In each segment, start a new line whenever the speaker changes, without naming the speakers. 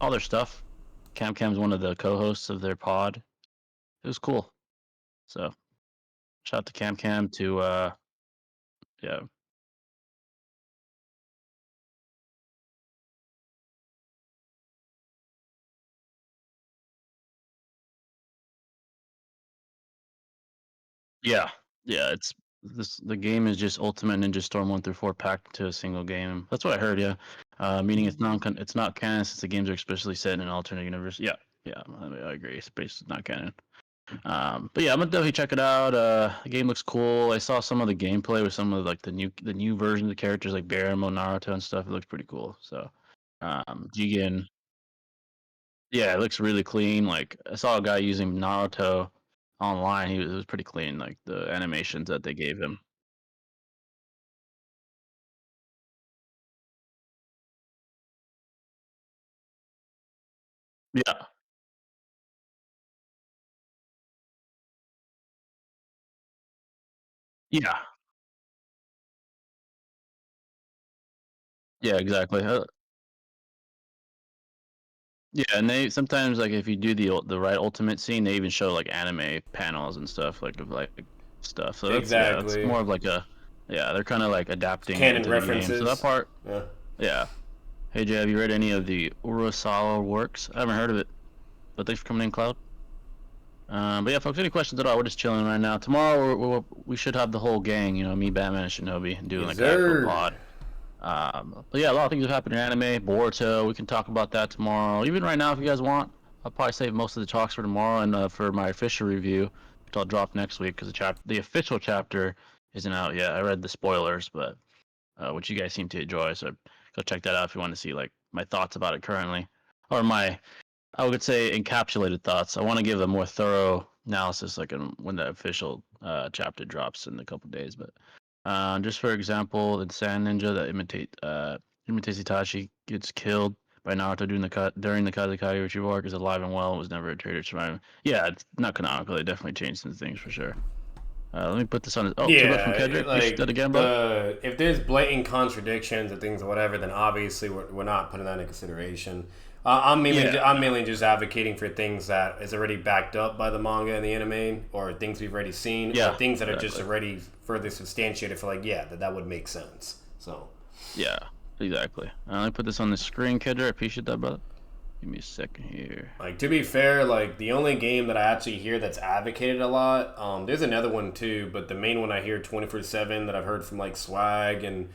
all their stuff. Cam's one of the co-hosts of their pod. It was cool. So shout out to Cam to yeah. Yeah. Yeah, it's the game is just Ultimate Ninja Storm 1 through 4 packed to a single game. That's what I heard, yeah. Meaning it's not canon since the games are especially set in an alternate universe. Yeah. Yeah, I agree. It's not canon. But yeah, I'm gonna definitely check it out. The game looks cool. I saw some of the gameplay with some of like the new version of the characters like Baramo, Naruto, and stuff. It looks pretty cool. So, Jigen, yeah, it looks really clean. Like I saw a guy using Naruto online. It was pretty clean. Like the animations that they gave him. Yeah, yeah, yeah, exactly. Yeah, and they sometimes like if you do the right ultimate scene, they even show like anime panels and stuff like of like stuff. So that's
Exactly.
more of like a yeah, they're kind of like adapting it
Canon
into the game. So that
references.
part,
Yeah.
yeah. Hey Jay, have you read any of the Urasawa works? I haven't heard of it, but thanks for coming in, Cloud. But yeah, folks, any questions at all? We're just chilling right now. Tomorrow we should have the whole gang, me, Batman, and Shinobi, doing
Yes,
like an actual
sir.
pod. But yeah, a lot of things have happened in anime. Boruto, we can talk about that tomorrow. Even right now, if you guys want, I'll probably save most of the talks for tomorrow and for my official review, which I'll drop next week because the official chapter isn't out yet. I read the spoilers, but which you guys seem to enjoy, so go check that out if you want to see like my thoughts about it currently, or my I would say encapsulated thoughts. I want to give a more thorough analysis, like when the official chapter drops in a couple days. But just for example, the Sand Ninja that imitates Itachi gets killed by Naruto during the Kazekage retrieval arc is alive and well. Was never a traitor survivor. Yeah, it's not canonical. They definitely changed some things for sure. Let me put this on. Keep up from
Yeah,
Kedrick. You should that
like
again, brother.
if there's blatant contradictions and things or whatever, then obviously we're not putting that into consideration.
Yeah,
I'm
no.
mainly just advocating for things that is already backed up by the manga and the anime, or things we've already seen, or
Yeah,
things that are just
exactly.
already further substantiated for like that would make sense. So
Yeah, exactly. Let me put this on the screen, Kedrick. Appreciate that, brother. Give me a second here.
like to be fair, like the only game that I actually hear that's advocated a lot, there's another one too, but the main one I hear 24/7 that I've heard from like Swag and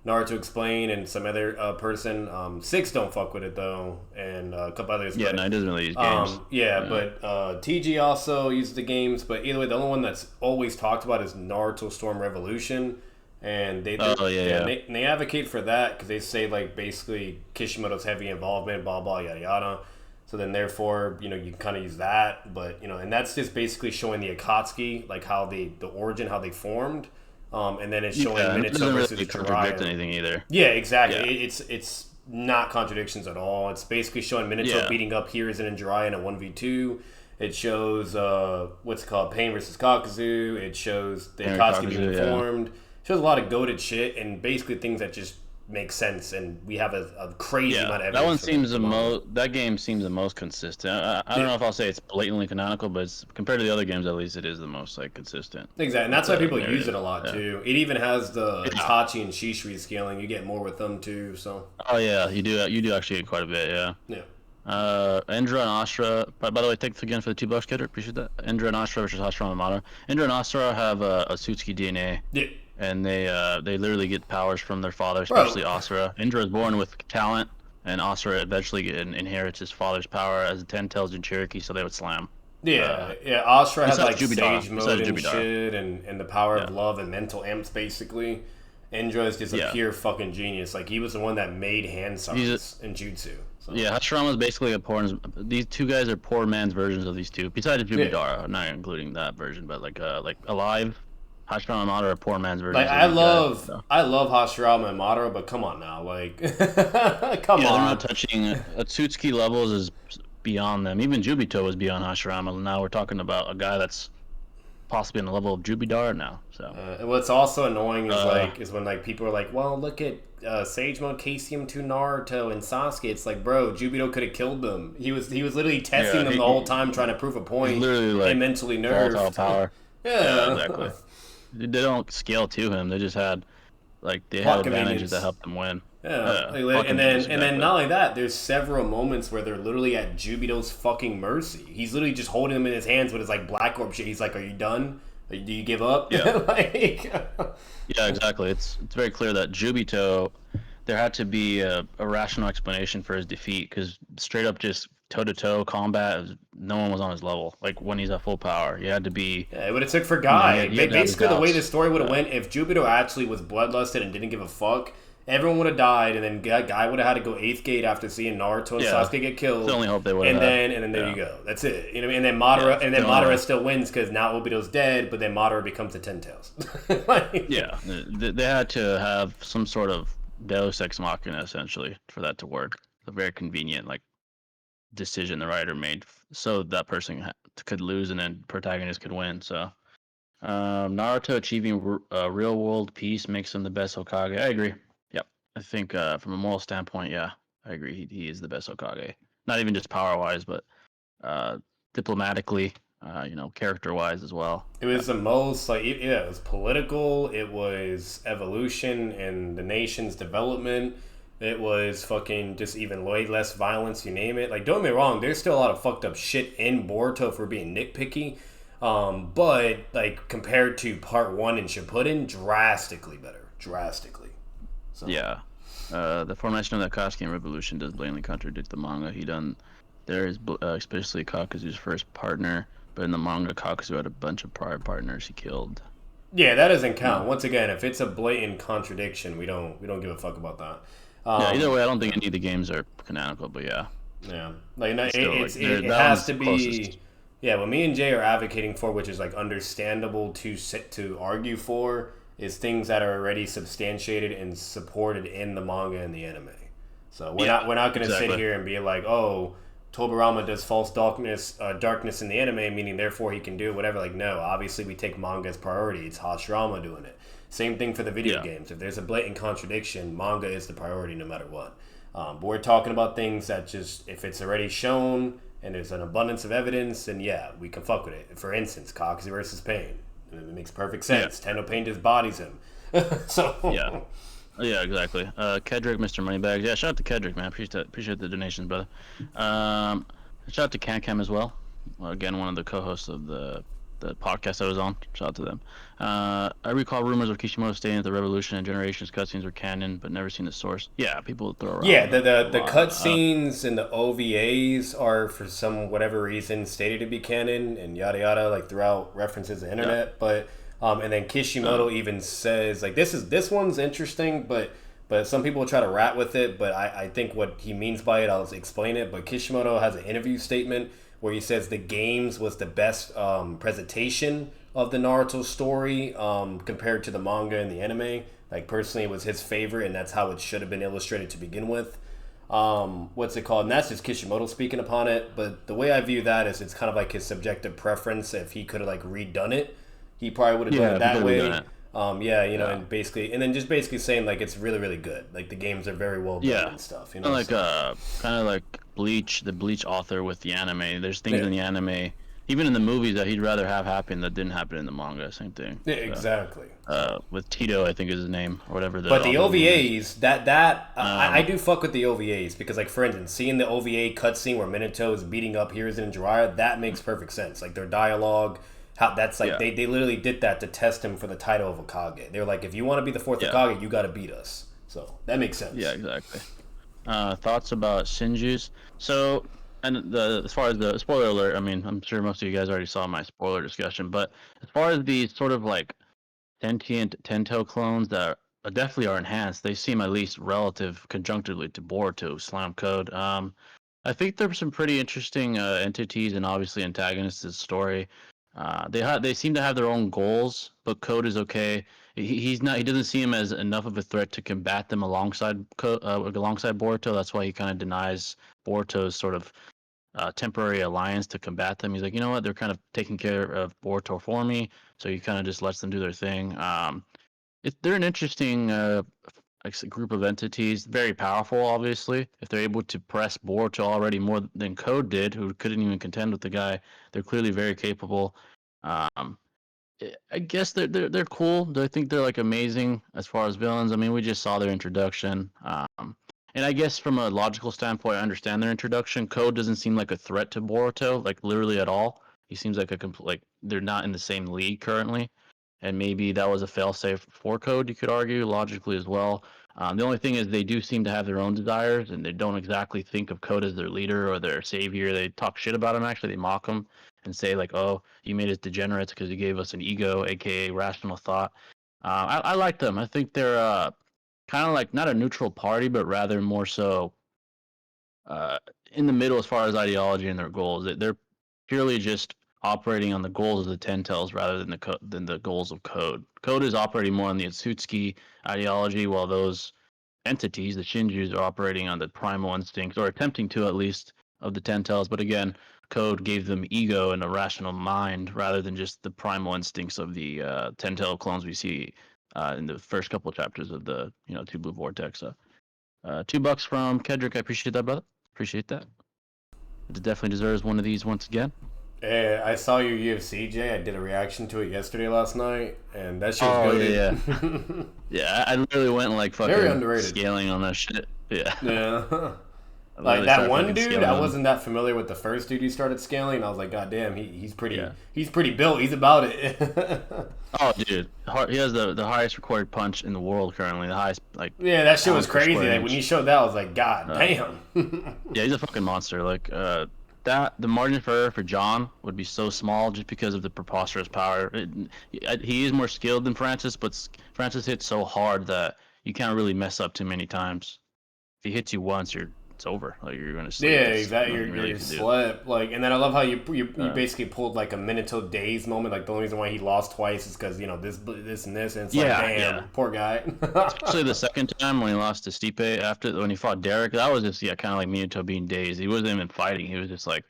Naruto Explain and some other person. Six don't fuck with it though, and a couple others.
Yeah, no,
But
it doesn't really use games.
yeah,
Yeah.
but TG also uses the games. But either way, the only one that's always talked about is Naruto Storm Revolution, and
Oh yeah,
yeah,
yeah,
they advocate for that because they say like basically Kishimoto's heavy involvement, blah blah yada yada. So then, therefore, you can kind of use that, but and that's just basically showing the Akatsuki, like how the origin, how they formed, and then it's showing
yeah. And it
Minato
doesn't
versus
really contradict
Jiraiya.
anything either.
Yeah, exactly.
Yeah,
It's not contradictions at all. It's basically showing Minato
yeah,
beating up Hiruzen and Jiraiya in a 1v2. It shows what's it called Pain versus Kakuzu. It shows the
Henry
Akatsuki being
Kakuzu. Yeah,
formed. It shows a lot of goaded shit and basically things that just make sense. And we have a crazy
yeah.
amount of
That one
evidence for
seems
the
the
manga.
most. That game seems the most consistent. I don't
Yeah,
know if I'll say it's blatantly canonical, but compared to the other games, at least it is the most like consistent
exactly. And
with
that's why
the
people use it
narrative.
a lot
Yeah,
too. It even has the
yeah.
Itachi and Shishri scaling. You get more with them too. So,
Oh yeah, you do. You do actually get quite a bit. Yeah.
yeah.
Indra and Astra. By the way, thanks again for the $2, kidder. Appreciate that. Indra and Astra versus Hashirama and Madara. Indra and Astra have a Sutsuki DNA,
Yeah.
and they literally get powers from their father,
Bro,
especially Asura. Indra is born with talent, and Asura eventually inherits his father's power as the Ten Tails in Cherokee, so they would slam. Uh,
yeah, yeah. Astra had
besides
like
Jubidara.
sage mode
Besides
and
Jubidara.
shit, and the power
Yeah.
of love and mental imps basically. Indra is just a
Yeah.
pure fucking genius. Like he was the one that made hand
He's a,
signs in jutsu. So
yeah, Hashirama is basically a poor. These two guys are poor man's versions of these two. Besides
yeah,
Jubidara, not including that version, but like alive, Hashirama and Madara are poor man's
like
versions of these guys. So.
I love Hashirama and Madara, but come on now, like, come
Yeah, they're not
on.
touching Atsuki levels is beyond them. Even Jubito was beyond Hashirama. Now we're talking about a guy that's possibly on the level of Jubidar now. So
And what's also annoying is
uh,
when like people are like, well, look at Sage Mode KCM2 Naruto and Sasuke. It's like, bro, Jubito could have killed them. He was literally testing
yeah,
them the whole time, trying to prove a
he's
point,
literally
and
like
mentally
volatile
nerfed.
power. Yeah,
Yeah,
exactly. They don't scale to him. They just had they had
plot
advantages that
convenience.
helped them win.
Yeah,
Plot convenience,
and then
exactly.
not only that, there's several moments where they're literally at Jubito's fucking mercy. He's literally just holding him in his hands with his like black orb shit. He's like, "Are you done? Do you give up?"
Yeah,
like,
yeah, exactly. It's very clear that Jubito, there had to be a rational explanation for his defeat because straight up just toe to toe combat, no one was on his level. Like when he's at full power, he had to be,
yeah, it would have took for
you know,
Guy.
he had to have his
Basically, the way the
doubts.
story would have
Uh,
went if Jubito actually was bloodlusted and didn't give a fuck, everyone would have died, and then Guy would have had to go eighth gate after seeing Naruto and
yeah,
Sasuke get
it's the
killed,
only hope they would have had.
and then there
Yeah,
you go. That's it. You know, and then
yeah,
Madara
it's the only way.
still wins because now Obito's dead, but then Madara becomes the Ten Tails. Like,
Yeah, they had to have some sort of Deus Ex Machina essentially for that to work. A very convenient like decision the writer made so that person could lose and then protagonist could win. So Naruto achieving real world peace makes him the best Hokage. I agree. Yep, I think from a moral standpoint, yeah, I agree. He is the best Hokage. Not even just power wise, but uh, diplomatically, character wise as well.
it was the most like yeah, it was political, it was evolution and the nation's development. It was fucking just even way less violence, you name it. Like, don't get me wrong, there's still a lot of fucked up shit in Boruto for being nitpicky. But like compared to part one in Shippuden, drastically better. Drastically. So
Yeah. The formation of the Koskian Revolution does blatantly contradict the manga. He done there is especially Kakuzu's first partner, but in the manga, Kakuzu had a bunch of prior partners he killed.
yeah, that doesn't count.
No.
Once again, if it's a blatant contradiction, we don't give a fuck about that.
Yeah. Either way, I don't think any of the games are canonical, but yeah,
Yeah, like no,
it's still like
it
that
has
one's
to
closest.
be. Yeah, what me and Jay are advocating for, which is like understandable to sit to argue for, is things that are already substantiated and supported in the manga and the anime. So
Yeah.
we're not gonna sit
Exactly.
here and be like, oh, Tobirama does false darkness in the anime, meaning therefore he can do whatever. Like, no, obviously we take manga as priority. It's Hashirama doing it. Same thing for the video
Yeah.
games. If there's a blatant contradiction, manga is the priority no matter what. But we're talking about things that just, if it's already shown and there's an abundance of evidence, then yeah, we can fuck with it. For instance, Coxie versus Pain. It makes perfect
Yeah.
sense. Tenno Pain just bodies him.
Yeah.
So,
Yeah, exactly. Kedrick, Mr. Moneybags. Yeah, shout out to Kedrick, man. Appreciate the donations, brother. Um, shout out to CanCam as well. Again, one of the co-hosts of the podcast I was on. Shout out to them. I recall rumors of Kishimoto stating that the Revolution and Generations cutscenes were canon, but never seen the source. Yeah, people throw
yeah,
around a
the
lot.
cutscenes and the OVAs are, for some whatever reason, stated to be canon and yada yada, like throughout references the
Yeah.
internet. But and then Kishimoto even says like this one's interesting, but some people try to rat with it. But I think what he means by it, I'll explain it. But Kishimoto has an interview statement where he says the games was the best presentation of the Naruto story compared to the manga and the anime. Like personally, it was his favorite, and that's how it should have been illustrated to begin with. What's it called? And that's just Kishimoto speaking upon it. But the way I view that is it's kind of like his subjective preference. If he could have like redone it, he probably would have done
Yeah,
it
people
that
have done
way.
it.
Yeah, you know,
Yeah.
and basically, and then just basically saying like it's really, really good. Like the games are very well done
Yeah.
and stuff. You
Kind of
know,
like
so
Bleach, the Bleach author with the anime. There's things
yeah,
in the anime, even in the movies, that he'd rather have happen that didn't happen in the manga. Same thing.
yeah,
So,
exactly. So.
with Tito, I think is his name, or whatever the
But the
author's name is.
OVAs, I
Um,
do fuck with the OVAs because, like, for instance, seeing the OVA cutscene where Minato is beating up Hiruzen and Jiraiya, that makes perfect sense. Like their dialogue, how that's like
yeah,
they literally did that to test him for the title of Hokage. They were like, if you want to be the fourth
yeah,
Hokage, you got to beat us. So that makes
yeah,
sense.
exactly. Thoughts about Shinju's? So, and as far as the spoiler alert, I mean, I'm sure most of you guys already saw my spoiler discussion, but as far as these sort of like sentient Tento clones that definitely are enhanced, they seem at least relative conjunctively to Boruto Slam Code. I think there's some pretty interesting entities and obviously antagonists to the story. They seem to have their own goals, but Code is okay. He's not. He doesn't see him as enough of a threat to combat them alongside alongside Boruto. That's why he kind of denies Boruto's sort of temporary alliance to combat them. He's like, you know what? They're kind of taking care of Boruto for me, so he kind of just lets them do their thing. They're an interesting group of entities, very powerful, obviously. If they're able to press Boruto already more than Code did, who couldn't even contend with the guy, they're clearly very capable. Um, I guess they're cool. I think they're like amazing as far as villains. I mean, we just saw their introduction. And I guess from a logical standpoint, I understand their introduction. Code doesn't seem like a threat to Boruto, like literally at all. He seems like like they're not in the same league currently, and maybe that was a failsafe for Code. You could argue logically as well. The only thing is they do seem to have their own desires, and they don't exactly think of Code as their leader or their savior. They talk shit about him. Actually, they mock him and say like, "Oh, you made us degenerates because you gave us an ego, aka rational thought." I like them. I think they're kind of like not a neutral party, but rather more so uh, in the middle as far as ideology and their goals. They're purely just operating on the goals of the Ten Tails rather than the goals of Code. Code is operating more on the Otsutsuki ideology, while those entities, the Shinjus, are operating on the primal instincts, or attempting to at least, of the Ten Tails. But again, Code gave them ego and a rational mind rather than just the primal instincts of the Ten Tail clones we see in the first couple of chapters of the Two Blue Vortex. So, $2 from Kedrick. I appreciate that, brother. Appreciate that. It definitely deserves one of these once again.
Hey, I saw your UFC, Jay. I did a reaction to it yesterday last night, and that shit was
Oh
goated.
yeah, yeah. I literally went like
Very
fucking
underrated.
scaling on that shit. Yeah.
Yeah.
I
Like
literally
that
started
one
fucking
dude,
scaling
I
on.
wasn't that familiar with the first dude he started scaling. And I was like, God damn, he's pretty
Yeah.
he's pretty built. He's about it.
Oh, dude, he has the highest recorded punch in the world currently. The highest like
Yeah, that shit was
pounds per
crazy.
square
Like when
inch.
you showed that, I was like, God
Uh,
damn.
yeah, he's a fucking monster. Like that the margin for error for John would be so small just because of the preposterous power. He is more skilled than Francis, but Francis hits so hard that you can't really mess up too many times. If he hits you once, it's over. Like you're gonna sleep.
Yeah,
It's
exactly.
nothing really you
You're
can do.
slept. Like, and then I love how you
Uh,
basically pulled like a Minato days moment. Like the only reason why he lost twice is because this and this, and it's like,
yeah,
damn,
yeah.
poor guy.
Especially the second time when he lost to Stipe after when he fought Derek, that was just kind of like Minato being dazed. He wasn't even fighting. He was just like,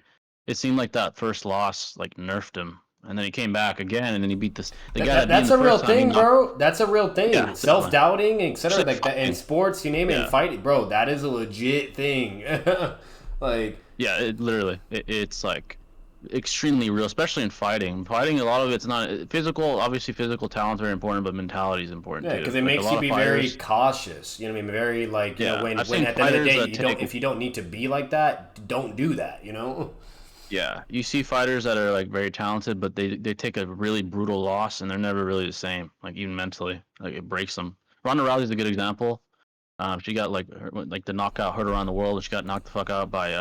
it seemed like that first loss like nerfed him, and then he came back again, and then he beat the guy that beat him
That's
the
a real
first time. He
thing,
knocked,
bro. That's a real thing.
yeah,
Self
definitely.
doubting, etc.
Especially
Like that in
fighting.
sports, you name it, in
Yeah,
fighting, bro. That is a legit thing. Like,
yeah. It literally, it's like extremely real, especially in fighting. Fighting, a lot of it's not physical. Obviously, physical talent's very important, but mentality is important
yeah,
too.
because it
Like a
makes you
lot of
be very
fighters.
cautious. You know what I mean? Very like
Yeah, I've
when
seen
at the end of the
fighters
day
that
you don't
take
if you don't need to be like that, don't do that. You know?
Yeah, you see fighters that are like very talented, but they take a really brutal loss and they're never really the same. Like even mentally, like it breaks them. Ronda Rousey's a good example. She got like the knockout hurt around the world. She got knocked the fuck out by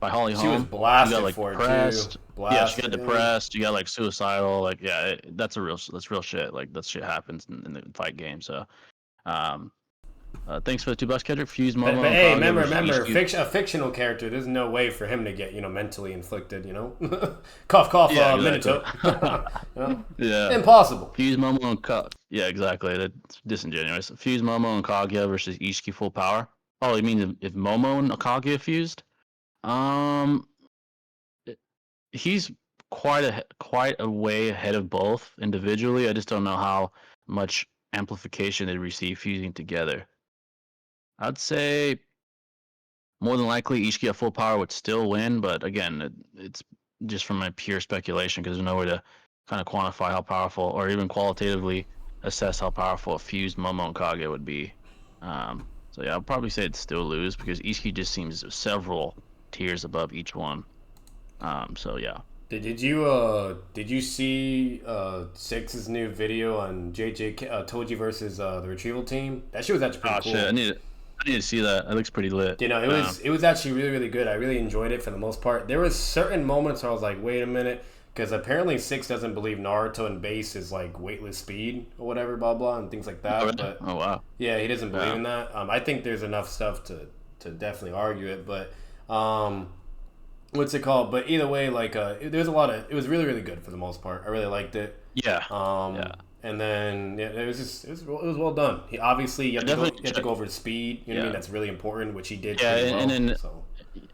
Holly
She was
Holm. She got
blasted
like
for it too.
depressed. Yeah, she got
Blasted. Yeah.
depressed. She got like suicidal. Like yeah, that's real shit. Like that shit happens in the fight game. So um, thanks for the $2, Kendrick. Fuse
But
Momo and
hey,
Kaguya versus
remember,
Ishii.
a fictional character. There's no way for him to get mentally inflicted. Cough, cough,
Yeah, exactly.
Minato.
Yeah.
Impossible.
Fuse Momo and yeah, exactly. That's disingenuous. Fuse Momo and Kaguya versus Ishiki full power. Oh, you mean if Momo and Kaguya fused? Um, he's quite a way ahead of both individually. I just don't know how much amplification they receive fusing together. I'd say more than likely Ishiki at full power would still win, but again, it's just from my pure speculation because there's no way to kind of quantify how powerful or even qualitatively assess how powerful a fused Momo and Kage would be. So yeah, I'll probably say it'd still lose because Ishiki just seems several tiers above each one. So yeah.
Did you see Six's new video on Toji versus the Retrieval Team? That shit was actually pretty
Oh
cool.
shit, I need to see that. It looks pretty lit.
It was actually really really good. I really enjoyed it for the most part. There was certain moments where I was like, wait a minute, because apparently Six doesn't believe Naruto and Base is like weightless speed or whatever, blah blah, and things like that.
Oh, really?
But
Oh wow.
yeah, he doesn't believe
Yeah.
in that. I think there's enough stuff to definitely argue it, but what's it called? But either way, like there's a lot of it was really really good for the most part. I really liked it.
Yeah. Yeah.
And then yeah, it was well done. He obviously you have to go over the speed. You know what I mean?
Yeah.
That's really important, which he did
Yeah,
pretty well.
and then
So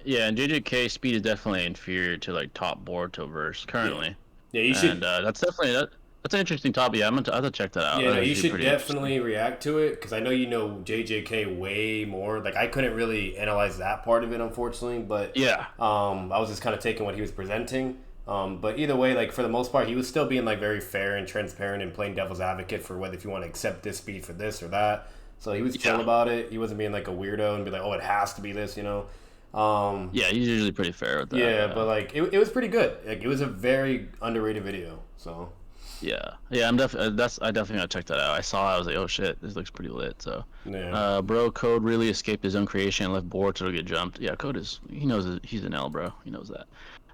Yeah, and JJK speed is definitely inferior to like top Boruto verse
Yeah,
currently,
yeah. You
and
should.
that's definitely that's an interesting topic. Yeah, I have to check that out.
Yeah, no,
That's
you
actually
should
pretty interesting.
definitely react to it because I know you know JJK way more. Like I couldn't really analyze that part of it, unfortunately, but
Yeah,
I was just kind of taking what he was presenting. But either way, like for the most part, he was still being like very fair and transparent and playing devil's advocate for whether if you want to accept this speed for this or that. So he was chill
yeah,
about it. He wasn't being like a weirdo and be like, oh, it has to be this, you know. Um,
yeah. He's usually pretty fair with that.
yeah,
Yeah.
but like it was pretty good. Like it was a very underrated video. So
Yeah, yeah, I'm definitely I definitely gotta check that out. I saw it, I was like, oh shit, this looks pretty lit. So,
yeah.
bro, Code really escaped his own creation and left Boruto to get jumped. Yeah, Code is he knows he's an L, bro. He knows that.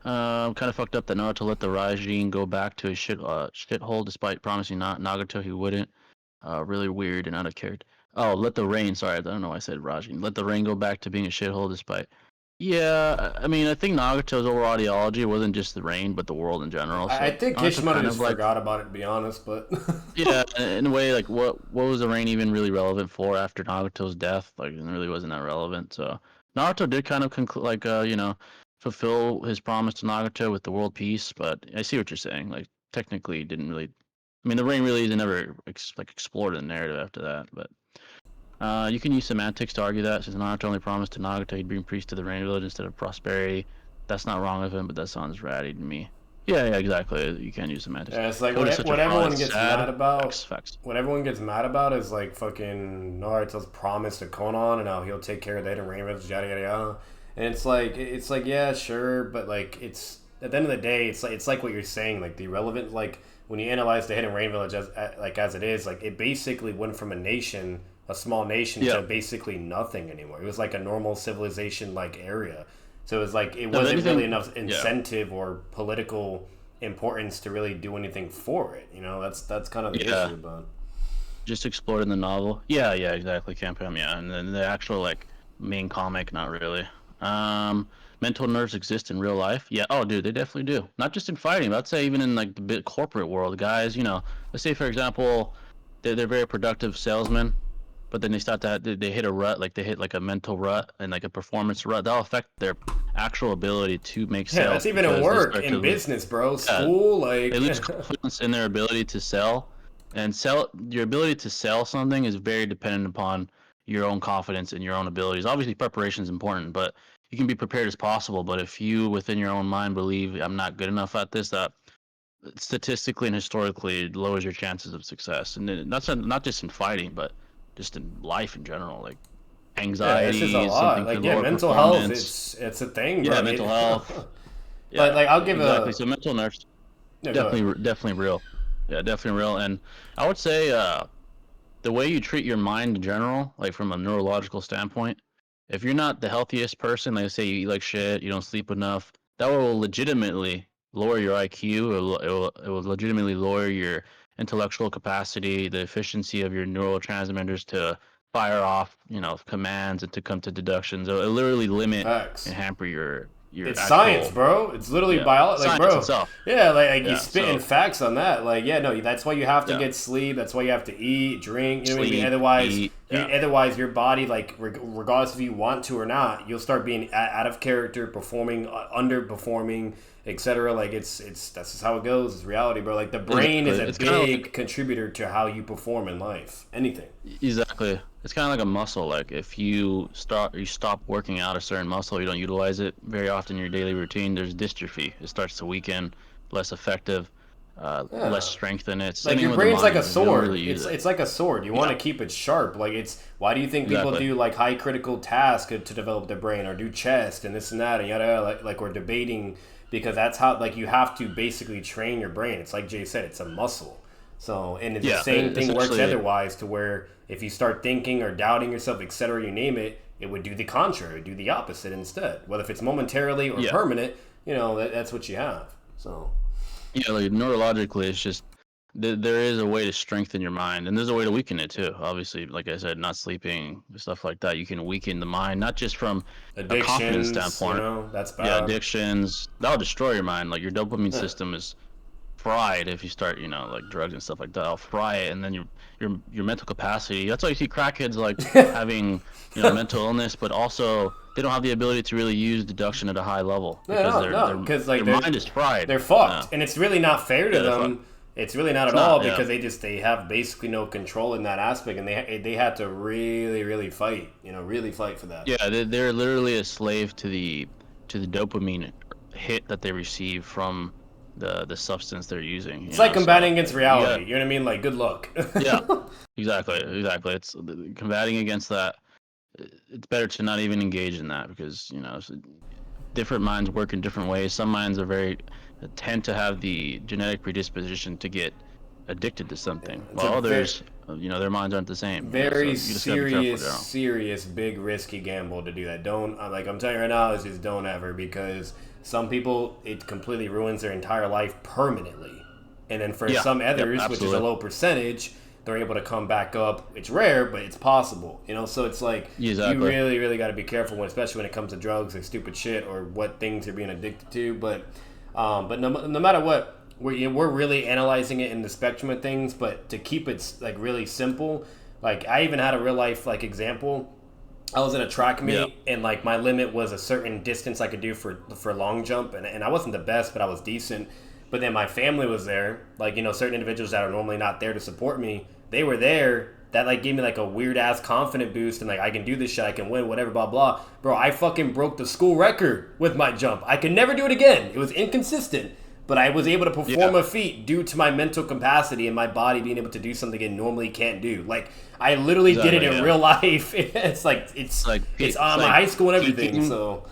Kind of fucked up that Naruto let the Raijin go back to his shithole despite promising not Nagato he wouldn't. Really weird and out of character. Oh, let the rain. Sorry, I don't know why I said Rajin. Let the rain go back to being a shithole despite. Yeah, I mean, I think Nagato's overall ideology wasn't just the rain, but the world in general.
I
So
think
Naruto
Kishimoto
kind
just
of like
forgot about it, to be honest. But
yeah, in a way, like what was the rain even really relevant for after Nagato's death? Like, it really wasn't that relevant. So Naruto did kind of conclude, like, fulfill his promise to Nagato with the world peace. But I see what you're saying. Like, technically, it didn't really. I mean, the rain really never explored in the narrative after that. But you can use semantics to argue that since Naruto only promised to Nagato he'd bring peace to the Rain Village instead of prosperity. That's not wrong of him, but that sounds ratty to me. Yeah, yeah, exactly. You can use semantics.
yeah, it's like
Code is such a
what
fraud.
everyone
It's
gets
sad.
mad about.
Facts, facts.
What everyone gets mad about is like fucking Naruto's promise to Konan and how he'll take care of the hidden rain village, yada yada yada. And it's like yeah, sure, but like it's at the end of the day, it's like what you're saying, like the irrelevant, like when you analyze the hidden rain village as it is, like it basically went from a nation, a small nation,
Yeah.
to basically nothing anymore. It was like a normal civilization like area. So it was like it
No, if
wasn't really
anything,
enough
yeah,
incentive or political importance to really do anything for it. You know, that's kind of the
yeah.
issue. But
Just explored in the novel. Yeah, yeah, exactly. Campaign, yeah, and then the actual like main comic, not really. Mental nerves exist in real life. Yeah. Oh, dude, they definitely do. Not just in fighting, but I'd say even in like the bit corporate world, guys. Let's say for example, they're very productive salesmen, but then they start to they hit a rut, like they hit like a mental rut and like a performance rut. That'll affect their actual ability to make
yeah, that's
sales
even in
because they
work,
start to
in
lose.
business, bro,
Yeah,
school,
they
like
lose confidence in their ability to sell, and sell your ability to sell something is very dependent upon your own confidence and your own abilities. Obviously, preparation is important, but you can be prepared as possible. But if you, within your own mind, believe I'm not good enough at this, that statistically and historically it lowers your chances of success. And then that's not just in fighting, but just in life in general. Like
yeah, it's just a
anxiety is something
lot.
could
Like yeah,
lower
mental health,
performance.
it's a thing,
Yeah,
bro.
mental health.
But
Yeah,
like I'll give
exactly.
a
So mental nerves
no, go ahead.
definitely real. Yeah, definitely real. And I would say the way you treat your mind in general, like from a neurological standpoint, if you're not the healthiest person, like say you eat like shit, you don't sleep enough, that will legitimately lower your IQ. It will legitimately lower your intellectual capacity, the efficiency of your neurotransmitters to fire off, commands and to come to deductions. It'll literally limit and
Facts.
hamper your
It's science,
actual,
bro. It's literally
yeah,
biology. Like,
science
bro,
itself.
yeah, like you
Yeah.
spitting
So
facts on that. Like, yeah, no, that's why you have to
yeah,
get sleep. That's why you have to eat, drink. You know what I mean?
sleep,
Otherwise,
eat. Yeah.
otherwise your body, like, regardless if you want to or not, you'll start being out of character, performing, underperforming, etc. Like, it's that's just how it goes. It's reality, bro. Like, the brain
Exactly.
is a
It's kind of
big
like
contributor to how you perform in life. Anything.
exactly. It's kind of like a muscle. Like if you stop working out a certain muscle, you don't utilize it very often in your daily routine. There's dystrophy. It starts to weaken, less effective, less
Yeah.
strength in it. Same
Like
thing
your
with the
brain's like a
mind. If you don't
sword.
really use it.
It's like a sword. You want
Yeah.
to keep it sharp. Like it's why do you think people
Exactly.
do like high critical tasks to develop their brain or do chest and this and that and yada yada like we're debating because that's how like you have to basically train your brain. It's like Jay said, it's a muscle. So and the
Yeah.
same thing works
Essentially.
otherwise to where if you start thinking or doubting yourself, etc., you name it, it would do the contrary, do the opposite instead. Whether if it's momentarily or
Yeah.
permanent, that's what you have. So
Yeah. Like neurologically, it's just there is a way to strengthen your mind, and there's a way to weaken it too. Obviously, like I said, not sleeping, stuff like that. You can weaken the mind, not just from a confidence
addictions,
standpoint.
that's
Yeah,
bad.
addictions that'll destroy your mind. Like your dopamine
Yeah.
system is fried if you start, you know, like drugs and stuff like that. I'll fry it, and then your mental capacity. That's why you see crackheads like having, you know, mental illness, but also they don't have the ability to really use deduction at a high level because
No, because like
their mind is fried.
they're fucked,
Yeah,
and it's really not fair to
yeah, they're fucked.
them. It's really not
It's
at all
not. Yeah,
because they have basically no control in that aspect, and they had to really fight, you know, really fight for that.
yeah. They're literally a slave to the dopamine hit that they receive from the substance they're using.
It's
You
like
know, so
combating against
yeah,
reality. You know what I mean? Like, good luck.
yeah, exactly, exactly. It's combating against that. It's better to not even engage in that because you know different minds work in different ways. Some minds are very tend to have the genetic predisposition to get addicted to something,
It's a
while others, you know, their minds aren't the same. You know, so
very
you just gotta be careful there.
serious, big, risky gamble to do that. Don't like I'm telling you right now is just don't ever because some people it completely ruins their entire life permanently, and then for
Yeah,
some
yep,
others, which is a
absolutely.
low percentage, they're able to come back up. It's rare, but it's possible. You know, so it's like you
Exactly.
really got to be careful when, especially when it comes to drugs, like stupid shit or what things you're being addicted to. But no matter what. We're really analyzing it in the spectrum of things, but to keep it like really simple, like I even had a real life like example. I was in a track
Yeah.
meet and like my limit was a certain distance I could do for long jump and I wasn't the best, but I was decent. But then my family was there, like you know certain individuals that are normally not there to support me, they were there. That like gave me like a weird ass confident boost and like I can do this shit, I can win, whatever, blah blah. Bro, I fucking broke the school record with my jump. I can never do it again. It was inconsistent. But I was able to perform
Yeah.
a feat due to my mental capacity and my body being able to do something it normally can't do. Like I literally did it
Exactly.
in
Yeah.
real life. It's like it's on my high school and everything.
Peaking.
So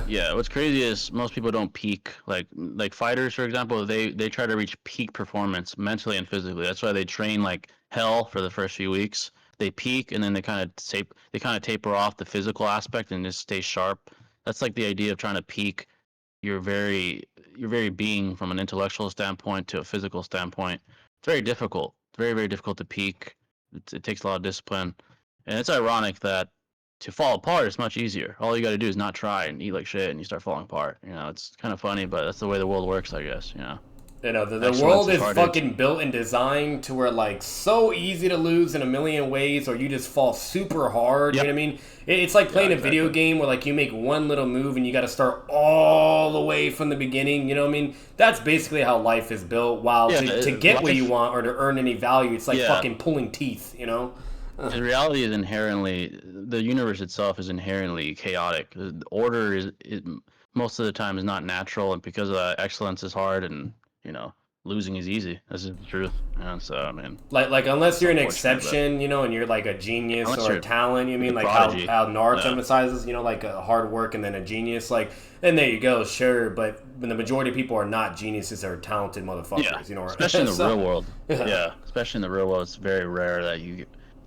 Yeah, what's crazy is most people don't peak. Like fighters, for example, they try to reach peak performance mentally and physically. That's why they train like hell for the first few weeks. They peak and then they kind of taper off the physical aspect and just stay sharp. That's like the idea of trying to peak your very being from an intellectual standpoint to a physical standpoint. It's very difficult. It's very difficult to peak. It takes a lot of discipline, and it's ironic that to fall apart is much easier. All you got to do is not try and eat like shit, and you start falling apart. You know, it's kind of funny, but that's the way the world works, I guess. You know,
you know the
excellence
world
is
is
hard
fucking built and designed to where like so easy to lose in a million ways, or you just fall super hard.
Yep.
You know what I mean? It's like playing
Yeah,
a video
exactly.
game where like you make one little move and you got to start all the way from the beginning. You know what I mean? That's basically how life is built. While
Yeah,
to get what you
life.
want or to earn any value, it's like
Yeah,
fucking pulling teeth. You know?
the reality is inherently the universe itself is inherently chaotic. The order is most of the time is not natural, and because of that, excellence is hard, and you know losing is easy. This is the truth. And so I mean,
Like unless
it's
you're an
unfortunate, but
exception, you know, and you're like a genius
unless
or a
you're
talent, you
like a
mean like
prodigy,
how Naruto
yeah,
emphasizes, you know, like a hard work and then a genius, like then there you go, sure. But when the majority of people are not geniuses or talented
yeah,
motherfuckers, you know,
especially in the
so,
real world.
yeah.
Yeah, especially in the real world, it's very rare that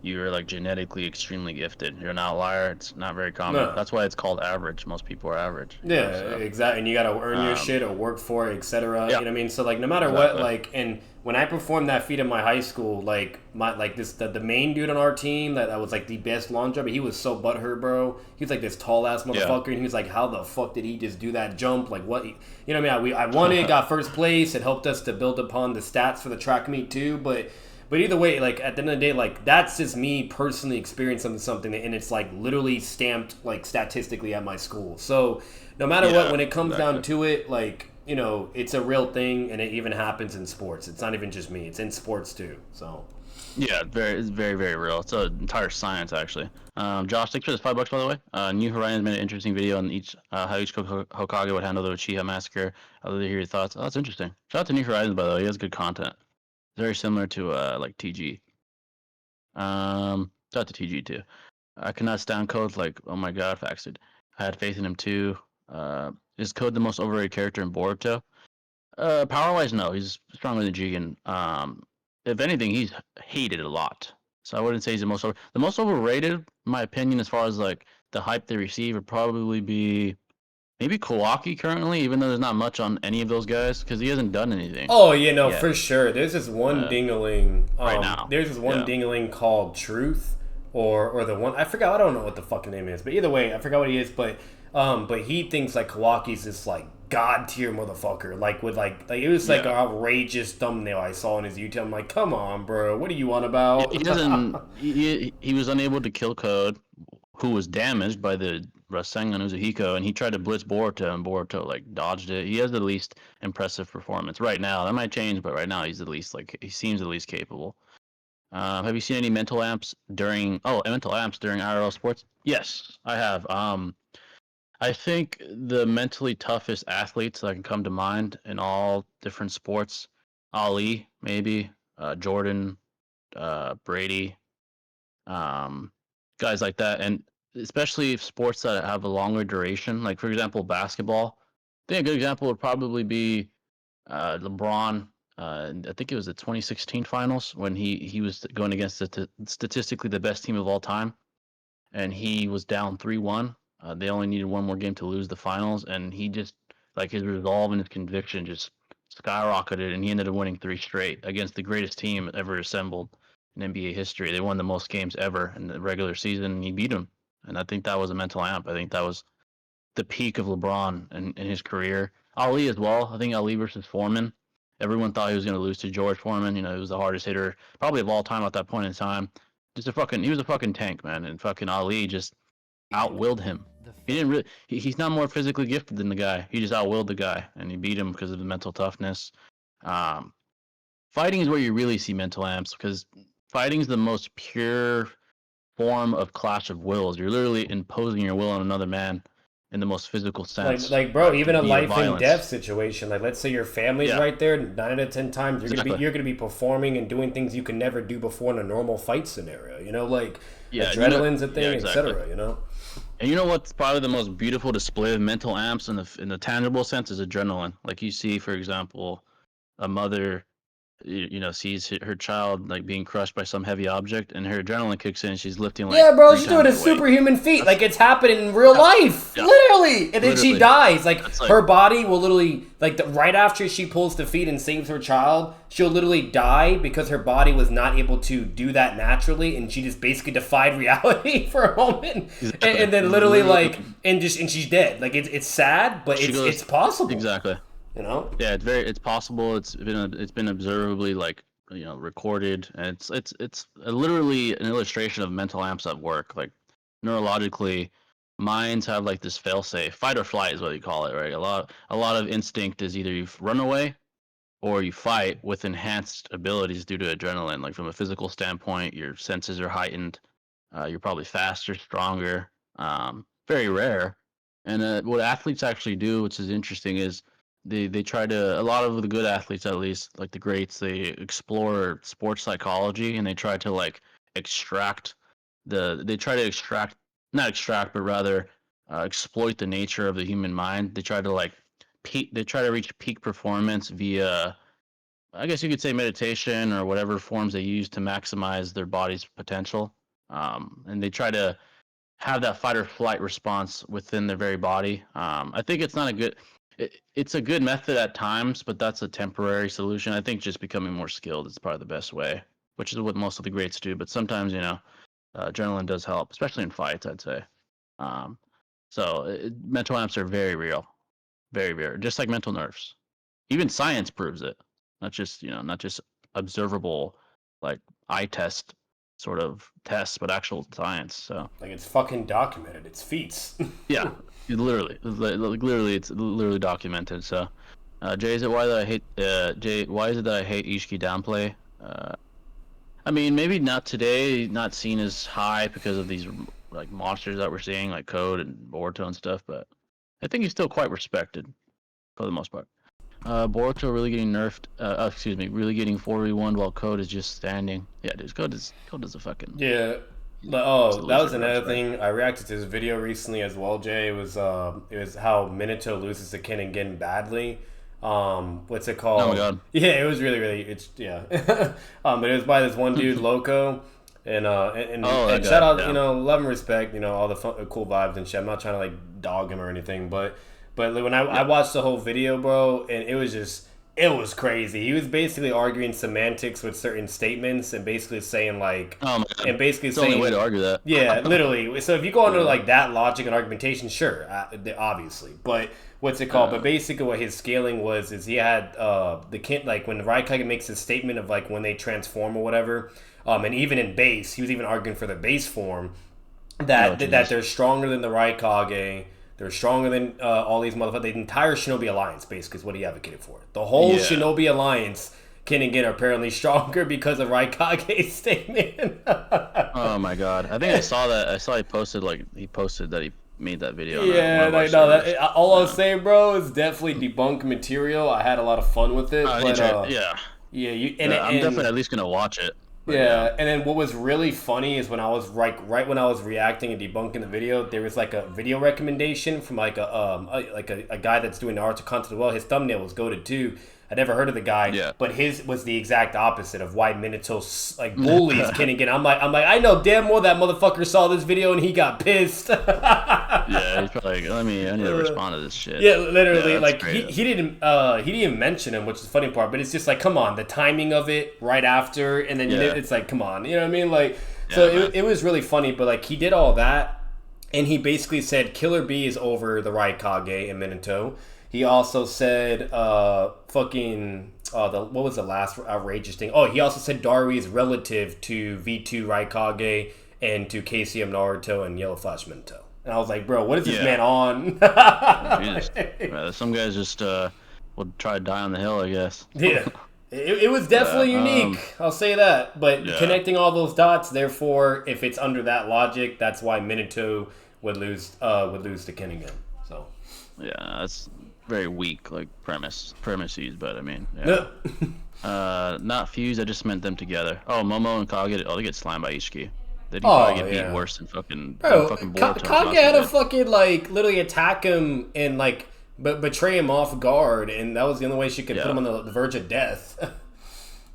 you're like genetically extremely gifted. You're an outlier. It's not very common.
No.
That's why it's called average. Most people are average. You
Yeah,
know, so
exactly. And you got to earn your
um,
shit or work for it, etc. You
yeah,
know what I mean? So like, no matter what,
exactly.
like, and when I performed that feat in my high school, like my like this the main dude on our team that was like the best long jumper, he was so butthurt, bro. He was like this tall ass
Yeah.
motherfucker, and he was like, "How the fuck did he just do that jump? Like what? You know what I mean? I won it, got first place. It helped us to build upon the stats for the track meet too, but either way, like at the end of the day, like that's just me personally experiencing something, and it's like literally stamped like statistically at my school. So no matter what,
Yeah,
when it comes down
exactly.
to it, like you know, it's a real thing, and it even happens in sports. It's not even just me; it's in sports too. So
Yeah, it's very real. It's an entire science actually. Josh, thanks for this $5 by the way. New Horizons made an interesting video on each how each Hokage would handle the Uchiha massacre. I'd love to hear your thoughts. Oh, that's interesting. Shout out to New Horizons by the way. He has good content. Very similar to like TG. Shout out to TG too. I cannot stand Code. Like, oh my god, facts, dude. I had faith in him too. Is Code the most overrated character in Boruto? Power wise, no. He's stronger than Jigen. If anything, he's hated a lot. So I wouldn't say he's the most overrated, in my opinion, as far as like the hype they receive would probably be maybe Kawaki currently, even though there's not much on any of those guys because he hasn't done anything
oh, you know,
yet.
for sure. There's this one
Uh,
dingaling.
right now,
There's this one
yeah,
dingaling called Truth, or the one I forgot. I don't know what the fucking name is, but either way, I forgot what he is. But But he thinks like Kawaki's this like god tier motherfucker. Like with like it was like an
Yeah.
outrageous thumbnail I saw on his YouTube. I'm like, come on, bro, what are you on
Yeah,
about?
he doesn't. He was unable to kill Code, who was damaged by the Rasengan Uzuhiko, and he tried to blitz Boruto, and Boruto like dodged it. He has the least impressive performance right now. That might change, but right now he's the least like he seems the least capable. Have you seen any mental amps during? Oh, mental amps during IRL sports? Yes, I have. I think the mentally toughest athletes that can come to mind in all different sports, Ali maybe, Jordan, Brady, um, guys like that, and especially sports that have a longer duration. Like for example, basketball. I think a good example would probably be LeBron. I think it was the 2016 finals when he was going against statistically the best team of all time, and he was down 3-1. They only needed one more game to lose the finals, and he just like his resolve and his conviction just skyrocketed, and he ended up winning three straight against the greatest team ever assembled in NBA history. They won the most games ever in the regular season, and he beat them. And I think that was a mental amp. I think that was the peak of LeBron in his career. Ali as well. I think Ali versus Foreman. Everyone thought he was going to lose to George Foreman. You know, he was the hardest hitter probably of all time at that point in time. He was a fucking tank, man. And fucking Ali just outwilled him. He didn't really. He's not more physically gifted than the guy. He just outwilled the guy, and he beat him because of the mental toughness. Um, Fighting is where you really see mental amps because fighting is the most pure form of clash of wills. You're literally imposing your will on another man in the most physical sense,
Like, bro, even a
via
life and death
violence.
situation. Like, let's say your family's
Yeah,
right there. 9 out of 10 times,
exactly.
you're gonna be performing and doing things you can never do before in a normal fight scenario. You know, like
Yeah,
adrenaline's a
yeah,
thing,
exactly.
etc. You know.
And you know what's probably the most beautiful display of mental amps in the tangible sense is adrenaline. Like you see, for example, a mother sees her child like being crushed by some heavy object, and her adrenaline kicks in. She's lifting like
Yeah, bro,
three
she's doing
times
a
her weight.
superhuman feat.
That's
Like it's happening in real
yeah,
life,
yeah,
literally. And then she
literally.
dies. Like
That's like
her body will literally, like right after she pulls the feet and saves her child, she'll literally die because her body was not able to do that naturally, and she just basically defied reality for a moment,
exactly,
and then literally
literally.
like and she's dead. Like it's sad, but
She
it's
goes
possible.
exactly.
You know.
Yeah, it's possible. It's been observably like recorded, and it's literally an illustration of mental amps at work. Like neurologically, minds have like this failsafe, fight or flight is what you call it, right? A lot of instinct is either you run away or you fight with enhanced abilities due to adrenaline. Like from a physical standpoint, your senses are heightened. You're probably faster, stronger. Very rare. And what athletes actually do, which is interesting, is they try to a lot of the good athletes, at least like the greats, they explore sports psychology and they try to like extract they try to extract not extract but rather exploit the nature of the human mind. They try to like they try to reach peak performance via I guess you could say meditation or whatever forms they use to maximize their body's potential. And they try to have that fight or flight response within their very body. I think it's not a good. It's a good method at times, but that's a temporary solution. I think just becoming more skilled is probably the best way, which is what most of the greats do. But sometimes, adrenaline does help, especially in fights. I'd say. Um, Mental amps are very real, very, very, just like mental nerves. Even science proves it. Not just observable, like eye test sort of tests, but actual science. So
Like it's fucking documented. It's feats.
yeah, literally, it's literally documented. So, Jay, is it why that I hate Jay? Why is it that I hate Ishiki downplay? I mean, maybe not today, not seen as high because of these like monsters that we're seeing, like Code and Boruto and stuff. But I think he's still quite respected for the most part. Boruto really getting nerfed. Excuse me, really getting 4v1 while Code is just standing. Yeah, dude, Code is a fucking.
Yeah.
He's
But
a
oh, that
loser
was
in that
another
respect.
thing. I reacted to this video recently as well, Jay. It was how Minato loses to Kenningen badly. What's it
Oh my
called?
god.
Yeah, it was really it's yeah. But it was by this one dude, Loco,
Oh, that
and shout
guy.
out,
Yeah.
love and respect, all the cool vibes and shit. I'm not trying to like dog him or anything, but when I
Yeah.
watched the whole video, bro, and it was just It was crazy. He was basically arguing semantics with certain statements and basically saying like,
Oh my god,
and basically
it's the only
saying,
way to argue that.
yeah, literally. So if you go into
Yeah.
like that logic and argumentation, sure, obviously. But what's it called? But basically, what his scaling was is he had the kid like when Raikage makes his statement of like when they transform or whatever, and even in base, he was even arguing for the base form
Oh
that
Jesus.
they're stronger than the Raikage. They're stronger than all these motherfuckers. The entire Shinobi Alliance, basically, is what he advocated for. The whole
Yeah.
Shinobi Alliance, Ken and Gin, are apparently stronger because of Raikage's statement.
Oh my god. I think I saw that. I saw he posted that he made that video on one
Yeah,
of our
like no,
servers.
all I was
Yeah.
saying, bro, is definitely debunk material. I had a lot of fun with it, but
Yeah.
yeah, you
Yeah, I'm definitely
and
at least gonna watch it. But yeah.
yeah, and then what was really funny is when I was right when I was reacting and debunking the video, there was like a video recommendation from like a guy that's doing Naruto content as well. His thumbnail was goated too. I never heard of the guy,
Yeah.
but his was the exact opposite of why Minato like bullies Kinnigan. I'm like I know damn well that motherfucker saw this video and he got pissed.
Yeah, he's probably like, I need to respond to this shit.
Yeah, literally,
Yeah, that's
like
great.
he didn't even mention him, which is the funny part. But it's just like, come on, the timing of it right after, and then
Yeah.
it's like, come on, you know what I mean? Like, so
Yeah, man.
it was really funny. But like he did all that, and he basically said Killer B is over the Raikage and Minato. He also said, fucking, what was the last outrageous thing? Oh, he also said Darui is relative to V2 Raikage and to KCM Naruto and Yellow Flash Minato. And I was like, bro, what is this
Yeah.
man on?
Jesus. Some guys just will try to die on the hill, I guess.
Yeah. It was definitely unique. I'll say that. But
yeah.
connecting all those dots, therefore, if it's under that logic, that's why Minato would lose to Kenningham. So
Yeah, that's very weak, like premises, but I mean, yeah. Not fused. I just meant them together. Oh, Momo and Kage. Oh, they get slammed by Ishiki. They'd probably get beat worse than fucking Boruto.
Kage had to fucking like literally attack him and like betray him off guard, and that was the only way she could put him on the verge of death.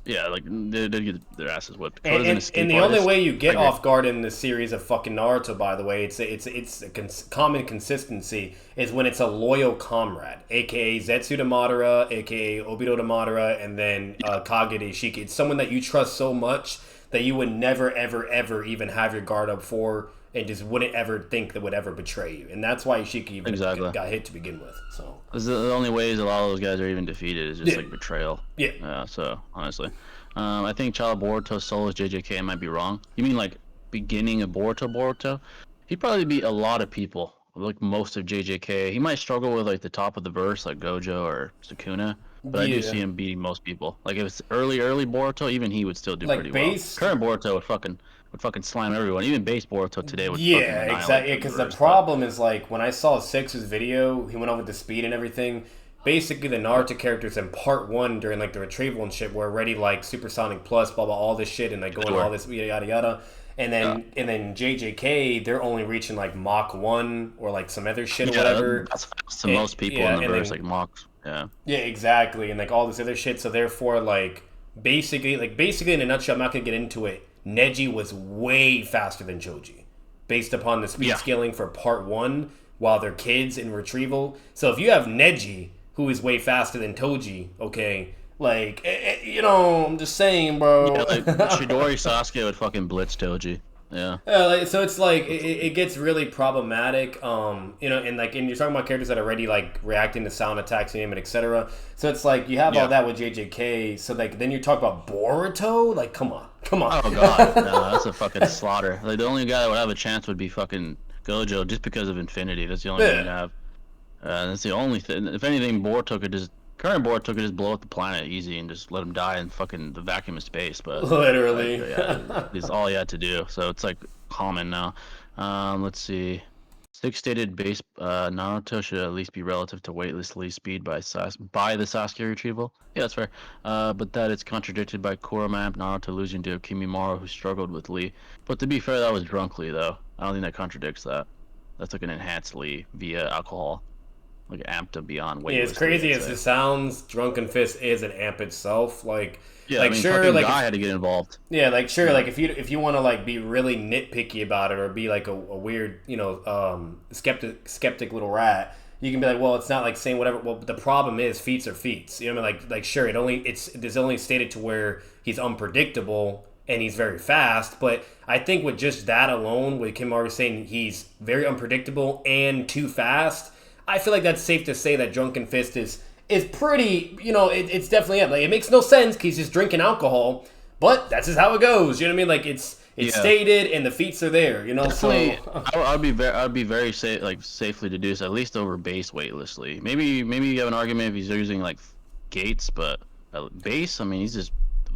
Yeah, like they get their asses whipped.
And the only way you get off guard in the series of fucking Naruto, by the way, it's a common consistency is when it's a loyal comrade, aka Zetsu to Madara, aka Obito to Madara, and then Kage to Ishiki. It's someone that you trust so much that you would never, ever, ever even have your guard up for, and just wouldn't ever think that would ever betray you. And that's why Ishiki even got hit to begin with. So
the only ways a lot of those guys are even defeated is just like betrayal.
Yeah.
So honestly, I think Child Boruto solo JJK might be wrong. You mean like beginning of Boruto? He'd probably beat a lot of people, like most of JJK. He might struggle with like the top of the verse, like Gojo or Sukuna. But I do see him beating most people. Like if it's early Boruto, even he would still do pretty well. Current Boruto would fucking slam everyone. Even base Boruto today would fucking annihilate
exactly. Because the problem is like when I saw Six's video, he went over the speed and everything. Basically, the Naruto characters in part 1 during like the retrieval and shit were already like Supersonic Plus, blah blah, all this shit, and like going all this yada yada. And then JJK, they're only reaching like Mach 1 or like some other shit or whatever.
That's to most people in the verse, like Mach. Yeah.
Yeah, exactly, and like all this other shit. So therefore, like basically in a nutshell, I'm not gonna get into it. Neji was way faster than Choji, based upon the speed scaling for part 1, while they're kids in retrieval. So if you have Neji, who is way faster than Toji, okay, like I'm just saying, bro.
Yeah, like Chidori Sasuke would fucking blitz Toji. Yeah.
So it's like it gets really problematic, and you're talking about characters that are already like reacting to sound attacks, you name it, etc. So it's like you have all that with JJK. So like then you talk about Boruto, like come on.
Oh god, no, that's a fucking slaughter. Like the only guy that would have a chance would be fucking Gojo, just because of Infinity. That's the only thing you have. That's the only thing. If anything, current Boruto could just blow up the planet easy and just let him die in fucking the vacuum of space. But
literally,
is all he had to do. So it's like common now. Let's see. Six stated base Naruto should at least be relative to weightless Lee speed by the Sasuke retrieval. Yeah, that's fair. But that is contradicted by Kurama Naruto losing to Kimimaro, who struggled with Lee. But to be fair, that was drunk Lee though. I don't think that contradicts that. That's like an enhanced Lee via alcohol, like amped up beyond weightless.
Yeah, as crazy as it sounds, Drunken Fist is an amp itself. Like,
yeah,
like
I mean,
sure, like
guy had to get involved.
Yeah, like sure, like if you want to like be really nitpicky about it or be like a weird, skeptic little rat, you can be like, well, it's not like saying whatever. Well, the problem is feats are feats. You know what I mean? Like sure, it's only stated to where he's unpredictable and he's very fast. But I think with just that alone, with Kim already saying he's very unpredictable and too fast, I feel like that's safe to say that Drunken Fist is pretty. It's definitely it. Like it makes no sense because he's just drinking alcohol, but that's just how it goes. You know what I mean? Like it's
Yeah.
stated and the feats are there.
Definitely,
So
I'd be very safe, like safely deduced at least over base weightlessly. Maybe you have an argument if he's using like gates, but base, I mean, he's just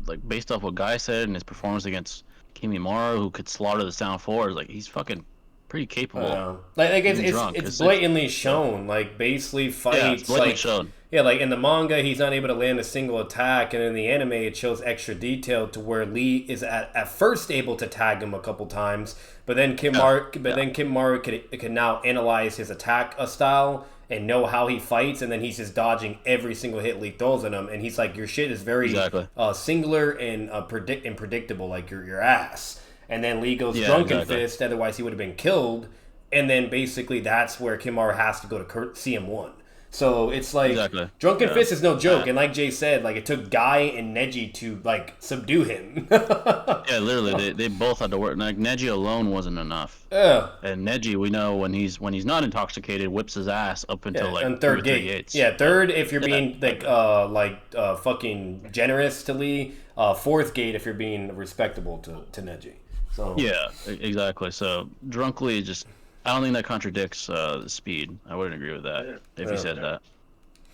like based off what Guy said and his performance against Kimimaro, who could slaughter the sound forwards, like he's fucking pretty capable,
like
even
it's
drunk.
it's blatantly
Yeah,
shown. Like basically
yeah, it's
fights
blatantly
like
shown.
yeah, like in the manga he's not able to land a single attack, and in the anime it shows extra detail to where Lee is at first able to tag him a couple times, but then
Yeah, yeah,
Kim Maru could now analyze his attack style and know how he fights, and then he's just dodging every single hit Lee throws at him, and he's like, your shit is very
exactly.
singular and predictable, like your ass. And then Lee goes
Yeah,
drunken
exactly,
fist, otherwise he would have been killed. And then basically that's where Kimura has to go to CM1. So it's like
exactly.
Drunken
Yeah.
Fist is no joke,
Uh,
and like Jay said, like it took Guy and Neji to like subdue him.
yeah, literally, they both had to work. Like Neji alone wasn't enough.
Yeah,
And Neji, we know when he's not intoxicated, whips his ass up until
yeah,
like
and
two or
third
three
gate.
gates.
Yeah, third if you're
Yeah,
being
exactly.
fucking generous to Lee. Fourth gate if you're being respectable to Neji. So
Yeah, exactly. So drunkly, just I don't think that contradicts the speed. I wouldn't agree with that if you
yeah.
said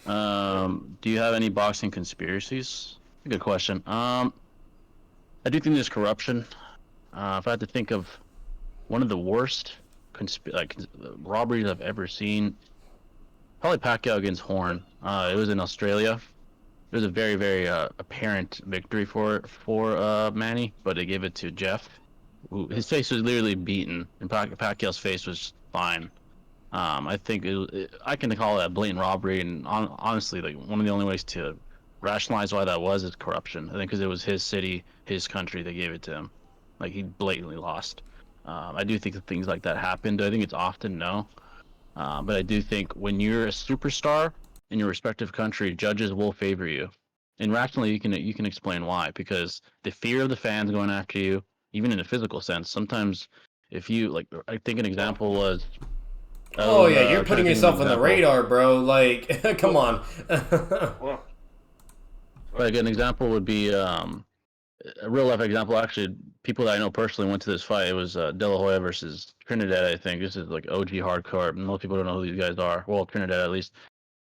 that. Do you have any boxing conspiracies? Good question. I do think there's corruption. If I had to think of one of the worst robberies I've ever seen, probably Pacquiao against Horn. It was in Australia. It was a very, very apparent victory for Manny, but they gave it to Jeff. Who, his face was literally beaten, and Pacquiao's face was fine. I think I can call it a blatant robbery, and honestly, like one of the only ways to rationalize why that was is corruption. I think because it was his city, his country, they gave it to him. Like he blatantly lost. I do think that things like that happened. I think it's often no, but I do think when you're a superstar in your respective country, judges will favor you. And rationally, you can explain why, because the fear of the fans going after you, even in a physical sense, sometimes if you like, I think an example was I
Oh
was
yeah, you're
trying to
putting
think of an
yourself on the
example.
radar, bro. Like, come on.
Like an example would be a real life example. Actually, people that I know personally went to this fight. It was De La Hoya versus Trinidad. I think this is like OG hardcore. Most people don't know who these guys are. Well, Trinidad at least.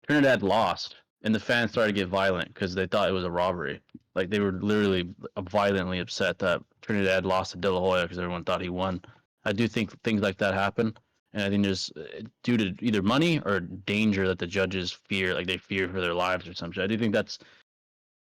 Trinidad lost, and the fans started to get violent because they thought it was a robbery. Like they were literally violently upset that Trinidad lost to De La Hoya because everyone thought he won. I do think things like that happen, and I think there's due to either money or danger that the judges fear, like they fear for their lives or something. I do think that's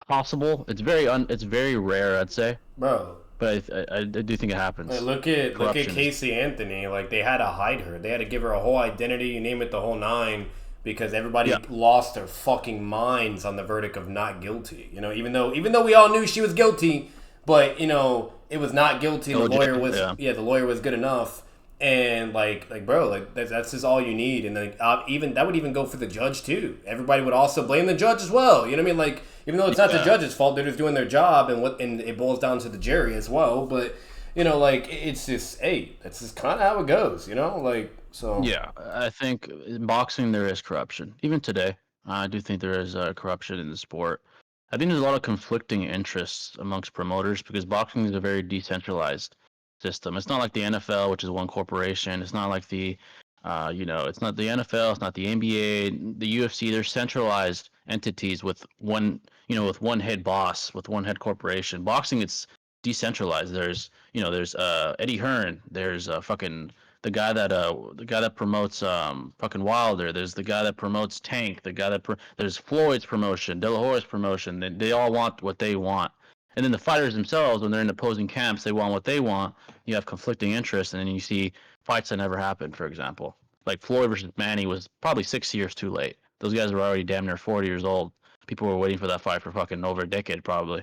possible. It's very rare, I'd say,
Bro,
but I do think it
like,
happens.
look at
Corruption is
Casey Anthony. Like they had to hide her. They had to give her a whole identity, you name it, the whole nine, because
yeah,
everybody lost their fucking minds on the verdict of not guilty. Even though we all knew she was guilty, but it was not guilty, and the
OJ,
lawyer was
yeah,
the lawyer was good enough. And like bro, like that's just all you need. And like even that would even go for the judge too. Everybody would also blame the judge as well. You know what I mean? Like even though it's not the
yeah.
judge's fault, they're just doing their job, and it boils down to the jury as well. But like it's just hey, that's just kind of how it goes. Like so.
Yeah, I think in boxing there is corruption. Even today, I do think there is corruption in the sport. I think there's a lot of conflicting interests amongst promoters because boxing is a very decentralized system. It's not like the NFL, which is one corporation. It's not like it's not the NFL. It's not the NBA, the UFC. They're centralized entities with with one head boss, with one head corporation. Boxing, it's decentralized. There's Eddie Hearn. There's fucking the guy that promotes fucking Wilder. There's the guy that promotes Tank. There's Floyd's promotion, De La Hoya's promotion. They all want what they want. And then the fighters themselves, when they're in opposing camps, they want what they want. You have conflicting interests, and then you see fights that never happened. For example, like Floyd versus Manny was probably 6 years too late. Those guys were already damn near 40 years old. People were waiting for that fight for fucking over a decade probably,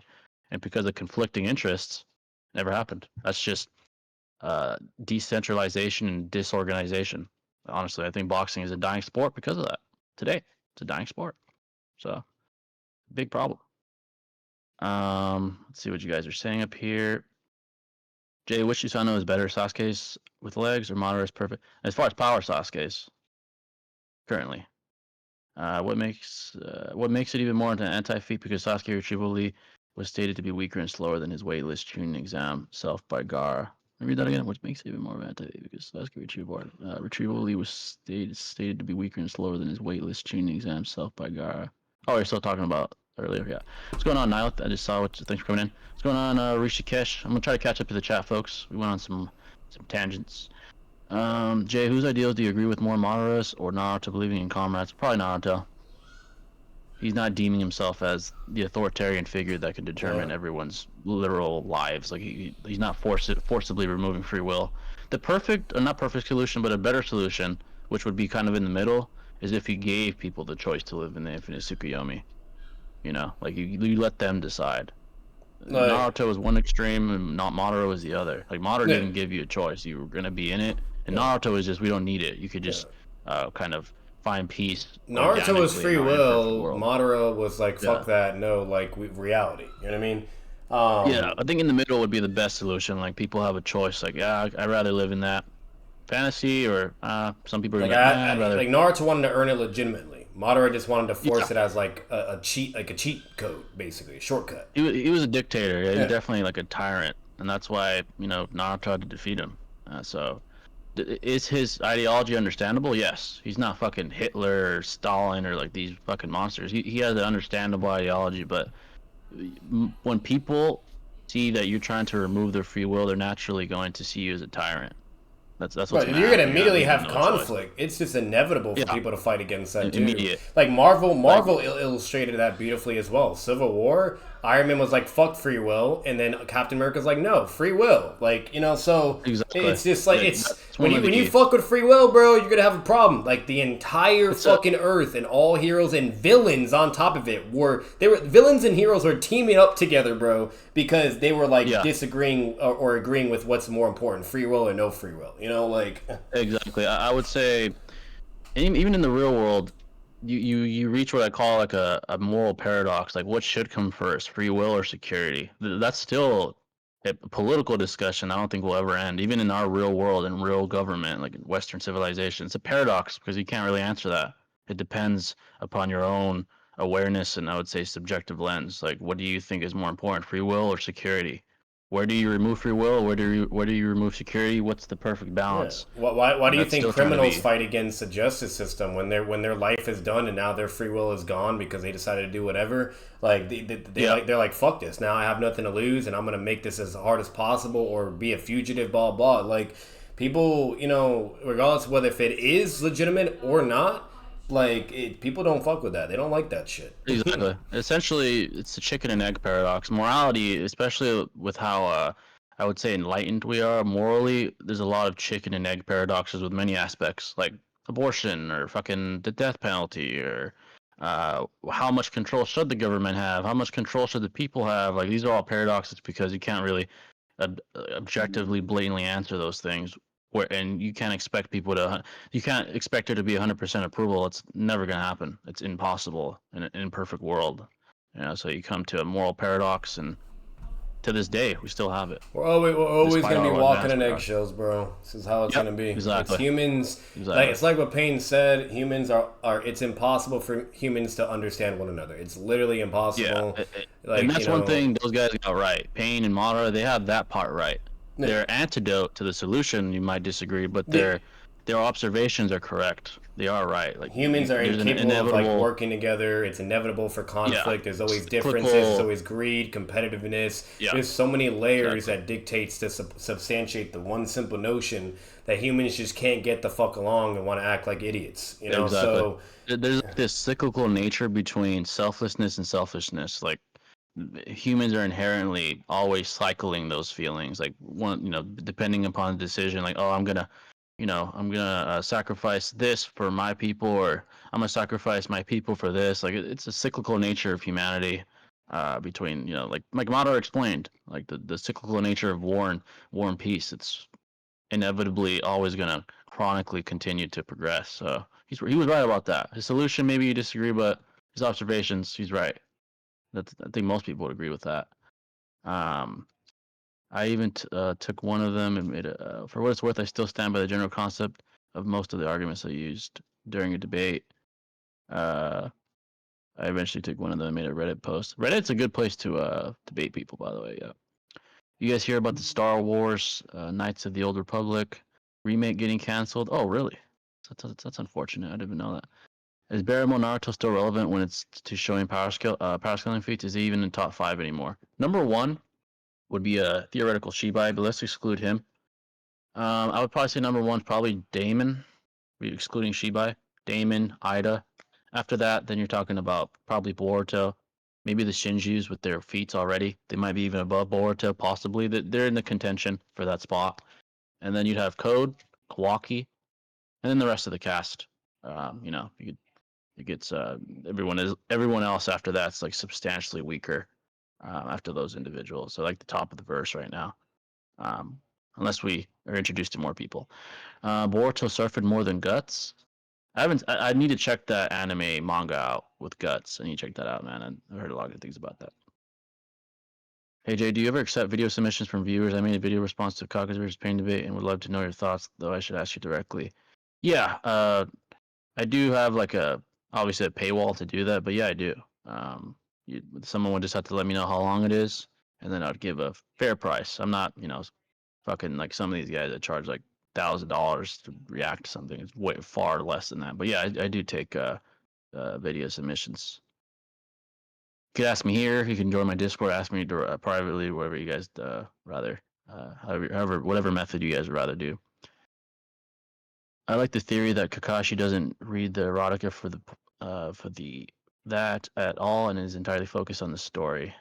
and because of conflicting interests, never happened. That's just decentralization and disorganization. Honestly, I think boxing is a dying sport because of that. Today, it's a dying sport. So, big problem. Let's see what you guys are saying up here. Jay, which Susano is better, Sasuke's with legs or Madara's perfect? As far as power, Sasuke's currently. What makes it even more into anti-feat because Sasuke retrievably was stated to be weaker and slower than his waitlist tuning exam self by Gaara. Let me read that again. What makes it even more of an anti-feat because Sasuke retrievably was stated to be weaker and slower than his waitlist tuning exam self by Gaara. Oh, you're still talking about earlier, yeah. What's going on, Nile? I just saw what. Thanks for coming in. What's going on, Rishikesh? I'm gonna try to catch up to the chat, folks. We went on some tangents. Jay, whose ideals do you agree with more, Madara's or Naruto believing in comrades? Probably Naruto. He's not deeming himself as the authoritarian figure that can determine everyone's literal lives. Like he's not forcibly removing free will. The perfect, or not perfect solution, but a better solution, which would be kind of in the middle, is if he gave people the choice to live in the infinite Tsukuyomi. You know, like you let them decide.
Like,
Naruto is one extreme, and not Madara is the other. Like Madara
yeah,
didn't give you a choice; you were gonna be in it. And
yeah,
Naruto is just we don't need it. You could
yeah.
just kind of find peace
Naruto was
organically in
free
our imperfect
will.
world.
Madara was like,
Yeah.
fuck that, no, like reality. You know what I mean?
Yeah, I think in the middle would be the best solution. Like people have a choice. Like, yeah, I'd rather live in that fantasy, or some people are
Like
gonna be like, nah, I'd
I
rather.
like Naruto wanted to earn it legitimately. Madara just wanted to
Yeah,
force it as like a cheat, like a cheat code, basically a shortcut.
he was a dictator. Yeah, he was
Yeah.
definitely like a tyrant, and that's why Naruto had to defeat him. So, is his ideology understandable? Yes, he's not fucking Hitler or Stalin or like these fucking monsters. He has an understandable ideology, but when people see that you're trying to remove their free will, they're naturally going to see you as a tyrant. That's what's
Right,
gonna
you're gonna
happen. You're gonna
immediately
leave them
have
no choice.
conflict. It's just inevitable for
Yeah,
people to fight against that too.
immediate.
Like Marvel,
Like
illustrated that beautifully as well. Civil War, Iron Man was like fuck free will, and then Captain America's like no free will. Like so
exactly.
it's just like
Yeah,
it's
that's one of
when you
the.
fuck with free will, bro, you're gonna have a problem. Like the entire
It's a
fucking Earth and all heroes and villains on top of it were villains and heroes were teaming up together, bro, because they were like
yeah,
disagreeing or agreeing with what's more important, free will or no free will. Like.
exactly. I would say even in the real world, you reach what I call like a moral paradox. Like what should come first, free will or security? That's still a political discussion. I don't think will ever end. Even in our real world and real government, like in Western civilization, it's a paradox because you can't really answer that. It depends upon your own awareness and I would say subjective lens. Like what do you think is more important, free will or security? Where do you remove free will? Where do you remove security? What's the perfect
Yeah.
balance?
Why do you
That's
think
still trying to
criminals
be.
fight against the justice system when their life is done and now their free will is gone because they decided to do whatever? Like
Yeah,
they're like fuck this. Now I have nothing to lose and I'm gonna make this as hard as possible or be a fugitive. Blah blah. Like people, regardless of whether if it is legitimate or not, like people don't fuck with that. They don't like that shit.
exactly. Essentially, it's the chicken and egg paradox. Morality, especially with how I would say enlightened we are morally, there's a lot of chicken and egg paradoxes with many aspects, like abortion or fucking the death penalty or how much control should the government have? How much control should the people have? Like these are all paradoxes because you can't really objectively, blatantly answer those things. And you can't expect people to you can't expect there to be 100% approval. It's never going to happen. It's impossible in an imperfect world. So you come to a moral paradox, and to this day, we still have it,
We're always
despite
gonna be
our
walking
advanced
on
regard.
eggshells, bro. This is how it's
Yep,
gonna be. It's
exactly,
humans. Like
exactly.
it's like what Payne said. Humans are. It's impossible for humans to understand one another. It's literally
Yeah,
impossible.
and
Like
that's one thing those guys got right. Pain and Madara, they have that part right. Their antidote to the solution, you might disagree, but
the,
their observations are correct. They are right. Like
humans are
there's an
incapable of like
inevitable,
working together. It's inevitable for
yeah,
conflict. There's always differences. There's
cyclical,
always greed, competitiveness.
yeah,
There's so many layers
exactly.
that dictates to substantiate the one simple notion that humans just can't get the fuck along and want to act like idiots.
Exactly.
So
There's like this cyclical nature between selflessness and selfishness. Like humans are inherently always cycling those feelings. Like depending upon the decision, like, oh, I'm gonna sacrifice this for my people, or I'm gonna sacrifice my people for this. Like it's a cyclical nature of humanity. Between like Madara explained, like the cyclical nature of war and peace. It's inevitably always gonna chronically continued to progress. So he was right about that. His solution, maybe you disagree, but his observations, he's right. I think most people would agree with that. I even took one of them and made it. For what it's worth, I still stand by the general concept of most of the arguments I used during a debate. I eventually took one of them and made a Reddit post. Reddit's a good place to debate people, by the way. Yeah. You guys hear about the Star Wars Knights of the Old Republic remake getting canceled? Oh, really? That's unfortunate. I didn't even know that. Is Barrymore Naruto still relevant when it's to showing power scaling feats? Is he even in top 5 anymore? Number 1 would be a theoretical Shibai, but let's exclude him. I would probably say number 1 is probably Damon, excluding Shibai. Damon, Ida. After that, then you're talking about probably Boruto. Maybe the Shinjus with their feats already. They might be even above Boruto, possibly. They're in the contention for that spot. And then you'd have Code, Kawaki, and then the rest of the cast. You know, it gets everyone else after that's like substantially weaker after those individuals. So like the top of the verse right now, um, unless we are introduced to more people. Boruto suffered more than Guts. I haven't. I need to check that anime manga out with Guts. I need to check that out, man. And I've heard a lot of good things about that. Hey Jay, do you ever accept video submissions from viewers? I made a video response to Caucus versus Pain debate and would love to know your thoughts, though I should ask you directly. Yeah, I do have like obviously a paywall to do that, but yeah, I do. Someone would just have to let me know how long it is, and then I'd give a fair price. I'm not, fucking like some of these guys that charge like $1,000 to react to something. It's way far less than that. But yeah, I do take video submissions. You could ask me here. You can join my Discord. Ask me privately, whatever you guys rather. However, whatever method you guys would rather do. I like the theory that Kakashi doesn't read the erotica for the that at all and is entirely focused on the story.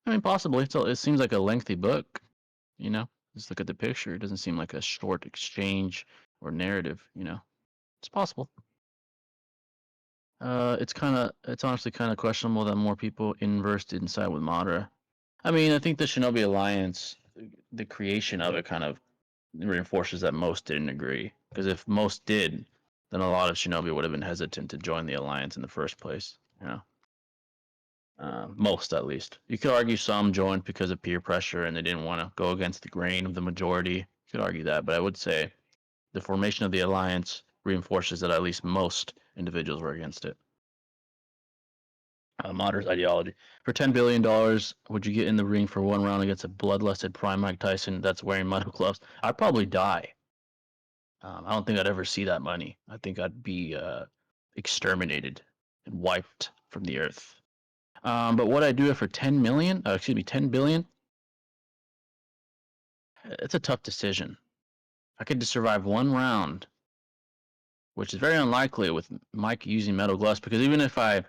I mean, possibly. It seems like a lengthy book, you know. Just look at the picture. It doesn't seem like a short exchange or narrative, you know. It's possible. It's honestly kind of questionable that more people inversed inside with Madara. I mean, I think the Shinobi Alliance, the creation of it kind of reinforces that most didn't agree. Because if most did, then a lot of Shinobi would have been hesitant to join the alliance in the first place. You know, most at least. You could argue some joined because of peer pressure and they didn't want to go against the grain of the majority. You could argue that, but I would say the formation of the alliance reinforces that at least most individuals were against it. Moderate's ideology. For $10 billion, would you get in the ring for one round against a bloodlusted prime Mike Tyson that's wearing metal gloves? I'd probably die. I don't think I'd ever see that money. I think I'd be exterminated and wiped from the earth. But would I do it for 10 million? Excuse me, 10 billion? It's a tough decision. I could just survive one round, which is very unlikely with Mike using metal gloves, because even if I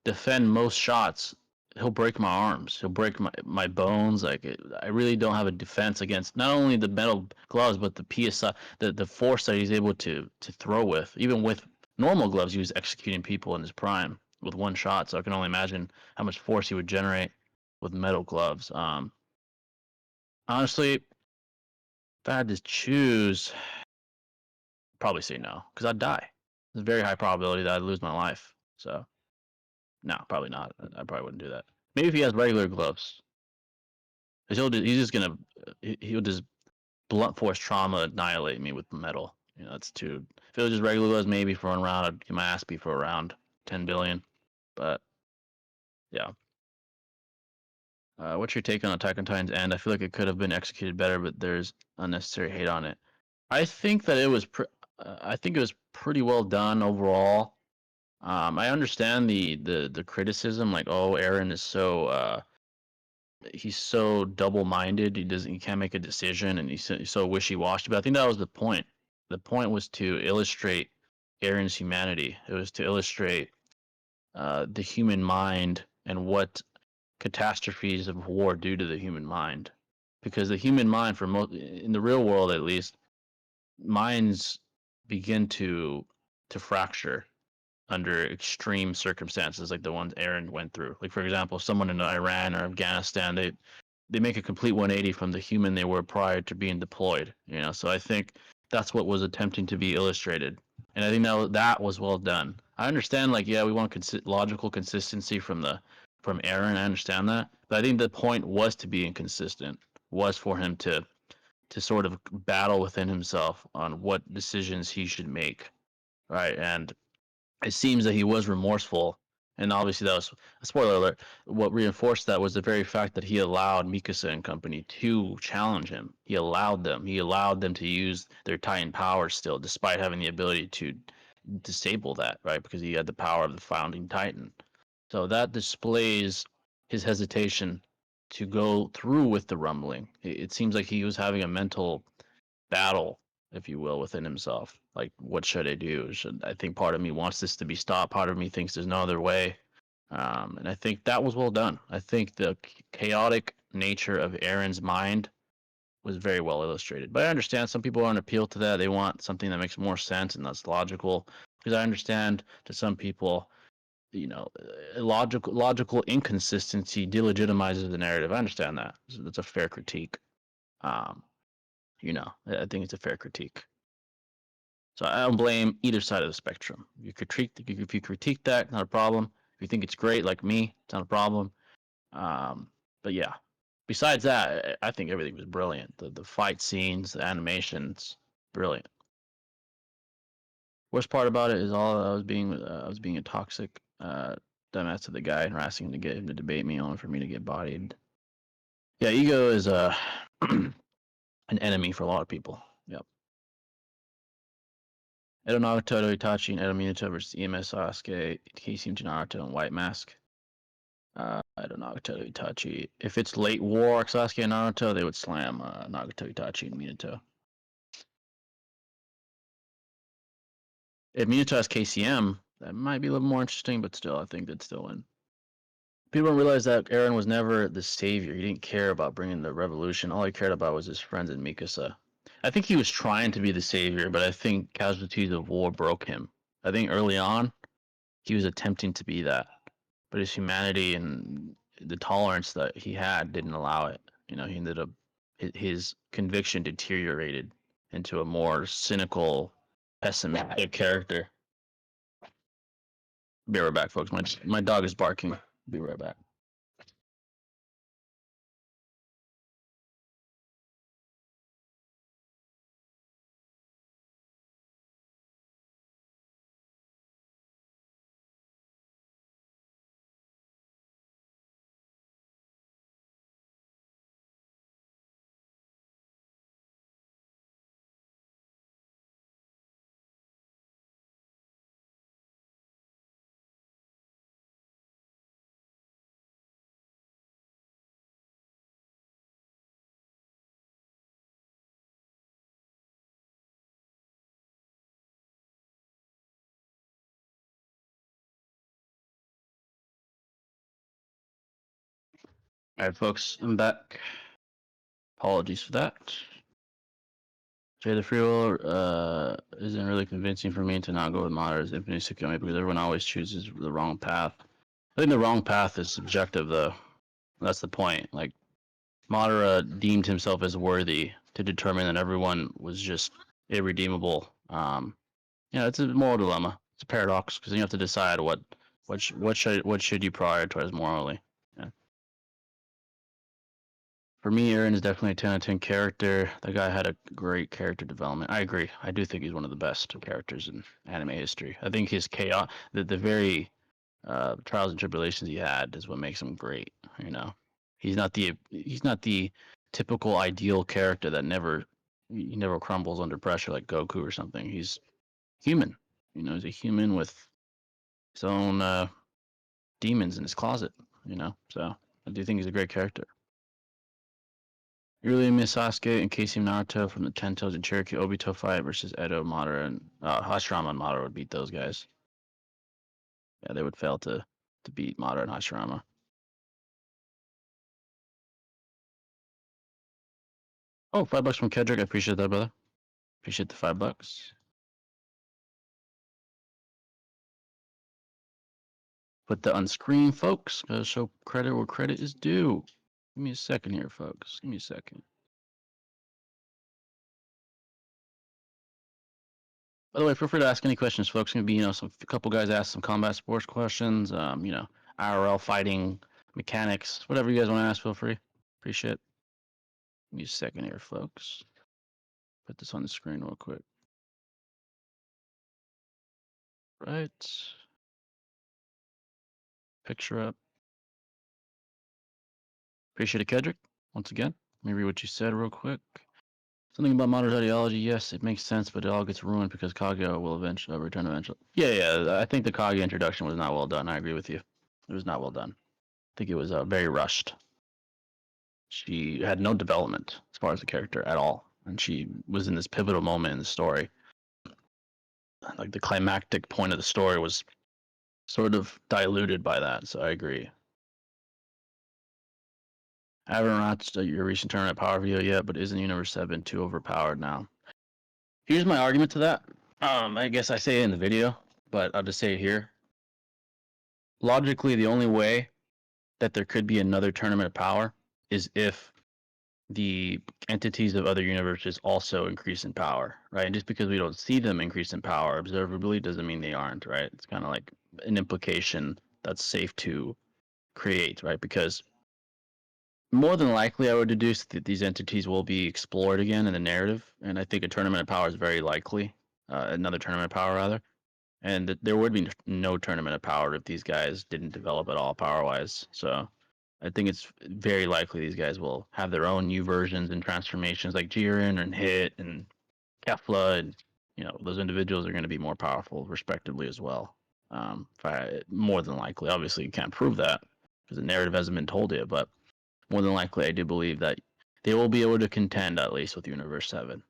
defend most shots, he'll break my arms. He'll break my bones. I really don't have a defense against not only the metal gloves, but the PSI, the force that he's able to throw with. Even with normal gloves, he was executing people in his prime with one shot. So I can only imagine how much force he would generate with metal gloves. Honestly, if I had to choose, probably say no, because I'd die. There's a very high probability that I'd lose my life. So no, probably not. I probably wouldn't do that. Maybe if he has regular gloves, because he's just gonna he'll just blunt force trauma annihilate me with metal. You know, that's too. If it was just regular gloves, maybe for one round, I'd get my ass beat for around 10 billion. But yeah. What's your take on Attack on Titan's end? I feel like it could have been executed better, but there's unnecessary hate on it. I think that it was. I think it was pretty well done overall. I understand the criticism, like, oh, Aaron is so he's so double-minded. He can't make a decision, and he's so wishy-washy. But I think that was the point. The point was to illustrate Aaron's humanity. It was to illustrate the human mind and what catastrophes of war do to the human mind. Because the human mind, for most in the real world at least, minds begin to fracture under extreme circumstances like the ones Aaron went through. Like, for example, someone in Iran or Afghanistan, they make a complete 180 from the human they were prior to being deployed. You know, so I think that's what was attempting to be illustrated, and I think that was well done. I understand, like, yeah, we want logical consistency from Aaron. I understand that, but I think the point was to be inconsistent, was for him to sort of battle within himself on what decisions he should make, right? And it seems that he was remorseful, and obviously that was a spoiler alert. What reinforced that was the very fact that he allowed Mikasa and company to challenge him. He allowed them. He allowed them to use their Titan power still, despite having the ability to disable that, right? Because he had the power of the founding Titan. So that displays his hesitation to go through with the rumbling. It seems like he was having a mental battle, if you will, within himself. Like, what should I do? I think part of me wants this to be stopped. Part of me thinks there's no other way. And I think that was well done. I think the chaotic nature of Aaron's mind was very well illustrated. But I understand some people aren't appealed to that. They want something that makes more sense and that's logical. Because I understand to some people, logical inconsistency delegitimizes the narrative. I understand that. So that's a fair critique. Um, I think it's a fair critique. So I don't blame either side of the spectrum. If you critique that, not a problem. If you think it's great, like me, it's not a problem. Um, but yeah, besides that, I think everything was brilliant. The fight scenes, the animations, brilliant. Worst part about it is all I was being a toxic dumbass to the guy and harassing him to get him to debate me, only for me to get bodied. Yeah, ego is an enemy for a lot of people. Yep. Edo Nagato, Itachi, and Edo Minato versus EMS Sasuke, Casey Naruto, and White Mask. Edo Nagato, Itachi. If it's late war, Sasuke and Naruto, they would slam Nagato, Itachi, and Minato. If Minato has KCM, that might be a little more interesting, but still, I think they'd still win. People don't realize that Eren was never the savior. He didn't care about bringing the revolution. All he cared about was his friends and Mikasa. I think he was trying to be the savior, but I think casualties of war broke him. I think early on, he was attempting to be that, but his humanity and the tolerance that he had didn't allow it. He ended up his conviction deteriorated into a more cynical, pessimistic character. Be right back, folks. My dog is barking. Be right back. All right, folks, I'm back. Apologies for that. Jay, the free will isn't really convincing for me to not go with Madara's Infinite Tsukuyomi because everyone always chooses the wrong path. I think the wrong path is subjective, though. That's the point. Like, Madara deemed himself as worthy to determine that everyone was just irredeemable. It's a moral dilemma. It's a paradox because you have to decide what should you prioritize morally. Yeah. For me, Eren is definitely a 10 out of 10 character. The guy had a great character development. I agree. I do think he's one of the best characters in anime history. I think his chaos, the very trials and tribulations he had, is what makes him great. He's not the typical ideal character that never crumbles under pressure like Goku or something. He's human. He's a human with his own demons in his closet. So I do think he's a great character. You really miss Sasuke and Casey Naruto from the Ten Toes and Cherokee Obito fight versus Edo, Madara, and Hashirama and Madara would beat those guys. Yeah, they would fail to beat Madara and Hashirama. Oh, $5 from Kedrick. I appreciate that, brother. Appreciate the $5. Put the unscreen, folks. Gotta show credit where credit is due. Give me a second here, folks. Give me a second. By the way, feel free to ask any questions, folks. Gonna be, a couple guys asked some combat sports questions. IRL fighting mechanics, whatever you guys want to ask. Feel free. Appreciate it. Give me a second here, folks. Put this on the screen real quick. Right. Picture up. Appreciate it, Kedrick. Once again, let me read what you said real quick. Something about modern ideology. Yes, it makes sense, but it all gets ruined because Kaguya will eventually return eventually. Yeah. I think the Kaguya introduction was not well done. I agree with you. It was not well done. I think it was very rushed. She had no development as far as the character at all, and she was in this pivotal moment in the story. Like the climactic point of the story was sort of diluted by that. So I agree. I haven't watched your recent tournament power video yet, but isn't Universe 7 too overpowered now? Here's my argument to that. I guess I say it in the video, but I'll just say it here. Logically, the only way that there could be another tournament of power is if the entities of other universes also increase in power, right? And just because we don't see them increase in power observably doesn't mean they aren't, right? It's kind of like an implication that's safe to create, right? Because more than likely, I would deduce that these entities will be explored again in the narrative, and I think a tournament of power is very likely, another tournament of power rather, and that there would be no tournament of power if these guys didn't develop at all power-wise. So I think it's very likely these guys will have their own new versions and transformations like Jiren and Hit and Kefla, and those individuals are going to be more powerful respectively as well. More than likely, obviously you can't prove that because the narrative hasn't been told yet, but more than likely I do believe that they will be able to contend at least with Universe 7.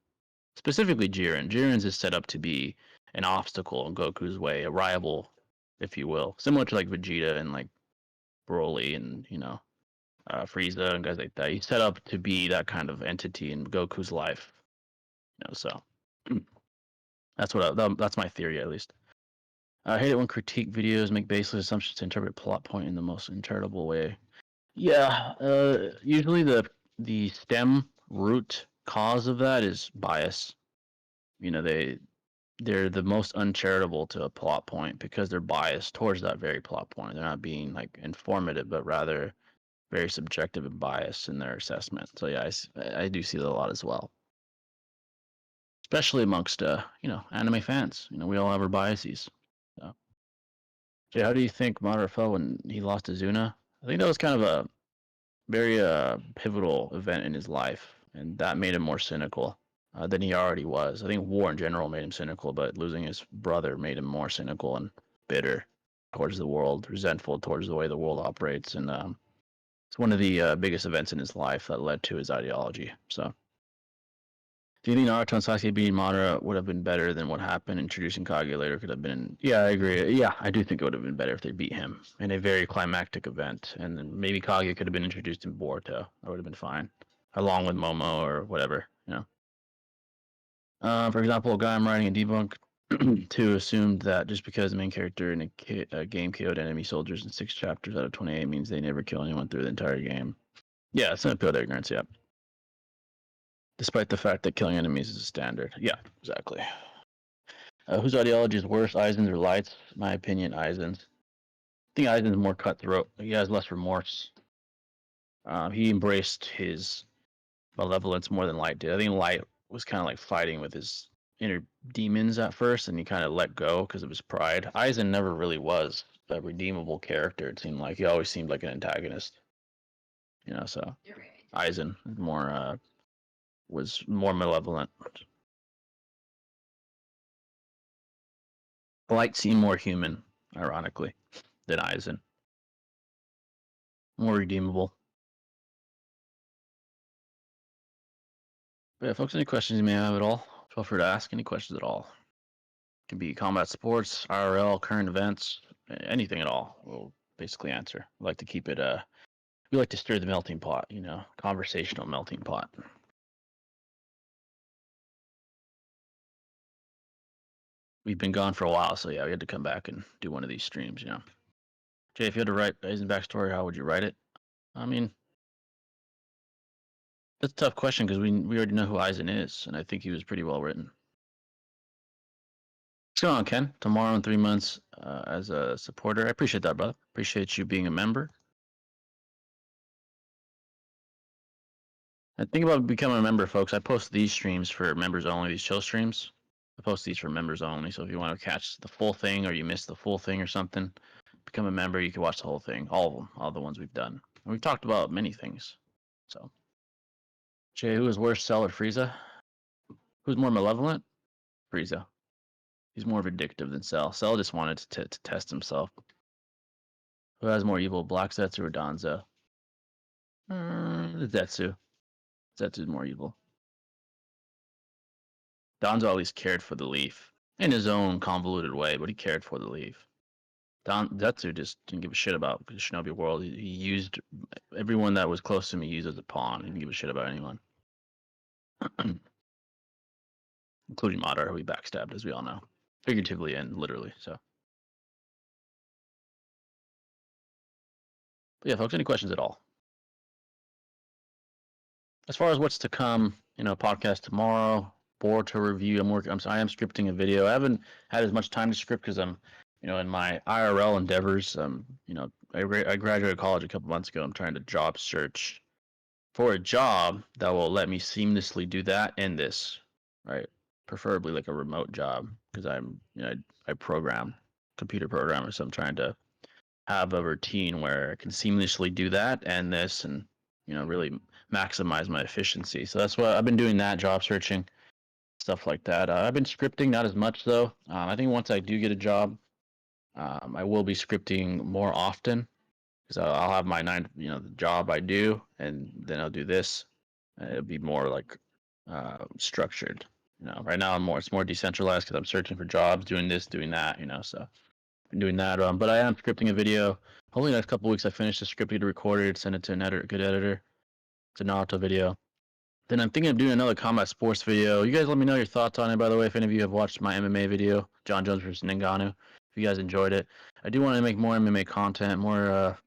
Specifically Jiren. Jiren's is set up to be an obstacle in Goku's way, a rival, if you will, similar to like Vegeta and like Broly and Frieza and guys like that. He's set up to be that kind of entity in Goku's life. So that's my theory at least. I hate it when critique videos make baseless assumptions to interpret plot point in the most interpretable way. Yeah, usually the stem root cause of that is bias. They're the most uncharitable to a plot point because they're biased towards that very plot point. They're not being like informative, but rather very subjective and biased in their assessment. So yeah, I do see that a lot as well, especially amongst anime fans. We all have our biases. So, Jay, how do you think Madara felt when he lost to Zuna? I think that was kind of a very pivotal event in his life, and that made him more cynical than he already was. I think war in general made him cynical, but losing his brother made him more cynical and bitter towards the world, resentful towards the way the world operates, and it's one of the biggest events in his life that led to his ideology. So, do you think Naruto and Sasuke beating Madara would have been better than what happened? Introducing Kage later could have been. Yeah, I agree. Yeah, I do think it would have been better if they beat him in a very climactic event, and then maybe Kage could have been introduced in Boruto. That would have been fine, along with Momo or whatever. For example, a guy I'm writing a debunk to assumed that just because the main character in a game killed enemy soldiers in 6 chapters out of 28 means they never kill anyone through the entire game. Yeah, it's an appeal to ignorance. Yeah. Despite the fact that killing enemies is a standard. Yeah, exactly. Whose ideology is worse, Aizen's or Light's? My opinion, Aizen's. I think Aizen's more cutthroat. He has less remorse. He embraced his malevolence more than Light did. I think Light was kind of like fighting with his inner demons at first, and he kind of let go because of his pride. Aizen never really was a redeemable character. It seemed like he always seemed like an antagonist. So Aizen was more malevolent. Light seemed more human, ironically, than Aizen. More redeemable. But yeah, folks, any questions you may have at all, feel free to ask any questions at all. It can be combat sports, IRL, current events, anything at all. We'll basically answer. We like to keep it, we like to stir the melting pot, conversational melting pot. We've been gone for a while, so yeah, we had to come back and do one of these streams, Jay, if you had to write Aizen's backstory, how would you write it? I mean, that's a tough question because we already know who Aizen is, and I think he was pretty well written. What's going on, Ken? Tomorrow in 3 months as a supporter. I appreciate that, brother. Appreciate you being a member. And think about becoming a member, folks. I post these streams for members only, these chill streams. I post these for members only. So if you want to catch the full thing or you missed the full thing or something, become a member. You can watch the whole thing, all of them, all the ones we've done. And we've talked about many things. So, Jay, who is worse, Cell or Frieza? Who's more malevolent? Frieza. He's more vindictive than Cell. Cell just wanted to test himself. Who has more evil, Black Zetsu or Danzo? Zetsu. Zetsu's more evil. Danzo at least cared for the leaf in his own convoluted way, but he cared for the leaf. Zetsu just didn't give a shit about the Shinobi world. He used everyone that was close to him. He used as a pawn. He didn't give a shit about anyone, including Madara, who he backstabbed, as we all know, figuratively and literally. So, but yeah, folks, any questions at all? As far as what's to come, podcast tomorrow, Boruto review. I am scripting a video. I haven't had as much time to script because I'm, in my IRL endeavors. I graduated college a couple months ago. I'm trying to job search for a job that will let me seamlessly do that and this, right? Preferably like a remote job because I program, computer programmer, so I'm trying to have a routine where I can seamlessly do that and this and really maximize my efficiency. So that's what I've been doing, that job searching, stuff like that. I've been scripting, not as much though. I think once I do get a job, I will be scripting more often because I'll have my the job I do, and then I'll do this. It'll be more like structured. Right now it's more decentralized because I'm searching for jobs, doing this, doing that. So been doing that. But I am scripting a video. Hopefully, the next couple weeks I finish the script, get it recorded, send it to an editor, good editor. It's a Naruto video. Then I'm thinking of doing another combat sports video. You guys let me know your thoughts on it, by the way, if any of you have watched my MMA video, John Jones versus Ngannou. If you guys enjoyed it. I do want to make more MMA content, more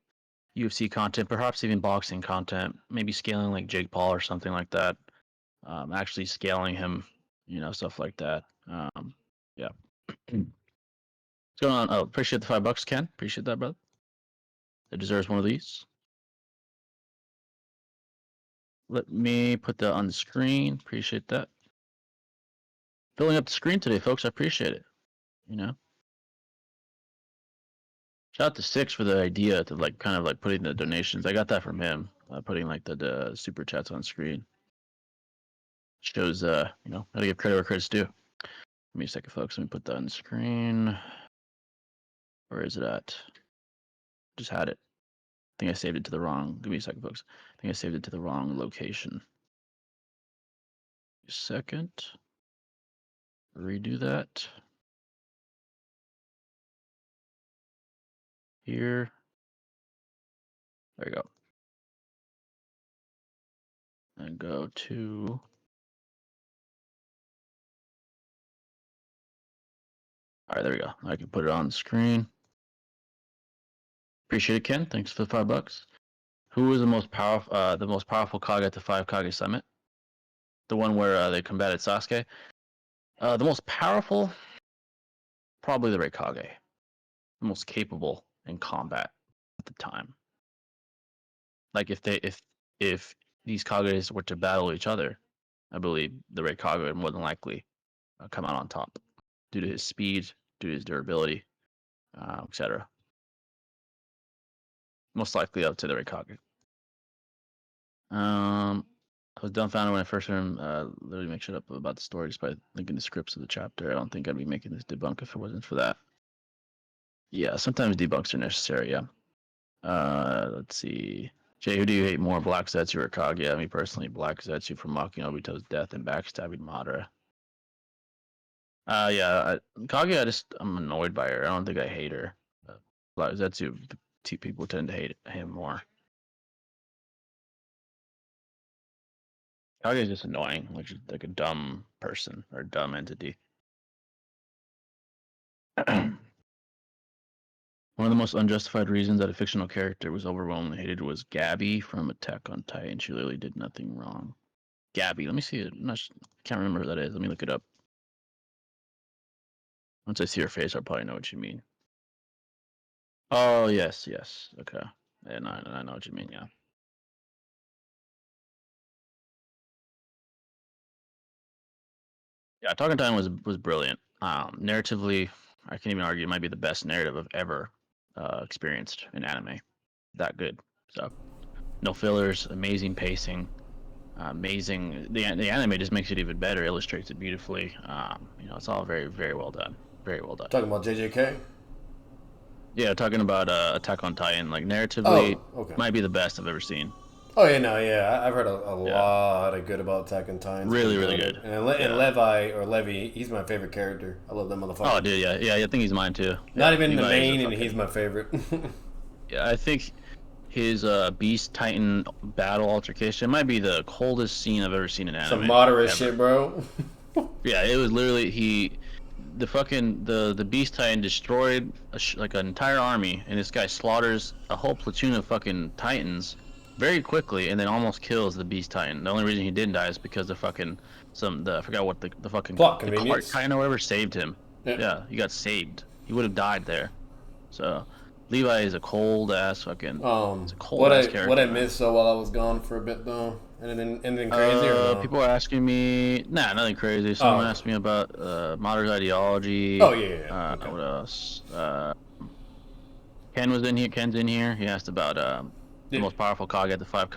UFC content, perhaps even boxing content, maybe scaling like Jake Paul or something like that. Actually scaling him, stuff like that. Yeah. What's going on? Oh, appreciate the $5, Ken. Appreciate that, brother. It deserves one of these. Let me put that on the screen. Appreciate that. Filling up the screen today, folks. I appreciate it. Shout out to Six for the idea to kind of putting the donations. I got that from him. Putting the super chats on screen. Shows how to give credit where credit's due. Give me a second, folks. Let me put that on the screen. Where is it at? Just had it. I think I saved it to the wrong. Give me a second, folks. I think I saved it to the wrong location. A second. Redo that. Here. There you go. And go to. All right, there we go. I can put it on the screen. Appreciate it, Ken. Thanks for the $5. Who is the most powerful Kage at the 5 Kage Summit? The one where they combated Sasuke. The most powerful, probably the Raikage. The most capable in combat at the time. Like if these Kages were to battle each other, I believe the Raikage would more than likely come out on top due to his speed, due to his durability, etc. Most likely up to the Raikage. I was dumbfounded when I first heard him literally make shit up about the story just by linking the scripts of the chapter. I don't think I'd be making this debunk if it wasn't for that. Yeah, sometimes debunks are necessary, yeah. Let's see. Jay, who do you hate more, Black Zetsu or Kaguya? Me personally, Black Zetsu for mocking Obito's death and backstabbing Madara. Yeah, Kaguya, I'm annoyed by her. I don't think I hate her. Black Zetsu, people tend to hate him more. Kaguya is just annoying, like a dumb person or a dumb entity. One of the most unjustified reasons that a fictional character was overwhelmingly hated was Gabby from Attack on Titan. She literally did nothing wrong. Gabby, let me see it. I can't remember who that is. Let me look it up. Once I see your face, I'll probably know what you mean. Oh yes, yes. Okay. Yeah, no, I know what you mean. Yeah. Yeah, Attack on Titan was brilliant. Narratively, I can't even argue it might be the best narrative I've ever experienced in anime. That good. So no fillers, amazing pacing, amazing. The anime just makes it even better, illustrates it beautifully. It's all very very well done. Very well done.
Talking about JJK.
Yeah, talking about Attack on Titan, like narratively,
Oh, okay.
might be the best I've ever seen.
Oh yeah, no, yeah. I've heard a
Yeah,
lot of good about Attack on Titan. It's
really
pretty
really
goated.
good.
And
Yeah.
Levi or Levy, he's my favorite character. I love that
Oh,
motherfucker.
dude, yeah, yeah, I think he's mine too.
Not
Yeah,
even the
Levi is a
main, and he's
fucking.
my favorite.
Yeah, I think his Beast Titan battle altercation might be the coldest scene I've ever seen in
Some
anime
moderate
ever.
shit, bro.
Yeah, it was literally the fucking the Beast Titan destroyed like an entire army, and this guy slaughters a whole platoon of fucking Titans very quickly, and then almost kills the Beast Titan. The only reason he didn't die is because the fucking I forgot what the fucking
Plot
the cart
convenience.
Titan or whatever saved him.
Yeah.
Yeah, he got saved. He would have died there. So Levi is a cold ass fucking. It's a cold ass
What I
character, man.
missed so while I was gone for a bit though, anything crazy or no?
People are asking me. Nah, nothing crazy.
Oh,
Someone
okay.
asked me about modern ideology.
Oh yeah, yeah, yeah. Okay.
What else? Ken was in here. Ken's in here. He asked about the
Yeah.
most powerful Kage at the five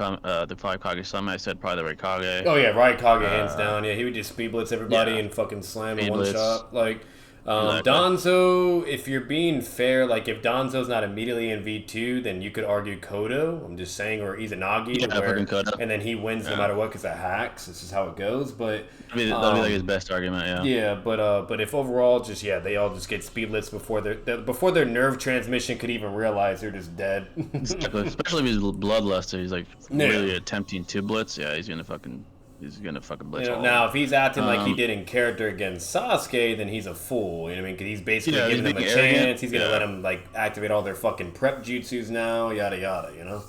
Kage summit. I said probably the Red Kage.
Oh yeah, Riot Kage hands
Uh,
down. Yeah, he would just speed blitz everybody
yeah,
and fucking slam in
Fade
one
Blitz.
shot. Like
Exactly.
Danzo, if you're being fair, like if Danzo's not immediately in V2, then you could argue Kodo. I'm just saying, or Izanagi, to
Yeah, fucking
where,
Koda.
and then he wins no
Yeah,
matter what because of hacks. This is how it goes. But
that'll be like his best argument. Yeah.
yeah, but if overall, just yeah, they all just get speed blitz before before their nerve transmission could even realize they're just dead.
Exactly. Especially if he's bloodluster. He's like
Yeah.
really attempting to blitz. Yeah, he's gonna fucking blitz all of
Now,
them.
if he's acting like he
Um,
did in character against Sasuke, then he's a fool. You know what I mean? Because he's basically
yeah, he's
giving them a
being arrogant.
chance. He's gonna let them like activate all their fucking prep jutsus now, yada yada. You know?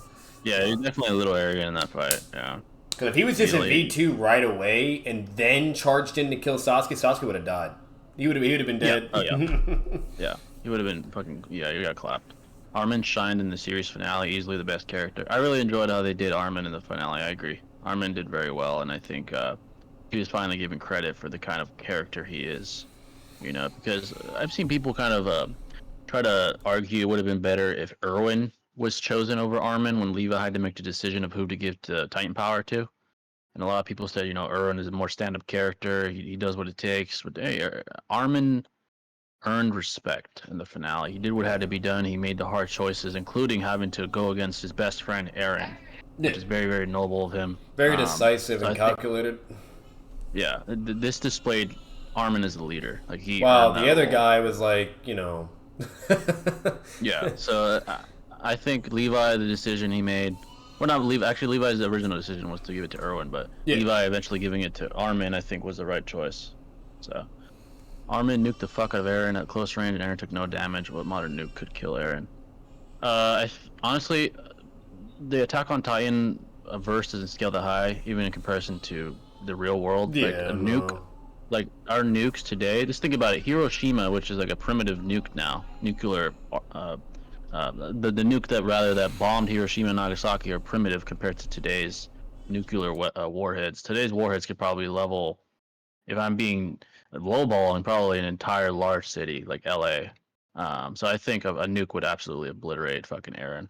Yeah, he's definitely a little arrogant in that fight. Yeah.
Because if he was just in
Really.
V2 right away and then charged in to kill Sasuke, Sasuke would have died. He would have been
Yeah.
dead.
Oh yeah. Yeah. He would have been fucking. Yeah, you got clapped. Armin shined in the series finale, easily the best character. I really enjoyed how they did Armin in the finale. I agree. Armin did very well, and I think he was finally given credit for the kind of character he is. Because I've seen people kind of try to argue it would have been better if Erwin was chosen over Armin when Levi had to make the decision of who to give to Titan power to. And a lot of people said, Erwin is a more stand-up character. He does what it takes. But hey, Armin earned respect in the finale. He did what had to be done. He made the hard choices, including having to go against his best friend Eren,
Yeah.
which is very, very noble of him.
Very decisive
So
and
I think,
calculated.
yeah, this displayed Armin as the leader. Like he
While
earned
the
that
other
role.
guy was like,
Yeah. So I think Levi, the decision he made, well, not Levi. Actually, Levi's original decision was to give it to Erwin, but
Yeah.
Levi eventually giving it to Armin, I think, was the right choice. So Armin nuked the fuck out of Eren at close range, and Eren took no damage. What modern nuke could kill Eren? Honestly, the Attack on Titan verse doesn't scale that high, even in comparison to the real world. Like
Yeah,
a nuke,
no.
like our nukes today. Just think about it. Hiroshima, which is like a primitive nuke now, nuclear. The nuke that bombed Hiroshima and Nagasaki are primitive compared to today's nuclear warheads. Today's warheads could probably level, if I'm being lowballing, probably an entire large city like LA. So I think a nuke would absolutely obliterate fucking Eren,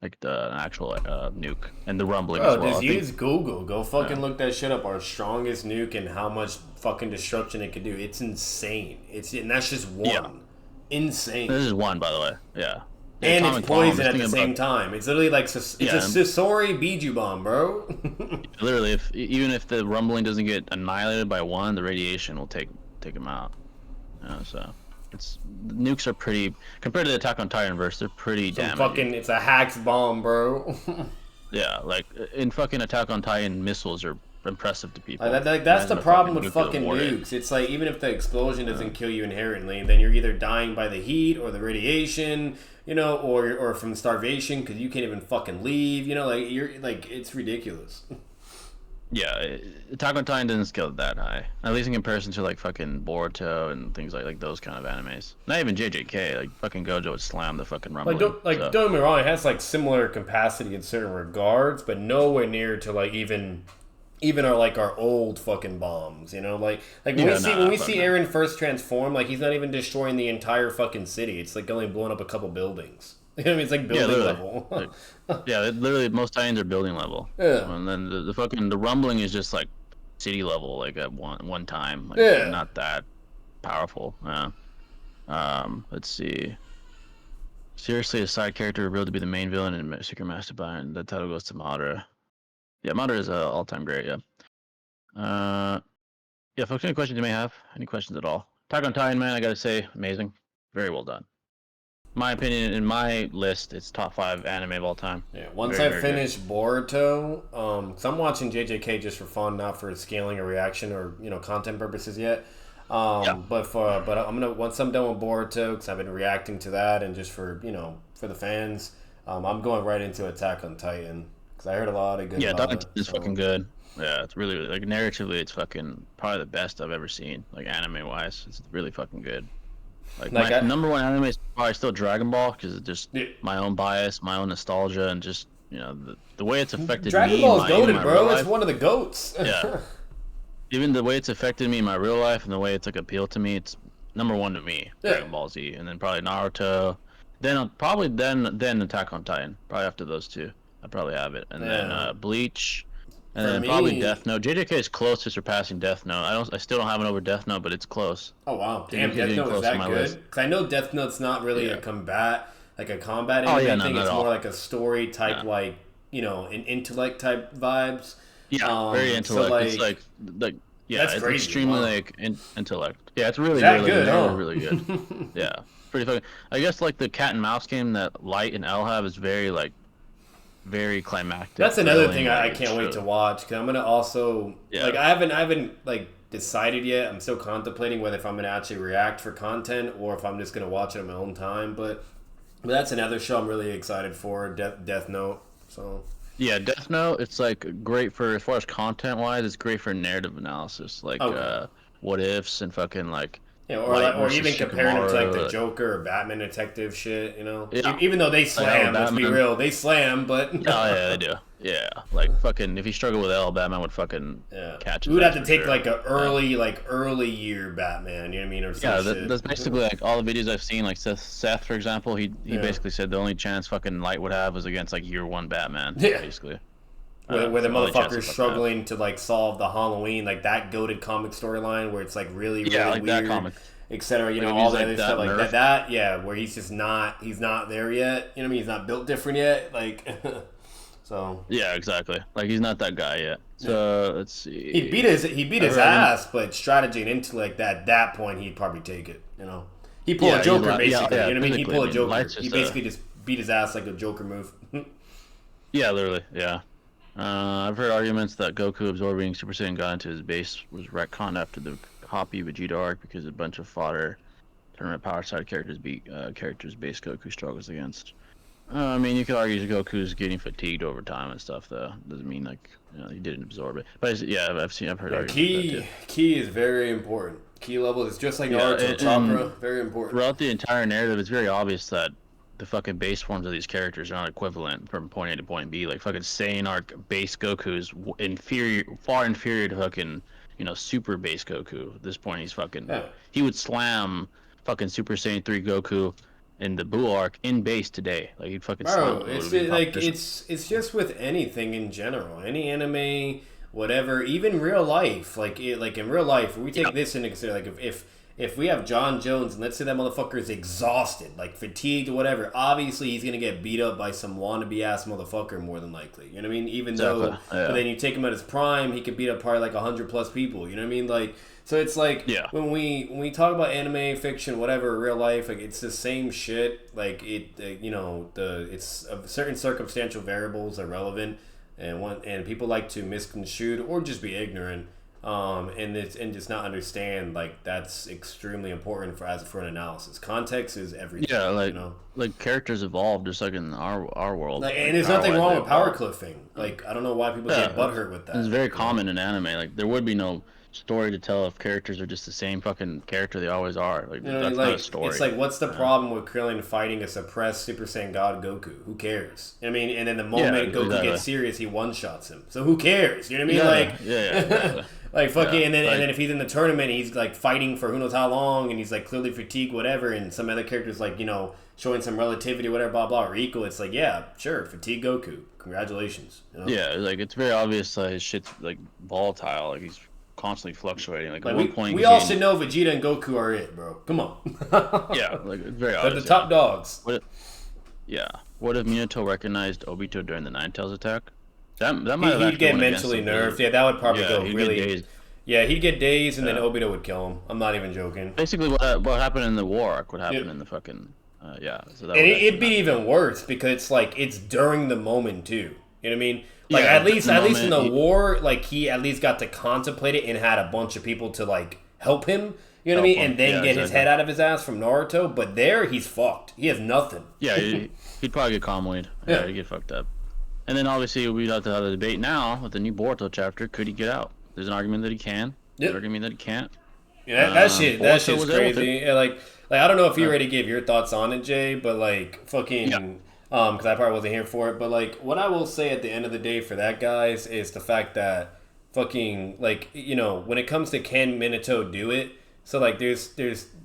like the actual nuke and the rumbling as
Bro,
well.
just
I think,
use Google. Go
yeah,
fucking look that shit up. Our strongest nuke and how much fucking destruction it could do. It's insane. And that's just one.
yeah.
Insane.
This is one, by the way. Yeah. The
And it's
atomic bomb,
poison
just
at the
think
same
about-
time. It's literally like it's
Yeah,
a Sisori Biju bomb, bro.
literally, even if the rumbling doesn't get annihilated by one, the radiation will take him out. So nukes are pretty, compared to the Attack on Titan verse, they're pretty
Some
damaging.
fucking it's a hacks bomb, bro.
Yeah, like in fucking Attack on Titan, missiles are impressive to people.
That's
Imagine
the
a
problem with
nuclear
fucking
warhead.
nukes. It's like even if the explosion doesn't kill you inherently, then you're either dying by the heat or the radiation, or from starvation because you can't even fucking leave. Like you're like it's ridiculous.
Yeah, Attack on Titan doesn't scale that high. At least in comparison to like fucking Boruto and things like those kind of animes. Not even JJK. Like fucking Gojo would slam the fucking rumbling. So
Don't get me wrong, it has like similar capacity in certain regards, but nowhere near to like even our old fucking bombs, you know, like when
yeah,
we
nah, fuck
see
no.
Eren first transform, like he's not even destroying the entire fucking city. It's like only blowing up a couple buildings. You know what I mean? It's like
Yeah,
building
literally.
level.
Like, yeah, literally most Titans are building level,
Yeah,
and then the fucking the rumbling is just like city level, like at one time, like
yeah.
not that powerful. Yeah. Let's see. Seriously, a side character revealed to be the main villain in Secret Master Bind. The title goes to Madara. Yeah, Madara is all-time great. Yeah. Uh, yeah. Folks, any questions you may have? Any questions at all? Attack on Titan, man. I gotta say, amazing. Very well done. My opinion, in my list, it's top 5 anime of all time.
Yeah, once
Very,
I
very good.
finish Boruto, cause I'm watching JJK just for fun, not for scaling or reaction or content purposes yet.
Yeah.
But I'm gonna once I'm done with Boruto, cause I've been reacting to that and just for for the fans, I'm going right into Attack on Titan, cause I heard a lot of good
Yeah,
about
Attack on
it.
Titan is fucking
So
good. Yeah, it's really like narratively, it's fucking probably the best I've ever seen. Like anime wise, it's really fucking good. Like
like
my
I,
number one anime is probably still Dragon Ball because it's just
yeah,
my own bias, my own nostalgia, and just the way it's affected
Dragon
me in
Ball is
my even
goaded,
my real
bro. It's
life.
one of the goats.
Yeah, even the way it's affected me in my real life and the way it's like appealed to me, it's number one to me.
Yeah,
Dragon Ball Z, and then probably Naruto, then probably then Attack on Titan. Probably after those two, I'd probably have it, and then
yeah.
Bleach. And
For
then probably
me,
Death Note. JJK is close to surpassing Death Note. I still don't have it over Death Note, but it's close.
oh wow, damn,
JJK is
Death
getting
Note is
close on
that
my
good?
list.
Because I know Death Note's not really
Yeah.
a combat
Oh yeah,
anime
no,
thing.
not at
It's more
all.
like a story type,
No.
like an intellect type vibes.
Yeah, very
So
intellect. It's like yeah,
that's
it's
crazy.
extremely
Wow,
like intellect. Yeah, it's
is
really good.
that
Like the
good,
narrative is
huh?
really good. Yeah, pretty fucking. I guess like the cat and mouse game that Light and L have is very like very climactic,
That's another thing
thrilling. Like
I
it's
can't wait to
really
watch. Because I'm gonna also like
yeah.
I haven't like decided yet. I'm still contemplating whether if I'm gonna actually react for content or if I'm just gonna watch it on my own time. But that's another show I'm really excited for. Death Note. So
Yeah, Death Note, it's like great for as far as content wise, it's great for narrative analysis, like
okay.
what ifs and fucking like
Yeah,
Light
or
versus
even comparing him to like the
Shikamaru.
Joker or Batman detective shit,
Yeah,
Even though they
like how
slam, let's be
Batman.
real, they slam, but
Oh yeah, they do. Yeah, like fucking if he struggled with L, Batman would fucking
yeah,
catch
we
his
would have
ass
to
for
take
sure.
like a
Yeah,
early year Batman, you know what I mean, or some
yeah,
shit.
that's basically like all the videos I've seen. Like Seth, for example, he
Yeah,
basically said the only chance fucking Light would have was against like year one Batman,
yeah.
basically.
Where
It's
the
the only chance he
motherfucker's
fucking have.
struggling to like solve the Halloween, like that goated comic storyline where it's like
Yeah,
really
like that
weird,
comic.
etc. You
Like
know
if
all
he's
the
like
other
that
stuff like
nerf.
that. Yeah, where he's not there yet. You know what I mean? He's not built different yet. Like so.
Yeah, exactly. Like he's not that guy yet.
Yeah.
So let's see.
He beat
I've
his
heard argument.
ass, but strategy and intellect at that point he'd probably take it. He pull a
Yeah,
Joker
yeah,
basically.
yeah.
You know what I mean? He
Physically, I
pull a
mean,
Joker.
Light's
He
just a
basically just beat his ass like a Joker move.
yeah, literally, yeah. I've heard arguments that Goku absorbing Super Saiyan God into his base was retconned after the copy Vegeta arc because a bunch of fodder tournament power side characters beat characters base Goku struggles against. I mean, you could argue Goku's getting fatigued over time and stuff, though. Doesn't mean like he didn't absorb it. But yeah, I've heard
Yeah,
arguments like that too.
key is very important. Key level is just like
Yeah,
Naruto chakra,
and
very important.
throughout the entire narrative, it's very obvious that the fucking base forms of these characters are not equivalent from point A to point B. Like fucking Saiyan arc base Goku is inferior, far inferior to fucking Super base Goku. At this point,
Yeah,
he would slam fucking Super Saiyan 3 Goku in the Buu arc in base today. Like he'd fucking slam
bro,
him. It would be competition.
it's just with anything in general, any anime, whatever, even real life. Like in real life, we
Yeah,
take this into consideration. Like if we have John Jones and let's say that motherfucker is exhausted, like fatigued or whatever, obviously he's gonna get beat up by some wannabe ass motherfucker more than likely. You know what I mean? Even
exactly.
though, but
Yeah,
then you take him at his prime, he could beat up probably like 100 plus people. You know what I mean? Like so, it's like
yeah,
when we talk about anime, fiction, whatever, real life, like it's the same shit. Like it's certain circumstantial variables are relevant, and people like to misconstrue or just be ignorant and just not understand like that's extremely important for an analysis. Context is everything.
Yeah,
you know.
like characters evolve just like in our world.
Like,
Like
and there's nothing
power-wise,
wrong
they
with power
evolve.
cliffing. Like I don't know why people
Yeah,
get butthurt with
it's
that.
very
You know?
common in anime. Like there would be no story to tell if characters are just the same fucking character they always are. Like
You know,
that's not a
like it's
story.
like, what's the
Yeah,
problem with Krillin fighting a suppressed Super Saiyan God Goku? Who cares? I mean, and then the
yeah,
moment Goku
exactly.
gets serious, he one shots him. So who cares? You know what I mean?
Yeah,
Like,
yeah, exactly.
like fucking,
Yeah,
and then if he's in the tournament, he's like fighting for who knows how long, and he's like clearly fatigued, whatever. And some other characters like showing some relativity, whatever, blah blah, or equal. It's like, yeah, sure, fatigue Goku. Congratulations. You know?
yeah, like it's very obvious his shit's like volatile. Like he's constantly fluctuating. Like
Like
at one point,
we
he's
all
getting-
should know Vegeta and Goku are it, bro. Come on.
Yeah, like it's very
They're
obvious.
the top dogs.
What if, yeah. What if Minato recognized Obito during the Nine Tails attack? That might have
He'd
actually
get
went against
mentally
him,
nerfed.
really.
Yeah, that would probably
Yeah,
go
he'd
really.
get dazed.
Yeah, he'd get dazed, and then
Yeah.
Obito would kill him. I'm not even joking.
Basically, what happened in the war arc would happen
Yeah.
in the fucking yeah. So that
And
would
it'd be
actually
even worse because it's like it's during the moment too. You know what I mean? Like
Yeah,
at least
the
in the
moment
war, like he at least got to contemplate it and had a bunch of people to like help him. You know what I
Help
mean?
him.
And then
Yeah,
get his
exactly.
head out of his ass from Naruto. But there, he's fucked. He has nothing.
Yeah, he'd probably get calm-weed. Yeah,
Yeah.
he'd get fucked up. And then obviously we'd have to have a debate now with the new Boruto chapter. Could he get out? There's an argument that he can. There's
Yep.
an argument that he can't.
Yeah, that
Boruto
shit's
was able to.
crazy. Yeah, like I don't know if you already gave your thoughts on it, Jay, but like fucking,
Yeah.
because I probably wasn't here for it. But like, what I will say at the end of the day for that, guys, is the fact that fucking like when it comes to can Minato do it, so like there's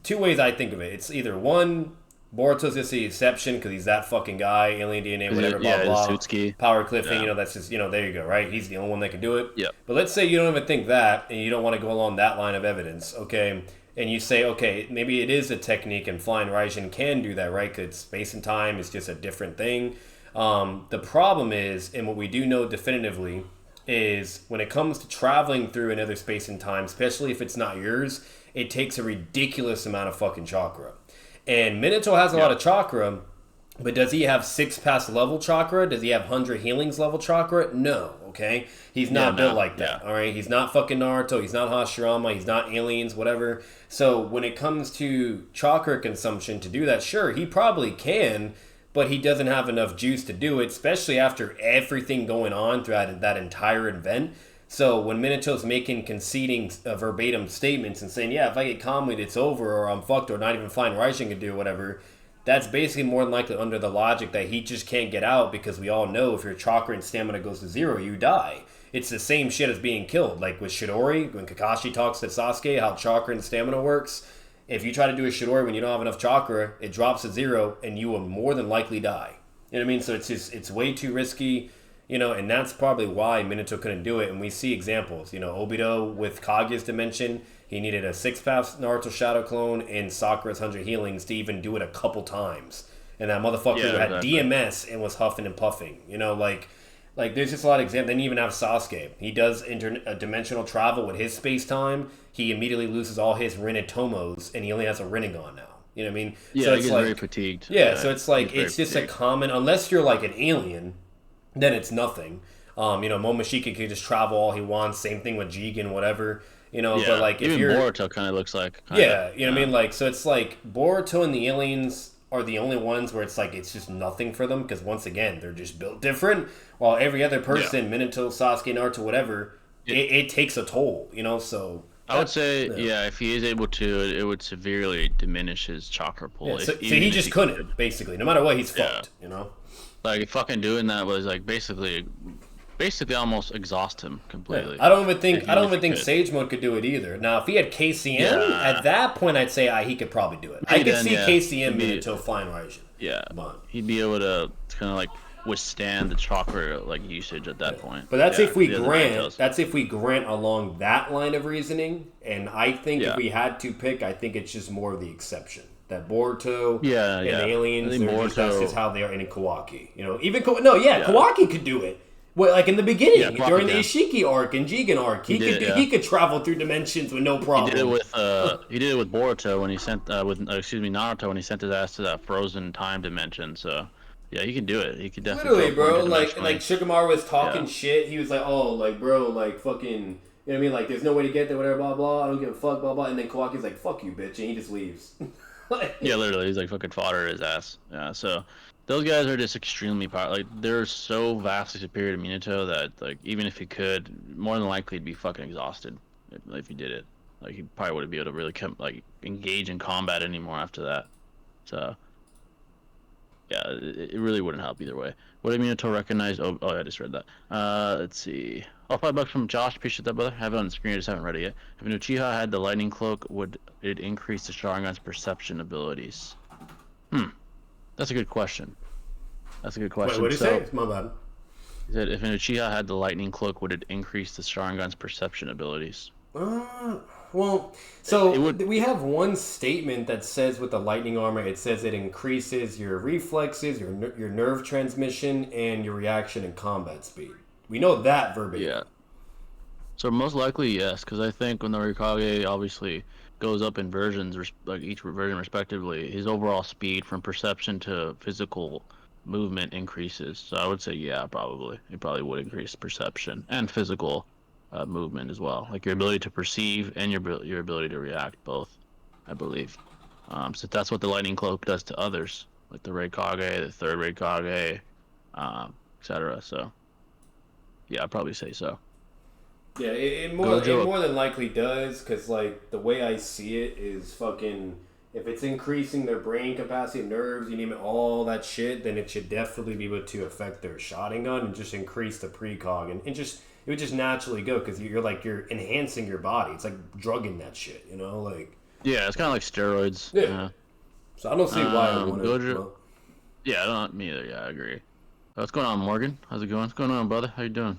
two ways I think of it. It's either one, Boruto's just the exception because he's that fucking guy, alien DNA, whatever, blah
Yeah,
blah.
Sutsuki.
Power cliffing,
Yeah.
that's just there you go, right? He's the only one that can do it.
Yep.
But let's say you don't even think that, and you don't want to go along that line of evidence, okay? And you say, okay, maybe it is a technique, and Flying Raijin can do that, right? Because space and time is just a different thing. The problem is, and what we do know definitively, is when it comes to traveling through another space and time, especially if it's not yours, it takes a ridiculous amount of fucking chakra. And Minato has a lot of chakra, but does he have 6 past level chakra? Does he have 100 healings level chakra? No, okay? He's not built like that, all right? He's not fucking Naruto. He's not Hashirama. He's not aliens, whatever. So when it comes to chakra consumption to do that, sure, he probably can, but he doesn't have enough juice to do it, especially after everything going on throughout that entire event. So when Minato's conceding verbatim statements and saying, yeah, if I get calmly, it's over, or I'm fucked, or not even Flying Raijin can do whatever, that's basically more than likely under the logic that he just can't get out because we all know if your chakra and stamina goes to 0, you die. It's the same shit as being killed. Like with Chidori, when Kakashi talks to Sasuke, how chakra and stamina works. If you try to do a Chidori when you don't have enough chakra, it drops to 0 and you will more than likely die. You know what I mean? So it's way too risky. And that's probably why Minato couldn't do it. And we see examples. Obito with Kaguya's dimension, he needed a 6-pass Naruto Shadow clone and Sakura's 100 healings to even do it a couple times. And that motherfucker had DMS and was huffing and puffing. Like there's just a lot of examples. Then you even have Sasuke. He does interdimensional travel with his space-time. He immediately loses all his Rinnetomos, and he only has a Rinnegan now. You know what I mean?
Yeah,
so
he
it's
gets
like,
very fatigued.
Yeah, so it's like,
he's
it's
very
just
fatigued.
a common, unless you're like an alien, then it's nothing. Momoshiki can just travel all he wants. Same thing with Jigen, whatever. But like if
even
you're
Boruto kind of looks like.
yeah, you know what I mean. Like so, it's like Boruto and the aliens are the only ones where it's like it's just nothing for them because once again they're just built different. While every other person, Minato, Sasuke, Naruto, whatever, it takes a toll. So
I would say if he is able to, it would severely diminish his chakra pool.
So he just couldn't basically, no matter what, he's fucked.
Like fucking doing that was like basically almost exhaust him completely.
I don't even think Sage Mode could do it either. Now, if he had KCM, at that point, I'd say he could probably do it. I could see KCM Minato Flying Raijin.
Yeah,
but
he'd be able to kind of like withstand the chakra like usage at that point.
But that's if we grant along that line of reasoning. And I think if we had to pick, I think it's just more of the exception. That Boruto and the aliens, that's just how they are. And in Kawaki, Kawaki could do it. Well, like in the beginning, during the Ishiki arc and Jigen arc, he could travel through dimensions with no problem.
He did it with Boruto when he sent Naruto when he sent his ass to that frozen time dimension. So yeah, he can do it. He could definitely.
Literally, bro. Like Shikamaru was talking shit. He was like, "Oh, like bro, like fucking." You know what I mean? Like, there's no way to get there, whatever, blah, blah. I don't give a fuck, blah, blah. And then Kawaki's like, fuck you, bitch. And he just leaves.
Yeah,
Like,
literally, he's like fucking fodder his ass. Yeah, so those guys are just extremely powerful. Like they're so vastly superior to Minato that like even if he could, more than likely he'd be fucking exhausted if he did it. Like he probably wouldn't be able to really come like engage in combat anymore after that. So yeah, it really wouldn't help either way. What did Minato recognize? Oh, I just read that. Let's see. Oh, $5 from Josh. Appreciate that, brother. I have it on the screen. I just haven't read it yet. If an Uchiha had the lightning cloak, would it increase the Sharingan's perception abilities? Hmm. That's a good question. That's a good
wait,
question.
what did he say?
So,
It's my bad.
he said if an Uchiha had the lightning cloak, would it increase the Sharingan's perception abilities?
Uh, well,
It
so
would.
we have one statement that says with the lightning armor, it says it increases your reflexes, your nerve transmission, and your reaction and combat speed. We know that verbatim.
Yeah. So most likely yes, because I think when the Rikage obviously goes up in versions, like each version respectively, his overall speed from perception to physical movement increases. So I would say yeah, probably it probably would increase perception and physical movement as well, like your ability to perceive and your ability to react both. I believe. So that's what the Lightning Cloak does to others, like the Raikage, the third Raikage, etc. So yeah, I'd probably say so.
Yeah, it
Gojo.
more than likely does because like the way I see it is fucking if it's increasing their brain capacity, nerves, you name it, all that shit, then it should definitely be able to affect their Sharingan and just increase the precog and just it would just naturally go because you're enhancing your body. It's like drugging that shit, you know, like
Yeah, it's kind of like steroids.
yeah.
Yeah.
So I don't see why it wouldn't.
Gojo.
Well,
Yeah, I don't me either. Yeah, I agree. What's going on, Morgan? How's it going? What's going on, brother? How you doing?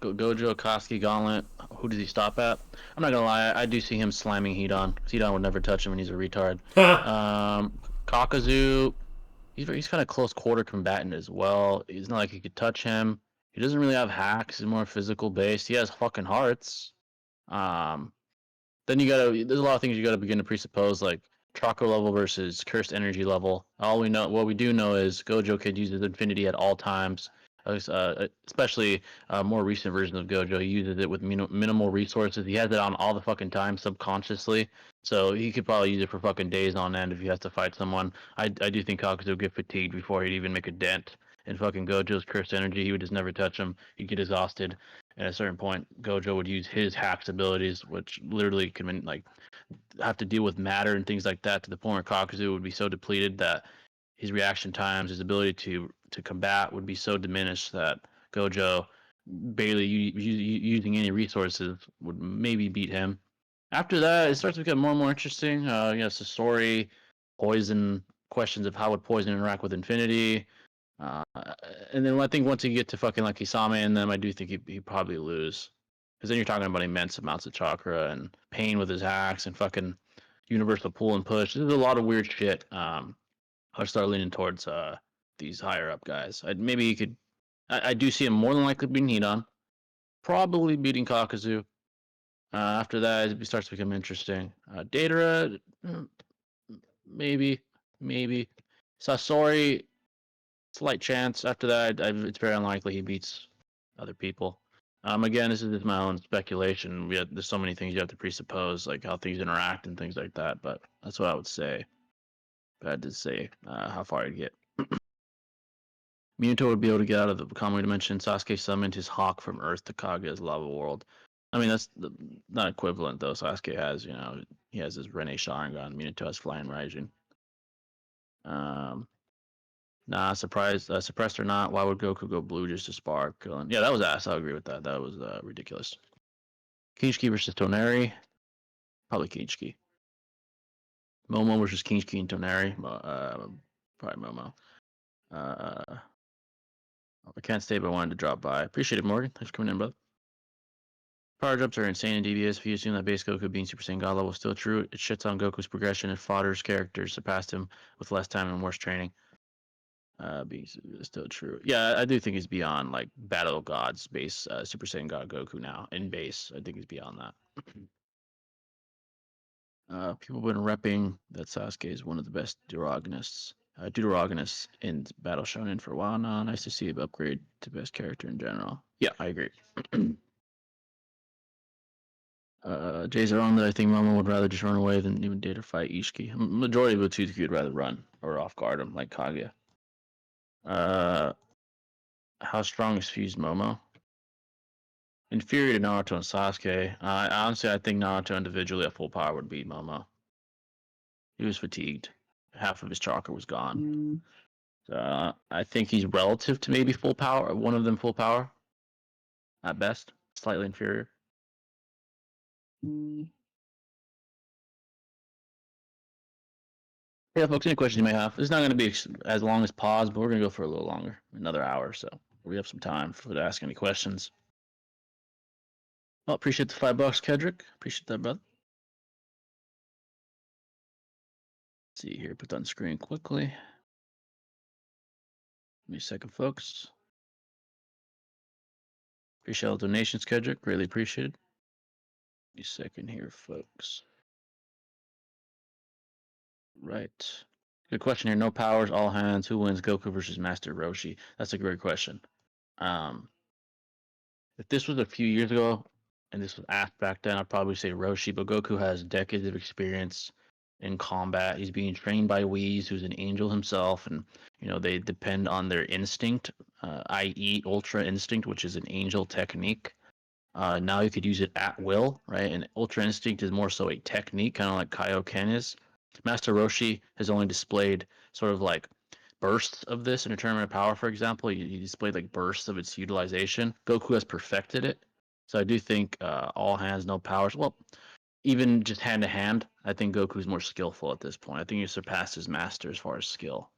Gojo, Koski, Gauntlet. Who does he stop at? I'm not gonna lie. I do see him slamming Hedon. Hedon would never touch him, and he's a retard. Kakazu. He's kind of close quarter combatant as well. He's not like he could touch him. He doesn't really have hacks. He's more physical based. He has fucking hearts. Um, then you gotta there's a lot of things you gotta begin to presuppose like chakra level versus cursed energy level. What we do know is Gojo could use his infinity at all times. Especially more recent versions of Gojo, he uses it with minimal resources. He has it on all the fucking time subconsciously, so he could probably use it for fucking days on end if he has to fight someone. I do think Kakuzu would get fatigued before he'd even make a dent in fucking Gojo's cursed energy. He would just never touch him. He'd get exhausted. At a certain point, Gojo would use his hacks abilities, which literally can like have to deal with matter and things like that to the point where Kakuzu would be so depleted that his reaction times, his ability to combat would be so diminished that Gojo, barely using any resources, would maybe beat him. After that, it starts to become more and more interesting. Yes, the story, poison, questions of how would poison interact with infinity. Uh, and then I think once you get to fucking like Kisame and them, I do think he'd probably lose. Because then you're talking about immense amounts of chakra and pain with his axe and fucking universal pull and push. There's a lot of weird shit. I'll start leaning towards these higher up guys. Maybe he could. I do see him more than likely beating Hedon, probably beating Kakazu. After that, it starts to become interesting. Datara, maybe, maybe. Sasori, slight chance. After that, it's very unlikely he beats other people. Again, this is just my own speculation. There's so many things you have to presuppose, like how things interact and things like that. But that's what I would say. If I had to say how far I'd get. Minato would be able to get out of the common dimension. Sasuke summoned his hawk from Earth to Kaguya's lava world. I mean, that's not equivalent though. Sasuke has, he has his Rene Sharingan. Minato has Flying Raijin. Um, Nah, suppressed or not, why would Goku go blue just to spar Krillin? Yeah, that was ass. I agree with that. That was ridiculous. Kinshiki versus Toneri, probably Kinshiki. Momo versus Kinshiki and Toneri, probably Momo. I can't stay, but I wanted to drop by. Appreciate it, Morgan. Thanks for coming in, brother. Power jumps are insane in DBS. If you assume that base Goku being Super Saiyan God level is still true, it shits on Goku's progression if Fodder's characters surpassed him with less time and worse training. Being still true. Yeah, I do think he's beyond like Battle of Gods base Super Saiyan God Goku now in base. I think he's beyond that. People have been repping that Sasuke is one of the best deuteragonists in Battle Shonen for a while now. Nice to see him upgrade to best character in general. Yeah, I agree. Jay's are on that I think Momo would rather just run away than even date or fight Ishiki. Majority of the Utsuki would rather run or off guard him like Kaguya. Uh, how strong is Fused Momo? Inferior to Naruto and Sasuke. Honestly, I think Naruto individually at full power would beat Momo. He was fatigued. Half of his chakra was gone. I think he's relative to maybe full power. One of them full power. At best. Slightly inferior. Yeah, folks, any questions you may have. It's not going to be as long as pause, but we're going to go for a little longer. Another hour or so. We have some time to ask any questions. Well, appreciate the $5, Kedrick. Appreciate that, brother. Let's see here. Put that on screen quickly. Give me a second, folks. Appreciate all the donations, Kedrick. Greatly appreciated. Give me a second here, folks. Right. Good question here. No powers, all hands. Who wins, Goku versus Master Roshi? That's a great question. If this was a few years ago and this was asked back then, I'd probably say Roshi, but Goku has decades of experience in combat. He's being trained by Whis, who's an angel himself, and they depend on their instinct, i.e., Ultra Instinct, which is an angel technique. Now you could use it at will, right? And Ultra Instinct is more so a technique, kind of like Kaioken is. Master Roshi has only displayed sort of like bursts of this in a tournament of power, for example. He displayed like bursts of its utilization. Goku has perfected it. So I do think all hands, no powers. Well, even just hand to hand, I think Goku's more skillful at this point. I think he surpassed his master as far as skill.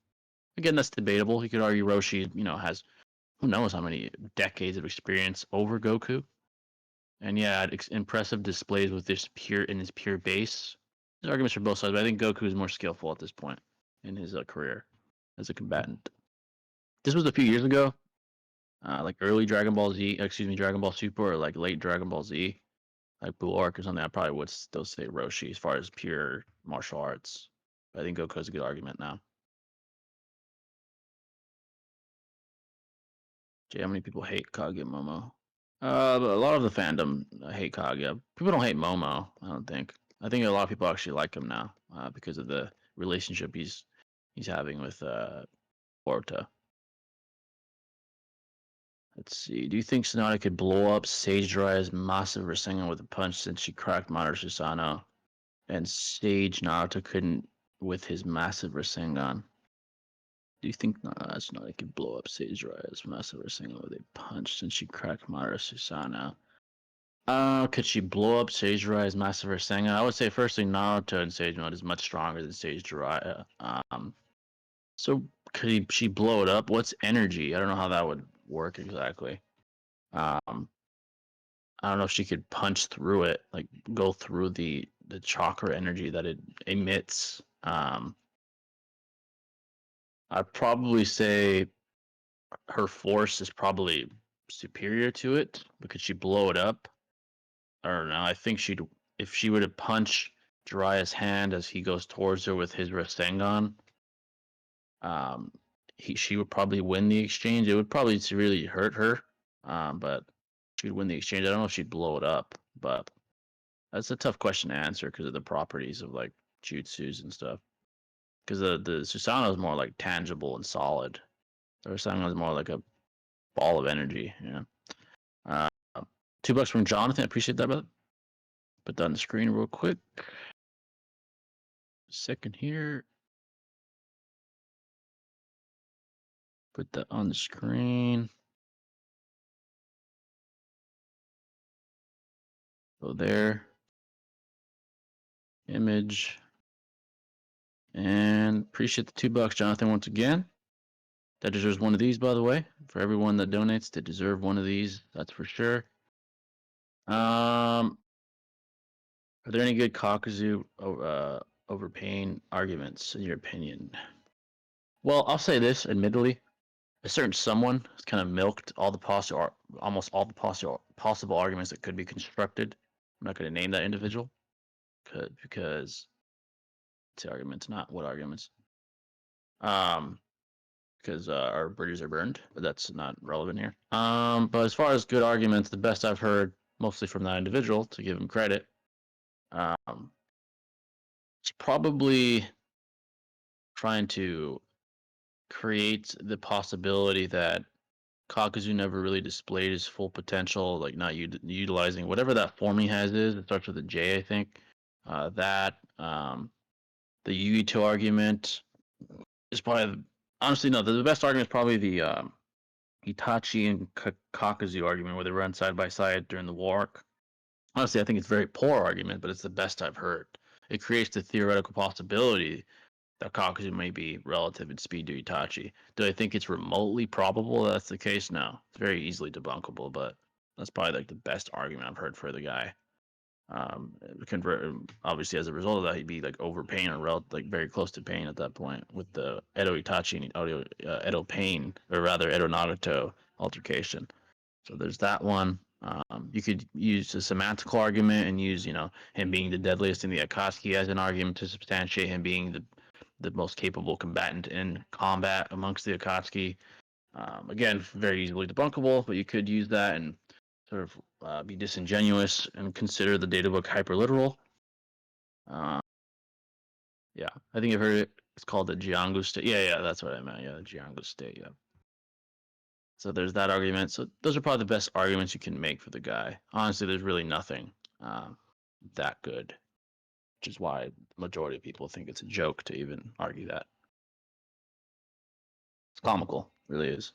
Again, that's debatable. You could argue Roshi, has who knows how many decades of experience over Goku. And yeah, impressive displays with this his pure base. There's arguments for both sides, but I think Goku is more skillful at this point in his career as a combatant. This was a few years ago, like early Dragon Ball Z, Dragon Ball Super, or like late Dragon Ball Z, like Blue Arc or something. I probably would still say Roshi as far as pure martial arts. But I think Goku has a good argument now. Jay, how many people hate Kaguya Momo? But a lot of the fandom hate Kaguya. People don't hate Momo. I don't think. I think a lot of people actually like him now because of the relationship he's having with Boruto. Let's see. Do you think Sonata could blow up Sage Jiraiya's massive Rasengan with a punch since she cracked Madara Susanoo, and Sage Naruto couldn't with his massive Rasengan? Do you think Sonata could blow up Sage Jiraiya's massive Rasengan with a punch since she cracked Madara Susanoo? Could she blow up Sage Jiraiya's massive Rasengan? I would say firstly Naruto in Sage mode is much stronger than Sage Jiraiya. So could she blow it up? What's energy? I don't know how that would work exactly. I don't know if she could punch through it, like go through the chakra energy that it emits. I'd probably say her force is probably superior to it, but could she blow it up? I don't know. I think if she were to punch Jiraiya's hand as he goes towards her with his Rasengan, um, she would probably win the exchange. It would probably severely hurt her, but she would win the exchange. I don't know if she'd blow it up, but that's a tough question to answer because of the properties of like jutsus and stuff. Because the Susanoo is more like tangible and solid. The Rasengan is more like a ball of energy. Uh, $2 from Jonathan. I appreciate that, brother. Put that on the screen real quick. Second here. Put that on the screen. Go there. Image. And appreciate the $2, Jonathan, once again. That deserves one of these, by the way. For everyone that donates, they deserve one of these. That's for sure. Are there any good Kakuzu overpaying arguments in your opinion? Well, I'll say this, admittedly, a certain someone has kind of milked all the almost all the possible arguments that could be constructed. I'm not going to name that individual because it's arguments, not what arguments. Because our bridges are burned, but that's not relevant here. But as far as good arguments, the best I've heard, mostly from that individual, to give him credit, It's probably trying to create the possibility that Kakuzu never really displayed his full potential, like not utilizing whatever that form he has is. It starts with a J, I think. The Yuito argument is probably honestly no. The best argument is probably the Itachi and Kakuzu argument where they run side by side during the war. Honestly, I think it's a very poor argument, but it's the best I've heard. It creates the theoretical possibility that Kakuzu may be relative in speed to Itachi. Do I think it's remotely probable that's the case? No. It's very easily debunkable, but that's probably like the best argument I've heard for the guy. Convert obviously as a result of that, he'd be like over pain or like very close to pain at that point with the Edo Itachi and Edo Pain, or rather Edo Naruto altercation. So there's that one. You could use a semantical argument and use, him being the deadliest in the Akatsuki as an argument to substantiate him being the most capable combatant in combat amongst the Akatsuki. Again, very easily debunkable, but you could use that and sort of be disingenuous and consider the data book hyperliteral. Yeah, I think I've heard it. It's called the Jiangu state. Yeah, that's what I meant. Yeah, the Jiangu state. Yeah. So there's that argument. So those are probably the best arguments you can make for the guy. Honestly, there's really nothing that good, which is why the majority of people think it's a joke to even argue that. It's comical, it really is.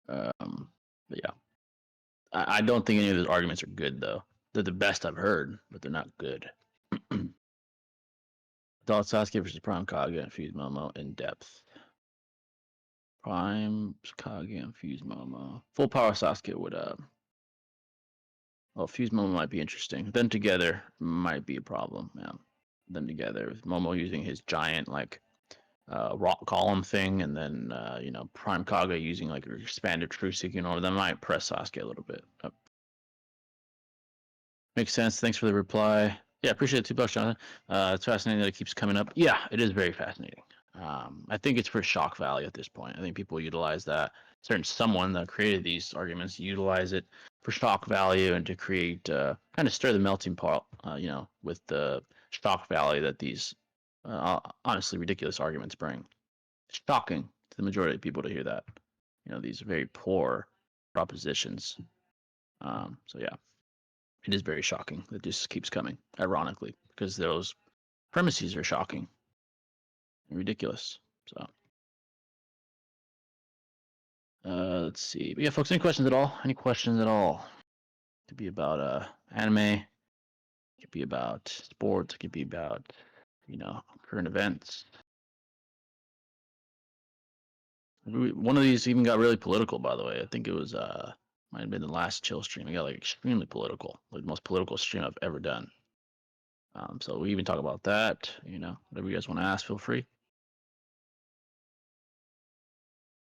But yeah, I don't think any of those arguments are good though. They're the best I've heard, but they're not good. Adult Sasuke versus Prime Kage and Fuse Momo in depth. Prime Kage and Fuse Momo. Full power Sasuke would well, Fuse Momo might be interesting. Them together might be a problem. Yeah, them together with Momo using his giant like rock column thing, and then Prime Kage using like an expanded True Seeking order. That might press Sasuke a little bit. Makes sense. Thanks for the reply. Yeah, appreciate it. $2, Jonathan. It's fascinating that it keeps coming up. Yeah, it is very fascinating. I think it's for shock value at this point. I think people utilize that. Someone that created these arguments utilize it for shock value and to create kind of stir the melting pot. With the shock value that these honestly ridiculous arguments bring. It's shocking to the majority of people to hear that. These very poor propositions. So yeah. It is very shocking that this keeps coming, ironically, because those premises are shocking and ridiculous. So, let's see. But yeah, folks, any questions at all? Any questions at all? It could be about anime. It could be about sports. It could be about current events. One of these even got really political, by the way. I think it was might have been the last chill stream. It got like extremely political, like the most political stream I've ever done. So we even talk about that. Whatever you guys want to ask, feel free.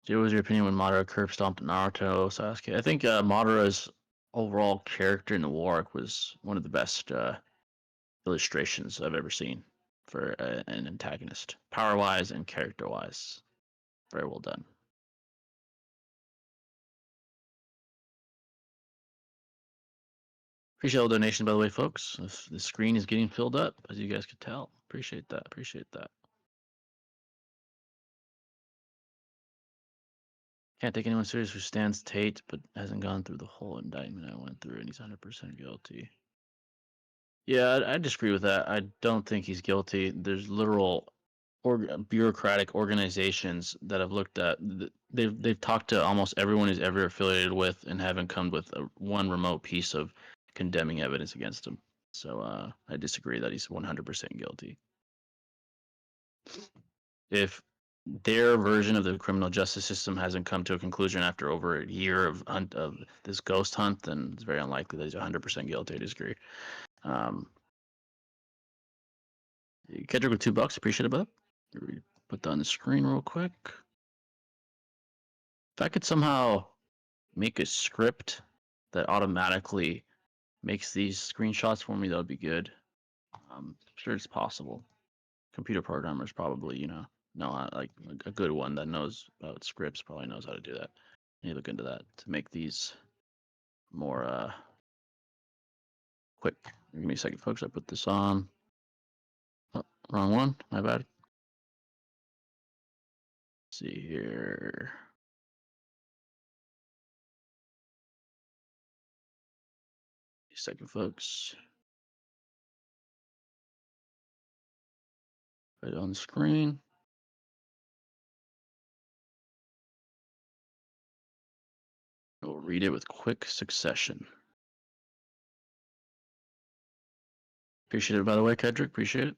So what was your opinion when Madara curb stomped Naruto Sasuke? I think Madara's overall character in the war arc was one of the best illustrations I've ever seen for an antagonist, power-wise and character-wise. Very well done. Appreciate all the donation, by the way, folks. The screen is getting filled up, as you guys could tell. Appreciate that. Can't take anyone serious who stands Tate, but hasn't gone through the whole indictment I went through, and he's 100% guilty. Yeah, I disagree with that. I don't think he's guilty. There's literal bureaucratic organizations that have looked at. They've talked to almost everyone he's ever affiliated with and haven't come with one remote piece of condemning evidence against him. So I disagree that he's 100% guilty. If their version of the criminal justice system hasn't come to a conclusion after over a year of this ghost hunt, then it's very unlikely that he's 100% guilty. I disagree. Kendrick with $2. Appreciate it, bud. Put that on the screen real quick. If I could somehow make a script that automatically makes these screenshots for me, that would be good. I'm sure it's possible. Computer programmers probably, like a good one that knows about scripts probably knows how to do that. You look into that to make these more quick. Give me a second, folks. I put this on. Oh, wrong one. My bad. Let's see here. A second, folks. Put it on the screen. We'll read it with quick succession. Appreciate it, by the way, Kedrick. Appreciate it.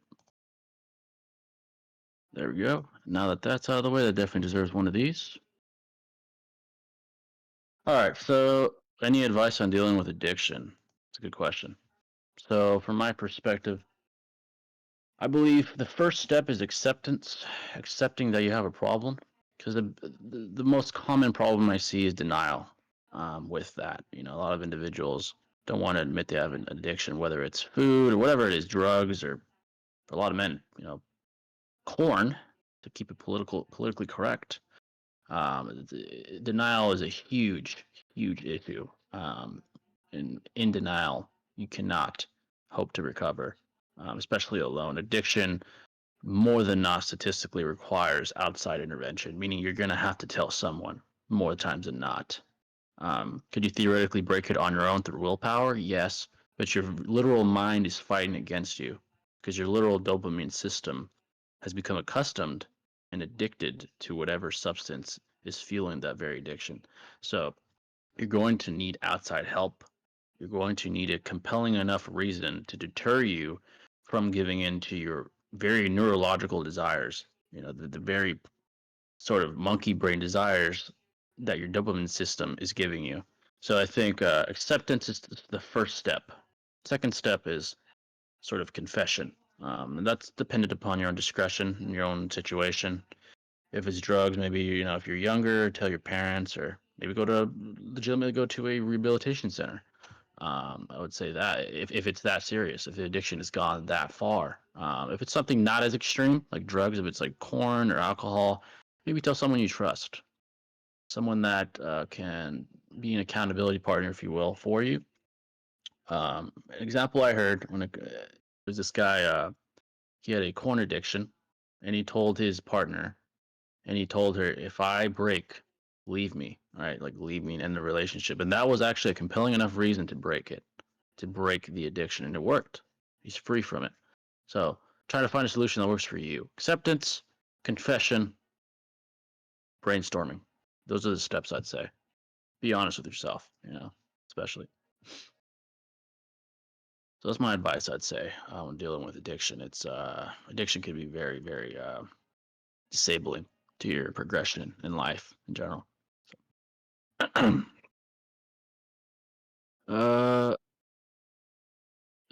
There we go. Now that that's out of the way, that definitely deserves one of these. All right. So, any advice on dealing with addiction? It's a good question. So, from my perspective, I believe the first step is acceptance, accepting that you have a problem. Because the most common problem I see is denial. With that, a lot of individuals don't want to admit they have an addiction, whether it's food or whatever it is, drugs, or for a lot of men, corn, to keep it politically correct. Denial is a huge, huge issue. In denial, you cannot hope to recover, especially alone. Addiction, more than not, statistically requires outside intervention, meaning you're going to have to tell someone more times than not. Could you theoretically break it on your own through willpower? Yes, but your literal mind is fighting against you because your literal dopamine system has become accustomed and addicted to whatever substance is fueling that very addiction. So you're going to need outside help. You're going to need a compelling enough reason to deter you from giving in to your very neurological desires, the very sort of monkey brain desires that your dopamine system is giving you. So I think acceptance is the first step. Second step is sort of confession. And that's dependent upon your own discretion and your own situation. If it's drugs, maybe, if you're younger, tell your parents, or maybe legitimately go to a rehabilitation center. I would say that if it's that serious, if the addiction has gone that far. If it's something not as extreme, like drugs, if it's like corn or alcohol, maybe tell someone you trust, someone that can be an accountability partner, if you will, for you. An example I heard when it was this guy, he had a corn addiction, and he told his partner, and he told her, if I break, leave me, right? Like leave me and end the relationship. And that was actually a compelling enough reason to break it, to break the addiction, and it worked. He's free from it. So try to find a solution that works for you. Acceptance, confession, brainstorming. Those are the steps I'd say. Be honest with yourself, especially. So that's my advice, I'd say, when dealing with addiction. It's addiction can be very, very disabling to your progression in life in general. So.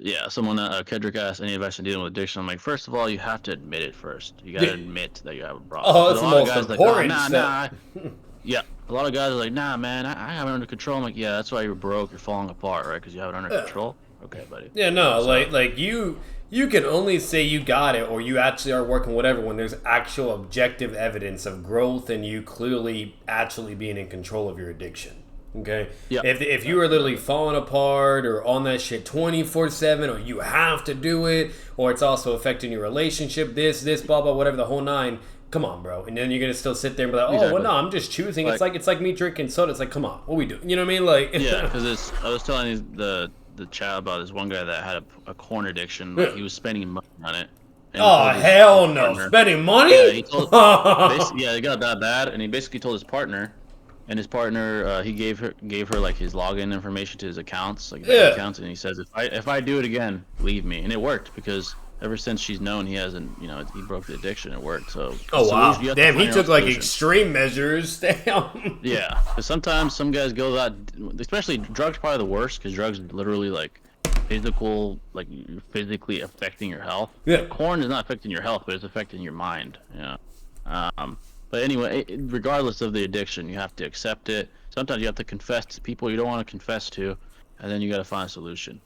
Yeah, someone, Kedrick asked, any advice on dealing with addiction? I'm like, first of all, you have to admit it first. You got to admit that you have a problem.
Oh,
Because
that's
a
the
lot of
most
guys are like, oh,
important
nah,
step.
yeah, a lot of guys are like, nah, man, I have it under control. I'm like, yeah, that's why you're broke. You're falling apart, right? Because you have it under control. Okay, buddy.
Yeah, no,
So,
like you can only say you got it or you actually are working whatever when there's actual objective evidence of growth and you clearly actually being in control of your addiction. Okay,
yeah,
if you are literally falling apart or on that shit 24/7, or you have to do it, or it's also affecting your relationship, this, blah blah, whatever, the whole nine. Come on, bro. And then you're gonna still sit there and be like, oh, well,
exactly.
no, I'm just choosing.
Like,
It's like me drinking soda. It's like, come on, what we doing? You know what I mean? Like,
yeah, because I was telling the chat about this one guy that had a corn addiction. Like, he was spending money on it, and he
oh
told his
hell no,
partner.
spending
Yeah,
money.
he told basically, yeah, it got that bad, and he basically told his partner, and his partner, he gave her like his login information to his accounts, like bank
Yeah.
accounts, and he says, if I do it again, leave me, and it worked because ever since she's known, he hasn't, he broke the addiction. It worked. So the
Oh
solution,
wow.
you have to
Damn,
find
he
your own
took like
solution.
extreme measures. Damn.
Yeah, because sometimes some guys go that, especially drugs, probably the worst because drugs literally like physical, like you're physically affecting your health.
Yeah.
Corn is not affecting your health, but it's affecting your mind. But anyway, regardless of the addiction, you have to accept it. Sometimes you have to confess to people you don't want to confess to, and then you got to find a solution.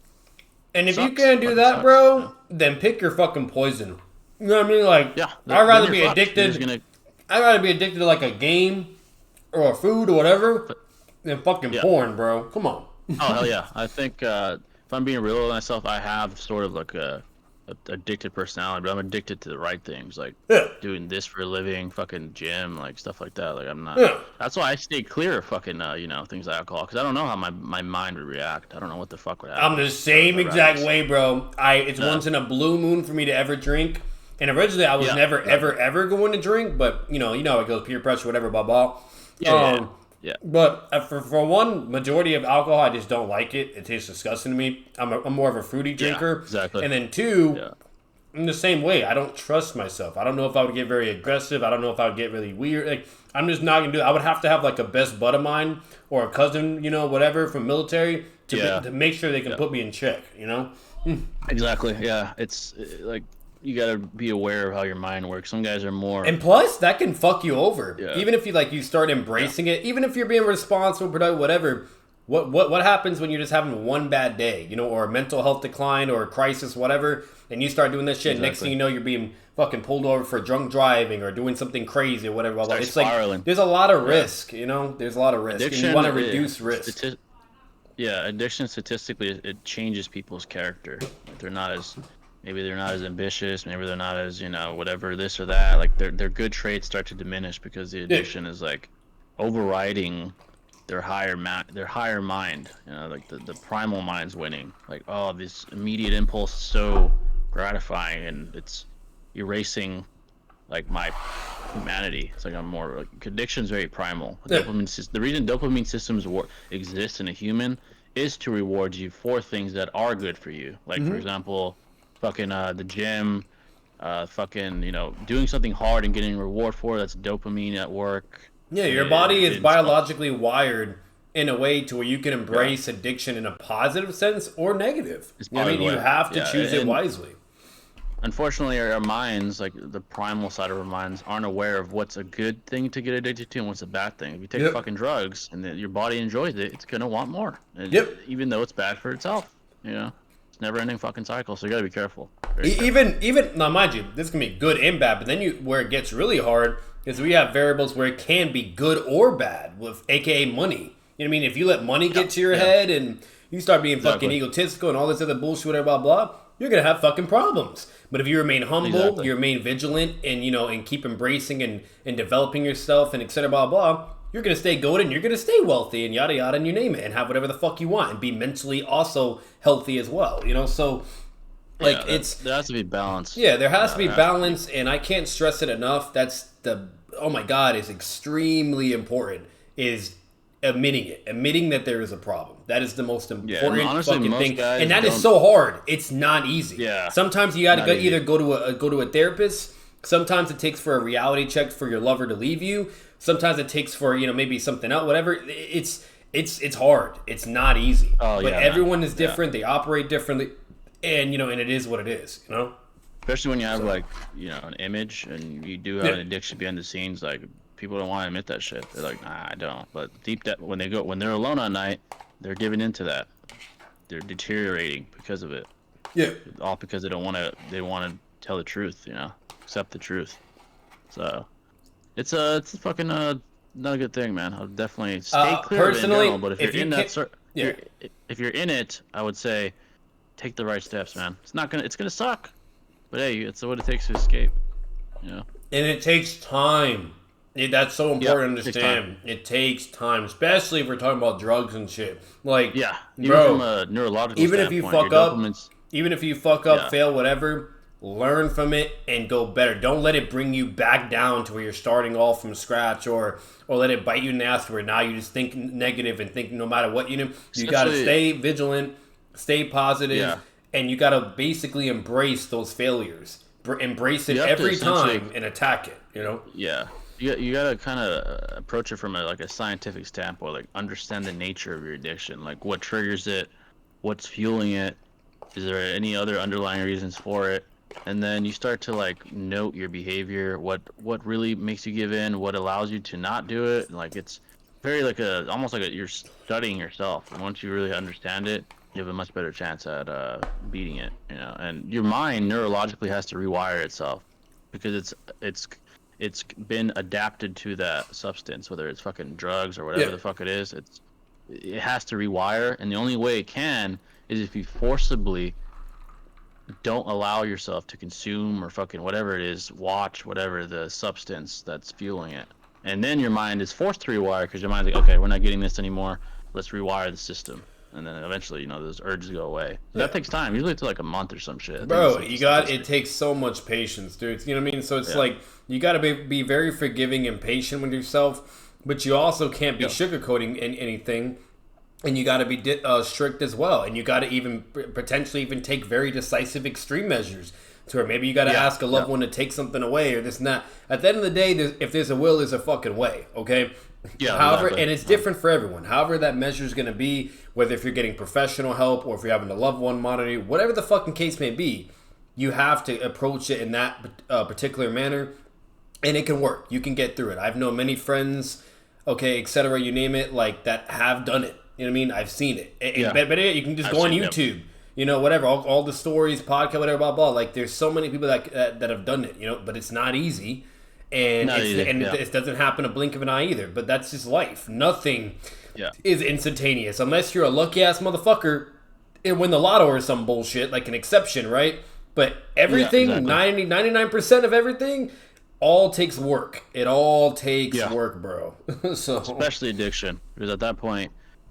And if you
Sucks,
can't do
fucking
that,
sucks.
bro, then pick your fucking poison. You know what I mean? Like,
Yeah,
I'd
then
rather
you're
be
fucked. You're just
addicted.
gonna,
I'd rather be addicted to like a game or a food or whatever than fucking
yeah.
porn, bro. Come on.
Oh hell yeah! I think if I'm being real with myself, I have sort of like a addicted personality, but I'm addicted to the right things, like
Yeah.
doing this for a living, fucking gym, like stuff like that. Like I'm not.
Yeah.
That's why I stay clear of fucking things like alcohol, because I don't know how my mind would react. I don't know what the fuck would
I'm
happen.
the
So
same
I'd rather
exact
just,
way, bro. It's once in a blue moon for me to ever drink. And originally, I was
yeah,
never,
exactly.
ever going to drink. But you know how it goes, peer pressure, whatever, blah blah.
Yeah, yeah, yeah.
But for one, majority of alcohol, I just don't like it. It tastes disgusting to me. I'm more of a fruity
Yeah,
drinker.
exactly.
And then two,
Yeah,
in the same way, I don't trust myself. I don't know if I would get very aggressive. I don't know if I would get really weird. Like, I'm just not gonna do it. I would have to have like a best bud of mine or a cousin, whatever from military to make sure they can put me in check.
exactly. Yeah, it's like you gotta be aware of how your mind works. Some guys are more.
And plus, that can fuck you over.
Yeah.
Even if you start embracing it, even if you're being responsible, productive, whatever. What happens when you're just having one bad day, or a mental health decline or a crisis, whatever, and you start doing this shit.
Exactly.
Next thing you know, you're being fucking pulled over for drunk driving or doing something crazy or whatever.
Start
It's
spiraling.
like there's a lot of risk. There's a lot of risk, and you want to reduce risk.
Addiction statistically, it changes people's character. Like maybe they're not as ambitious, maybe they're not as whatever this or that. Like their good traits start to diminish because the addiction is like overriding their higher mind. Like the primal mind's winning. Like, oh, this immediate impulse is so gratifying, and it's erasing like my humanity. It's like I'm more like addiction's very primal. The reason dopamine systems exist in a human is to reward you for things that are good for you. Like for example, fucking the gym, fucking doing something hard and getting a reward for it. That's dopamine at work.
Yeah, your body is biologically wired in a way to where you can embrace addiction in a positive sense or negative. You have to choose it wisely.
Unfortunately, our minds, like the primal side of our minds, aren't aware of what's a good thing to get addicted to and what's a bad thing. If you take fucking drugs and your body enjoys it, it's gonna want more. Even though it's bad for itself, it's never-ending fucking cycle. So you gotta be careful.
Even now, mind you, this can be good and bad. But then where it gets really hard is we have variables where it can be good or bad, with AKA money. You know what I mean? If you let money get to your head and you start being fucking egotistical and all this other bullshit, whatever, blah blah, you're gonna have fucking problems. But if you remain humble, you remain vigilant, and and keep embracing and developing yourself and etc. blah blah, you're gonna stay good and you're gonna stay wealthy and yada yada and you name it and have whatever the fuck you want and be mentally also healthy as well. So like there
has to be balance.
Yeah, there has to be balance, and I can't stress it enough. That's oh my god, is extremely important. Is admitting that there is a problem. That is the most important
honestly,
fucking thing, and that is so hard. It's not easy.
Yeah.
Sometimes you got to either go to a therapist. Sometimes it takes for a reality check for your lover to leave you. Sometimes it takes for maybe something else. Whatever. It's hard. It's not easy. But everyone is different. They operate differently, and and it is what it is.
Especially when you have an image and you do have an addiction behind the scenes, like. People don't want to admit that shit. They're like, nah, I don't. But when they're alone at night, they're giving into that. They're deteriorating because of it.
Yeah.
All because they want to tell the truth, accept the truth. So, it's fucking not a good thing, man. I'll definitely stay clear of it in general. But if you're in it, I would say, take the right steps, man. It's gonna suck, but hey, it's what it takes to escape. And
it takes time. That's so important to understand. It takes time, especially if we're talking about drugs and shit. Like,
even from a neurological
even
standpoint,
if you fuck up, fail, whatever, learn from it and go better. Don't let it bring you back down to where you're starting all from scratch, or let it bite you in the ass where now you just think negative and think no matter what you got to stay vigilant, stay positive, and you got to basically embrace those failures. Embrace it every time and attack it.
Yeah. You gotta kind of approach it from a scientific standpoint, like understand the nature of your addiction, like what triggers it, what's fueling it, is there any other underlying reasons for it, and then you start to note your behavior, what really makes you give in, what allows you to not do it. Like it's very almost like you're studying yourself, and once you really understand it, you have a much better chance at beating it. And your mind neurologically has to rewire itself because it's been adapted to that substance, whether it's fucking drugs or whatever the fuck it is. it has to rewire, and the only way it can is if you forcibly don't allow yourself to consume or fucking whatever it is, watch whatever the substance that's fueling it. And then your mind is forced to rewire because your mind's like, okay, we're not getting this anymore. Let's rewire the system. And then eventually, you know, those urges go away.
Yeah.
That takes time. Usually it's like a month or some shit.
Bro,
Like
you got it. Takes so much patience, dude. You know what I mean? So it's like you got to be very forgiving and patient with yourself, but you also can't be sugarcoating anything, and you got to be strict as well, and you got to even potentially even take very decisive extreme measures to where maybe you got to ask a loved one to take something away or this and that. At the end of the day, if there's a will, there's a fucking way. Okay.
Yeah.
However,
exactly.
and it's different for everyone. However, that measure is going to be, whether if you're getting professional help or if you're having a loved one monitor you, whatever the fucking case may be, you have to approach it in that particular manner, and it can work. You can get through it. I've known many friends, okay, etc. You name it, like that have done it. You know what I mean? I've seen it. But you can just go on YouTube. You know, whatever, all the stories, podcast, whatever, blah blah. Like, there's so many people that have done it. You know, but it's not easy. And it doesn't happen a blink of an eye either. But that's just life. Nothing is instantaneous unless you're a lucky ass motherfucker and win the lotto or some bullshit, like an exception, right? But everything, 99% of everything, all takes work. It all takes work, bro. So
especially addiction, because at that point,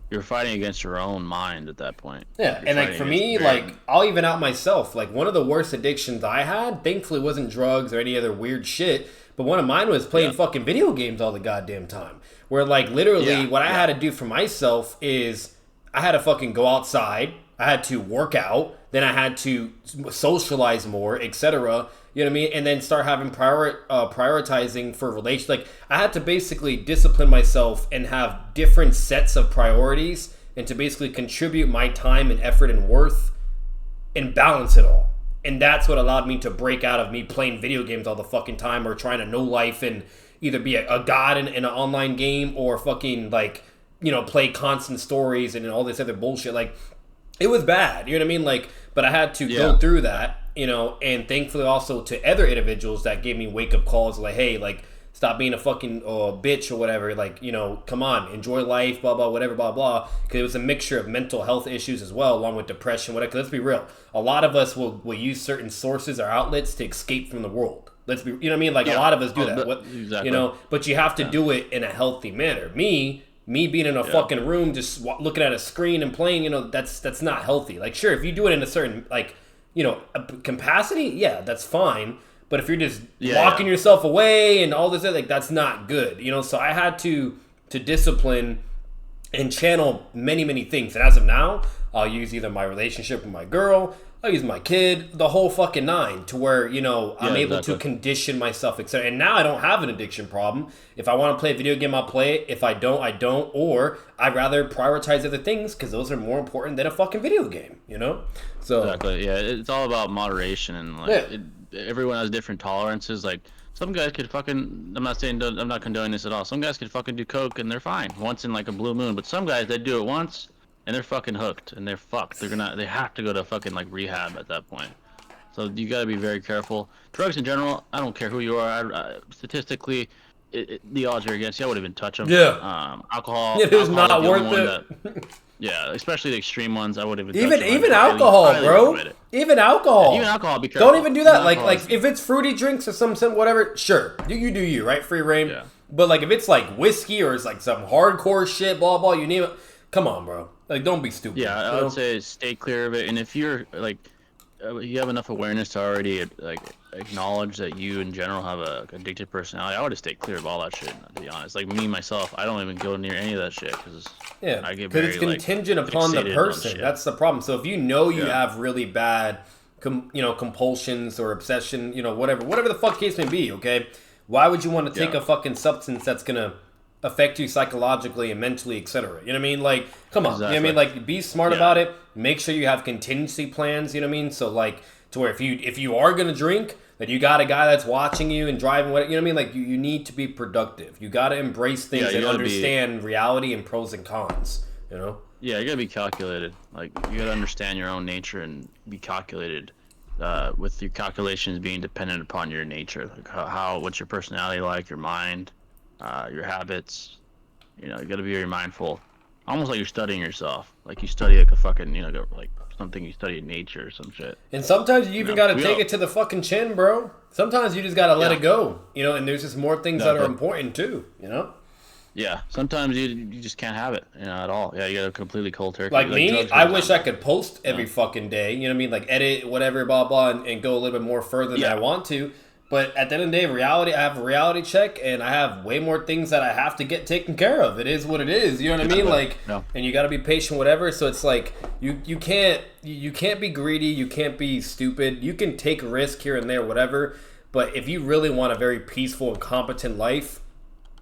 you're fighting against your own mind at that point.
Yeah, and like for me, like I'll even out myself. Like one of the worst addictions I had, thankfully, wasn't drugs or any other weird shit. But one of mine was playing fucking video games all the goddamn time. Where like literally what I had to do for myself is I had to fucking go outside. I had to work out. Then I had to socialize more, etc. You know what I mean? And then start having prioritizing for relations. Like I had to basically discipline myself and have different sets of priorities and to basically contribute my time and effort and worth and balance it all. And that's what allowed me to break out of me playing video games all the fucking time or trying to know life and either be a god in an online game or fucking like, you know, play constant stories and all this other bullshit. Like, it was bad, you know what I mean? Like, but I had to go through that, you know, and thankfully also to other individuals that gave me wake-up calls like, hey, like, stop being a fucking bitch or whatever. Like, you know, come on, enjoy life, blah, blah, whatever, blah, blah. Because it was a mixture of mental health issues as well, along with depression, whatever. 'Cause let's be real. A lot of us will use certain sources or outlets to escape from the world. Let's be, you know what I mean? Like, a lot of us do that.
Exactly.
You know, but you have to do it in a healthy manner. Me being in a fucking room, just looking at a screen and playing, you know, that's not healthy. Like, sure, if you do it in a certain, like, you know, capacity, yeah, that's fine. But if you're just locking yourself away and all this, like, that's not good, you know. So I had to discipline and channel many, many things. And as of now, I'll use either my relationship with my girl, I'll use my kid, the whole fucking nine, to where, you know, I'm able to condition myself, etc. And now I don't have an addiction problem. If I want to play a video game, I'll play it. If I don't, I don't. Or I'd rather prioritize other things because those are more important than a fucking video game, you know? So
exactly, yeah. It's all about moderation and like everyone has different tolerances. Like some guys could fucking, I'm not condoning this at all. Some guys could fucking do coke and they're fine once in like a blue moon. But some guys, they do it once and they're fucking hooked and they're fucked. They have to go to fucking like rehab at that point. So you gotta be very careful. Drugs in general, I don't care who you are. Statistically, the odds are against you. I wouldn't even touch them.
Yeah.
Alcohol.
It is not worth it.
Yeah, especially the extreme ones. I wouldn't
even alcohol, bro. Even alcohol.
Even alcohol. Be careful.
Don't even do that. Like if it's fruity drinks or some whatever, sure, you do you, right? Free reign.
Yeah.
But like if it's like whiskey or it's like some hardcore shit, blah blah, you name it. Come on, bro. Like, don't be stupid.
Yeah, I would say stay clear of it. And if you're like, you have enough awareness to already like acknowledge that you in general have a addictive personality, I would just stay clear of all that shit. To be honest, like me myself, I don't even go near any of that shit because I get very
it's contingent upon the person. That's the problem. So if you know you have really bad, compulsions or obsession, whatever the fuck case may be, okay, why would you want to take a fucking substance that's gonna affect you psychologically and mentally, etc.? You know what I mean? Like, come on.
Exactly.
You know what I mean? Like, be smart about it. Make sure you have contingency plans, you know what I mean? So, like, to where if you are going to drink, that you got a guy that's watching you and driving, you know what I mean? Like, you need to be productive. You got to embrace things and understand reality and pros and cons, you know?
Yeah, you got to be calculated. Like, you got to understand your own nature and be calculated. With your calculations being dependent upon your nature. Like, what's your personality like, your mind, your habits. You know, you got to be very mindful almost like you're studying yourself. Like you study like a fucking, like something you study in nature or some shit.
And sometimes you even gotta
We
take
all,
it to the fucking chin, bro. Sometimes you just gotta let
yeah,
it go, and there's just more things that are
exactly.
important too.
Yeah, sometimes you just can't have it, at all. Yeah, you got a completely cold turkey.
Like
Like
me,
drugs, for
I wish I
example.
could post
Yeah,
every fucking day. You know what I mean? Like edit whatever, blah blah, and go a little bit more further than I
yeah,
want to. But at the end of the day, reality, I have a reality check, and I have way more things that I have to get taken care of. It is what it is. You know what I mean?
exactly.
Like,
Yeah,
and you got to be patient, whatever. So it's like you can't be greedy. You can't be stupid. You can take risk here and there, whatever. But if you really want a very peaceful and competent life,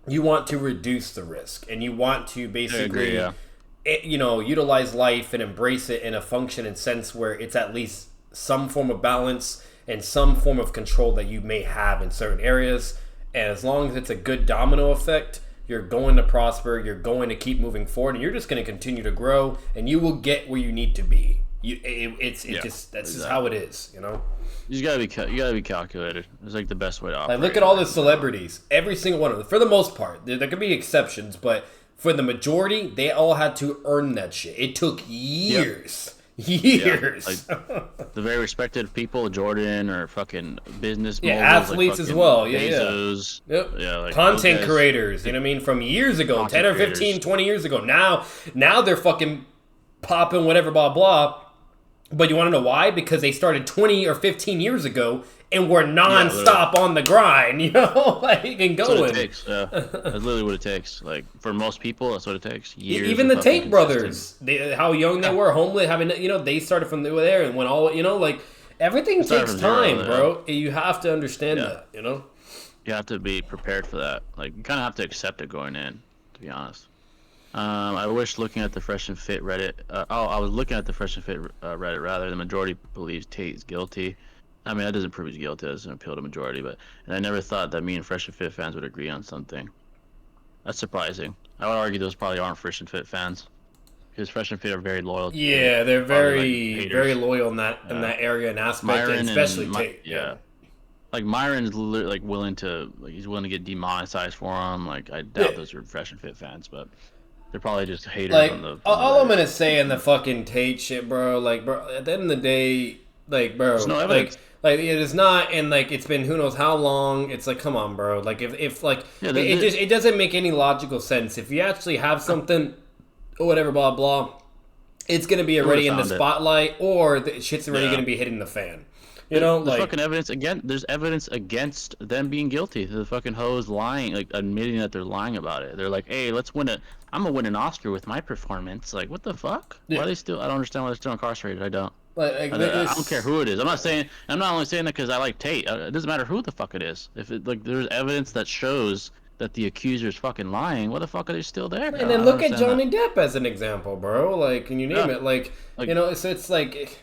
you want to reduce the risk, and you want to
I agree.
basically
Yeah,
utilize life and embrace it in a function and sense where it's at least some form of balance and some form of control that you may have in certain areas. And as long as it's a good domino effect, you're going to prosper, you're going to keep moving forward, and you're just going to continue to grow, and you will get where you need to be. It's
yeah,
just that's just
exactly.
how it is.
You just gotta be calculated. It's like the best way to
Like,
operate
look at
in
all
life.
the celebrities. Every single one of them, for the most part. There could be exceptions, but for the majority, they all had to earn that shit. It took
Yep.
years.
Yeah, like
Years.
the very respected people, Jordan or fucking business
Yeah,
moguls like
athletes as well.
fucking
Yeah, yeah.
Bezos.
Yep.
Yeah, like those
Content
guys,
creators, you know what I mean? From years ago, 10
content
or
creators.
15, 20 years ago. Now they're fucking popping whatever, blah, blah. But you want to know why? Because they started 20 or 15 years ago and were
Yeah, literally.
nonstop on the grind, like, and
That's what it
going.
takes. Yeah, that's literally what it takes. Like for most people, that's what it takes. Years
Even
of
the
fucking
Tate
consistent.
brothers, how young they
Yeah,
were, homeless, having they started from there and went all like everything
it started
takes
from zero.
time,
Yeah,
bro. You have to understand
yeah.
that.
You have to be prepared for that. Like you kind of have to accept it going in. To be honest. I wish looking at the Fresh and Fit Reddit. I was looking at the Fresh and Fit Reddit rather. The majority believes Tate is guilty. I mean, that doesn't prove he's guilty. That doesn't appeal to majority. And I never thought that me and Fresh and Fit fans would agree on something. That's surprising. I would argue those probably aren't Fresh and Fit fans because Fresh and Fit are very loyal to
Yeah, they're
probably like
very very
haters.
loyal in that
Uh,
area and aspect, and
Myron
especially
and
Tate. Yeah.
yeah, like Myron's like willing to he's willing to get demonetized for him. Like I
Yeah.
doubt those are Fresh and Fit fans, but they're probably just haters
Like
on the
all I'm
Reddit.
gonna say in the fucking Tate shit, bro. Like, bro, at the end of the day, like,
There's
bro,
no
like,
evidence.
it is not, and like, it's been who knows how long. It's like, come on, bro. Like, if like,
Yeah,
it doesn't make any logical sense. If you actually have something or whatever, blah blah, it's gonna be
they would
already
have
in the
found it.
spotlight, or the shit's already
Yeah.
gonna be hitting the fan.
There's
Like,
fucking evidence again. There's evidence against them being guilty. The fucking hoes lying, like admitting that they're lying about it. They're like, "Hey, let's win it. I'm gonna win an Oscar with my performance." Like, what the fuck? Why
yeah,
are they still? I don't understand why they're still incarcerated. I don't.
like
I don't care
this.
who it is. I'm not saying. I'm not only saying that because I like Tate. It doesn't matter who the fuck it is. If it like there's evidence that shows that the accuser's fucking lying, what the fuck are they still there?
And
I
then
don't
look at
understand that.
Johnny Depp as an example, bro. Like, can you name
Yeah,
it? Like,
like
so it's like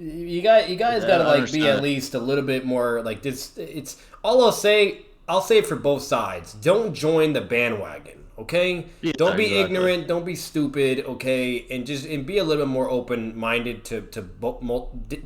you guys
I
gotta
don't
like be
understand
at
it.
least a little bit more like this. It's all I'll say. I'll say it for both sides. Don't join the bandwagon, okay?
Yeah,
Don't be
exactly.
ignorant. Don't be stupid, okay? And be a little bit more open minded to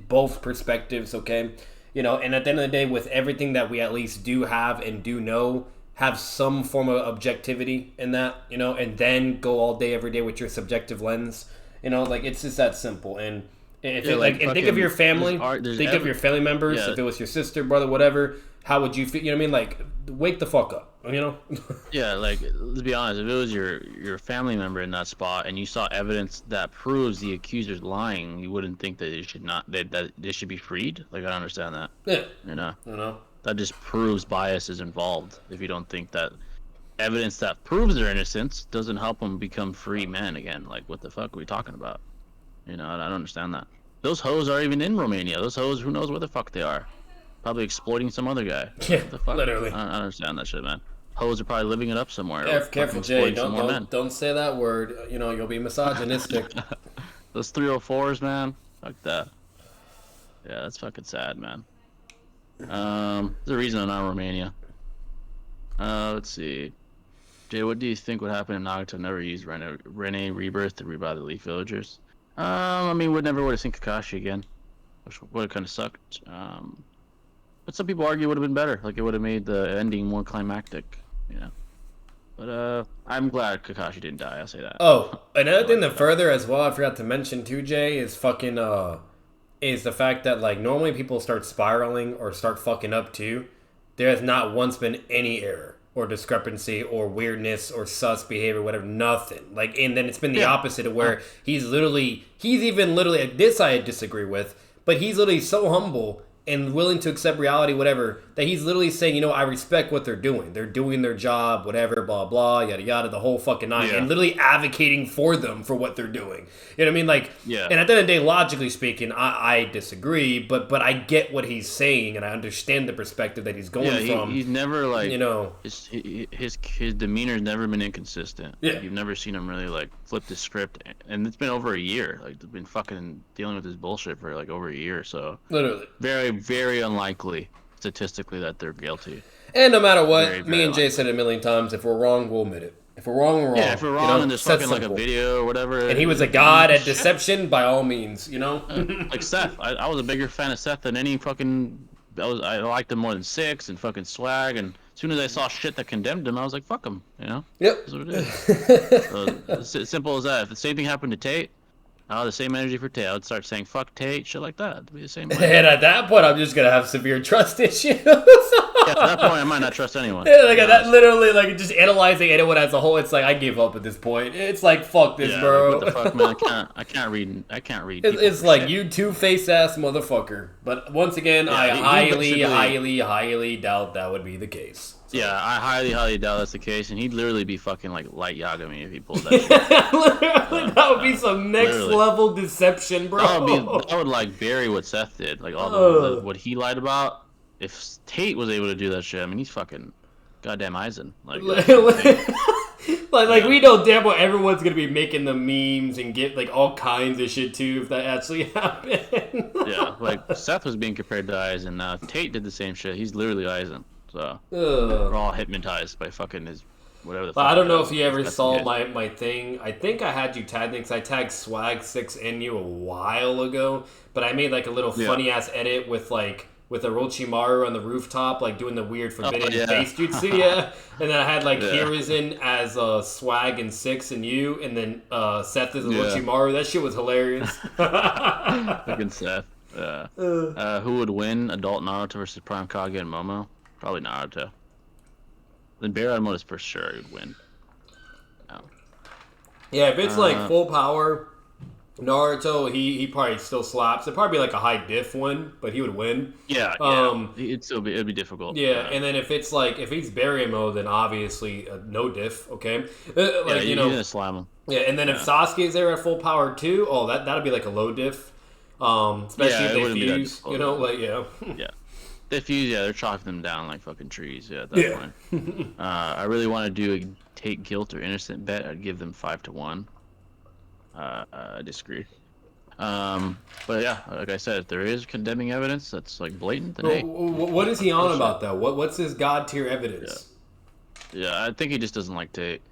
both perspectives, okay? And at the end of the day, with everything that we at least do have and do know, have some form of objectivity in that, and then go all day every day with your subjective lens. Like, it's just that simple. And if
Yeah,
it like,
like
and think of your
fucking.
family,
There's
think of your family members.
yeah.
If it was your sister, brother, whatever, how would you feel? You know what I mean? Like, wake the fuck up.
Yeah, like let's be honest. If it was your family member in that spot and you saw evidence that proves the accuser's lying, you wouldn't think that they should not that they should be freed. Like I don't understand that.
Yeah,
You know,
you know.
that just proves bias is involved. If you don't think that evidence that proves their innocence doesn't help them become free men again. Like what the fuck are we talking about? I don't understand that. Those hoes are even in Romania. Those hoes, who knows where the fuck they are? Probably exploiting some other guy.
Yeah,
What the fuck?
literally.
I don't understand that shit, man. Hoes are probably living it up somewhere. Or
Careful,
fucking
Jay.
exploiting some
Don't
more
don't
men.
don't say that word. You'll be misogynistic.
Those 304s, man. Fuck that. Yeah, that's fucking sad, man. There's a reason I'm not in Romania. Let's see. Jay, what do you think would happen if Naruto never used Rene Rebirth to rebuy the Leaf Villagers? I mean, never would have seen Kakashi again, which would have kind of sucked. But some people argue it would have been better. Like, it would have made the ending more climactic, you know? But I'm glad Kakashi didn't die. I'll say that.
Oh,
I
another thing
like
to
that.
further as well, I forgot to mention too, Jay, is fucking is the fact that like normally people start spiraling or start fucking up too. There has not once been any error or discrepancy or weirdness or sus behavior, whatever, nothing. Like, and then it's been the
Yeah.
opposite of where he's even literally, this I disagree with, but he's literally so humble and willing to accept reality, whatever, that he's literally saying, you know, I respect what they're doing. They're doing their job, whatever, blah, blah, yada, yada, the whole fucking nine.
Yeah.
And literally advocating for them for what they're doing. You know what I mean? Like,
Yeah.
and at the end of the day, logically speaking, I disagree, but I get what he's saying and I understand the perspective that he's going from.
He's never like,
you know,
his demeanor's never been inconsistent.
Yeah.
Like, you've never seen him really like flip the script, and it's been over a year. Like, they've been fucking dealing with this bullshit for like over a year. So
literally.
very, very unlikely statistically that they're guilty.
And no matter what,
Very,
me
very
and Jay said it a million times, if we're wrong, we'll admit it. If we're wrong, we're wrong.
Yeah, if we're wrong,
you know?
and there's
That's
fucking like a
simple.
video or whatever.
And he was a god at deception, by all means, you know?
Like Seth. I was a bigger fan of Seth than any fucking. I liked him more than Six and fucking Swag. And as soon as I saw shit that condemned him, I was like, fuck him. You know.
Yep.
That's what it is. So, it's simple as that. If the same thing happened to Tate, the same energy for Tate. I would start saying fuck Tate, shit like that. It'd be the same way.
And at that point, I'm just gonna have severe trust issues.
Yeah, at that point, I might not trust anyone.
Yeah, like that, literally, like just analyzing anyone as a whole. It's like I give up at this point. It's like fuck this,
Yeah,
bro.
like, what the fuck, man? I can't read.
It's like you two-faced ass motherfucker. But once again,
Yeah,
I
he
highly doubt that would be the case. So.
Yeah, I highly doubt that's the case, and he'd literally be fucking like light yaga me if he pulled that shit.
Literally, that would be some next
literally.
level deception, bro.
That would like bury what Seth did, like all the what he lied about. If Tate was able to do that shit, I mean, he's fucking goddamn Eisen. Like
we know damn well everyone's gonna be making the memes and get like all kinds of shit too if that actually happened.
Yeah, like Seth was being compared to Eisen. Now Tate did the same shit. He's literally Eisen. So we're all hypnotized by fucking his whatever the fuck.
I don't know if you ever
That's
saw
the
my thing. I think I had you tagged because I tagged Swag6 in you a while ago, but I made like a little funny ass edit with Orochimaru on the rooftop, like doing the weird forbidden face jutsu, yeah. And then I had like Hiruzen as Swag and Six and you, and then Seth as Orochimaru. That shit was hilarious.
Fucking Seth. Who would win, adult Naruto versus Prime Kage and Momo? Probably Naruto. Then Bear is for sure would win.
Yeah, if it's like full power Naruto, he probably still slaps. It'd probably be like a high diff one, but he would win.
Yeah, it'd be difficult.
Yeah, and then if he's Barrymore, then obviously no diff. Okay,
You're gonna slam him.
Yeah, and then if Sasuke's there at full power too, that'd be like a low diff. Especially if they fuse. You know, like
yeah. They fuse, they're chalking them down like fucking trees. Yeah, at that point. I really want to do a take guilt or innocent bet. I'd give them 5-1. I disagree. But yeah, like I said, if there is condemning evidence that's like blatant, then hey.
What is he on about though? What's his god tier evidence?
Yeah, I think he just doesn't like Tate.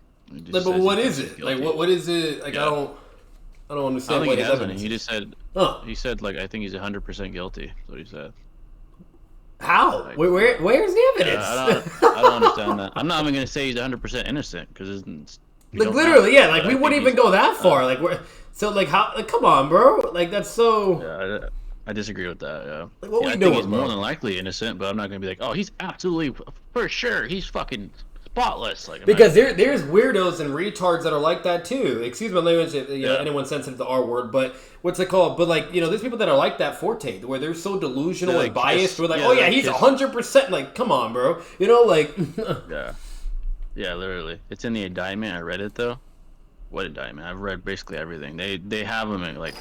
But what is it? Like what is it? Like I don't understand what his evidence.
He just said. He said like I think he's 100% guilty. That's what he said.
How? Like, where's the evidence?
I don't understand that. I'm not even gonna say he's 100% innocent because
like literally, like we wouldn't even go that far. Like so like how? Like, come on, bro. Like that's so.
Yeah, I disagree with that. Yeah.
Like, what
I
doing,
think he's
bro?
more than likely innocent, but I'm not gonna be like, oh, he's absolutely for sure. He's fucking spotless. Like
because there's weirdos and retards that are like that too. Excuse my language, anyone sensitive to the R word, but what's it called? But like there's people that are like that forte where they're so delusional and biased. We're like, he's 100%. Like, come on, bro. You know, like.
Yeah, literally. It's in the indictment. I read it though. What indictment? I've read basically everything. They have him like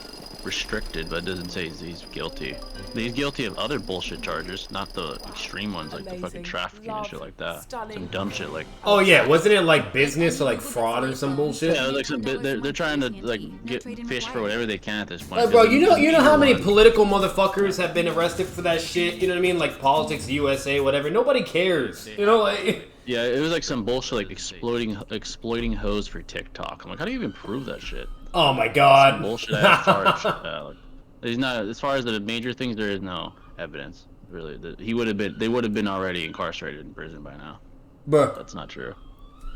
restricted, but it doesn't say he's guilty. He's guilty of other bullshit charges, not the extreme ones like the fucking trafficking and shit like that. Some dumb shit like.
Oh yeah, wasn't it like business or like fraud or some bullshit?
Yeah, like they're trying to like get fish for whatever they can at this point.
Like, bro, you know how many political motherfuckers have been arrested for that shit? You know what I mean? Like Politics USA, whatever. Nobody cares. You know, like.
Yeah, it was like some bullshit like exploiting hoes for TikTok. I'm like, how do you even prove that shit?
Oh my god.
Some bullshit ass charge. There's not, as far as the major things, there is no evidence really. They would have been already incarcerated in prison by now.
Bruh.
That's not true.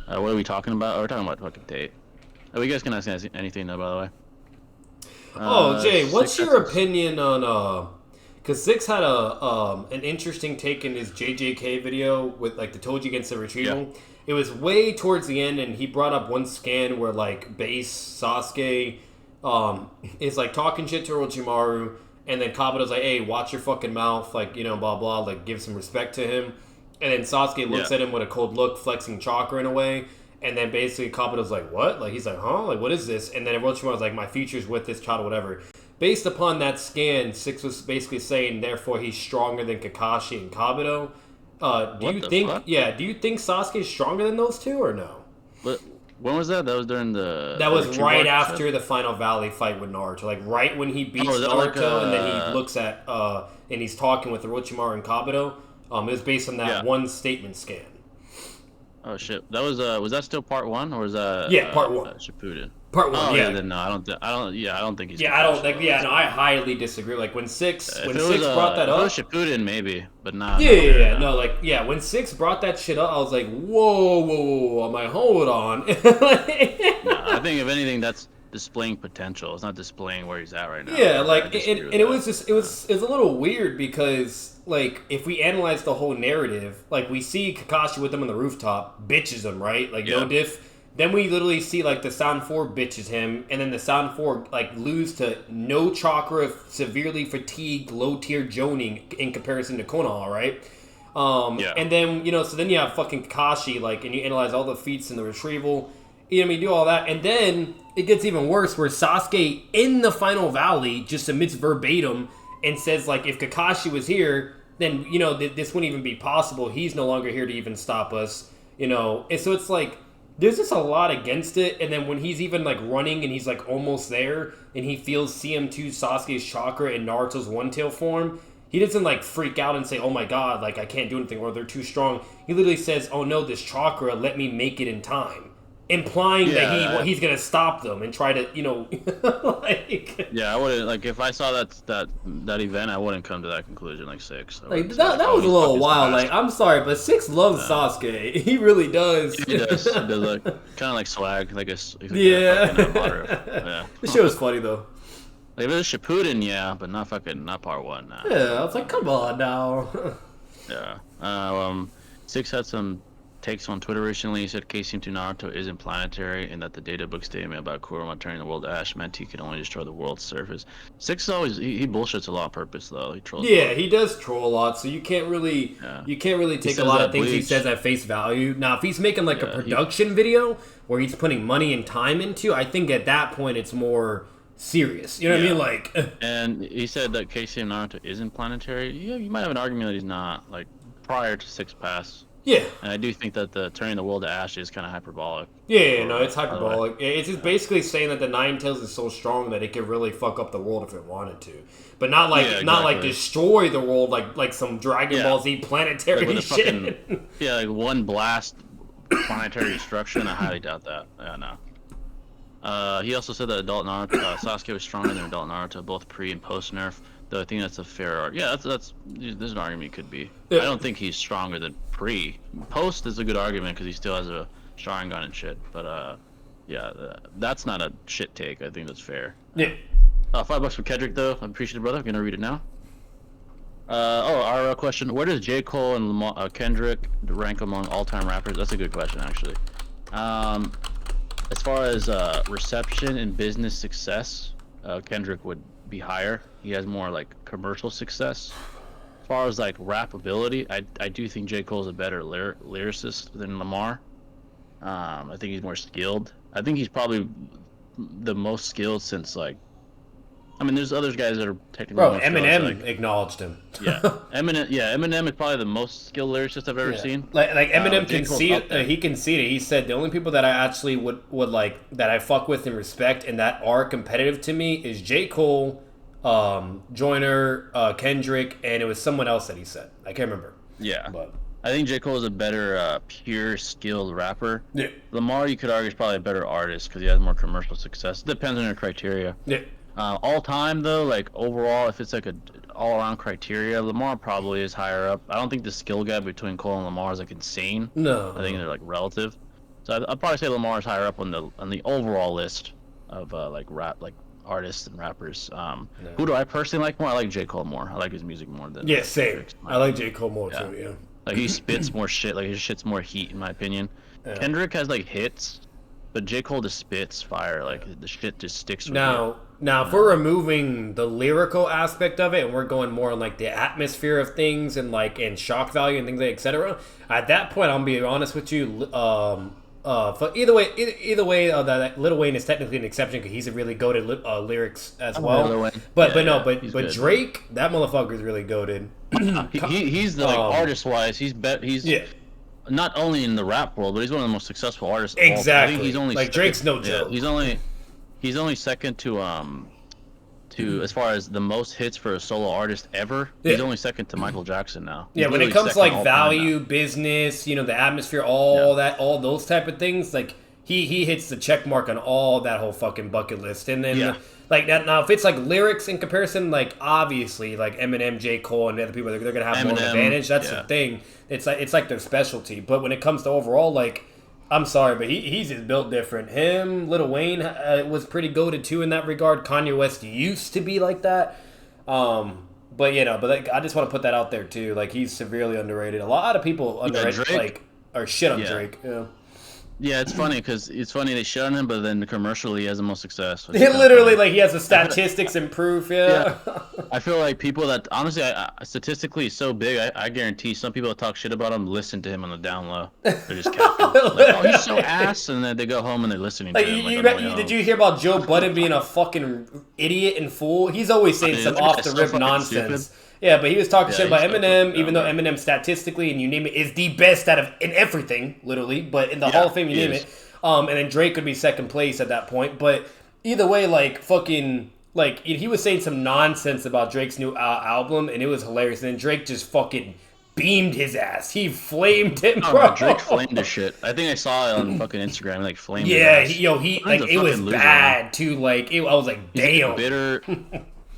What are we talking about? Oh, we're talking about fucking date. Oh, you guys can ask anything though, by the way.
Oh, Jay,
Six
what's
had
your
some.
opinion on Because Six had a an interesting take in his JJK video with like the Toji against the
Yeah.
retrieval. It was way towards the end, and he brought up one scan where like base Sasuke is like talking shit to Orochimaru, and then Kabuto's like, "Hey, watch your fucking mouth," like blah blah, like give some respect to him. And then Sasuke
Yeah.
looks at him with a cold look, flexing chakra in a way. And then basically Kabuto's like, "What?" Like he's like, "Huh? Like what is this?" And then Orochimaru's like, "My future's with this child, or whatever." Based upon that scan, Six was basically saying, therefore, he's stronger than Kakashi and Kabuto. Do
What
you
the
think?
fuck?
Yeah, do you think Sasuke is stronger than those two, or no?
What? When was that? That was during
That
the
was
retrieval
right
arc, you said?
after the final Valley fight with Naruto. Like right when he
Oh,
beats
is that like
Naruto, and then he looks at and he's talking with Orochimaru and Kabuto. It was based on that
yeah.
one statement scan.
Oh shit. That was that still part one or was that
Yeah, part one.
Shippuden?
Part one.
Oh yeah,
Yeah.
then no, I don't think he's
Yeah, I don't
Kakashi
like.
level.
Yeah, no, I highly disagree. Like when six
If
when
it was
six brought that
if it was
up,
Shippuden maybe, but nah,
yeah,
no,
yeah,
okay,
yeah.
no.
No, like, yeah, when Six brought that shit up, I was like, whoa, whoa, whoa, whoa. I'm like, hold on.
No, I think if anything that's displaying potential. It's not displaying where he's at right now.
Yeah,
I
like,
disagree
and
with
it
that.
was just, it was a little weird because, like, if we analyze the whole narrative, like, we see Kakashi with them on the rooftop, bitches him, right? Like, no
Yeah.
diff. Then we literally see, like, the Sound 4 bitches him, and then the Sound 4, like, lose to no chakra, severely fatigued, low-tier Jonin in comparison to Konoha, right?
Yeah.
And then, so then you have fucking Kakashi, like, and you analyze all the feats in the retrieval. You do all that. And then it gets even worse where Sasuke in the final valley just submits verbatim and says, like, if Kakashi was here, then, this wouldn't even be possible. He's no longer here to even stop us, And so it's like, there's just a lot against it. And then when he's even, like, running and he's, like, almost there and he feels CM2 Sasuke's chakra in Naruto's one-tail form, he doesn't like freak out and say, "Oh my god, like I can't do anything," or "They're too strong." He literally says, "Oh no, this chakra, let me make it in time," implying that he's gonna stop them and try to, like.
Yeah, I wouldn't like if I saw that event. I wouldn't come to that conclusion like Six. I
Like
wouldn't say,
that
oh,
was a
he's
little
fucking
wild.
fast.
Like I'm sorry, but Six loves Sasuke. He really does.
He does. He does like kind of like swag, like
Yeah.
fucking Mario. Yeah.
The show was funny though.
Like if it was Shippuden, yeah, but not part one. Nah.
Yeah, I was like, come on now.
Yeah. Six had some takes on Twitter recently. He said Casey to Naruto isn't planetary and that the data book statement about Kurama turning the world to ash meant he could only destroy the world's surface. Six is always he bullshits a lot on purpose though. He trolls. A
Yeah,
lot.
he does troll a lot, so you can't really take a
says
lot
that
of things he
Bleach-
says at face value. Now, if he's making like a
Yeah,
production video where he's putting money and time into, I think at that point it's more serious. You know what I mean? Like,
And he said that Casey and Naruto isn't planetary. Yeah, you might have an argument that he's not. Like prior to Six Pass.
yeah.
And I do think that the turning the world to ash is kind of hyperbolic.
Yeah, no, it's
By the way.
hyperbolic. It's just basically saying that the Nine Tails is so strong that it could really fuck up the world if it wanted to, but not like
Yeah,
not like
exactly.
destroy the world like some Dragon
Yeah.
Ball Z planetary
Like with a
shit.
fucking like one blast planetary destruction. I highly doubt that. Yeah, no. He also said that adult Naruto, Sasuke was stronger than adult Naruto, both pre and post nerf. Though I think that's a fair argument. Yeah, that's there's an argument could be.
Yeah.
I don't think he's stronger than pre. Post is a good argument because he still has a Sharingan and shit. But yeah, that's not a shit take. I think that's fair.
Yeah.
$5 for Kedrick though. I appreciate it, brother. I'm gonna read it now. Our question: where does J. Cole and Kendrick rank among all-time rappers? That's a good question, actually. As far as reception and business success, Kendrick would be higher. He has more like commercial success. As far as like rap ability, I do think J. Cole's a better lyricist than Lamar. I think he's more skilled. I think he's probably the most skilled since like. I mean, there's other guys that are technically
Bro,
more skilled,
Eminem
like,
acknowledged him.
yeah, Eminem. Yeah, Eminem is probably the most skilled lyricist I've ever seen.
Like Eminem
J.
can
Cole's
see
up
it.
there.
He can see it. He said the only people that I actually would like that I fuck with and respect and that are competitive to me is J. Cole, Joyner, Kendrick, and it was someone else that he said. I can't remember.
Yeah,
But
I think J. Cole is a better pure skilled rapper.
yeah,
Lamar, you could argue, is probably a better artist because he has more commercial success. It depends on your criteria.
yeah.
All time though, like overall, if it's like a all around criteria, Lamar probably is higher up. I don't think the skill gap between Cole and Lamar is like insane.
No.
I think they're like relative. So I'd probably say Lamar's higher up on the overall list of like rap like artists and rappers. Who do I personally like more? I like J. Cole more. I like his music more than
Yeah, same.
Drake's.
I like J. Cole more too. Yeah.
Like he spits more shit. Like his shit's more heat in my opinion.
Yeah.
Kendrick has like hits, but J. Cole just spits fire. Like the shit just sticks with
Now,
you.
now, if we're removing the lyrical aspect of it and we're going more on like the atmosphere of things and like and shock value and things like etc. At that point, I'm gonna be honest with you. For either way, that Lil Wayne is technically an exception because he's a really goated lyrics as well. But Drake, that motherfucker is really goated.
He's the like artist wise. He's
yeah.
Not only in the rap world, but he's one of the most successful artists.
Exactly.
I think he's only
like Drake's no joke.
He's only second to as far as the most hits for a solo artist ever. He's only second to Michael Jackson now.
Yeah, when it comes to like value, business, you know, the atmosphere, all those type of things, like he hits the check mark on all that whole fucking bucket list. And then like that now, if it's like lyrics in comparison, like obviously like Eminem, J. Cole, and the other people, they're gonna have more advantage. That's the thing. It's like their specialty. But when it comes to overall, like, I'm sorry, but he's just built different. Him, Lil Wayne was pretty goated too in that regard. Kanye West used to be like that. But you know, like, I just want to put that out there too. Like he's severely underrated. A lot of people underrate like or shit on Drake. Yeah.
Yeah, it's funny because they shit on him, but then commercially he has the most success.
Literally, like he has the statistics and proof. Yeah.
I feel like people that honestly, statistically, he's so big. I guarantee some people that talk shit about him listen to him on the down low. They're just capping. Like, oh, he's so ass, and then they go home and they're listening to him.
Did you hear about Joe Budden being a fucking idiot and fool? He's always saying some off the rip nonsense. Stupid. Yeah, but he was talking shit about Eminem, even though Eminem statistically and you name it is the best out of in everything, literally. But in the Hall of Fame, you name it. And then Drake could be second place at that point. But either way, like fucking, like he was saying some nonsense about Drake's new album, and it was hilarious. And then Drake just fucking beamed his ass. He flamed him, bro.
Drake flamed his shit. I think I saw it on fucking Instagram, like flamed.
Yeah, he like it was bad too. Like I was like, damn.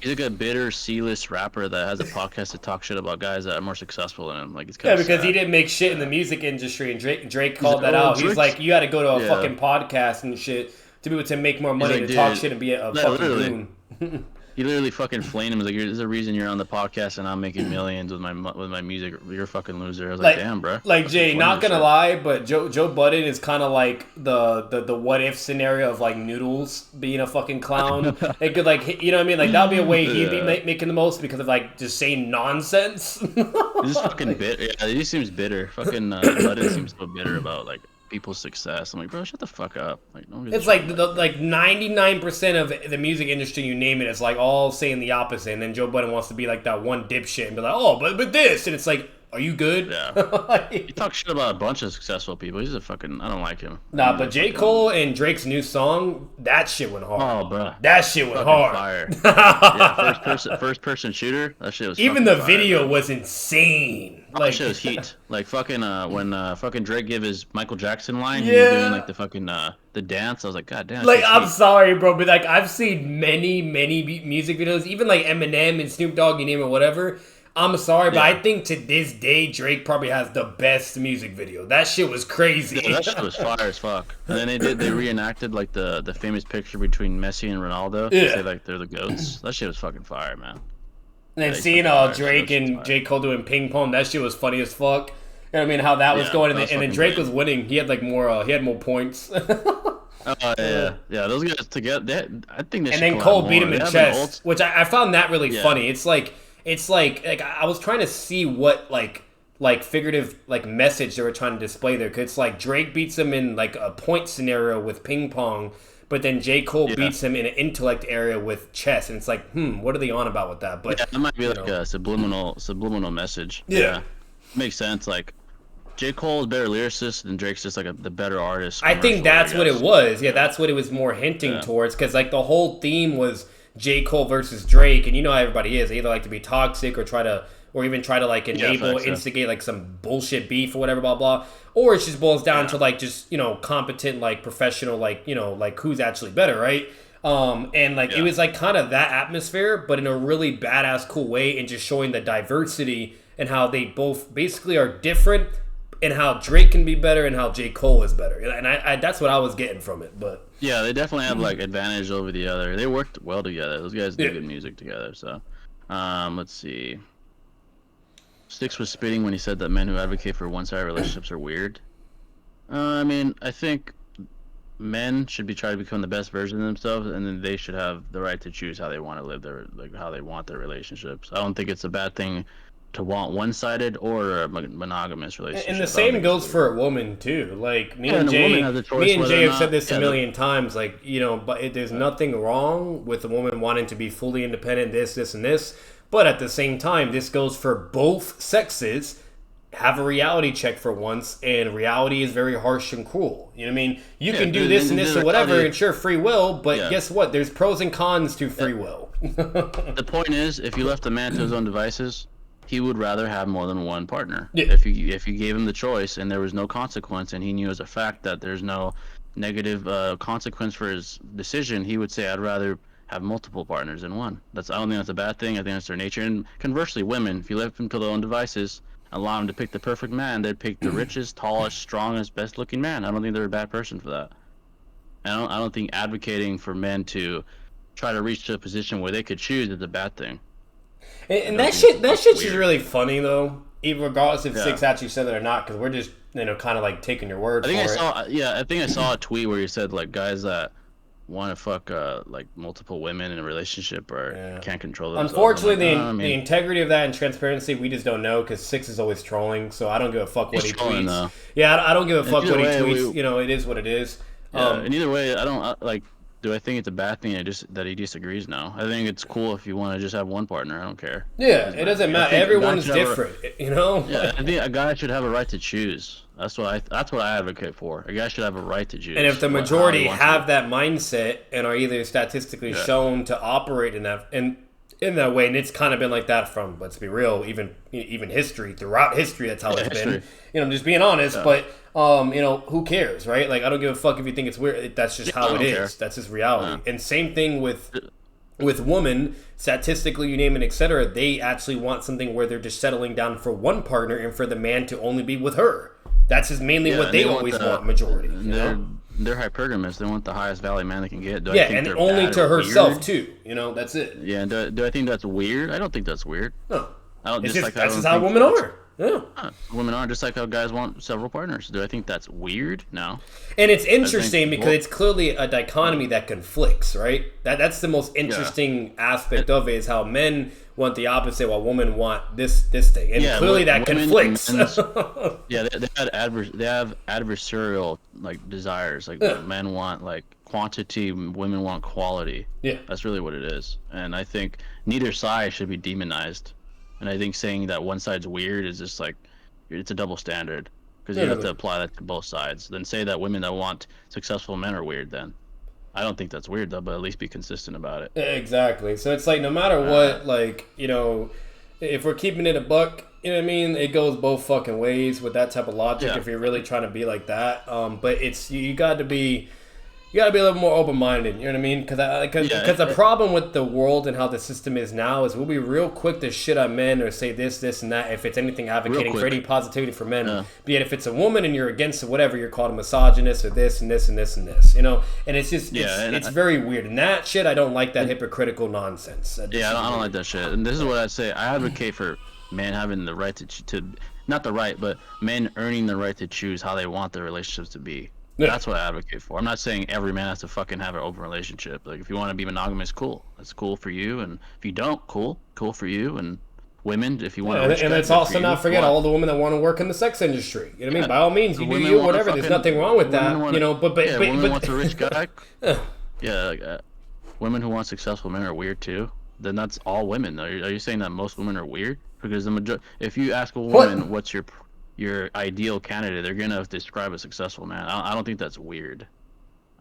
He's like a bitter C-list rapper that has a podcast to talk shit about guys that are more successful than him. Like it's
because sad. He didn't make shit in the music industry, and Drake called that out. He's like, you got to go to a fucking podcast and shit to be able to make more money to talk shit and be a fucking goon.
He literally fucking flamed him. He's like, there's a reason you're on the podcast and I'm making millions with my music. You're a fucking loser. I was like damn, bro.
Like Jay, not gonna lie, but Joe Budden is kind of like the what if scenario of like Noodles being a fucking clown. It could like, you know what I mean? Like that'd be a way he'd be making the most because of like just saying nonsense.
He's just fucking bitter. Yeah, he seems bitter. Fucking Budden seems so bitter about like people's success. I'm like, bro, shut the fuck up. Like,
it's like like 99% of the music industry, you name it, it's like all saying the opposite. And then Joe Budden wants to be like that one dipshit and be like, oh, but this, and it's like, are you good?
Yeah. He talks shit about a bunch of successful people. He's a fucking, I don't like him.
Nah, but J. Cole and Drake's new song, that shit went hard.
Oh, bro.
That shit went hard.
Fire. Yeah, first person shooter. That shit was
even the
fire,
video
bro.
Was insane.
Like, that shit was heat. Like fucking when fucking Drake gave his Michael Jackson line, he was doing like the fucking the dance. I was like, God damn.
Like I'm sorry, bro, but like I've seen many music videos, even like Eminem and Snoop Dogg, you name it, whatever. I'm sorry, but I think to this day Drake probably has the best music video. That shit was crazy.
Yeah, that shit was fire as fuck. And then they reenacted like the famous picture between Messi and Ronaldo. Yeah. Say like they're the goats. That shit was fucking fire, man.
And then seeing Drake and J. Cole doing ping pong, that shit was funny as fuck. You know what I mean? How that was going, and then Drake was winning. He had like more. He had more points.
Yeah. Those guys together. I think they.
And then Cole beat him in chess, which I found that really funny. It's like I was trying to see what like figurative like message they were trying to display there. Cause it's like Drake beats him in like a point scenario with ping pong. But then J. Cole beats him in an intellect area with chess, and it's like, what are they on about with that? But
that might be like a subliminal message. Yeah, makes sense. Like J. Cole is better lyricist, and Drake's just like the better artist.
I think that's what it was. Yeah, that's what it was more hinting towards, because like the whole theme was J. Cole versus Drake, and you know how everybody is. They either like to be toxic or even try to like enable, instigate like some bullshit beef or whatever, blah blah. Or it just boils down to like just competent like professional like like who's actually better, right? And like it was like kind of that atmosphere, but in a really badass cool way, and just showing the diversity and how they both basically are different and how Drake can be better and how J. Cole is better. And I that's what I was getting from it. But
yeah, they definitely have like advantage over the other. They worked well together. Those guys do good music together. So, let's see. Sticks was spitting when he said that men who advocate for one-sided relationships are weird. I mean, I think men should be trying to become the best version of themselves, and then they should have the right to choose how they want to live their, like, how they want their relationships. I don't think it's a bad thing to want one-sided or a monogamous relationship.
And the same goes for a woman too. Like me and Jay have said this a million times. Like, you know, but there's nothing wrong with a woman wanting to be fully independent, this, and this. But at the same time, this goes for both sexes. Have a reality check for once, and reality is very harsh and cruel. You know what I mean? You can do this and this or whatever, and sure, free will, but guess what? There's pros and cons to free will.
The point is, if you left a man to his own devices, he would rather have more than one partner.
Yeah.
If you gave him the choice and there was no consequence, and he knew as a fact that there's no negative consequence for his decision, he would say, I'd rather have multiple partners than one. I don't think that's a bad thing. I think that's their nature. And conversely, women, if you left them to their own devices, allow them to pick the perfect man, they'd pick the richest, tallest, strongest, best-looking man. I don't think they're a bad person for that. I don't think advocating for men to try to reach to a position where they could choose is a bad thing.
And that shit's just really funny though, even regardless if Six actually said it or not, because we're just, you know, kind of like taking your word for it.
I think I saw a tweet where you said like guys that want to fuck like multiple women in a relationship or can't control themselves.
Unfortunately, the integrity of that and transparency, we just don't know, because Six is always trolling. So I don't give a fuck what he tweets. Though. Yeah, I don't give a fuck what he tweets. You know, it is what it is.
And either way, I don't like. Do I think it's a bad thing that he disagrees now? I think it's cool if you want to just have one partner. I don't care.
Yeah, it doesn't matter. Everyone's different, you know?
Yeah, I think a guy should have a right to choose. That's what I advocate for. A guy should have a right to choose.
And if the majority have that mindset and are either statistically shown to operate in that way, and it's kind of been like that from, let's be real, even history, throughout history, that's how it's been. You know, I'm just being honest, but you know, who cares, right? Like, I don't give a fuck if you think it's weird. That's just how it is. Care. That's just reality. And same thing with women, statistically, you name it, etc. They actually want something where they're just settling down for one partner and for the man to only be with her. That's just mainly what they always want, majority.
They're hypergamous. They want the highest value man they can get.
And only to herself too. You know, that's it.
Yeah. Do I think that's weird? I don't think that's weird.
No.
That's
just how women are. Yeah.
Women are just like how guys want several partners. Do I think that's weird? No.
And it's interesting because it's clearly a dichotomy that conflicts, right? That's the most interesting aspect of it, is how men want the opposite while women want this thing. And clearly that conflicts.
they have adversarial like desires. Like men want like quantity, women want quality. Yeah. That's really what it is. And I think neither side should be demonized. And I think saying that one side's weird is just like, it's a double standard, because you have to apply that to both sides. Then say that women that want successful men are weird. Then I don't think that's weird though, but at least be consistent about it.
Exactly. So it's like, no matter what, like, you know, if we're keeping it a buck, you know what I mean, it goes both fucking ways with that type of logic. If you're really trying to be like that, but it's you got to be a little more open-minded, you know what I mean? Because the problem with the world and how the system is now is we'll be real quick to shit on men or say this, and that if it's anything advocating for any positivity for men. Yeah. Be it if it's a woman and you're against it, whatever, you're called a misogynist or this and this and this and this, you know? And it's just, it's very weird. And that shit, I don't like that hypocritical nonsense.
I don't like that shit. And this is what I say. I advocate for men having the right to not the right, but men earning the right to choose how they want their relationships to be. Yeah. That's what I advocate for. I'm not saying every man has to fucking have an open relationship. Like, if you want to be monogamous, cool. That's cool for you. And if you don't, cool for you. And women, if you want to.
And let's also not forget all the women that want to work in the sex industry. You know what I mean? By all means, you do you, whatever. There's nothing wrong with that. You know, but
women want a rich guy. Women who want successful men are weird too. Then that's all women. Are you saying that most women are weird? Because if you ask a woman what's your ideal candidate, they're gonna describe a successful man. I don't think that's weird.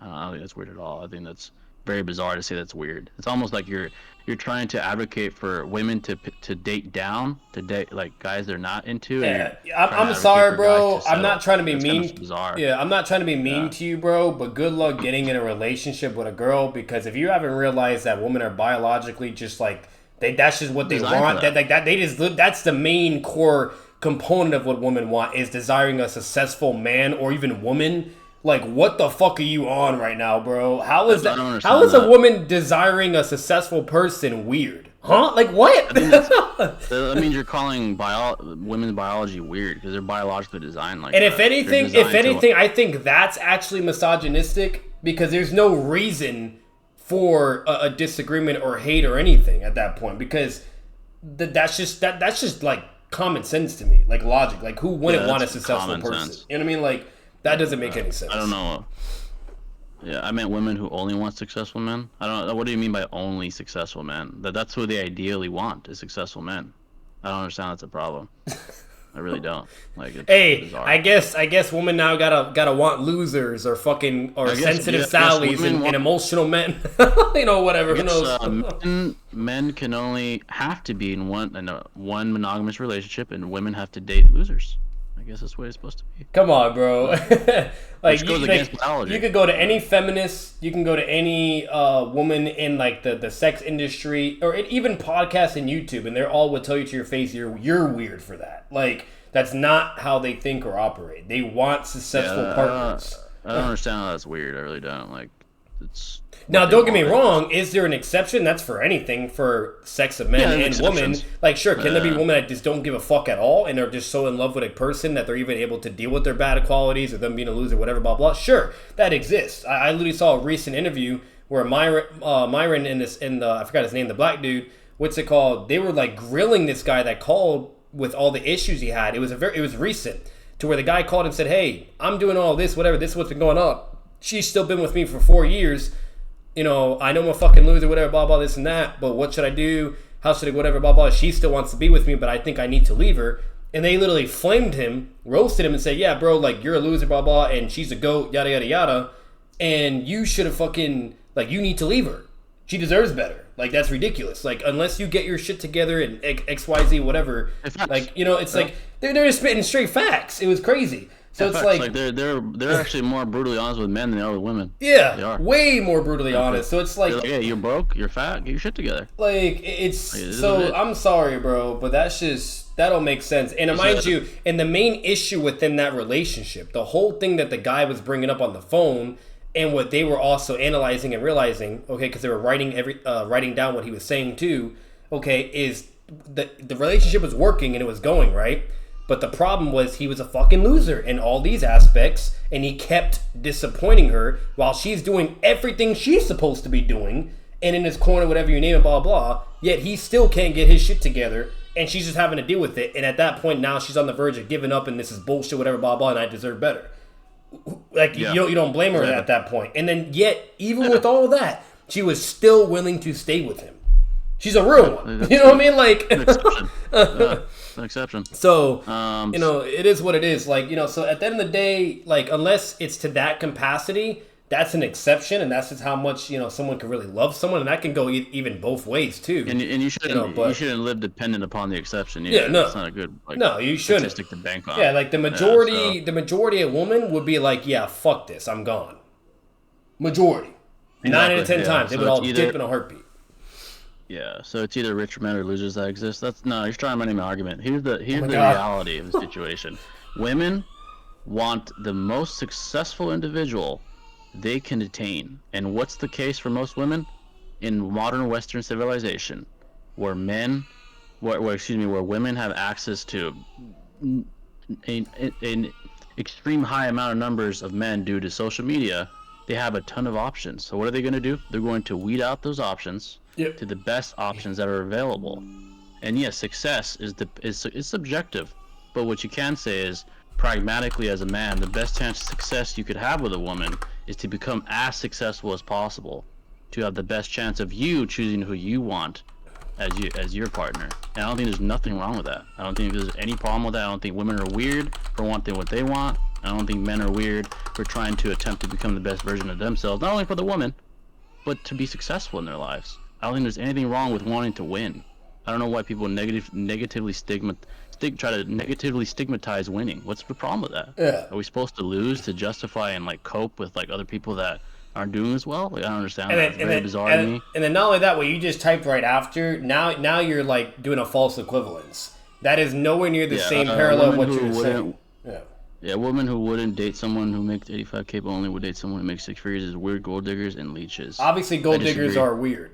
I don't think that's weird at all. I think that's very bizarre to say that's weird. It's almost like you're trying to advocate for women to date down, to date like guys they're not into.
Yeah, I'm sorry, bro. I'm not trying to be mean. Yeah, I'm not trying to be mean to you, bro. But good luck getting in a relationship with a girl, because if you haven't realized that women are biologically just like that's just what they want. That's the main core component of what women want is desiring a successful man or even woman. Like, what the fuck are you on right now, bro? How is that? How is a woman desiring a successful person weird? Huh? Like, what?
That means you're calling women's biology weird because they're biologically designed like
and
that.
if anything, I think that's actually misogynistic because there's no reason for a disagreement or hate or anything at that point because that's just like common sense to me, like logic. Like, who wouldn't want a successful person?
Sense.
You know what I mean? Like, that doesn't make any sense.
I don't know. Yeah, I meant women who only want successful men. I don't know. What do you mean by only successful men? That's who they ideally want, is successful men. I don't understand that's a problem. I really don't. Like, it's bizarre.
I guess women now gotta want losers or sensitive Sallys and emotional men. You know, whatever. Who knows?
Men can only have to be in one monogamous relationship, and women have to date losers. I guess that's the way it's supposed to be.
Come on, bro. Like,
goes against biology.
You could go to any feminist, you can go to any woman in like the sex industry, or even podcasts and YouTube, and they're all would tell you to your face, you're weird for that. Like, that's not how they think or operate. They want successful partners.
I don't understand how that's weird. I really don't. Like, it's.
Now, don't get me wrong. Is there an exception? That's for anything, for sex of men and women. Like, sure, can there be women that just don't give a fuck at all and are just so in love with a person that they're even able to deal with their bad qualities or them being a loser, whatever, blah, blah. Sure, that exists. I literally saw a recent interview where Myron and I forgot his name, the black dude, what's it called? They were, like, grilling this guy that called with all the issues he had. It was recent, to where the guy called and said, hey, I'm doing all this, whatever, this is what's been going on. She's still been with me for 4 years. You know, I know I'm a fucking loser, whatever, blah, blah, this and that, but what should I do? How should I, whatever, blah, blah. She still wants to be with me, but I think I need to leave her. And they literally flamed him, roasted him, and said, yeah, bro, like, you're a loser, blah, blah, and she's a goat, yada, yada, yada. And you should have fucking, like, you need to leave her. She deserves better. Like, that's ridiculous. Like, unless you get your shit together and XYZ, whatever. Like, you know, it's like, they're just spitting straight facts. It was crazy. So it's like they're actually more brutally honest with men than they are with women. Yeah, they are. Way more brutally honest. So it's like,
yeah, you're broke, you're fat, get your shit together.
Like, I'm sorry, bro, but that don't make sense. And mind you, and the main issue within that relationship, the whole thing that the guy was bringing up on the phone, and what they were also analyzing and realizing, okay, because they were writing down what he was saying too. Okay, is the relationship was working and it was going right. But the problem was he was a fucking loser in all these aspects, and he kept disappointing her while she's doing everything she's supposed to be doing, and in his corner, whatever you name it, blah, blah, yet he still can't get his shit together, and she's just having to deal with it, and at that point, now she's on the verge of giving up, and this is bullshit, whatever, blah, blah, and I deserve better. Like, you don't blame her at that point. And then, yet, even with all that, she was still willing to stay with him. She's a real one. You know what I mean? Like,
an exception.
So, you know, it is what it is. Like, you know, so at the end of the day, like, unless it's to that capacity, that's an exception, and that's just how much, you know, someone can really love someone, and that can go even both ways too.
And you shouldn't you shouldn't live dependent upon the exception. Either.
Yeah, no,
it's not a good. Like,
no, you shouldn't.
Statistic to bank on.
Yeah, like the majority of women would be like, yeah, fuck this, I'm gone. Majority, exactly. 9 out of 10 times, they would all dip in a heartbeat.
Yeah, so it's either rich men or losers that exist. You're trying to make an argument. Here's the reality of the situation. Women want the most successful individual they can attain. And what's the case for most women? In modern Western civilization, where women have access to an extreme high amount of numbers of men due to social media, they have a ton of options. So what are they going to do? They're going to weed out those options to the best options that are available. And yes, success is subjective, but what you can say is, pragmatically as a man, the best chance of success you could have with a woman is to become as successful as possible, to have the best chance of you choosing who you want as your partner. And I don't think there's nothing wrong with that. I don't think there's any problem with that. I don't think women are weird for wanting what they want. I don't think men are weird for trying to attempt to become the best version of themselves, not only for the woman, but to be successful in their lives. I don't think there's anything wrong with wanting to win. I don't know why people negatively try to negatively stigmatize winning. What's the problem with that?
Yeah.
Are we supposed to lose to justify and like cope with like other people that aren't doing as well? Like, I don't understand. It's very bizarre to me.
And then not only that, what you just typed right after, now you're like doing a false equivalence. That is nowhere near the same
a
parallel of
woman
what
who
you're saying.
wouldn't,
Yeah.
yeah, a woman who wouldn't date someone who makes 85K but only would date someone who makes 6 figures is weird gold diggers and leeches.
Obviously,
I
gold diggers
disagree.
are weird.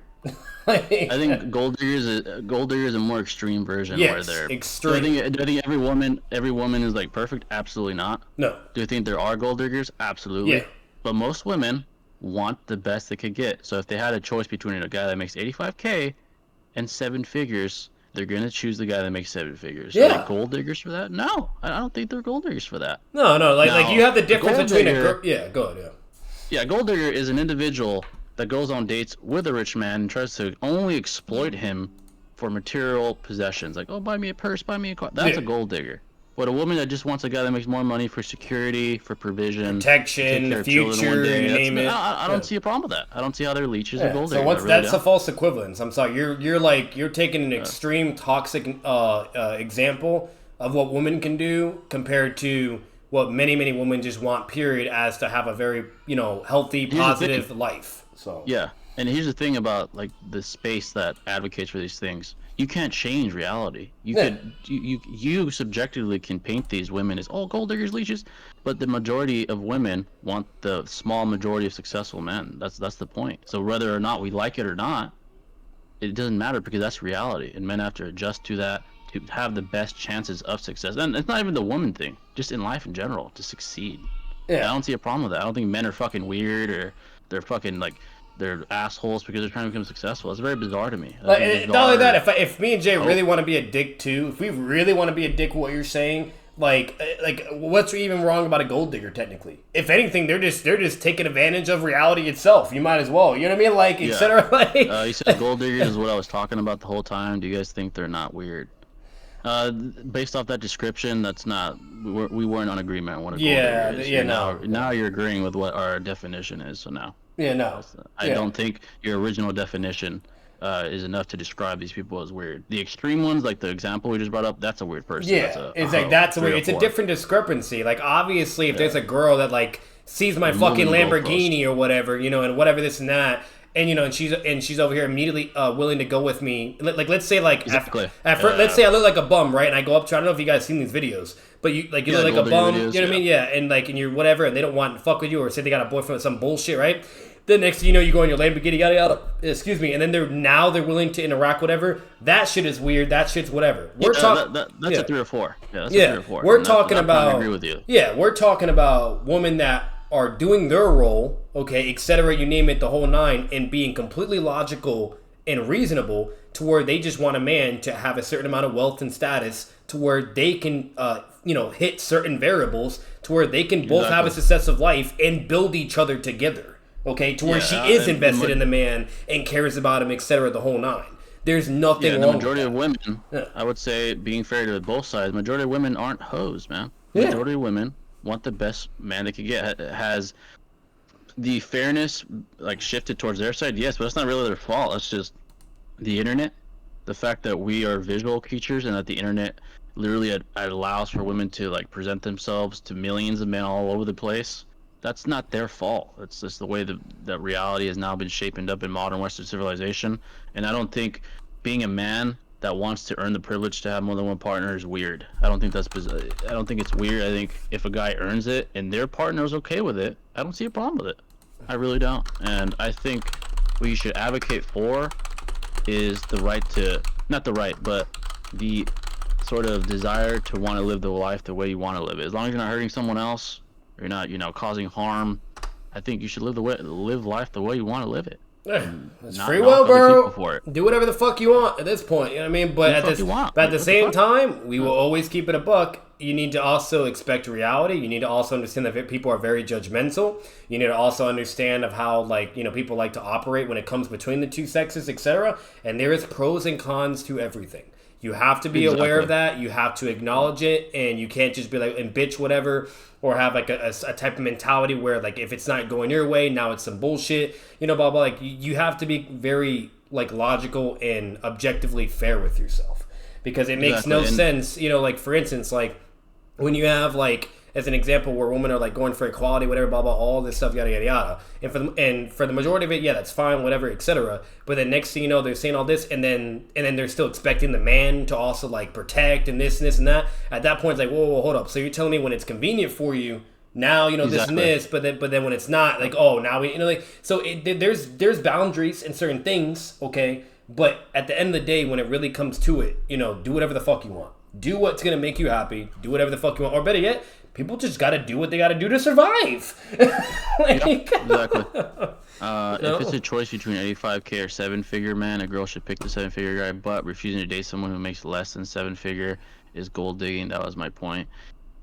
I think gold diggers is a more extreme version where
Yes,
they're.
extreme.
Do I think every woman is like perfect? Absolutely not.
No.
Do I think there are gold diggers? Absolutely.
Yeah.
But most women want the best they could get. So if they had a choice between a guy that makes 85K and 7 figures, they're gonna choose the guy that makes 7 figures. Are
Yeah.
they gold diggers for that? No, I don't think they're gold diggers for that.
No, like
Now,
you have the difference
gold
between
digger-
a girl. Yeah, go ahead. Yeah.
Yeah, gold digger is an individual that goes on dates with a rich man and tries to only exploit him for material possessions. Like, oh, buy me a purse, buy me a car. That's
Yeah.
a gold digger. But a woman that just wants a guy that makes more money for security, for provision,
Protection,
take care
the
of children
future,
one day,
you name it.
I don't
Yeah.
see a problem with that. I don't see how they're leeches or
Yeah.
gold
So
diggers.
what's
I really
that's
don't.
a false equivalence. I'm sorry. You're extreme toxic example of what women can do compared to what many women just want. Period. As to have a very healthy,
the
positive
thing.
life. So
Yeah, and here's the thing about like the space that advocates for these things. You can't change reality. You subjectively can paint these women as gold diggers, leeches, but the majority of women want the small majority of successful men. That's the point. So whether or not we like it or not, it doesn't matter because that's reality, and men have to adjust to that to have the best chances of success. And it's not even the woman thing, just in life in general, to succeed.
yeah.
I don't see a problem with that. I don't think men are fucking weird or they're fucking like they're assholes because they're trying to become successful. It's very bizarre to me.
Not only that, if me and Jay really want to be a dick too, if we really want to be a dick, what you're saying, like what's even wrong about a gold digger? Technically, if anything, they're just taking advantage of reality itself. You might as well, you know what I mean, like etc. Like,
you said gold diggers is what I was talking about the whole time. Do you guys think they're not weird? Based off that description, that's not. We weren't on agreement on what a gold digger is.
Yeah,
now you're agreeing with what our definition is. So now.
Yeah, no.
I don't think your original definition is enough to describe these people as weird. The extreme ones, like the example we just brought up, that's a weird person.
Yeah, that's a weird. It's a different discrepancy. Like obviously, if there's a girl that like sees my fucking Lamborghini or whatever, and whatever this and that. And and she's over here immediately willing to go with me. Like let's say
exactly.
Let's say I look like a bum, right? And I go up to her. I don't know if you guys seen these videos, but you look like a bum.
Videos,
you know what I mean? Yeah, and you're whatever, and they don't want to fuck with you, or say they got a boyfriend with some bullshit, right? Then next thing you know, you go in your Lamborghini, yada yada. Excuse me, and then they're willing to interact, whatever. That shit is weird. That shit's whatever.
We're talking. That's a 3 or 4. Yeah, that's a 3 or 4.
We're talking about.
I agree with you.
Yeah, we're talking about women that are doing their role, okay, etc., you name it, the whole nine, and being completely logical and reasonable to where they just want a man to have a certain amount of wealth and status to where they can, hit certain variables to where they can both have a successful life and build each other together, okay, to where she is invested in the man and cares about him, etc., the whole nine. There's nothing wrong
the majority
with
of women, I would say, being fair to both sides, majority of women aren't hoes, man.
Yeah.
Majority of women want the best man they could get. Has the fairness shifted towards their side? Yes, but it's not really their fault. It's just the internet, the fact that we are visual creatures and that the internet literally allows for women to present themselves to millions of men all over the place. That's not their fault. It's just the way that reality has now been shaped up in modern Western civilization. And I don't think being a man that wants to earn the privilege to have more than one partner is weird. I don't think it's weird. I think if a guy earns it and their partner is okay with it, I don't see a problem with it. I really don't. And I think what you should advocate for is the right to, not the right, but the sort of desire to want to live the life the way you want to live it. As long as you're not hurting someone else, you're not, causing harm, I think you should live life the way you want to live it.
Yeah, it's free will, bro. Do whatever the fuck you want at this point. You know what I mean? But at the same time, we will always keep it a buck. You need to also expect reality. You need to also understand that people are very judgmental. You need to also understand of how people like to operate when it comes between the two sexes, etc. And there is pros and cons to everything. You have to be aware of that. You have to acknowledge it, and you can't just be and bitch whatever, or have a type of mentality where if it's not going your way, now it's some bullshit, blah blah. You have to be very logical and objectively fair with yourself, because it makes no sense. For instance, when you have as an example where women are like going for equality, whatever, blah blah, all this stuff, yada yada yada. And for the majority of it, yeah, that's fine, whatever, etc. But then next thing you know, they're saying all this, and then they're still expecting the man to also like protect and this and that. At that point, it's like, whoa, hold up. So you're telling me when it's convenient for you, now this and this, but then when it's not, like, oh, now we like, so there's boundaries in certain things, okay. But at the end of the day, when it really comes to it, do whatever the fuck you want. Do what's going to make you happy. Do whatever the fuck you want. Or better yet, people just got to do what they got to do to survive.
Exactly. If it's a choice between 85K or 7-figure, man, a girl should pick the 7-figure guy, but refusing to date someone who makes less than 7-figure is gold digging. That was my point.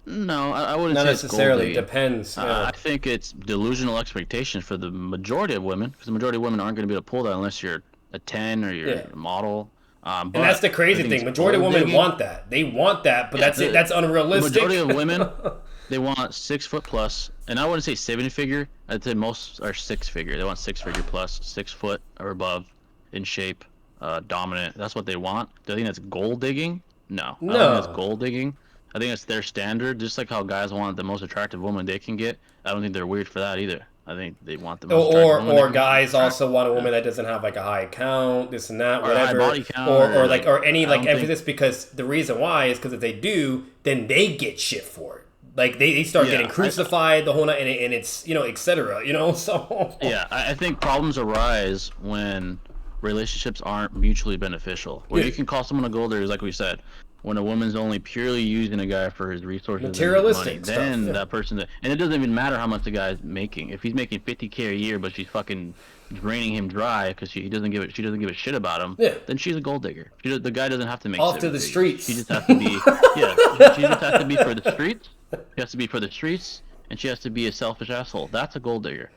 No, I wouldn't
Not
say
necessarily.
It's gold digging.
Depends. Yeah.
I think it's delusional expectations for the majority of women, because the majority of women aren't going to be able to pull that unless you're a 10 or you're a model.
And that's the crazy thing. Majority of women want that. They want that, but that's unrealistic.
The majority of women, they want 6 foot plus, and I wouldn't say 7-figure. I'd say most are 6-figure. They want 6-figure plus, 6 foot or above, in shape, dominant. That's what they want. Do I think that's gold digging? No. I don't think that's gold digging. I think it's their standard, just like how guys want the most attractive woman they can get. I don't think they're weird for that either. I think they want the most attractive woman.
Or guys also want a woman that doesn't have like a high count, this and that,
or
whatever,
high body count,
or any like emphasis, because the reason why is because if they do, then they get shit for it. Like they start getting crucified the whole night, and it's etc. So
yeah, I think problems arise when relationships aren't mutually beneficial. Where you can call someone a gold digger, like we said. When a woman's only purely using a guy for his resources,
materialistic
and his money, then that person, and it doesn't even matter how much the guy's making. If he's making 50K a year, but she's fucking draining him dry because she doesn't give a shit about him, then she's a gold digger. The guy doesn't have to make
off to the streets.
She just has to be, she just has to be for the streets. She has to be for the streets, and she has to be a selfish asshole. That's a gold digger.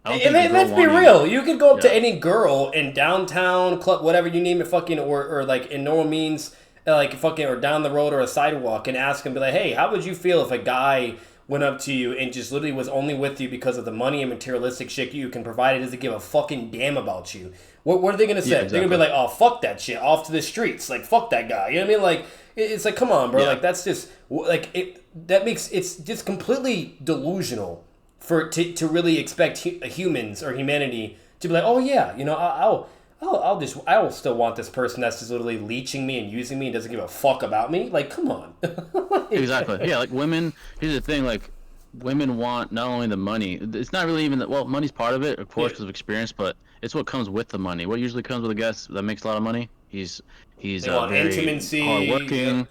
And let's be real. You could go up to any girl in downtown, club, whatever you name it, fucking, or like in normal means. Like fucking, or down the road or a sidewalk, and ask him, be like, hey, how would you feel if a guy went up to you and just literally was only with you because of the money and materialistic shit you can provide? It doesn't give a fucking damn about you. What are they gonna say? Exactly. They're gonna be like, oh, fuck that shit, off to the streets, like, fuck that guy. You know what I mean? Like, it's like, come on, bro. Like, that's just like it's just completely delusional to really expect humans or humanity to be like, oh yeah, I will still want this person that's just literally leeching me and using me and doesn't give a fuck about me. Like, come on.
Exactly. Yeah, like women, here's the thing, like, women want not only the money, it's not really even money's part of it, of course, because of experience, but it's what comes with the money. What usually comes with a guy that makes a lot of money? He's very
intimacy,
hardworking.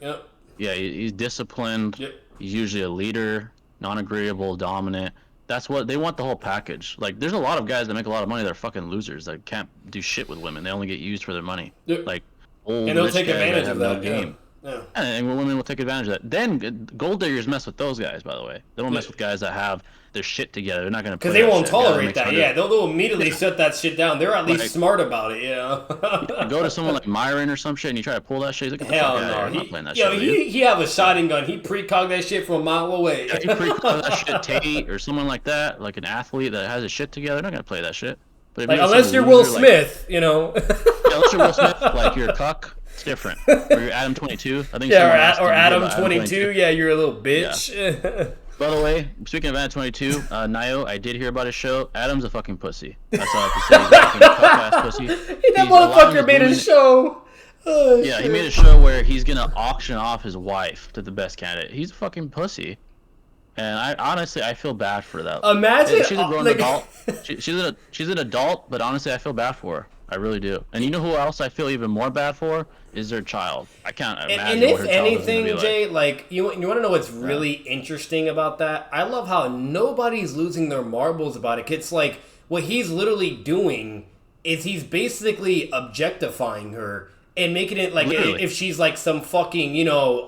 Yeah, he's disciplined. He's usually a leader, non-agreeable, dominant. That's what they want, the whole package. Like, there's a lot of guys that make a lot of money that are fucking losers that can't do shit with women. They only get used for their money. Like, old
and they'll
rich
take
guys
advantage
that have
of that.
No game. Yeah. And women will take advantage of that. Then gold diggers mess with those guys, by the way. They don't mess with guys that have their shit together. They're not going to
because they won't tolerate that. Yeah, they'll immediately shut that shit down. They're at least smart about it. Yeah.
Go to someone like Myron or some shit and you try to pull that shit. He's like,
hell no. I'm not playing that shit. He have a shotting gun. He pre-cogged that shit from a mile away.
Yeah, he pre-cogged that shit. Tate or someone like that, like an athlete that has his shit together. They're not going to play that shit.
But like, unless you're Will Smith,
Yeah, unless you're Will Smith, like you're a cuck. It's different. Or you're Adam 22. I think.
Yeah, or Adam 22. Yeah, you're a little bitch.
Yeah. By the way, speaking of Adam 22, Nayo, I did hear about his show. Adam's a fucking pussy. That's all I have to say. He's a fucking cuck-ass pussy.
That motherfucker made a show. Oh,
yeah, shit. He made a show where he's gonna auction off his wife to the best candidate. He's a fucking pussy. And I feel bad for that.
Imagine
she's a grown adult. She's an adult, but honestly, I feel bad for her. I really do. And you know who else I feel even more bad for is their child. I can't imagine.
And if anything, Jay, like you want to know what's really interesting about that? I love how nobody's losing their marbles about it. It's like what he's literally doing is he's basically objectifying her and making it like if she's like some fucking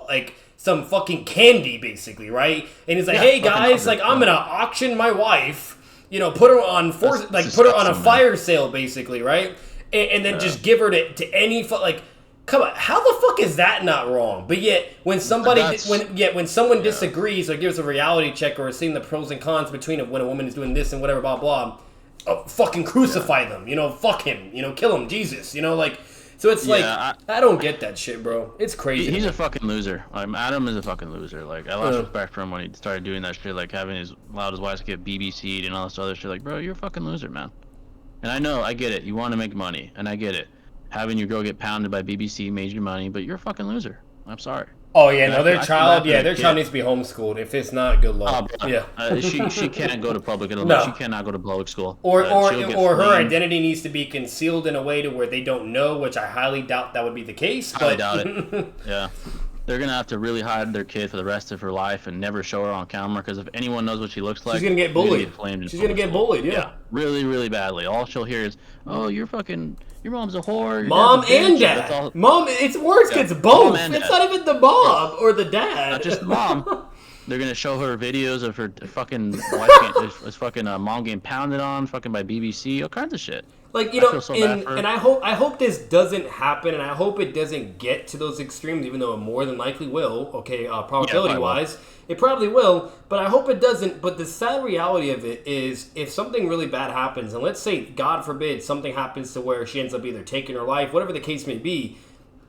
like some fucking candy, basically, right? And he's like, hey guys, like I'm gonna auction my wife, put her on put her on a fire sale, basically, right? And then just give her to any like, come on, how the fuck is that not wrong? But yet when somebody when someone disagrees or gives a reality check or seeing the pros and cons between it when a woman is doing this and whatever, blah blah, fucking crucify them, fuck him, kill him, Jesus, like. So it's like,
Yeah,
I don't get that shit, bro. It's crazy.
he's a fucking loser. Adam is a fucking loser. Like, I lost respect for him when he started doing that shit, like allowed his wife to get BBC'd and all this other shit. Like, bro, you're a fucking loser, man. And I know, I get it. You want to make money, and I get it. Having your girl get pounded by BBC made you money, but you're a fucking loser. I'm sorry.
Oh yeah, no,
And
their child needs to be homeschooled. If it's not, good luck. Yeah,
she can't go to public.
No.
She cannot go to public school.
Or her identity needs to be concealed in a way to where they don't know, which I highly doubt that would be the case.
I doubt it. Yeah, they're gonna have to really hide their kid for the rest of her life and never show her on camera, because if anyone knows what she looks like,
she's gonna get bullied.
She's gonna get
bullied. Yeah,
really, really badly. All she'll hear is, "Oh, your mom's a whore." Your
mom and
dad.
All... Mom, it's worse. Yeah. It's both. It's not even the mom or the dad.
Not just the mom. They're gonna show her videos of her fucking wife mom getting pounded on, fucking by BBC, all kinds of shit.
Like, you know, and I hope this doesn't happen, and I hope it doesn't get to those extremes, even though it more than likely will. Okay, probability-wise, it probably will, but I hope it doesn't. But the sad reality of it is, if something really bad happens, and let's say, God forbid, something happens to where she ends up either taking her life, whatever the case may be,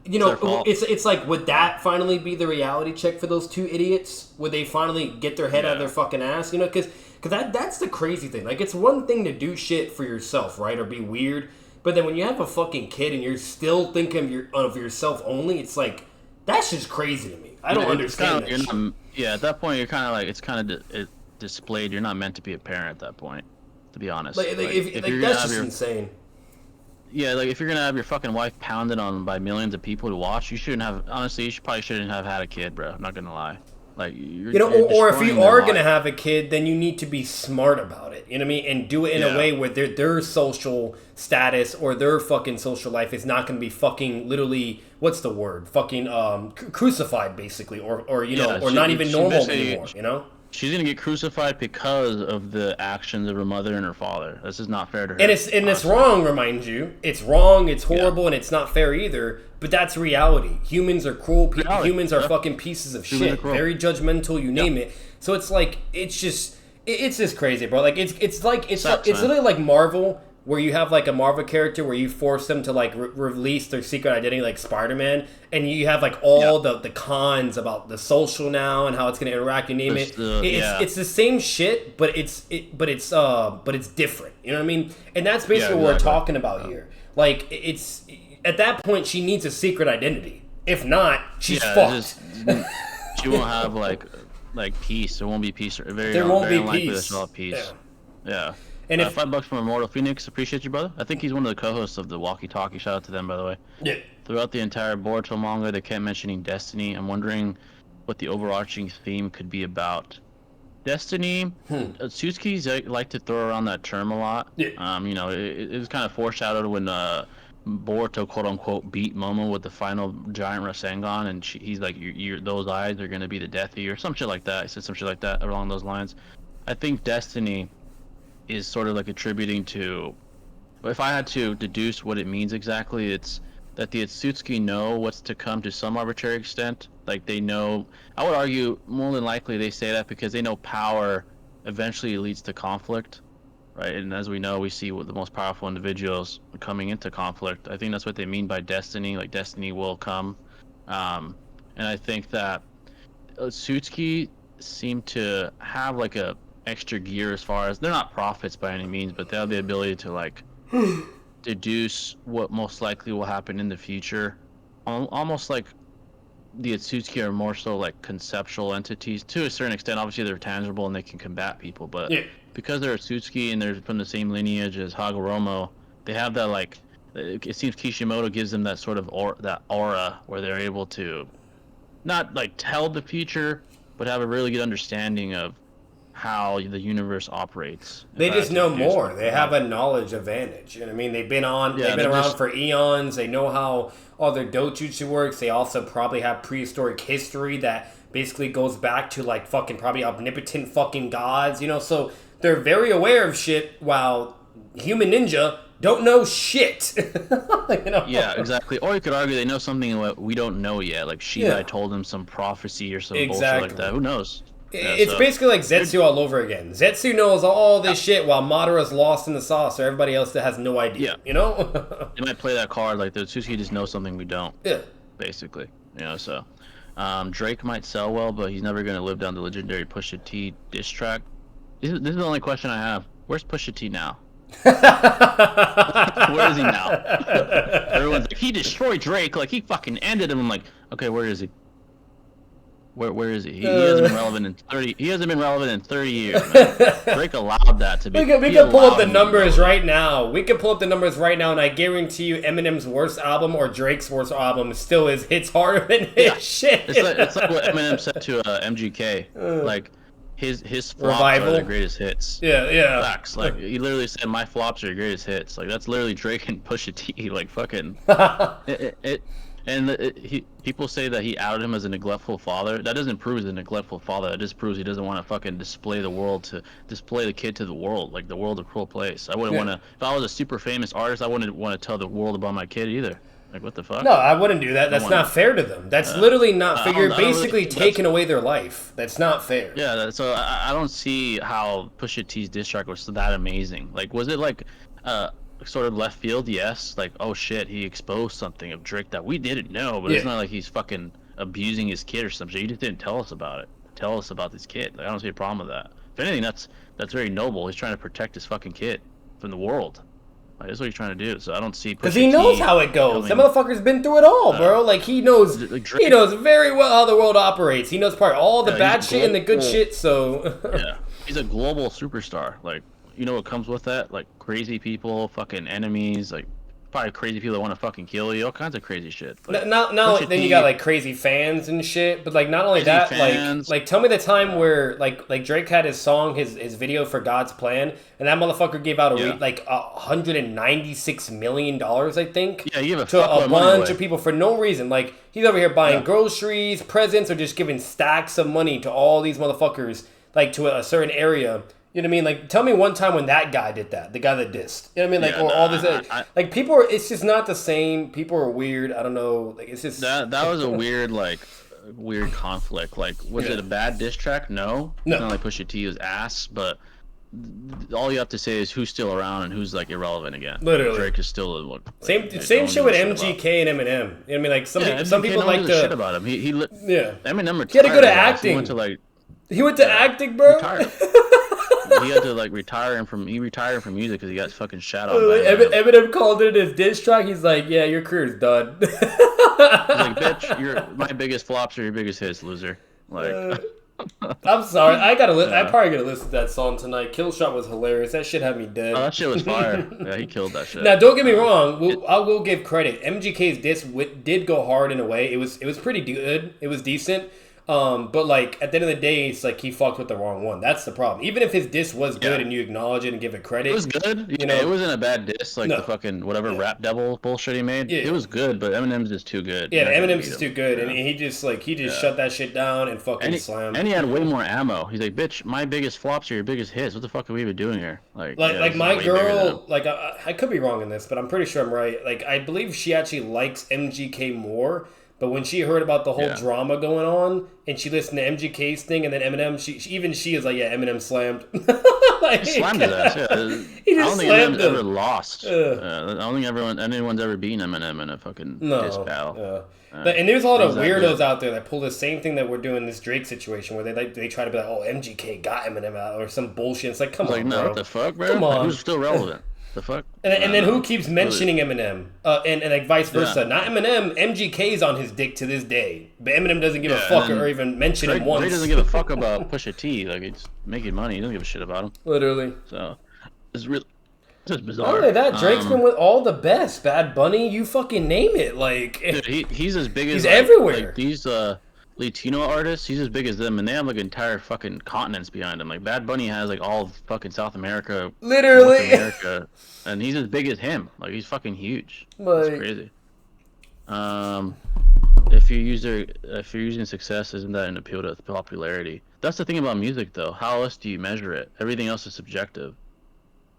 you know, it's like, would that finally be the reality check for those two idiots? Would they finally get their head out of their fucking ass? You know, because that's the crazy thing. Like, it's one thing to do shit for yourself, right, or be weird, but then when you have a fucking kid and you're still thinking of yourself only, it's like, that's just crazy to me. I don't understand that shit.
Yeah, at that point, you're kind of like, it's kind of displayed. You're not meant to be a parent at that point, to be honest.
Like that's just insane.
Yeah, like, if you're gonna have your fucking wife pounded on by millions of people to watch, you probably shouldn't have had a kid, bro. I'm not gonna lie. Like,
or if you are gonna have a kid, then you need to be smart about it. You know what I mean? And do it in a way where their social status or their fucking social life is not gonna be fucking literally, what's the word? Fucking crucified, basically, or not even normal anymore. You know?
She's gonna get crucified because of the actions of her mother and her father. This is not fair to her.
And it's wrong, remind you. It's wrong, it's horrible, and it's not fair either. But that's reality. Humans are cruel people. Humans are fucking pieces of shit. Very judgmental, you name it. So it's like, it's just crazy, bro. Like, it's literally like Marvel, where you have like a Marvel character where you force them to like release their secret identity, like Spider-Man, and you have like all the cons about the social now and how it's gonna interact. You name it. It's the same shit, but it's different. You know what I mean? And that's basically what we're talking about here. Like, it's at that point she needs a secret identity. If not, she's fucked.
She won't have like peace. There won't be peace.
There won't be peace.
Peace. Yeah.
And if
$5 from Immortal Phoenix, appreciate you, brother. I think he's one of the co-hosts of the Walkie Talkie. Shout out to them, by the way.
Yeah.
Throughout the entire Boruto manga, they kept mentioning Destiny. I'm wondering what the overarching theme could be about. Destiny, Suzuki's like to throw around that term a lot.
Yeah.
You know, it was kind of foreshadowed when Boruto, quote unquote, beat Momo with the final giant Rasengan, and he's like, those eyes are gonna be the death of you, or some shit like that. He said some shit like that along those lines. I think Destiny is sort of like attributing to, if I had to deduce what it means exactly, it's that the Otsutsuki know what's to come to some arbitrary extent. Like, they know, I would argue more than likely they say that because they know power eventually leads to conflict, right? And as we know, we see what the most powerful individuals coming into conflict. I think that's what they mean by destiny, like destiny will come. And I think that Otsutsuki seem to have like a extra gear, as far as they're not prophets by any means, but they have the ability to like deduce what most likely will happen in the future. Almost like the Otsutsuki are more so like conceptual entities to a certain extent. Obviously they're tangible and they can combat people, but because they're Otsutsuki and they're from the same lineage as Hagoromo, they have that, like, it seems Kishimoto gives them that sort of aura where they're able to not like tell the future, but have a really good understanding of how the universe operates.
They just know more. They have a knowledge advantage. You know what I mean? They've been around for eons. They know how all their dojutsu works. They also probably have prehistoric history that basically goes back to like fucking probably omnipotent fucking gods, you know? So they're very aware of shit, while human ninja don't know shit. You know?
Yeah, exactly. Or you could argue they know something that we don't know yet. Like Shibai told them some prophecy or some bullshit like that. Who knows?
It's basically like Zetsu all over again. Zetsu knows all this shit while Madara's lost in the sauce, or everybody else that has no idea. You know?
They might play that card like the Suzuki just knows something we don't.
Yeah.
Basically, so. Drake might sell well, but he's never gonna live down the legendary Pusha T diss track. This is the only question I have. Where's Pusha T now? Where is he now? Everyone's like, he destroyed Drake, like he fucking ended him. I'm like, okay, where is he? Where is he? He hasn't been relevant in 30. He hasn't been relevant in 30 years. Man. Drake allowed that to be.
We can pull up the numbers right now. We can pull up the numbers right now, and I guarantee you, Eminem's worst album or Drake's worst album still hits harder than his shit.
It's like what Eminem said to MGK. Like his flops
Revival.
are the greatest hits.
Yeah.
Facts. Like he literally said, my flops are your greatest hits. Like that's literally Drake and Pusha T. Like fucking. People say that he outed him as a neglectful father. That doesn't prove he's a neglectful father. That just proves he doesn't want to fucking display the kid to the world. Like the world's a cruel place. I wouldn't want to. If I was a super famous artist, I wouldn't want to tell the world about my kid either. Like what the fuck?
No, I wouldn't do that. That's not fair to them. That's literally not fair. You're basically taking away their life. That's not fair.
Yeah. So I don't see how Pusha T's diss track was that amazing. Like was it like sort of left field? Yes. Like oh shit, he exposed something of Drake that we didn't know, but it's not like he's fucking abusing his kid or something. You just didn't tell us about it. Tell us about this kid. Like I don't see a problem with that. If anything, that's very noble. He's trying to protect his fucking kid from the world. Like, that's what he's trying to do. So I don't see
because he knows how it goes. That motherfucker's been through it all, bro. Like he knows very well how the world operates. He knows probably all the bad shit and the good shit. So
yeah, he's a global superstar. Like you know what comes with that? Like crazy people, fucking enemies, like probably crazy people that want to fucking kill you, all kinds of crazy shit. Like,
then you got like crazy fans and shit, but like not only that, like tell me the time where like Drake had his song, his video for God's Plan, and that motherfucker gave out like $196 million, I think.
Yeah, you have
to a bunch of people for no reason. Like he's over here buying groceries, presents, or just giving stacks of money to all these motherfuckers, like to a certain area. You know what I mean? Like, tell me one time when that guy did that. The guy that dissed. You know what I mean? Like, all this. Like, people are. It's just not the same. People are weird. I don't know. Like, it's just.
That was a weird, weird conflict. Like, was it a bad diss track? No. It's not like Pusha T was ass, but all you have to say is who's still around and who's, like, irrelevant again.
Literally.
Drake is still.
Same shit with MGK and Eminem. You know what I mean? Like, some people like to.
Shit about him. Eminem retired.
He had to go to acting. He went to acting, bro.
He had to retired from music because he got fucking shot on.
Eminem called it his diss track. He's like, "Yeah, your career's done."
He's like, "Bitch, my biggest flops are your biggest hits, loser." Like,
I'm sorry, I probably gotta listen to that song tonight. Killshot was hilarious. That shit had me dead.
Oh, that shit was fire. Yeah, he killed that shit.
Now, don't get me wrong. I will give credit. MGK's diss did go hard in a way. It was pretty good. It was decent. But like at the end of the day, it's like he fucked with the wrong one. That's the problem. Even if his diss was good and you acknowledge it and give it credit,
it was good. You know, it wasn't a bad diss like the fucking whatever Rap Devil bullshit he made. It was good, but Eminem's just too good.
Yeah, Eminem's just too good, and he just shut that shit down and fucking slammed.
And he had way more ammo. He's like, "Bitch, my biggest flops are your biggest hits. What the fuck are we even doing here?" Like
my girl, like I could be wrong in this, but I'm pretty sure I'm right. Like I believe she actually likes MGK more. But when she heard about the whole drama going on, and she listened to MGK's thing, and then Eminem, she is like, yeah, Eminem slammed.
He slammed his ass. Yeah.
He just slammed him.
Ever lost. I don't think anyone's ever beaten Eminem in a fucking diss battle.
And there's a lot of weirdos out there that pull the same thing that we're doing in this Drake situation, where they try to be like, oh, MGK got Eminem out or some bullshit. It's like, come on,
no,
bro.
What the fuck, bro?
Come on.
Who's still relevant? The fuck?
And then who keeps mentioning Eminem? And like vice versa. Not Eminem. MGK's on his dick to this day. But Eminem doesn't give a fuck or even mention him once.
Drake doesn't give a fuck about Pusha T. Like, he's making money. He doesn't give a shit about him.
Literally.
So, it's just bizarre.
Not only that, Drake's been with all the best. Bad Bunny, you fucking name it. Like,
dude, he's as big as...
He's everywhere.
Like, these Latino artists, he's as big as them, and they have like entire fucking continents behind him. Like Bad Bunny has like all of fucking South America,
literally,
North America, and he's as big as him. Like he's fucking huge. That's crazy. If you're using success, isn't that an appeal to popularity? That's the thing about music, though. How else do you measure it? Everything else is subjective.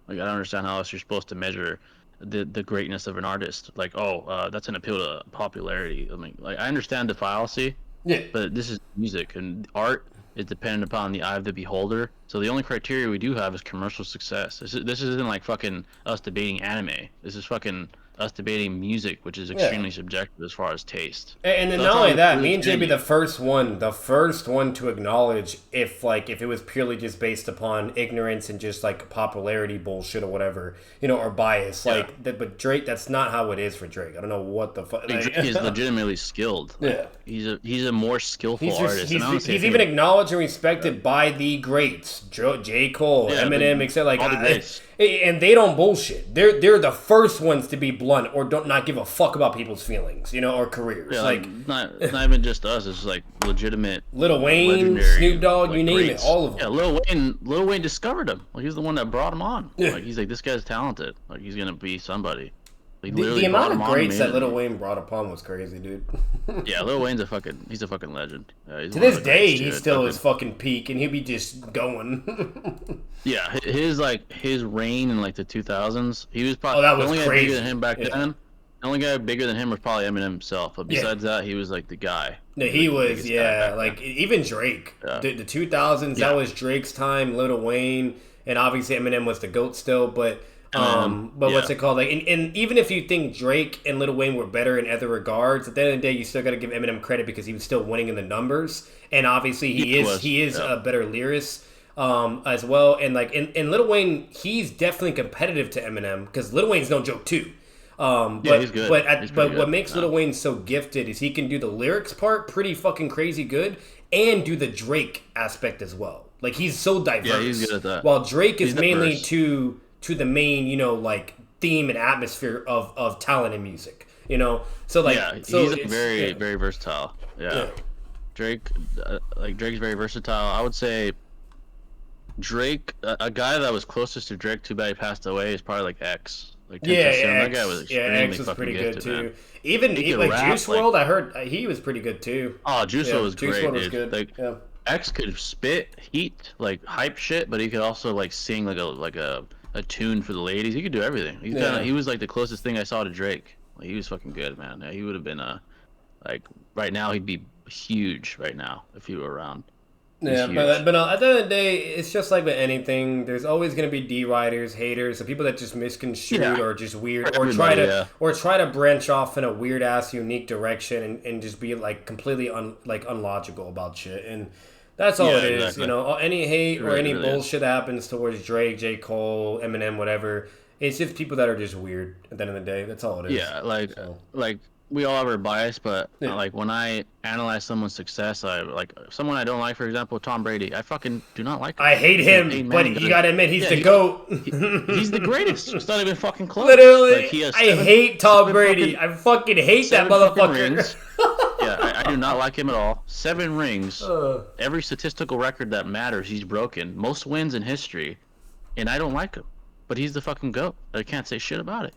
Like I don't understand how else you're supposed to measure the greatness of an artist. Like, that's an appeal to popularity. I mean, like I understand the fallacy.
Yeah.
But this is music and art. is dependent upon the eye of the beholder. So the only criteria we do have is commercial success. This isn't like fucking us debating anime. This is fucking us debating music, which is
Yeah.
extremely subjective as far as taste.
And then
So
not
that's all
only
we
that,
really
me and Jay
can
be
do.
the first one to acknowledge if it was purely just based upon ignorance and just like popularity bullshit or whatever, or bias.
Yeah.
But Drake, that's not how it is for Drake. I don't know what the fuck.
Like, Drake is legitimately skilled. Like,
Yeah.
he's a more skillful artist. And honestly, I
He's
think
even acknowledged and respected by the greats, J. Cole,
Yeah,
Eminem, etc.
all the greats.
And they don't bullshit. They're the first ones to be blunt or don't not give a fuck about people's feelings, or careers.
Yeah, like it's not even just us. It's like legitimate.
Lil Wayne,
legendary,
Snoop Dogg,
like,
you name
greats.
it, all of them.
Yeah, Lil Wayne discovered him. Like he's the one that brought him on. Like he's like, this guy's talented. Like he's gonna be somebody. Like,
The
brought
amount
him
of
on
greats that
immediately.
Lil Wayne brought upon was crazy, dude.
Yeah, Lil Wayne's he's a fucking legend. He's
To
one of
this
the
day,
greats,
he
dude.
still is fucking peak, and he'll be just going.
Yeah, his reign in like the 2000s, he was probably
that was
the only guy
crazy.
bigger than him back
Yeah.
then. The only guy bigger than him was probably Eminem himself. But besides that, he was like the guy.
No, he
the
was,
biggest guy back
like
then.
even Drake.
Yeah.
The 2000s,
Yeah.
that was Drake's time. Lil Wayne, and obviously Eminem was the goat still. But what's it called? Like, and even if you think Drake and Lil Wayne were better in other regards, at the end of the day, you still got to give Eminem credit because he was still winning in the numbers, and obviously he is a better lyricist. As well, and like in Lil Wayne, he's definitely competitive to Eminem because Lil Wayne's no joke too. But
he's good.
But what makes Lil Wayne so gifted is he can do the lyrics part pretty fucking crazy good and do the Drake aspect as well. Like he's so diverse.
Yeah, he's good at that.
While Drake is mainly
diverse.
to the main, like theme and atmosphere of talent and music. So like
he's very very versatile. Yeah. Drake, Drake's very versatile. I would say Drake, a guy that was closest to Drake, too bad he passed away, is probably like X. Like that guy was extremely
X was
fucking
pretty
gifted,
good too.
man.
Even
He could
like
rap,
Juice WRLD, I heard he was pretty good too.
Oh, Juice WRLD was
Juice
great,
WRLD was
dude.
good.
Like X could spit heat, like hype shit, but he could also like sing like a tune for the ladies. He could do everything. He was like the closest thing I saw to Drake. Like, he was fucking good, man. Yeah, he would have been like right now he'd be huge right now if he were around.
Yeah, but at the end of the day, it's just like with anything. There's always going to be D-riders, haters, the people that just misconstrued or just weird, or try to branch off in a weird ass unique direction and just be like completely unlogical about shit. And that's all it is, exactly. Any hate or any bullshit that happens towards Drake, J. Cole, Eminem, whatever. It's just people that are just weird. At the end of the day, that's all it is.
Yeah, like we all have our bias, but like when I analyze someone's success, I like someone I don't like, for example, Tom Brady. I fucking do not like him.
I hate him, but you gotta admit he's the GOAT.
He's the greatest. It's not even fucking close.
Literally,
like,
I hate Tom Brady. I fucking hate that motherfucker.
Yeah, I do not like him at all. 7 rings. Every statistical record that matters, he's broken. Most wins in history, and I don't like him. But he's the fucking GOAT. I can't say shit about it.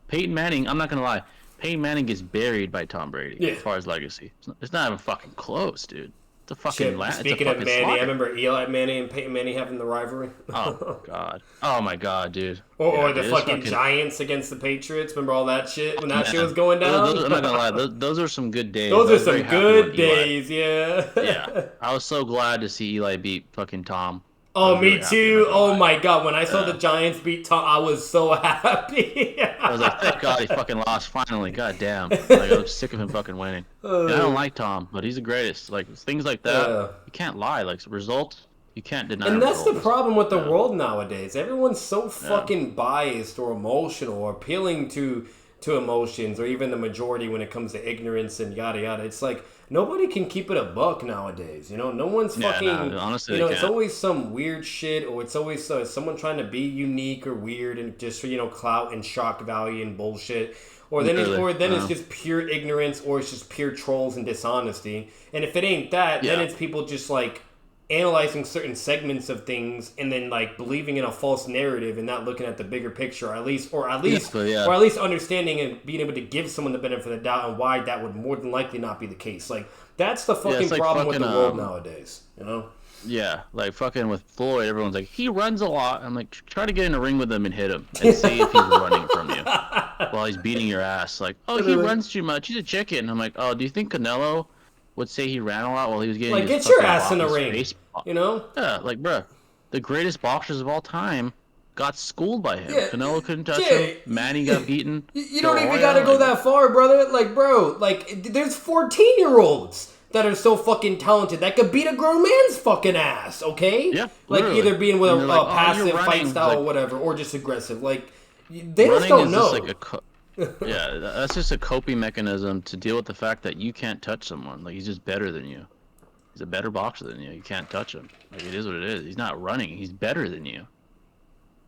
Peyton Manning, I'm not gonna lie. Peyton Manning gets buried by Tom Brady as far as legacy. It's not even fucking close, dude. It's a fucking
Speaking of Manning, I remember Eli Manning and Peyton Manning having the rivalry.
Oh god. Oh my god, dude.
Or the fucking Giants against the Patriots. Remember all that shit when that shit was going down?
I'm not gonna lie. Those are some good days.
Those are some good days, yeah.
Yeah. I was so glad to see Eli beat fucking Tom.
Oh, me too. Oh my god, when I saw the Giants beat Tom, I was so happy.
I was like, thank God he fucking lost finally. God damn. Like, I was sick of him fucking winning. And I don't like Tom, but he's the greatest. Like, things like that, you can't lie. Like, results, you can't deny.
And that's the problem with the world nowadays. Everyone's so fucking biased or emotional or appealing to emotions, or even the majority when it comes to ignorance and yada yada. It's like nobody can keep it a buck nowadays. No one's fucking.
Honestly,
it's always some weird shit, or it's always someone trying to be unique or weird and just for clout and shock value and bullshit. Or then it's just pure ignorance, or it's just pure trolls and dishonesty. And if it ain't that, then it's people just like analyzing certain segments of things and then like believing in a false narrative and not looking at the bigger picture, or at least understanding and being able to give someone the benefit of the doubt and why that would more than likely not be the case. Like that's the fucking problem with the world nowadays,
Yeah, like fucking with Floyd, everyone's like, he runs a lot. I'm like, try to get in a ring with him and hit him and see if he's running from you while he's beating your ass. Like, oh, he runs too much. He's a chicken. I'm like, oh, do you think Canelo would say he ran a lot while he was getting
Like,
his
get your
fucking
ass in the
his
ring,
face.
you know?
Yeah, like, bruh, the greatest boxers of all time got schooled by him.
Yeah,
Canelo couldn't touch him.
Jay,
Manny got beaten.
You
Joe
don't even
Roya,
gotta go
like,
that far, brother. Like, bro, like, there's 14-year-olds that are so fucking talented that could beat a grown man's fucking ass, okay?
Yeah,
like,
literally.
either being with a
like, oh,
passive
you're
fight
running,
style
like,
or whatever, or just aggressive. Like, they
running
just don't
is
know.
just like yeah, that's just a coping mechanism to deal with the fact that you can't touch someone. Like, he's just better than you. He's a better boxer than you. You can't touch him. Like, it is what it is. He's not running. He's better than you.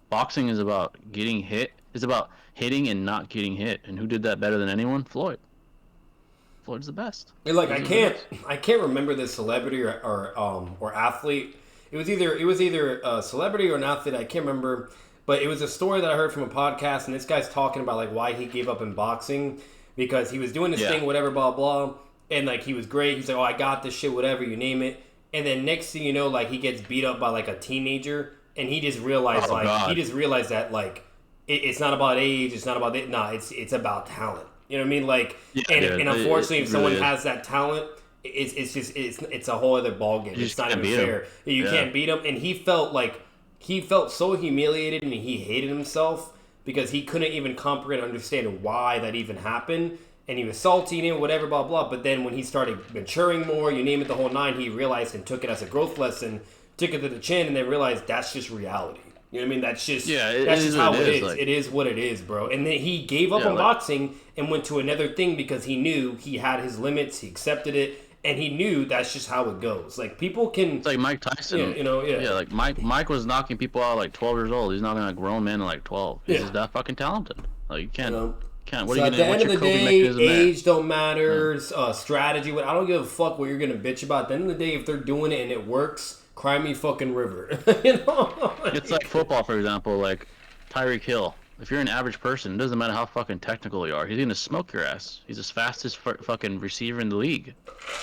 Boxing is about getting hit. It's about hitting and not getting hit. And who did that better than anyone? Floyd. Floyd's the best.
And like, I can't remember the celebrity or athlete. It was either a celebrity or an athlete. I can't remember, but it was a story that I heard from a podcast, and this guy's talking about like why he gave up in boxing because he was doing this thing, whatever, blah blah, and like he was great. He's like, oh, I got this shit, whatever, you name it. And then next thing you know, like he gets beat up by like a teenager, and he just realized that like it's not about age, it's not about it. Nah, it's about talent. You know what I mean? Like, and unfortunately, if someone has that talent, it's a whole other ballgame. It's not even fair. You can't beat him. And he felt so humiliated and he hated himself because he couldn't even comprehend and understand why that even happened. And he was salty and whatever, blah, blah. But then when he started maturing more, you name it, the whole nine, he realized and took it as a growth lesson, took it to the chin, and then realized that's just reality. You know what I mean? That's just that's just how it is. Like, it is what it is, bro. And then he gave up on boxing and went to another thing because he knew he had his limits. He accepted it, and he knew that's just how it goes. Like, people can.
It's like Mike Tyson. Yeah, like Mike was knocking people out at like 12 years old. He's knocking a grown man at like 12. He's just that fucking talented. Like, you can't. What
so
are you
at
gonna,
the end of the day, age don't matter.
Yeah.
Strategy. I don't give a fuck what you're gonna bitch about. At the end of the day, if they're doing it and it works, cry me fucking river. You know.
It's like football, for example. Like Tyreek Hill. If you're an average person, it doesn't matter how fucking technical you are. He's gonna smoke your ass. He's the fastest fucking receiver in the league.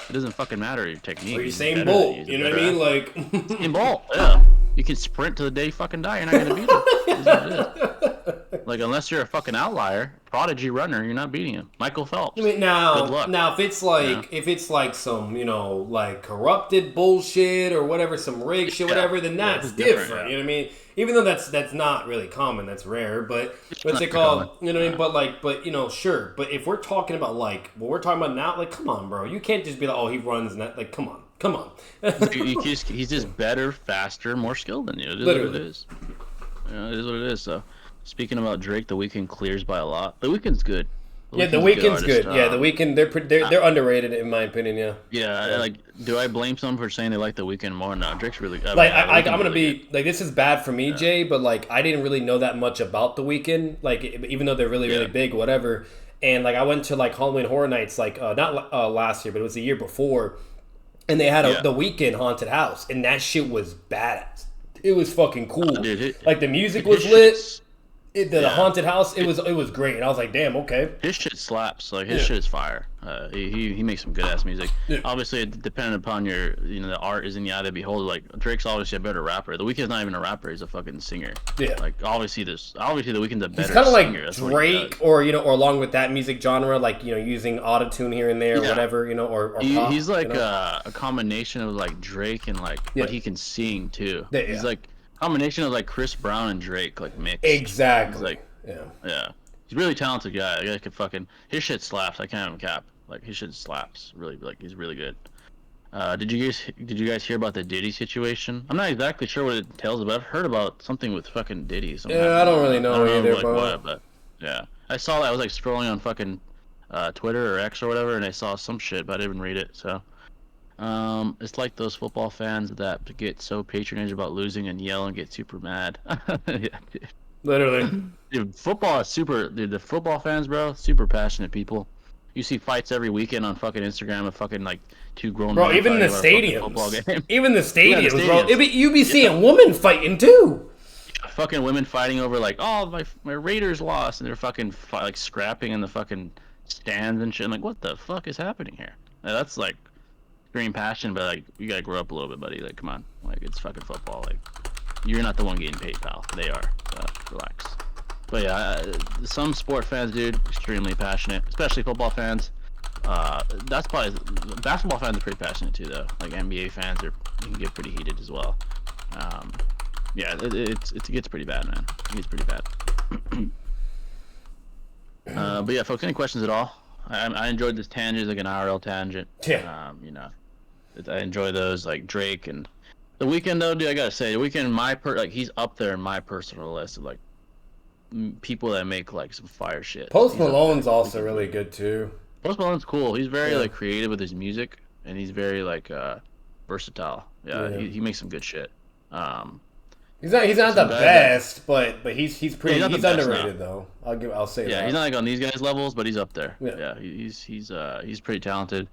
It doesn't fucking matter your technique.
Or Usain Bolt. You know what I mean? Like
Usain Bolt. Yeah. You can sprint to the day you fucking die. You're not gonna beat him. It is what it is. Like, unless you're a fucking outlier, prodigy runner, you're not beating him. Michael Phelps.
I mean, now if it's like some, you know, like corrupted bullshit or whatever, some rig shit, whatever, then that's different. You know what I mean? Even though that's not really common, that's rare. But what's it called? You know what I mean? But you know, sure. But if we're talking about like what we're talking about now, like, come on, bro, you can't just be like, oh, he runs and that. Like, come on.
He's just better, faster, more skilled than you. It is what it is. You know, it is what it is. So, speaking about Drake, The Weeknd clears by a lot. The Weeknd's good.
The Weeknd's good. Yeah, The Weeknd, they're underrated in my opinion. Yeah.
Yeah, like, do I blame someone for saying they like The Weeknd more? No, Drake's really good.
Like, I'm gonna be like, this is bad for me, Jay, but like, I didn't really know that much about The Weeknd. Like, even though they're really big, whatever. And like, I went to like Halloween Horror Nights, like not last year, but it was the year before, and they had The Weeknd haunted house, and that shit was badass. It was fucking cool. Dude, like, the music was lit. The haunted house, it was great, and I was like, damn, okay.
His shit slaps. Like, his shit is fire. He makes some good ass music. Yeah. Obviously, it depending upon your, you know, the art is in the eye of the beholder. Like, Drake's obviously a better rapper. The Weeknd's not even a rapper; he's a fucking singer. Yeah. Like, obviously, The Weeknd's a better. He's kind of
like Drake, or you know, or along with that music genre, like, you know, using autotune here and there, or whatever, you know, or pop,
he's like,
you know?
A combination of like Drake and like, but he can sing too.
Yeah.
He's like combination of like Chris Brown and Drake, like mixed.
Exactly.
He's like, yeah. He's a really talented guy. The guy could fucking, his shit slaps. I can't even cap. Like, his shit slaps. Really, like, he's really good. Did you guys hear about the Diddy situation? I'm not exactly sure what it entails, but I've heard about something with fucking Diddy.
Yeah, I don't really know either,
like, what, but yeah, I saw that. I was like scrolling on fucking Twitter or X or whatever, and I saw some shit, but I didn't even read it. So, it's like those football fans that get so patronage about losing and yell and get super mad. Yeah, dude.
Literally.
Dude, football is super. Dude, the football fans, bro, super passionate people. You see fights every weekend on fucking Instagram of fucking like two grown men.
Bro, even the stadiums. Even the stadiums, bro. You be seeing women fighting too.
Fucking women fighting over like, oh, my Raiders lost, and they're fucking like scrapping in the fucking stands and shit. I'm like, what the fuck is happening here? That's like extreme passion, but like, you gotta grow up a little bit, buddy. Like, come on, like, it's fucking football. Like, you're not the one getting paid, pal. They are. Relax. But yeah, some sport fans, dude, extremely passionate, especially football fans. That's probably basketball fans are pretty passionate too, though. Like NBA fans can get pretty heated as well. Yeah, it gets pretty bad, man. It gets pretty bad. But yeah, folks, any questions at all? I enjoyed this tangent, like an IRL tangent.
Yeah.
You know, I enjoy those, like Drake and The Weeknd, though, dude. I gotta say, The Weeknd, like he's up there in my personal list of like people that make like some fire shit.
Post Malone's also really good too.
Post Malone's cool. He's very like creative with his music, and he's very like versatile. Yeah, he makes some good shit.
He's not the best, but he's pretty.
Yeah,
he's underrated though. I'll say that.
Yeah, he's not like on these guys' levels, but he's up there.
Yeah,
he's pretty talented.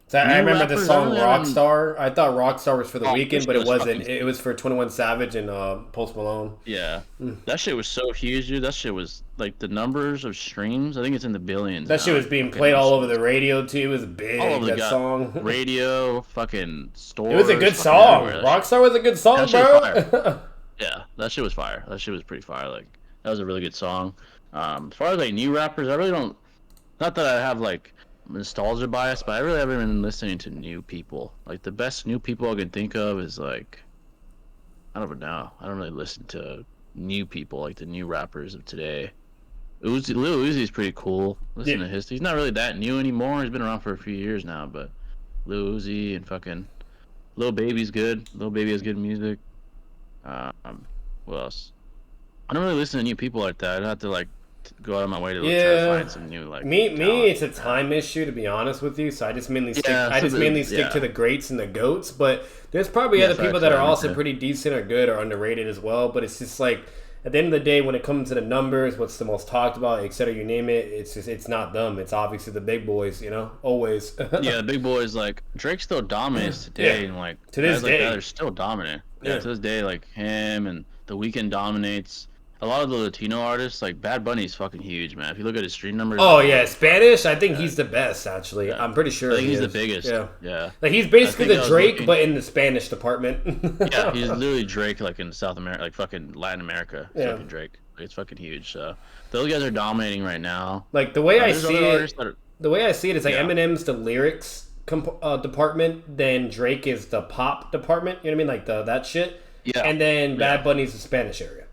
So I remember the song Rockstar. I thought Rockstar was for The Weeknd, but it wasn't. It was for 21 Savage and Post Malone.
Yeah. That shit was so huge, dude. That shit was like the numbers of streams. I think it's in the billions.
That shit was being played all over the radio too. It was big. All over that song.
Radio, fucking stores.
It was a good song. Rockstar was a good song, bro.
Yeah, that shit was fire. That shit was pretty fire. Like that was a really good song. As far as like new rappers, I really don't. Not that I have like nostalgia bias, but I really haven't been listening to new people. Like the best new people I can think of is like, I don't know. I don't really listen to new people, like the new rappers of today. Lil Uzi's pretty cool. Listen to his. He's not really that new anymore. He's been around for a few years now, but Lil Uzi and fucking Lil Baby's good. Lil Baby has good music. What else? I don't really listen to new people like that. I'd have to like go out of my way to try to find some new like.
Me, it's a time issue to be honest with you. So I just mainly stick. Stick to the greats and the goats. But there's probably other people that are also pretty decent or good or underrated as well. But it's just like at the end of the day, when it comes to the numbers, what's the most talked about, etc. You name it. It's not them. It's obviously the big boys. You know, always.
Yeah, the big boys. Like Drake still dominates today, and like
to this day,
they're still dominant. Yeah, to this day, like him and The Weeknd dominates. A lot of the Latino artists, like Bad Bunny's fucking huge, man. If you look at his stream numbers.
Oh, yeah. Spanish, I think he's the best, actually. Yeah. I'm pretty sure
I think he's the biggest. Yeah.
Like, he's basically the Drake, but in the Spanish department.
Yeah, he's literally Drake, like, in South America, like, fucking Latin America. Yeah. Fucking Drake. Like, it's fucking huge. So, those guys are dominating right now.
Like, the way I see it is, like, Eminem's the lyrics department, then Drake is the pop department. You know what I mean? Like, that shit. Yeah. And then Bad Bunny's the Spanish area.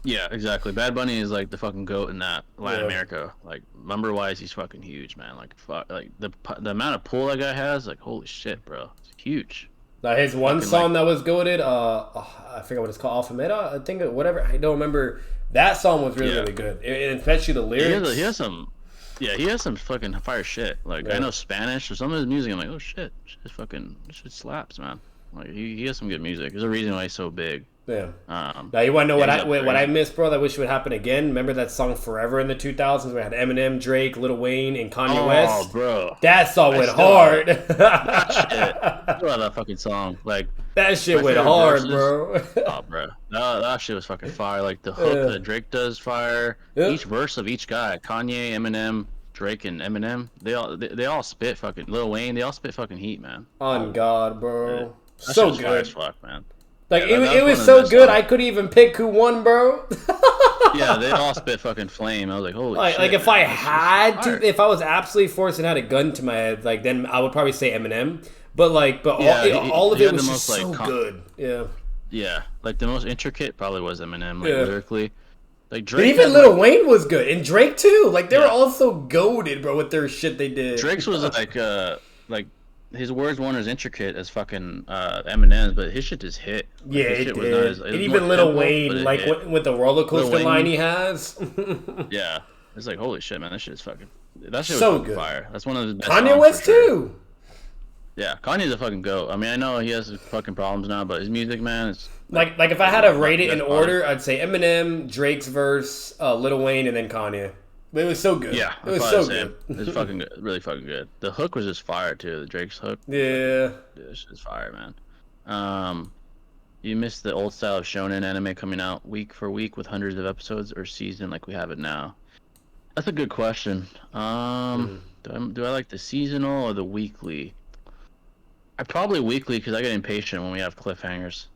Yeah, exactly. Bad Bunny is like the fucking goat in that Latin America. Like number wise, he's fucking huge, man. Like fuck, like the amount of pull that guy has, like holy shit, bro, it's huge.
Now his one song that was goated, I forget what it's called, Alpha Meta, I think, whatever. I don't remember. That song was really good, and especially the lyrics.
He has some fucking fire shit. Like I know Spanish or some of his music. I'm like, oh shit, this shit slaps, man. Like he has some good music. There's a reason why he's so big.
Yeah. Now you want to know what I missed, bro? That I wish would happen again. Remember that song "Forever" in the 2000s? We had Eminem, Drake, Lil Wayne, and Kanye West.
Oh, bro,
that song went hard.
That shit. I love that fucking song. Like
that shit went hard, bro.
Oh, bro, that shit was fucking fire. Like the hook that Drake does, fire. Each verse of each guy, Kanye, Eminem, Drake, and Eminem, they all spit fucking. Lil Wayne, they all spit fucking heat, man.
On God, bro.
Yeah.
So good
as fuck, man.
Like it was so good, I couldn't even pick who won, bro.
Yeah, they all spit fucking flame. I was like, holy shit.
Like if I had to, if I was absolutely forced and had a gun to my head, like then I would probably say Eminem. But all of it was just so good. Yeah.
Yeah, like the most intricate probably was Eminem, like lyrically. Like Drake,
but even Lil Wayne was good, and Drake too. Like they were all so goated, bro, with their shit they did.
Drake's was like his words weren't as intricate as fucking Eminem's, but his shit just hit. Like,
yeah, it did. And even Lil Wayne, like with the roller coaster line he has.
Yeah, it's like holy shit, man. That shit is fucking. That shit was
so
fucking
good.
Fire. That's one of the best.
Kanye West too.
Yeah, Kanye's a fucking goat. I mean, I know he has fucking problems now, but his music, man, is
like if I had to rate it in order, I'd say Eminem, Drake's verse, Lil Wayne, and then Kanye. But it was so good.
Yeah,
it was so good.
It was fucking good, really fucking good. The hook was just fire too. The Drake's hook.
Yeah,
it's just fire, man. You missed the old style of shonen anime coming out week for week with hundreds of episodes, or season like we have it now. That's a good question. Do I like the seasonal or the weekly? I probably weekly because I get impatient when we have cliffhangers.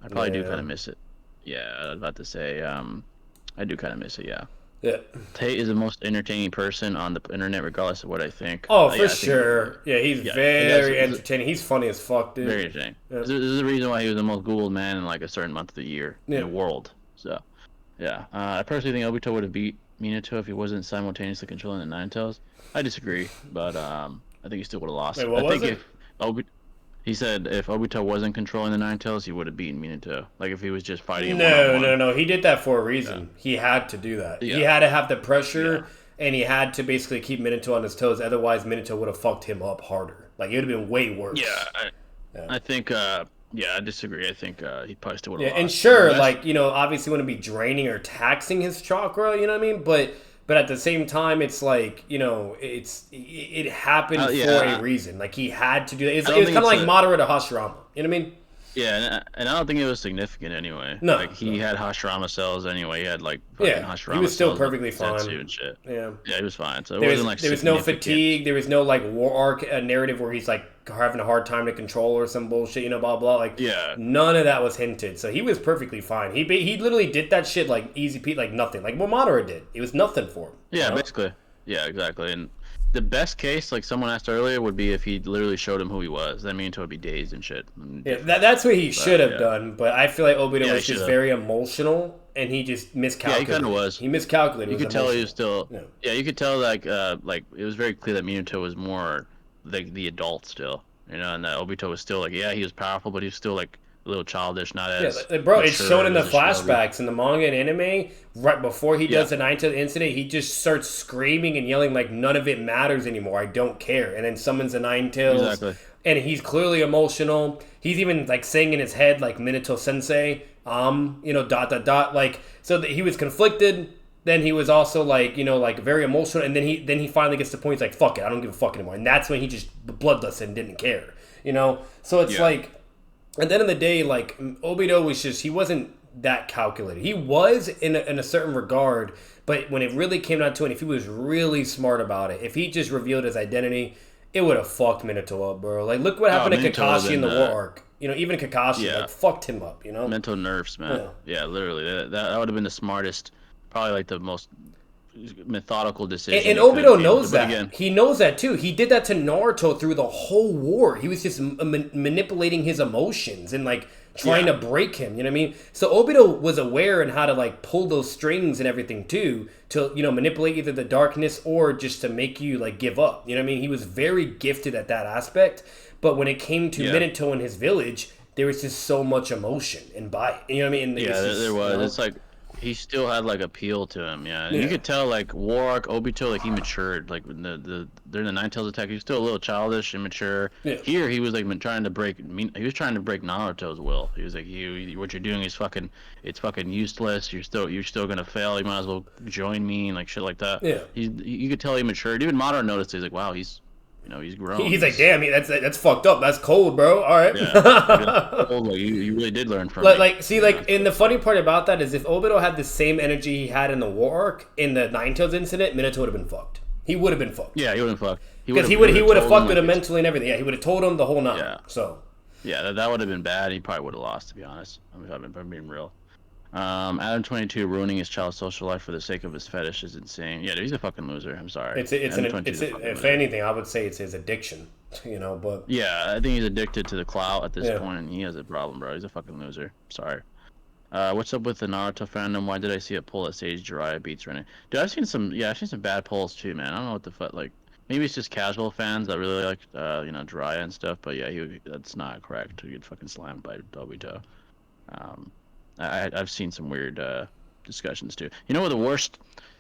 I probably do kind of miss it. Yeah, I was about to say, I do kind of miss it. Yeah.
Yeah.
Tate is the most entertaining person on the internet, regardless of what I think.
Oh, for
Yeah, I think
sure. Yeah, he's
yeah, the guy's
very entertaining. He's funny as fuck, dude.
very entertaining.
Yeah.
There's a reason why he was the most Googled man in like a certain month of the year in
Yeah.
the world. So yeah, I personally think Obito would have beat Minato if he wasn't simultaneously controlling the Ninetales. I disagree, but I think he still would have lost.
Wait, what
I
was
think
it?
if he said if Obito wasn't controlling the Ninetales, he would have beaten Minato. Like if he was just fighting him one on
No, no,
one.
no. He did that for a
Yeah,
reason. He had to do that. He
yeah,
had to have the
yeah,
pressure, and he had to basically keep Minato on his toes. Otherwise, Minato would have fucked him up harder. Like, it would have been way worse.
yeah.
Yeah.
I think. Yeah, I disagree. I think he probably still would
Yeah,
have
and
lost. The
sure,
best.
like, obviously wouldn't be draining or taxing his chakra, you know what I mean? But at the same time, it's like, it happened for
Yeah.
a reason. Like, he had to do that. It
I
was
don't
kind
think
of
it's
like
a.
Madara to Hashirama. You know what I mean?
Yeah, and I don't think it was significant anyway.
No,
Like he
no.
had Hashirama cells anyway. He had like fucking
Yeah, he
Hashirama
was still
cells with
perfectly
Zetsu
fine.
and shit.
Yeah.
Yeah, he was fine. So it
There was
wasn't like
there was no
significant.
fatigue. There was no like war arc narrative where he's like having a hard time to control or some bullshit. Blah blah. Like
Yeah,
none of that was hinted. So he was perfectly fine. He literally did that shit like easy Pete, like nothing. Like what Madara did. It was nothing for him.
yeah, basically. Yeah, exactly. And the best case, like someone asked earlier, would be if he literally showed him who he was. That means he would be dazed and shit. And
Yeah,
different.
that's what he should have
Yeah,
done. But I feel like Obito
yeah, he
was just
should have.
very emotional, and he just miscalculated.
Yeah, he kind of was.
He miscalculated.
You
It was
could tell he
emotional.
was still.
Yeah.
Yeah, you could tell like it was very clear that Minato was more like the adult still. And that Obito was still like, yeah, he was powerful, but he was still like a little childish, not
Yeah,
as
bro, it's
mature
shown in the
as a shinobi.
flashbacks in the manga and anime. Right before he
Yeah,
does the Naruto incident, he just starts screaming and yelling like none of it matters anymore. I don't care. And then summons the Nine Tails,
exactly.
and he's clearly emotional. He's even like saying in his head like Minato Sensei, dot dot dot. Like so that he was conflicted. Then he was also like like very emotional, and then he finally gets to the point. He's like, "Fuck it, I don't give a fuck anymore." And that's when he just bloodlust and didn't care. So it's
Yeah.
like. At the end of the day, like Obito was just he wasn't that calculated. He was in a certain regard, but when it really came down to it, if he was really smart about it, if he just revealed his identity, it would have fucked Minato up, bro. Like look what happened to
Minato would've
Kakashi in the
been,
war arc. Even Kakashi
yeah,
like fucked him up.
mental nerfs, man. Yeah, literally. That would have been the smartest, probably like the most methodical decision.
And
he could have
Obito
came
knows
to. But
that.
again,
He knows that too. He did that to Naruto through the whole war. He was just manipulating his emotions and like trying
yeah,
to break him. You know what I mean? So Obito was aware and how to like pull those strings and everything too to manipulate either the darkness or just to make you like give up. You know what I mean? He was very gifted at that aspect. But when it came to
yeah.
Minato and his village, there was just so much emotion and bite. You know what I mean? And
Yeah,
it's just,
there was. It's like he still had like appeal to him. Yeah, and
Yeah.
you could tell like War Arc Obito, like he matured. Like when during the Nine Tails attack, he was still a little childish, immature.
Yeah.
Here he was like trying to break. He was trying to break Naruto's will. He was like, what you're doing is it's fucking useless. You're still gonna fail. You might as well join me and like shit like that.
Yeah.
You could tell he matured. Even Madara noticed. He's like, wow, he's grown.
He's like, damn, that's fucked up. That's cold, bro. All right.
Yeah. Like, you really did learn from me.
And the funny part about that is if Obito had the same energy he had in the war arc in the Nine Tails incident, Minato would have been fucked. He would have been fucked.
Yeah, he wouldn't fuck.
Because he would have
told
fucked with
like,
him mentally and everything. Yeah, he would have told him the whole nine.
Yeah.
So.
Yeah, that would have been bad. He probably would have lost, to be honest. If I'm being real. Adam 22 ruining his child's social life for the sake of his fetish is insane. Yeah, dude, he's a fucking loser. I'm sorry.
If anything, I would say it's his addiction. But
yeah, I think he's addicted to the clout at this
Yeah.
point, and he has a problem, bro. He's a fucking loser. Sorry. What's up with the Naruto fandom? Why did I see a poll that Sage Jiraiya beats René? Dude, I've seen some bad polls too, man. I don't know what the fuck, like, maybe it's just casual fans that really like, Jiraiya and stuff, but yeah, that's not correct. He get fucking slammed by Obito. I've seen some weird discussions too. You know what the worst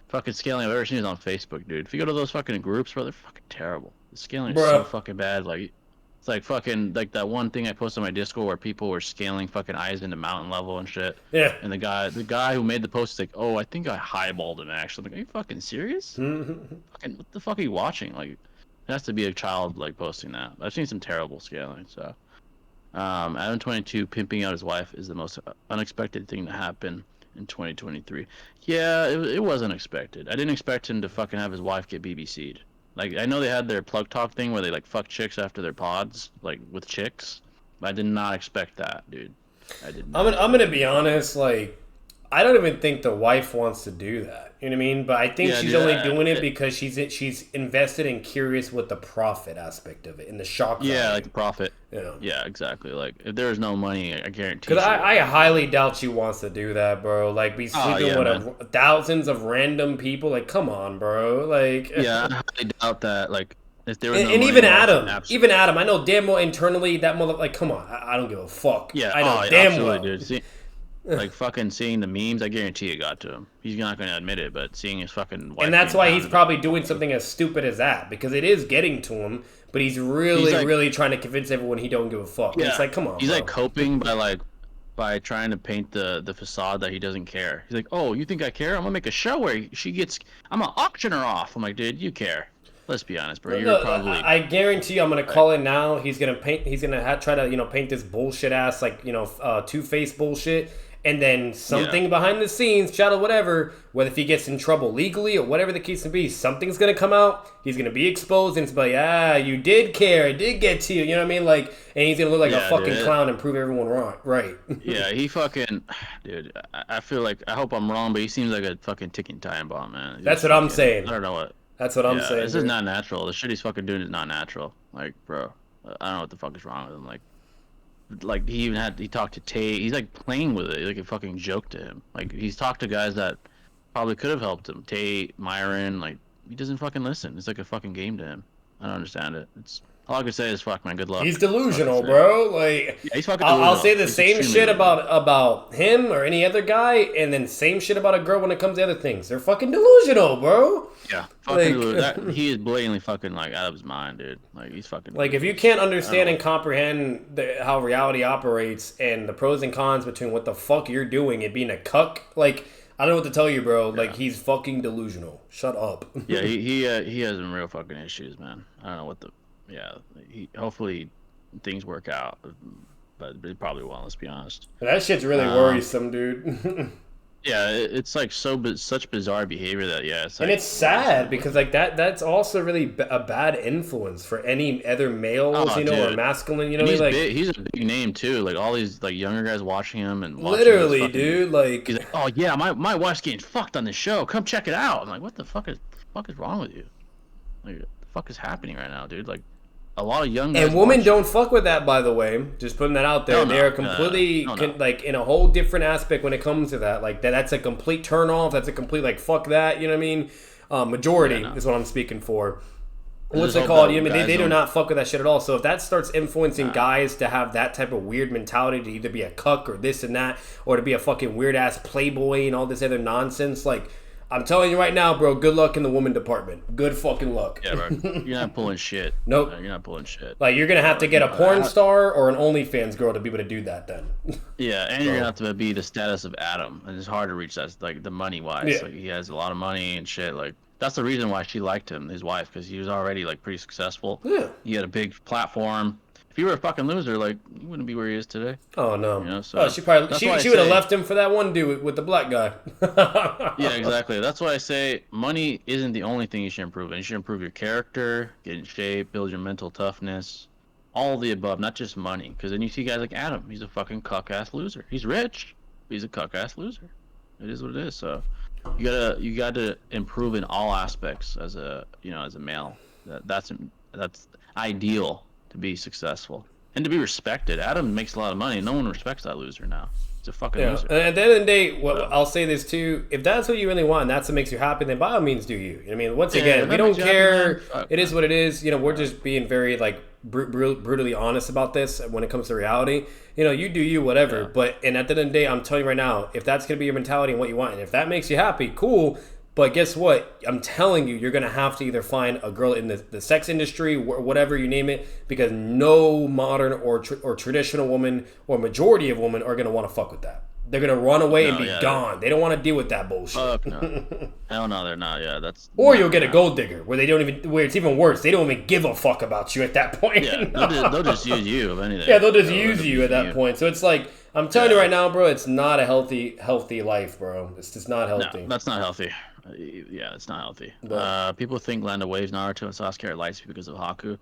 fucking scaling I've ever seen is on Facebook, dude. If you go to those fucking groups, bro, they're fucking terrible. The scaling is so
Bruh.
fucking bad. Like, it's like fucking like that one thing I posted on my Discord where people were scaling fucking eyes into mountain level and shit.
Yeah.
And the guy who made the post is like, oh, I think I highballed him actually. I'm like, are you fucking serious? Fucking, what the fuck are you watching? Like, it has to be a child like posting that. I've seen some terrible scaling, so. Adam 22 pimping out his wife is the most unexpected thing to happen in 2023. Yeah, it was unexpected. I didn't expect him to fucking have his wife get BBC'd. Like, I know they had their plug talk thing where they like fuck chicks after their pods, like with chicks. But I did not expect that, dude. I did not.
I'm gonna be honest. Like, I don't even think the wife wants to do that. You know what I mean? But I think
Yeah,
she's
dude,
only doing it because she's invested and curious with the profit aspect of it and the shock
yeah,
value.
like the profit.
You know?
Yeah, exactly. Like if there was no money, I guarantee
Because
she
I
wouldn't.
highly doubt she wants to do that, bro. Like, be
Oh
sleeping
yeah,
with
man.
thousands of random people. Like, come on, bro. Like,
Yeah, I highly doubt that. Like if there was no
and
money, well, she absolutely.
Even Adam, I know damn well internally that mother. Like, come on, I don't give a fuck.
Yeah.
I know
Oh,
damn
absolutely,
well.
dude. See, like fucking seeing the memes, I guarantee it got to him. He's not going to admit it, but seeing his fucking
And
wife
that's
getting
why he's
pounded.
probably doing something as stupid as that because it is getting to him. But he's really,
He's like,
really trying to convince everyone he don't give a fuck. And it's
yeah,
like, come on,
he's
bro.
like coping by trying to paint the facade that he doesn't care. He's like, oh, you think I care? I'm gonna make a show where she gets. I'm gonna auction her off. I'm like, dude, you care. Let's be honest, bro. You're
No,
probably
I guarantee you, I'm gonna call it now. He's gonna paint. He's gonna try to paint this bullshit ass like Two-Face bullshit, and then something behind the scenes, shadow whatever. Whether if he gets in trouble legally or whatever the case may be, something's gonna come out. He's gonna be exposed, and it's like, you did care. It did get to you. You know what I mean? Like, and he's gonna look like a fucking clown and prove everyone wrong. Right?
Yeah, he fucking, dude. I feel like I hope I'm wrong, but he seems like a fucking ticking time bomb, man.
That's what I'm saying.
I don't know what.
That's what I'm
Yeah,
saying.
this is not natural. The shit he's fucking doing is not natural. Like, bro, I don't know what the fuck is wrong with him. Like he talked to Tate. He's like playing with it, like a fucking joke to him. Like he's talked to guys that probably could have helped him. Tate, Myron, like he doesn't fucking listen. It's like a fucking game to him. I don't understand it. It's all I can say is fuck, man. Good luck.
He's delusional, bro. Like,
yeah, he's fucking
I'll
delusional.
say the
He's
same shit
delusional.
about him or any other guy, and then same shit about a girl when it comes to other things. They're fucking delusional, bro.
Yeah, fucking
Like,
he is blatantly fucking like out of his mind, dude. Like he's fucking
like if you can't understand and comprehend how reality operates and the pros and cons between what the fuck you're doing and being a cuck, like I don't know what to tell you, bro. Like he's fucking delusional. Shut up.
Yeah, he has some real fucking issues, man. I don't know what the hopefully things work out, but it probably won't. Let's be honest.
That shit's really worrisome, dude.
Yeah, it's like such bizarre behavior that it's like,
and it's sad because like that's also really a bad influence for any other males, or masculine,
he's a big name too. Like all these like younger guys watching him and watching
literally, dude. Like,
he's like, oh yeah, my wife's getting fucked on this show. Come check it out. I'm like, what the fuck is wrong with you? Like, what the fuck is happening right now, dude? Like, a lot of young guys
and women don't fuck with that, by the way. Just putting that out there. They are completely like in a whole different aspect when it comes to that. Like that's a complete turn off. That's a complete like fuck that. You know what I mean? Majority is what I'm speaking for. What's it called? They do not fuck with that shit at all. So if that starts influencing guys to have that type of weird mentality to either be a cuck or this and that, or to be a fucking weird ass playboy and all this other nonsense, like. I'm telling you right now, bro, good luck in the woman department. Good fucking luck.
Yeah, bro. You're not pulling shit.
Nope.
You're not pulling shit.
Like, you're going to have to get a porn star or an OnlyFans girl to be able to do that then.
Yeah, and you're going to have to be the status of Adam. And it's hard to reach that, like, the money-wise. Yeah. Like, he has a lot of money and shit. Like, that's the reason why she liked him, his wife, because he was already, like, pretty successful. Yeah. He had a big platform. If he were a fucking loser, like, he wouldn't be where he is today.
Oh, no.
You know, so
she would have left him for that one dude with the black guy.
Yeah, exactly. That's why I say money isn't the only thing you should improve. You should improve your character, get in shape, build your mental toughness, all of the above, not just money. Because then you see guys like Adam. He's a fucking cuck-ass loser. He's rich, but he's a cuck-ass loser. It is what it is. So you gotta improve in all aspects as a male. That's ideal to be successful and to be respected. Adam makes a lot of money. No one respects that loser now. It's a fucking loser.
And at the end of the day, I'll say this too: if that's what you really want, and that's what makes you happy, then by all means do you. I mean, once again, we don't care. It is what it is. We're just being very like brutally honest about this when it comes to reality. You do you, whatever. Yeah. And at the end of the day, I'm telling you right now, if that's gonna be your mentality and what you want, and if that makes you happy, cool. But guess what? I'm telling you, you're going to have to either find a girl in the sex industry, whatever you name it, because no modern or traditional woman or majority of women are going to want to fuck with that. They're going to run away and be gone. They don't want to deal with that bullshit.
Fuck no. Hell no, they're not. Yeah, that's.
Or you'll get a gold digger where it's even worse. They don't even give a fuck about you at that point.
Yeah, they'll just use you, if anything.
Yeah, they'll just use you at that point. So it's like, I'm telling you right now, bro, it's not a healthy life, bro. It's just not healthy.
No, that's not healthy. Yeah, it's not healthy. People think Land of Waves, Naruto, and Sasuke are lights because of Haku.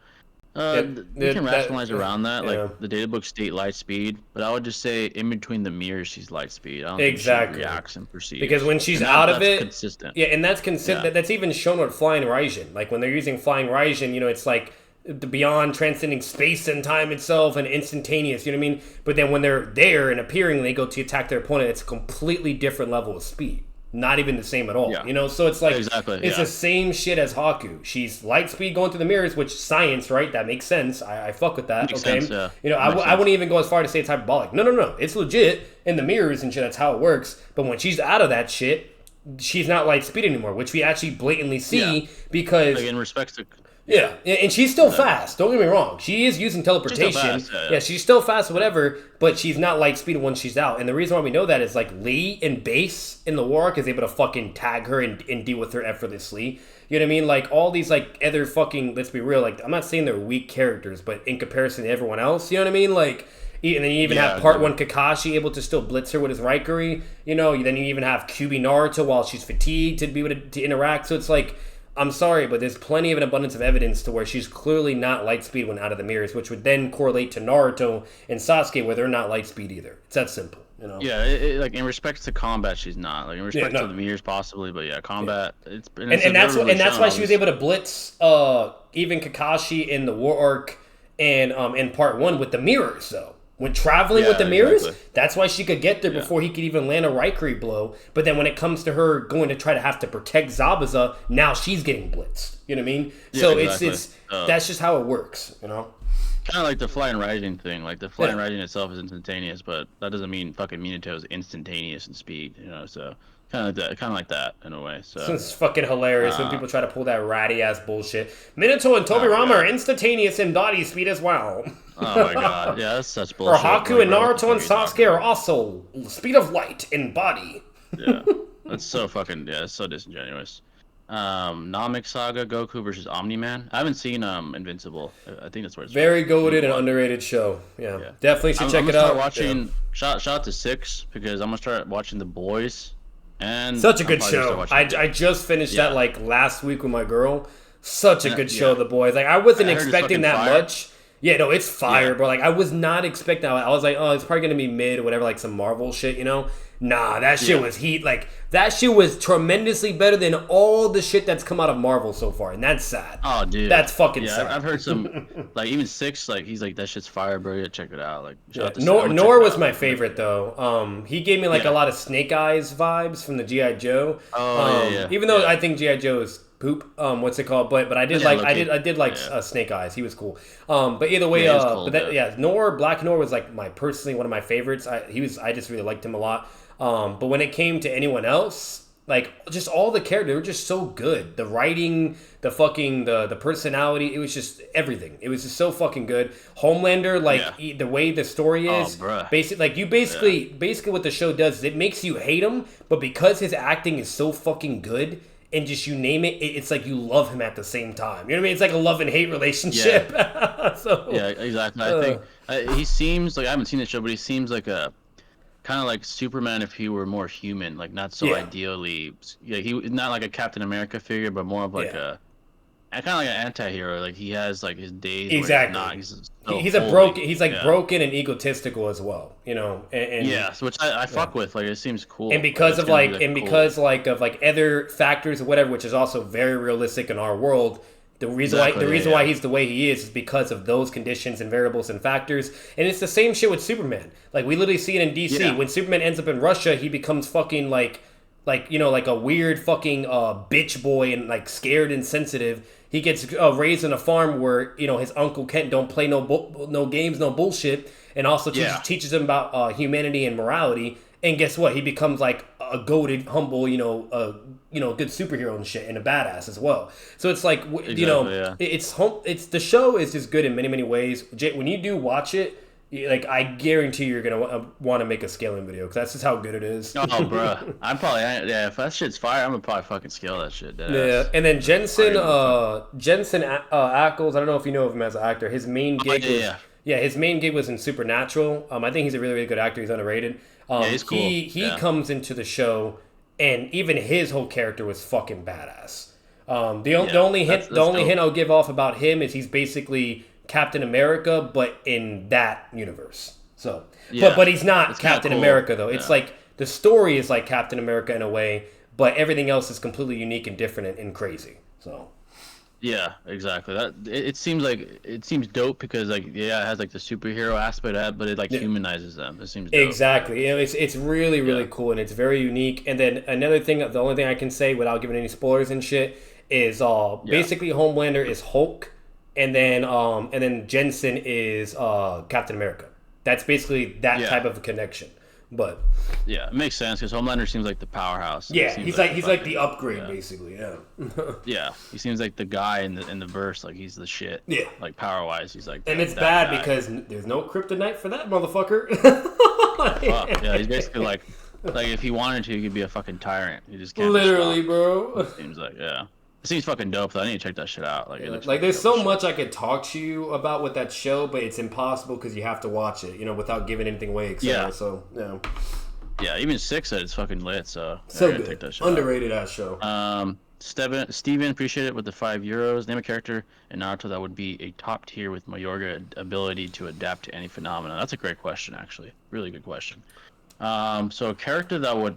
We can rationalize around that. Like
yeah.
the data book state light speed, but I would just say in between the mirrors she's light speed. I don't think she
Exactly.
reacts and
Because
perceives.
when she's
And
out of
that's
it,
consistent.
yeah, and that's consistent.
Yeah.
That's even shown with Flying Raijin. Like when they're using Flying Raijin, it's like the beyond transcending space and time itself and instantaneous. You know what I mean? But then when they're there and appearing, they go to attack their opponent. It's a completely different level of speed. Not even the same at all.
Yeah.
So it's like
Exactly,
it's
yeah.
the same shit as Haku. She's light speed going through the mirrors, which science, right? That makes sense. I fuck with that.
Makes
Okay,
sense, yeah.
I
Makes
wouldn't even go as far to say it's hyperbolic. No. It's legit in the mirrors and shit. That's how it works. But when she's out of that shit, she's not light speed anymore, which we actually blatantly see
Yeah.
because
Like in respects to
yeah, and she's still fast. Don't get me wrong. She is using teleportation.
fast, yeah.
She's still fast, whatever. But she's not light speed once she's out. And the reason why we know that is like Lee and Base in the war arc is able to fucking tag her and deal with her effortlessly. You know what I mean? Like all these like other fucking. Let's be real. Like I'm not saying they're weak characters, but in comparison to everyone else, you know what I mean? Like. And then you even have Part 1 Kakashi able to still blitz her with his Raikiri. Then you even have QB Naruto while she's fatigued to be able to interact. So it's like. I'm sorry, but there's plenty of an abundance of evidence to where she's clearly not light speed when out of the mirrors, which would then correlate to Naruto and Sasuke, where they're not light speed either. It's that simple,
Yeah, like in respects to combat, she's not. Like in respect to the mirrors, possibly, but yeah, combat. It's
and that's why she was able to blitz even Kakashi in the War Arc and in Part 1 with the mirrors, though. When traveling with the mirrors, that's why she could get there before he could even land a Raikiri blow. But then when it comes to her going to try to have to protect Zabuza, now she's getting blitzed. You know what I mean?
Yeah,
so
exactly.
it's that's just how it works,
Kind of like the Flying Raijin thing. Like the Flying Raijin itself is instantaneous, but that doesn't mean fucking Minato is instantaneous in speed. So kind of like that in a way. So
it's fucking hilarious when people try to pull that ratty ass bullshit. Minato and Tobirama are instantaneous in body speed as well.
Oh my god, yeah, that's such
Or
bullshit.
Haku and Naruto and Sasuke are also speed of light in body.
Yeah, that's so fucking it's so disingenuous. Namek Saga, Goku versus Omni-Man. I haven't seen Invincible. I think that's where it's
very goated and underrated show. Yeah. Definitely should check
I'm
it
gonna
out.
Start watching. Shout out to 6 because I'm gonna start watching The Boys. And
such a good show. I just finished that like last week with my girl. Such a good show, The Boys. Like I wasn't expecting that much. Yeah, no, it's fire, bro. Like I was not expecting. I was like, oh, it's probably gonna be mid or whatever, like some Marvel shit, Nah, that shit was heat. Like that shit was tremendously better than all the shit that's come out of Marvel so far, and that's sad.
Oh, dude,
that's fucking sad.
I've heard some, like even 6, like he's like that shit's fire, bro. Yeah, check it out. Like,
Nor was my favorite though. He gave me like a lot of Snake Eyes vibes from the GI Joe. Even though I think GI Joe is poop. What's it called? But I did I did like Snake Eyes. He was cool. But either way, cool, Black Noir was like personally one of my favorites. I just really liked him a lot. But when it came to anyone else, like just all the characters, they were just so good. The writing, the fucking the personality, it was just everything. It was just so fucking good. Homelander, the way the story is, basically what the show does is it makes you hate him, but because his acting is so fucking good. And just you name it, it's like you love him at the same time. You know what I mean? It's like a love and hate relationship.
Yeah, exactly. I think he seems like I haven't seen the show, but he seems like a kind of like Superman if he were more human, like not so ideally. Yeah, he not like a Captain America figure, but more of like a kind of like an anti-hero. Like he has like his days.
Exactly. He's broken and egotistical as well. And
which I fuck with. Like it seems cool.
And because of other factors or whatever, which is also very realistic in our world. The reason why he's the way he is because of those conditions and variables and factors. And it's the same shit with Superman. Like we literally see it in DC. Yeah. When Superman ends up in Russia, he becomes fucking like a weird fucking bitch boy and like scared and sensitive. He gets raised on a farm where his uncle Kent don't play no games, no bullshit, and also teaches him about humanity and morality. And guess what? He becomes like a goated, humble, good superhero and shit, and a badass as well. So it's like, it's the show is just good in many, many ways. Jay, when you do watch it, like I guarantee you're gonna want to make a scaling video because that's just how good it is.
Oh, bro, I'm probably if that shit's fire, I'm gonna probably fucking scale that shit.
And then Jensen Ackles, I don't know if you know of him as an actor. His main gig his main gig was in Supernatural. I think he's a really, really good actor. He's underrated.
He's cool.
He comes into the show, and even his whole character was fucking badass. The only hint I'll give off about him is he's basically Captain America, but in that universe. So,
Yeah,
but he's not
it's kinda
Captain
cool.
America though.
Yeah.
It's like the story is like Captain America in a way, but everything else is completely unique and different and crazy. So.
Yeah, exactly. It seems dope because like yeah, it has like the superhero aspect of that, but it like
Yeah.
humanizes them. It seems dope.
Exactly. You know, it's really
Yeah.
cool and it's very unique. And then another thing, the only thing I can say without giving any spoilers and shit is
Yeah.
basically Homelander is Hulk, and then Jensen is Captain America. That's basically that
Yeah.
type of a connection. But
Yeah, it makes sense because Homelander seems like the powerhouse.
yeah,
It seems
he's like
fucking-
the upgrade
yeah.
basically. Yeah.
Yeah, he seems like the guy in the verse. Like he's the shit.
Yeah.
Like power wise, he's like.
And
that-
it's
that
bad
guy.
because there's no kryptonite for that motherfucker.
Fuck, yeah, he's basically like if he wanted to, he could be a fucking tyrant. He just can't. be
Literally,
stopped.
bro.
Seems like yeah. It seems fucking dope though. I need to check that shit out. Like it looks
Like
fucking
there's
dope
so
as
much I could talk to you about with that show, but it's impossible because you have to watch it, without giving anything away, etc.
Yeah.
So yeah,
shit. Yeah, even 6 said it's fucking lit. So
so
I gotta
good,
check that shit out.
underrated ass show.
Steven, appreciate it with the €5. Name a character in Naruto that would be a top tier with Mayorga ability to adapt to any phenomena. That's a great question, actually. Really good question. So a character that would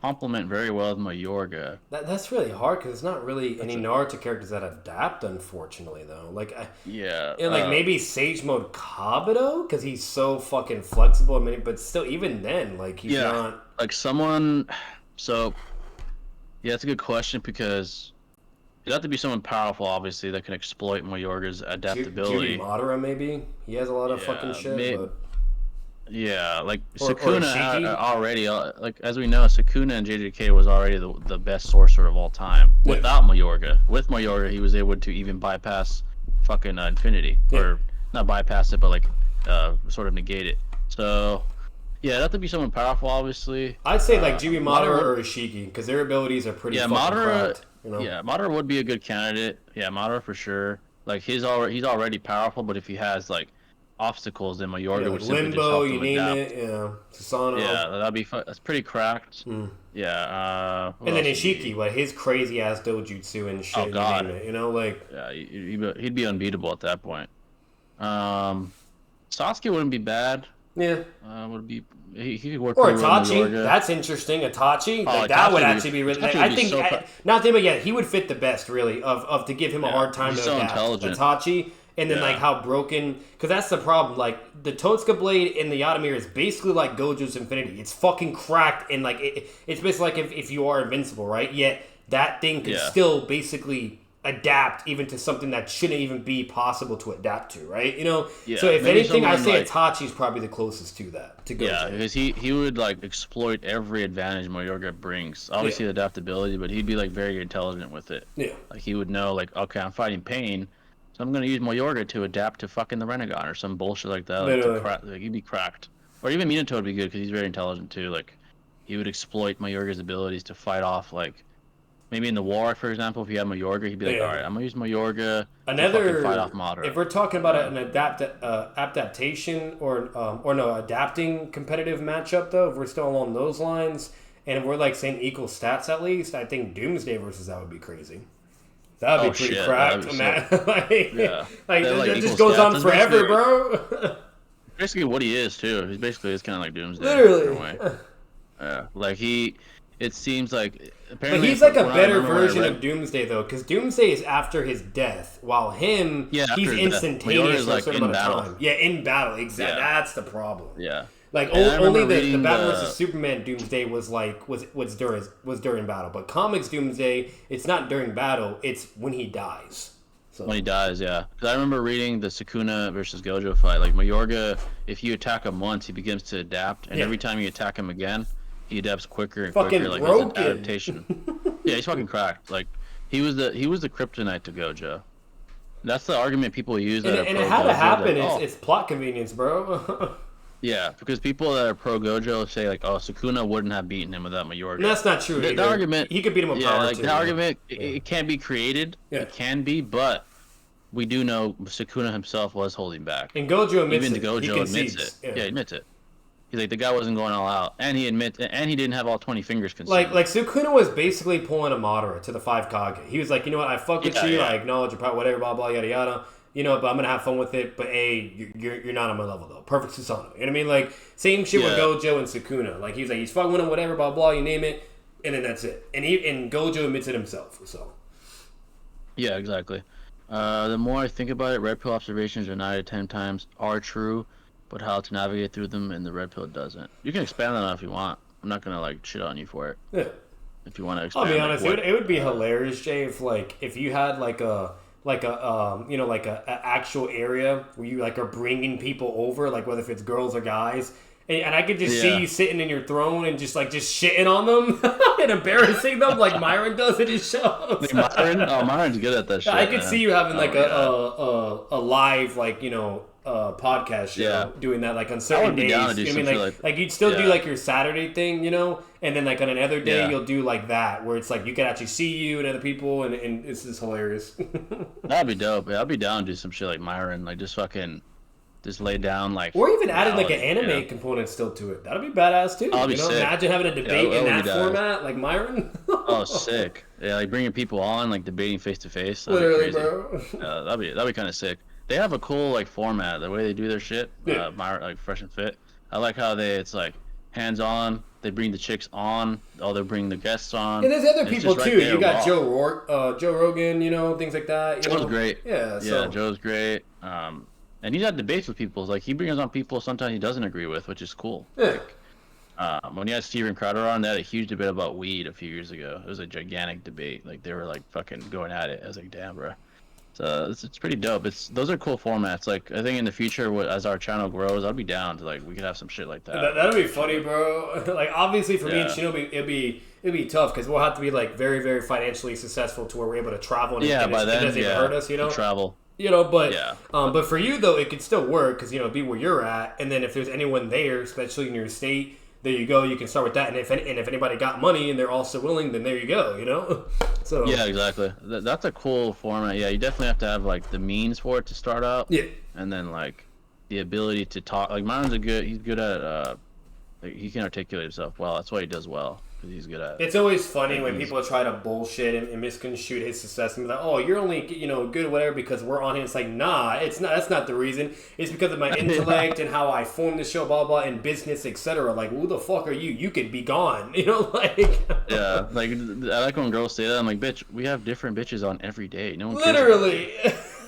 complement very well with Mayorga.
That's really hard because there's not really any Naruto characters that adapt, unfortunately, though.
Yeah.
Maybe Sage Mode Kabuto because he's so fucking flexible. I mean, but still, even then, like he's not
like someone. So yeah, it's a good question because it'd have to be someone powerful, obviously, that can exploit Mayorga's adaptability.
Madara, maybe he has a lot of fucking shit. But...
Yeah, like
Or
Sukuna
Ishiki?
already, like as we know, Sukuna and JJK was already the best sorcerer of all time without Mayorga. With Mayorga, he was able to even bypass fucking Infinity, or not bypass it, but like sort of negate it. So yeah, it'd have to be someone powerful, obviously.
I'd say like Chibi Madara or Ishiki because their abilities are pretty fucking cracked.
Yeah, Madara would be a good candidate. Yeah, Madara for sure. Like he's already powerful, but if he has like obstacles, then Mayorga would simply just
Limbo,
help
you
him
name
adapt.
it, Susano.
Yeah, that'd be fun. That's pretty cracked. Yeah. What
And then
else would
Ishiki, like his crazy ass dojutsu and shit.
Oh, God.
You name it, like
yeah, he'd be unbeatable at that point. Sasuke wouldn't be bad.
yeah.
Would be he could work
Or
pretty well with
Itachi,
Mayorga.
that's interesting. Itachi,
Oh,
that would
Itachi
actually be really.
Itachi
I
would be
think,
so
not him, but yeah, he would fit the best, really, of to give him a hard time
he's
to
so
adapt.
intelligent.
Itachi, and then
Yeah.
like how broken, because that's the problem. Like the Totsuka blade in the Yatamir is basically like Gojo's Infinity. It's fucking cracked, and like it's basically like if you are invincible, right? Yet that thing could still basically adapt even to something that shouldn't even be possible to adapt to, right?
Yeah,
So if
maybe
anything, I
someone
say
like-
Itachi's probably the closest to that. To Gojo.
Yeah, because he would like exploit every advantage Mayorga brings. Obviously, the adaptability, but he'd be like very intelligent with it.
Yeah.
Like he would know, like, okay, I'm fighting pain, so I'm gonna use Mayorga to adapt to fucking the Renegon or some bullshit like that. Like, he'd be cracked. Or even Minato would be good because he's very intelligent too. Like he would exploit Mayorga's abilities to fight off, like maybe in the war, for example, if he had Mayorga, he'd be like, all right, I'm gonna use Mayorga to fucking fight off Madara.
If we're talking about an adaptation or no adapting competitive matchup though, if we're still along those lines, and if we're like saying equal stats at least, I think Doomsday versus that would be crazy. That would be pretty cracked. That just goes on forever, bro.
Basically, what he is too. He's basically kind of like Doomsday.
Literally.
In a way. Yeah, like it seems like
But he's like a better version of Doomsday though, because Doomsday is after his death, while he's instantaneous for a certain amount of time. Yeah, in battle, exactly. Yeah. That's the problem.
Yeah.
Like only the Batman vs Superman Doomsday was during battle, but comics Doomsday, it's not during battle, it's when he dies. So.
When he dies, yeah. Because I remember reading the Sukuna versus Gojo fight. Like Mayorga, if you attack him once, he begins to adapt, and every time you attack him again, he adapts quicker and quicker. Like his adaptation. Yeah, he's fucking cracked. Like he was the kryptonite to Gojo. That's the argument people use.
And it had to happen. It's plot convenience, bro.
Yeah, because people that are pro Gojo say like, "Oh, Sukuna wouldn't have beaten him without Mayorga."
And that's not true.
The argument,
he could beat him with power too.
The argument, it can be created. Yeah. It can be, but we do know Sukuna himself was holding back.
And Gojo admits
it. Even Gojo admits it. Yeah, he admits it. He's like, the guy wasn't going all out, and he didn't have all 20 fingers consumed.
Like Sukuna was basically pulling a Madara to the 5 Kage. He was like, you know what, I fuck with you, I acknowledge your power, whatever, blah blah yada yada. but I'm gonna have fun with it. But you're not on my level though. Perfect Susanoo. You know what I mean? Like same shit with Gojo and Sukuna. Like he's fucking with him, whatever, blah blah. You name it, and then that's it. And Gojo admits it himself. So.
Yeah, exactly. The more I think about it, red pill observations are 9 out of 10 times are true, but how to navigate through them in the red pill doesn't. You can expand on that if you want. I'm not gonna like shit on you for it.
Yeah.
If you want to expand.
I'll be honest, it would be hilarious, Jay, if you had like a actual area where you like are bringing people over, like whether if it's girls or guys, and I could just see you sitting in your throne and just shitting on them and embarrassing them like Myron does in his shows.
Like Myron's good at that shit.
I could see you having like a live podcast show doing that like on certain days.
Down to do
you know what I mean? Like you'd still do like your Saturday thing, and then like on another day you'll do like that where it's like you can actually see you and other people and it's just hilarious.
That'd be dope. Yeah, I'd be down to do some shit like Myron, like just lay down like.
Or even adding like an anime component still to it. That'd be badass too.
That'd be sick.
Imagine having a debate in that format like Myron.
Oh, sick! Yeah, like bringing people on, like debating face to face.
Literally, bro.
That'd be kind of sick. They have a cool like format, the way they do their shit. Myron, like Fresh and Fit. I like how it's like hands on. They bring the chicks on. They bring the guests on.
And there's other people too. You got Joe Rogan, things like that.
Joe's great.
Yeah,
Joe's great. And he's had debates with people. Like he brings on people sometimes he doesn't agree with, which is cool.
Yeah.
Like, when he had Steven Crowder on, they had a huge debate about weed a few years ago. It was a gigantic debate. Like they were like fucking going at it. I was like, damn, bro. So it's pretty dope. Those are cool formats. Like I think in the future, as our channel grows, I'll be down to like we could have some shit like that.
That'd be funny, bro. Like obviously for me and Shinobi, it'd be tough because we'll have to be like very very financially successful to where we're able to travel. And
by then,
it doesn't even hurt us,
travel.
But for you though, it could still work because be where you're at, and then if there's anyone there, especially in your state, there you go. You can start with that, and if anybody got money and they're also willing, then there you go. So
yeah, exactly. That's a cool format. Yeah, you definitely have to have like the means for it to start out.
Yeah,
and then like the ability to talk. Like Myron's he's good at he can articulate himself well. That's why he does well. He's good at it.
It's always funny when people try to bullshit and misconstrue his success and be like, "Oh, you're only good whatever because we're on here." It's like, nah, it's not. That's not the reason. It's because of my intellect and how I formed the show, blah blah, and business, etc. Like, who the fuck are you? You could be gone. Like.
Yeah, like I like when girls say that. I'm like, bitch, we have different bitches on every day. No one
literally.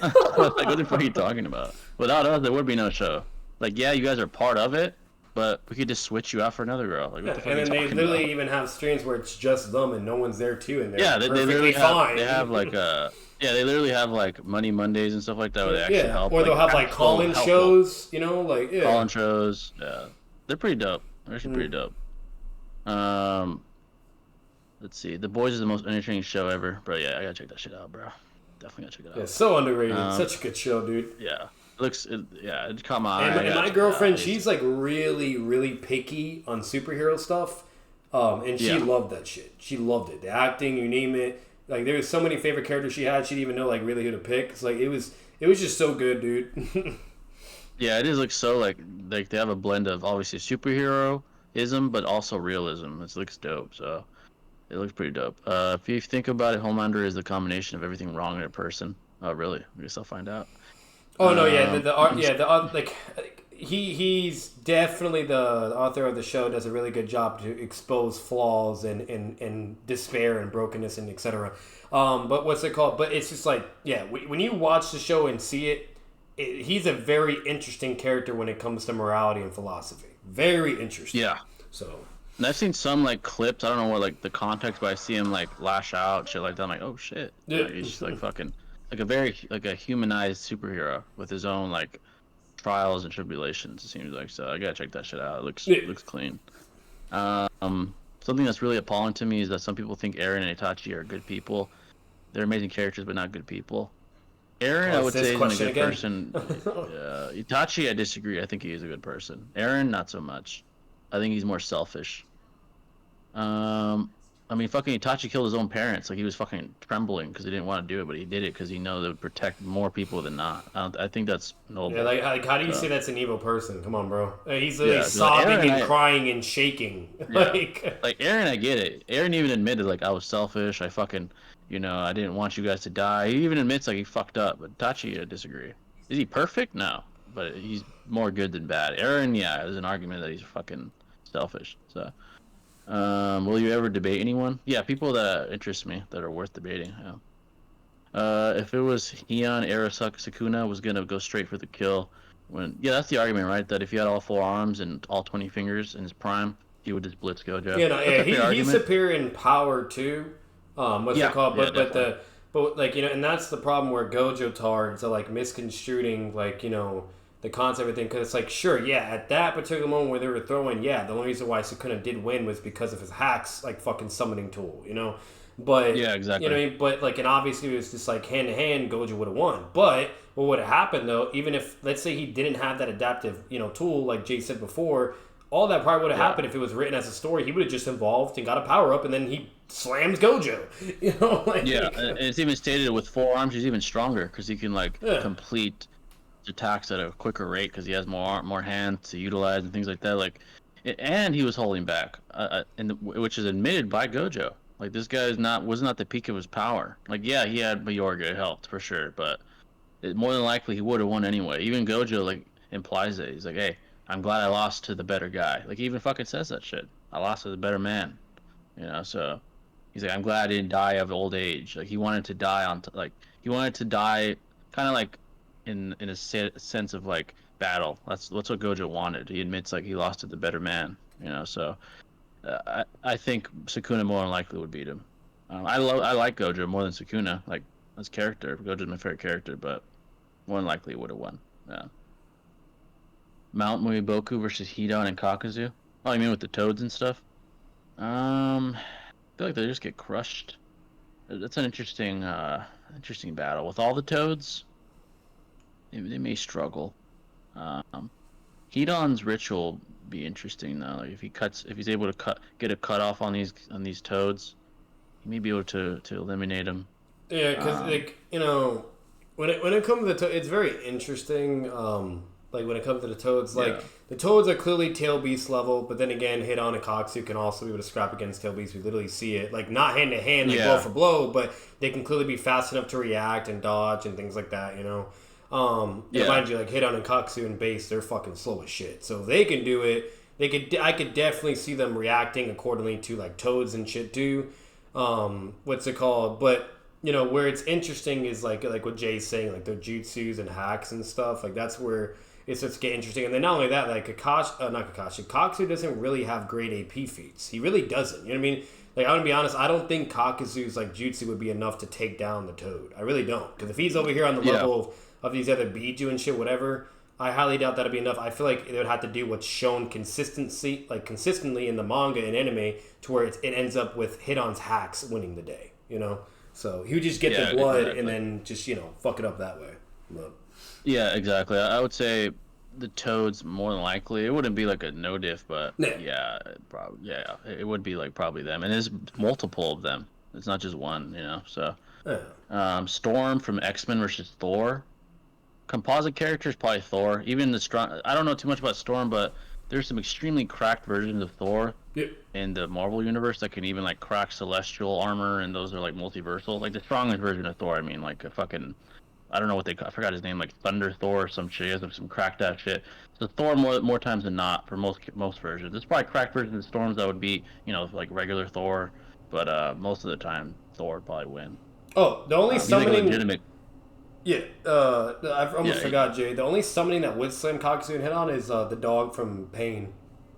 Like, what the fuck are you talking about? Without us, there would be no show. Like, yeah, you guys are part of it. But we could just switch you out for another girl. Like, what the fuck
and
are you
then they literally
about?
even have streams where it's just them and no one's there too, and they're
they
perfectly fine.
They have like they literally have like Money Mondays and stuff like that where they actually help.
Or they'll have like call-in shows,
Call-in shows, yeah. They're pretty dope. They're actually pretty dope. Let's see. The Boys is the most entertaining show ever, bro. Yeah, I gotta check that shit out, bro. Definitely gotta check it out.
Yeah, so underrated. Such a good show, dude.
Yeah. It caught my eye.
And my girlfriend, she's like really, really picky on superhero stuff. And she loved that shit. She loved it. The acting, you name it. Like there was so many favorite characters she had, she didn't even know like really who to pick. It's like it was just so good, dude.
Yeah, it is like so like they have a blend of obviously superheroism but also realism. It looks dope, so it looks pretty dope. If you think about it, Homelander is the combination of everything wrong in a person. Oh really? I guess I'll find out.
Oh no, he's definitely the author of the show. Does a really good job to expose flaws and despair and brokenness and etc. But what's it called? But it's just like when you watch the show and see it, he's a very interesting character when it comes to morality and philosophy. Very interesting.
Yeah.
So.
And I've seen some like clips. I don't know what like the context, but I see him like lash out, shit like that. I'm like, oh shit.
Yeah.
Like, he's just like fucking. Like a very a humanized superhero with his own like trials and tribulations. It seems like, so I gotta check that shit out. It looks clean. Something that's really appalling to me is that some people think Eren and Itachi are good people. They're amazing characters, but not good people. Eren, I would say, is a good person. Itachi, I disagree. I think he is a good person. Eren, not so much. I think he's more selfish. I mean, fucking Itachi killed his own parents. Like he was fucking trembling because he didn't want to do it, but he did it because he knows it would protect more people than not. I think that's
Yeah,
noble.
like how do you say
So
that's an evil person? Come on, bro. He's literally
yeah, like
sobbing and crying and shaking.
Yeah,
Like,
like Aaron, I get it. Aaron even admitted like I was selfish. I fucking, I didn't want you guys to die. He even admits like he fucked up. But Itachi, I disagree. Is he perfect? No, but he's more good than bad. Aaron, yeah, there's an argument that he's fucking selfish. So. Will you ever debate anyone? Yeah, people that interest me that are worth debating. Yeah. If it was Heian, Arasaka, Sukuna was gonna go straight for the kill. Yeah, that's the argument, right? That if he had all 4 arms and all 20 fingers in his prime, he would just blitz Gojo.
you know,
That's
yeah,
a fair
he's
argument.
superior in power too. What's it
Yeah,
called?
yeah, definitely.
But like and that's the problem where Gojo tards are like misconstruing like the concept of everything because it's like sure yeah at that particular moment where they were throwing the only reason why Sukuna did win was because of his hacks like fucking summoning tool but
Yeah, exactly.
what I mean but like and obviously it was just like hand to hand Gojo would have won but what would have happened though even if let's say he didn't have that adaptive tool like Jay said before all that probably would have
Yeah,
happened if it was written as a story. He would have just evolved and got a power up, and then he slams Gojo. Like
yeah, and it's even stated with 4 arms he's even stronger because he can like
yeah,
complete attacks at a quicker rate because he has more hands to utilize and things like that. Like, and he was holding back, which is admitted by Gojo. Like this guy was not the peak of his power. Like yeah, he had Mayorga, it helped for sure, but more than likely he would have won anyway. Even Gojo like implies it. He's like, hey, I'm glad I lost to the better guy. Like he even fucking says that shit. I lost to the better man. So he's like, I'm glad I didn't die of old age. Like he wanted to die he wanted to die kind of like in a sense of like battle. That's what Gojo wanted. He admits like he lost to the better man. So I think Sukuna more than likely would beat him. I like Gojo more than Sukuna. Like as character, Gojo's my favorite character, but more than likely would have won. Yeah. Mount Muiboku versus Hidan and Kakuzu. Oh, you mean with the toads and stuff? I feel like they just get crushed. That's an interesting battle with all the toads. They may struggle. Um, Hidan's ritual be interesting though. Like if he's able to get a cut off on these toads, he may be able to eliminate them.
yeah, because
Um,
like when it comes to it's very interesting. Like when it comes to the toads, like
yeah,
the toads are clearly tail beast level, but then again, Hidan and Koksu can also be able to scrap against tail beast. We literally see it, like not hand to hand, like blow
yeah,
for blow, but they can clearly be fast enough to react and dodge and things like that. And
yeah,
mind you, like Hidan and Koksu and base, they're fucking slow as shit. So if they can do it. I could definitely see them reacting accordingly to like toads and shit too. What's it called? But where it's interesting is like what Jay's saying, like their jutsus and hacks and stuff. Like that's where it starts to get interesting. And then not only that, like not Kakashi, Kaksu doesn't really have great AP feats. He really doesn't. You know what I mean? Like I'm gonna be honest, I don't think Kakuzu's like jutsu would be enough to take down the Toad. I really don't. Because if he's over here on the
yeah,
level of these other Biju and shit, whatever, I highly doubt that'd be enough. I feel like they would have to do what's shown consistently in the manga and anime to where it ends up with Hidan's hacks winning the day. So he would just get
yeah,
the blood and
exactly.
then just fuck it up that way. But,
Yeah, exactly. I would say the toads more than likely. It wouldn't be like a no diff, but
yeah.
yeah, probably yeah, it would be like probably them, and there's multiple of them. It's not just one. So,
Yeah.
Storm from X-Men versus Thor. Composite characters probably Thor. Even the strong. I don't know too much about Storm, but there's some extremely cracked versions of Thor
Yep.
in the Marvel universe that can even like crack celestial armor, and those are like multiversal. Like the strongest version of Thor. I mean, like a fucking I don't know what I forgot his name, like Thunder Thor or some shit. He has some cracked out shit. So Thor more times than not for most versions. There's probably cracked versions of Storms that would be like regular Thor, but most of the time Thor would probably win.
Oh, the only
He's like a
summoning.
legitimate.
Yeah, I almost
Yeah,
forgot, Jay. The only summoning that would slam Kaksu and hit on is the dog from Pain.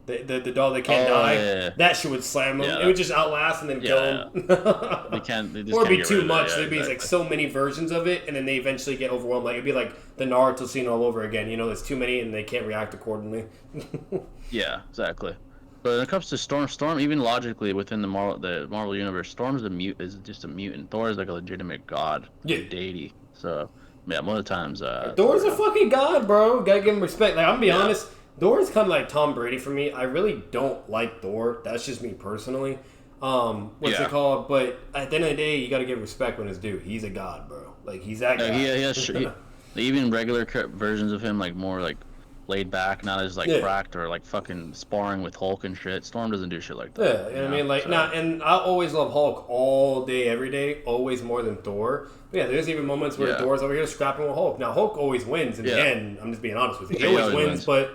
The dog that can't
oh
die.
yeah,
That shit would slam him.
yeah,
It would just outlast and then kill
yeah.
him.
They can't. They just
Or it'd
can't
be
get rid
too
of that.
much.
Yeah,
There'd be like
exactly.
so many versions of it, and then they eventually get overwhelmed. Like it'd be like the Naruto scene all over again. There's too many, and they can't react accordingly.
Yeah, exactly. But when it comes to Storm, even logically within the Marvel universe, Storm is just a mutant. Thor is like a legitimate god,
Yeah.
like deity. So yeah, most of the times,
Thor's
Thor.
a fucking god, bro. Gotta give him respect. Like I'm gonna be
Yeah,
honest, Thor's kind of like Tom Brady for me. I really don't like Thor. That's just me personally. What's it called? But at the end of the day, you got to give respect when it's due. He's a god, bro. Like he's that guy.
Even regular versions of him, like more like laid back, not as like cracked or like fucking sparring with Hulk and shit. Storm doesn't do shit like that.
Yeah, you know what I mean? Like, and I always love Hulk all day, every day, always more than Thor. But yeah, there's even moments where Thor's over here scrapping with Hulk. Now, Hulk always wins in the end. I'm just being honest with you. He always wins, but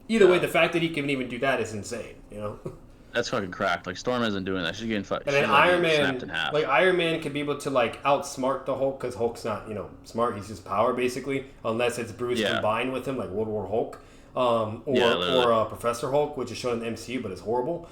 either way, the fact that he can even do that is insane, you know?
That's fucking cracked. Like, Storm isn't doing that. She's getting fucked.
And then Iron Man, like, Iron Man can be able to, like, outsmart the Hulk, because Hulk's not, you know, smart. He's just power, basically, unless it's Bruce combined with him, like World War Hulk. Or Professor Hulk, which is shown in the MCU, but it's horrible.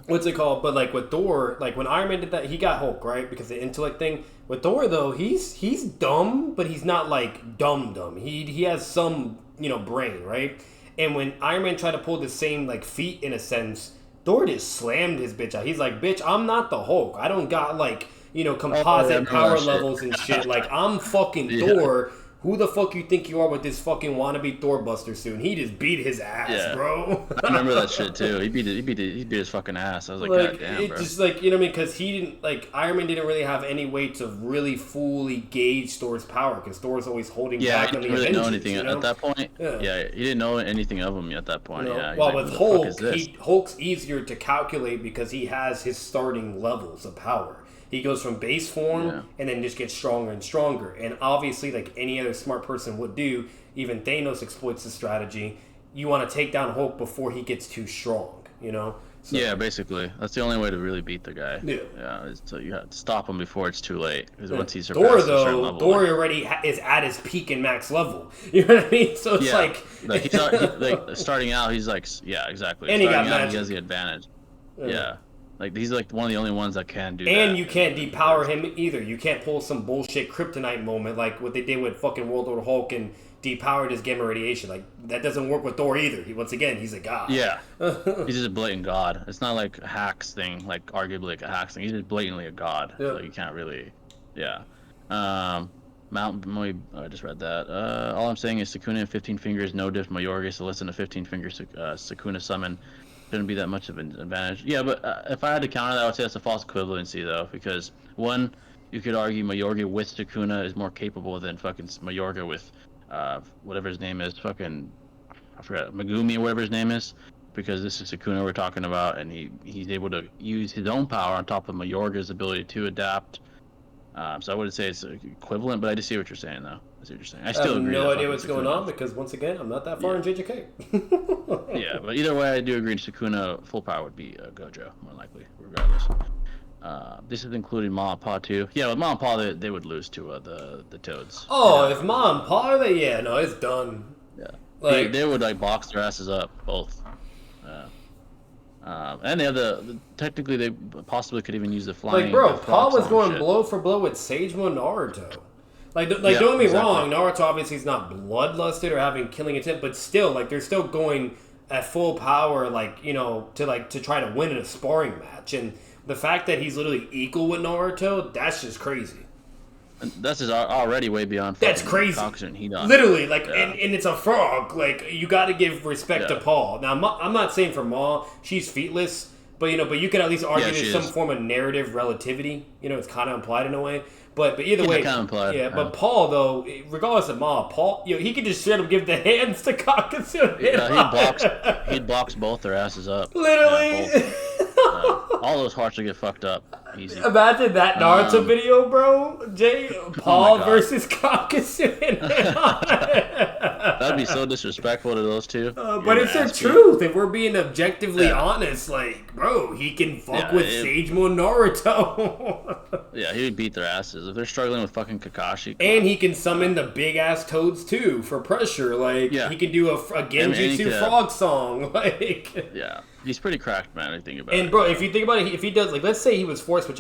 What's it called? But like with Thor, like when Iron Man did that, he got Hulk, right? Because the intellect thing. With Thor though, he's dumb, but he's not like dumb. He has some, you know, brain, right? And when Iron Man tried to pull the same like feat in a sense, Thor just slammed his bitch out. He's like, bitch, I'm not the Hulk. I don't got like, you know, composite power levels and shit. Like I'm fucking Thor. Who the fuck you think you are with this fucking wannabe Thor Buster suit? And he just beat his ass, bro.
I remember that shit too. He beat his fucking ass. I was like God damn, bro.
Just like, you know what I mean? Because he didn't, like, Iron Man didn't really have any way to really fully gauge Thor's power, because Thor's always holding back on the Avengers.
He didn't really know anything at that point. Yeah, he didn't know anything of him at that point. You know? Yeah.
Well, like, with Hulk, Hulk's easier to calculate because he has his starting levels of power. He goes from base form and then just gets stronger and stronger. And obviously, like any other smart person would do, even Thanos exploits the strategy. You want to take down Hulk before he gets too strong, you know? So,
yeah, basically. That's the only way to really beat the guy. Yeah. So you have to stop him before it's too late. Because once he surpasses a certain level.
Thor already is at his peak and max level. You know what I mean? So it's like
starting out, he's like, yeah, exactly.
And
starting out, he has the advantage. Yeah. Like, he's like one of the only ones that can do that.
And you can't depower him either. You can't pull some bullshit kryptonite moment like what they did with fucking World War Hulk and depowered his gamma radiation. Like, that doesn't work with Thor either. Once again, he's a god.
Yeah. He's just a blatant god. It's not like a hacks thing, like arguably like a hacks thing. He's just blatantly a god. Yeah. So you can't really, I just read that. All I'm saying is Sukuna and 15 fingers, no diff Mayorga, so listen to 15 fingers Sukuna summon. Shouldn't be that much of an advantage. Yeah, but if I had to counter that, I would say that's a false equivalency, though, because one, you could argue Mayorga with Sukuna is more capable than fucking Mayorga with whatever his name is, fucking, I forgot, Megumi or whatever his name is, because this is Sukuna we're talking about, and he's able to use his own power on top of Mayorga's ability to adapt. So I wouldn't say it's equivalent, but I just see what you're saying, though. I see what you're saying. I still agree.
I have no idea what's going on because, once again, I'm not that far in JJK.
Yeah, but either way, I do agree. Sukuna full power would be Gojo, more likely, regardless. This is including Ma and Pa too. Yeah, with Ma and Pa, they would lose to the Toads.
Oh, if Ma and Pa are there, it's done.
Yeah, like they would like box their asses up both. And they have technically they possibly could even use the flying.
Like, bro, Pa was going blow for blow with Sagemo Naruto. Like, don't get me wrong, Naruto obviously is not bloodlusted or having killing intent, but still, like, they're still going at full power, like, you know, to try to win in a sparring match. And the fact that he's literally equal with Naruto, that's just crazy.
And that's just already way beyond.
That's crazy. Literally, like, and it's a frog. Like, you got to give respect to Paul. Now, I'm not saying for Ma, she's feetless, but you can at least argue there's some form of narrative relativity. You know, it's kind of implied in a way. But either way,
kind of implied.
But Paul though, regardless of Ma, Paul, he could just straight up give the hands to Kakasu.
He'd box both their asses up.
Literally.
All those hearts would get fucked up. Easy.
Imagine that Naruto video, bro. Paul versus Kakasu.
That'd be so disrespectful to those two.
But it's the truth. If we're being objectively honest, like, bro, he can fuck with Sagemo and Naruto.
Yeah, he would beat their asses. If they're struggling with fucking Kakashi.
And he can summon the big-ass toads, too, for pressure. Like, he can do a Genjutsu frog song. Like,
yeah. He's pretty cracked, man. I think about it.
And bro, if you think about it, if he does, like, let's say he was forced, which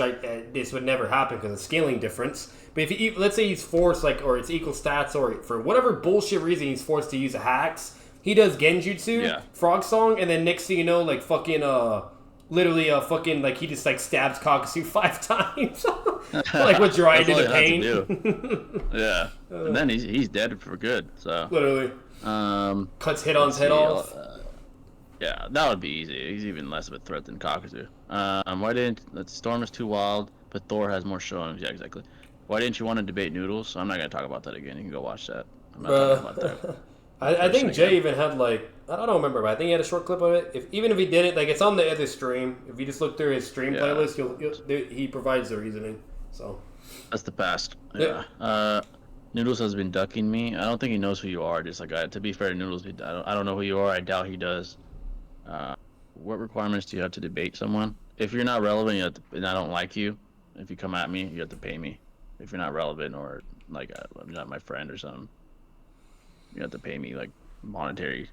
this would never happen because of scaling difference. But if let's say he's forced, like, or it's equal stats, or for whatever bullshit reason he's forced to use a hacks, he does Genjutsu, frog song, and then next thing you know, like, fucking literally fucking like he just like stabs Kakasu 5 times, like what Jiraiya did to Pain.
Yeah, and then he's dead for good. So
literally, cuts Hit-On's head off.
Yeah, that would be easy. He's even less of a threat than Kakuzu. Why didn't Storm is too wild, but Thor has more showings. Yeah, exactly. Why didn't you want to debate Noodles? I'm not gonna talk about that again. You can go watch that. I'm not talking about that
Bruh.
that
I
person
think Jay
again.
even had like I don't remember, but I think he had a short clip of it. Even if he didn't, like it's on the other stream. If you just look through his stream
Yeah,
playlist, he provides the reasoning. So
that's the past.
yeah,
Yeah. Noodles has been ducking me. I don't think he knows who you are. Just like to be fair, Noodles, I don't know who you are. I doubt he does. Uh, what requirements do you have to debate someone? If you're not relevant, and I don't like you, if you come at me, you have to pay me. If you're not relevant or like you're not my friend or something, you have to pay me like monetary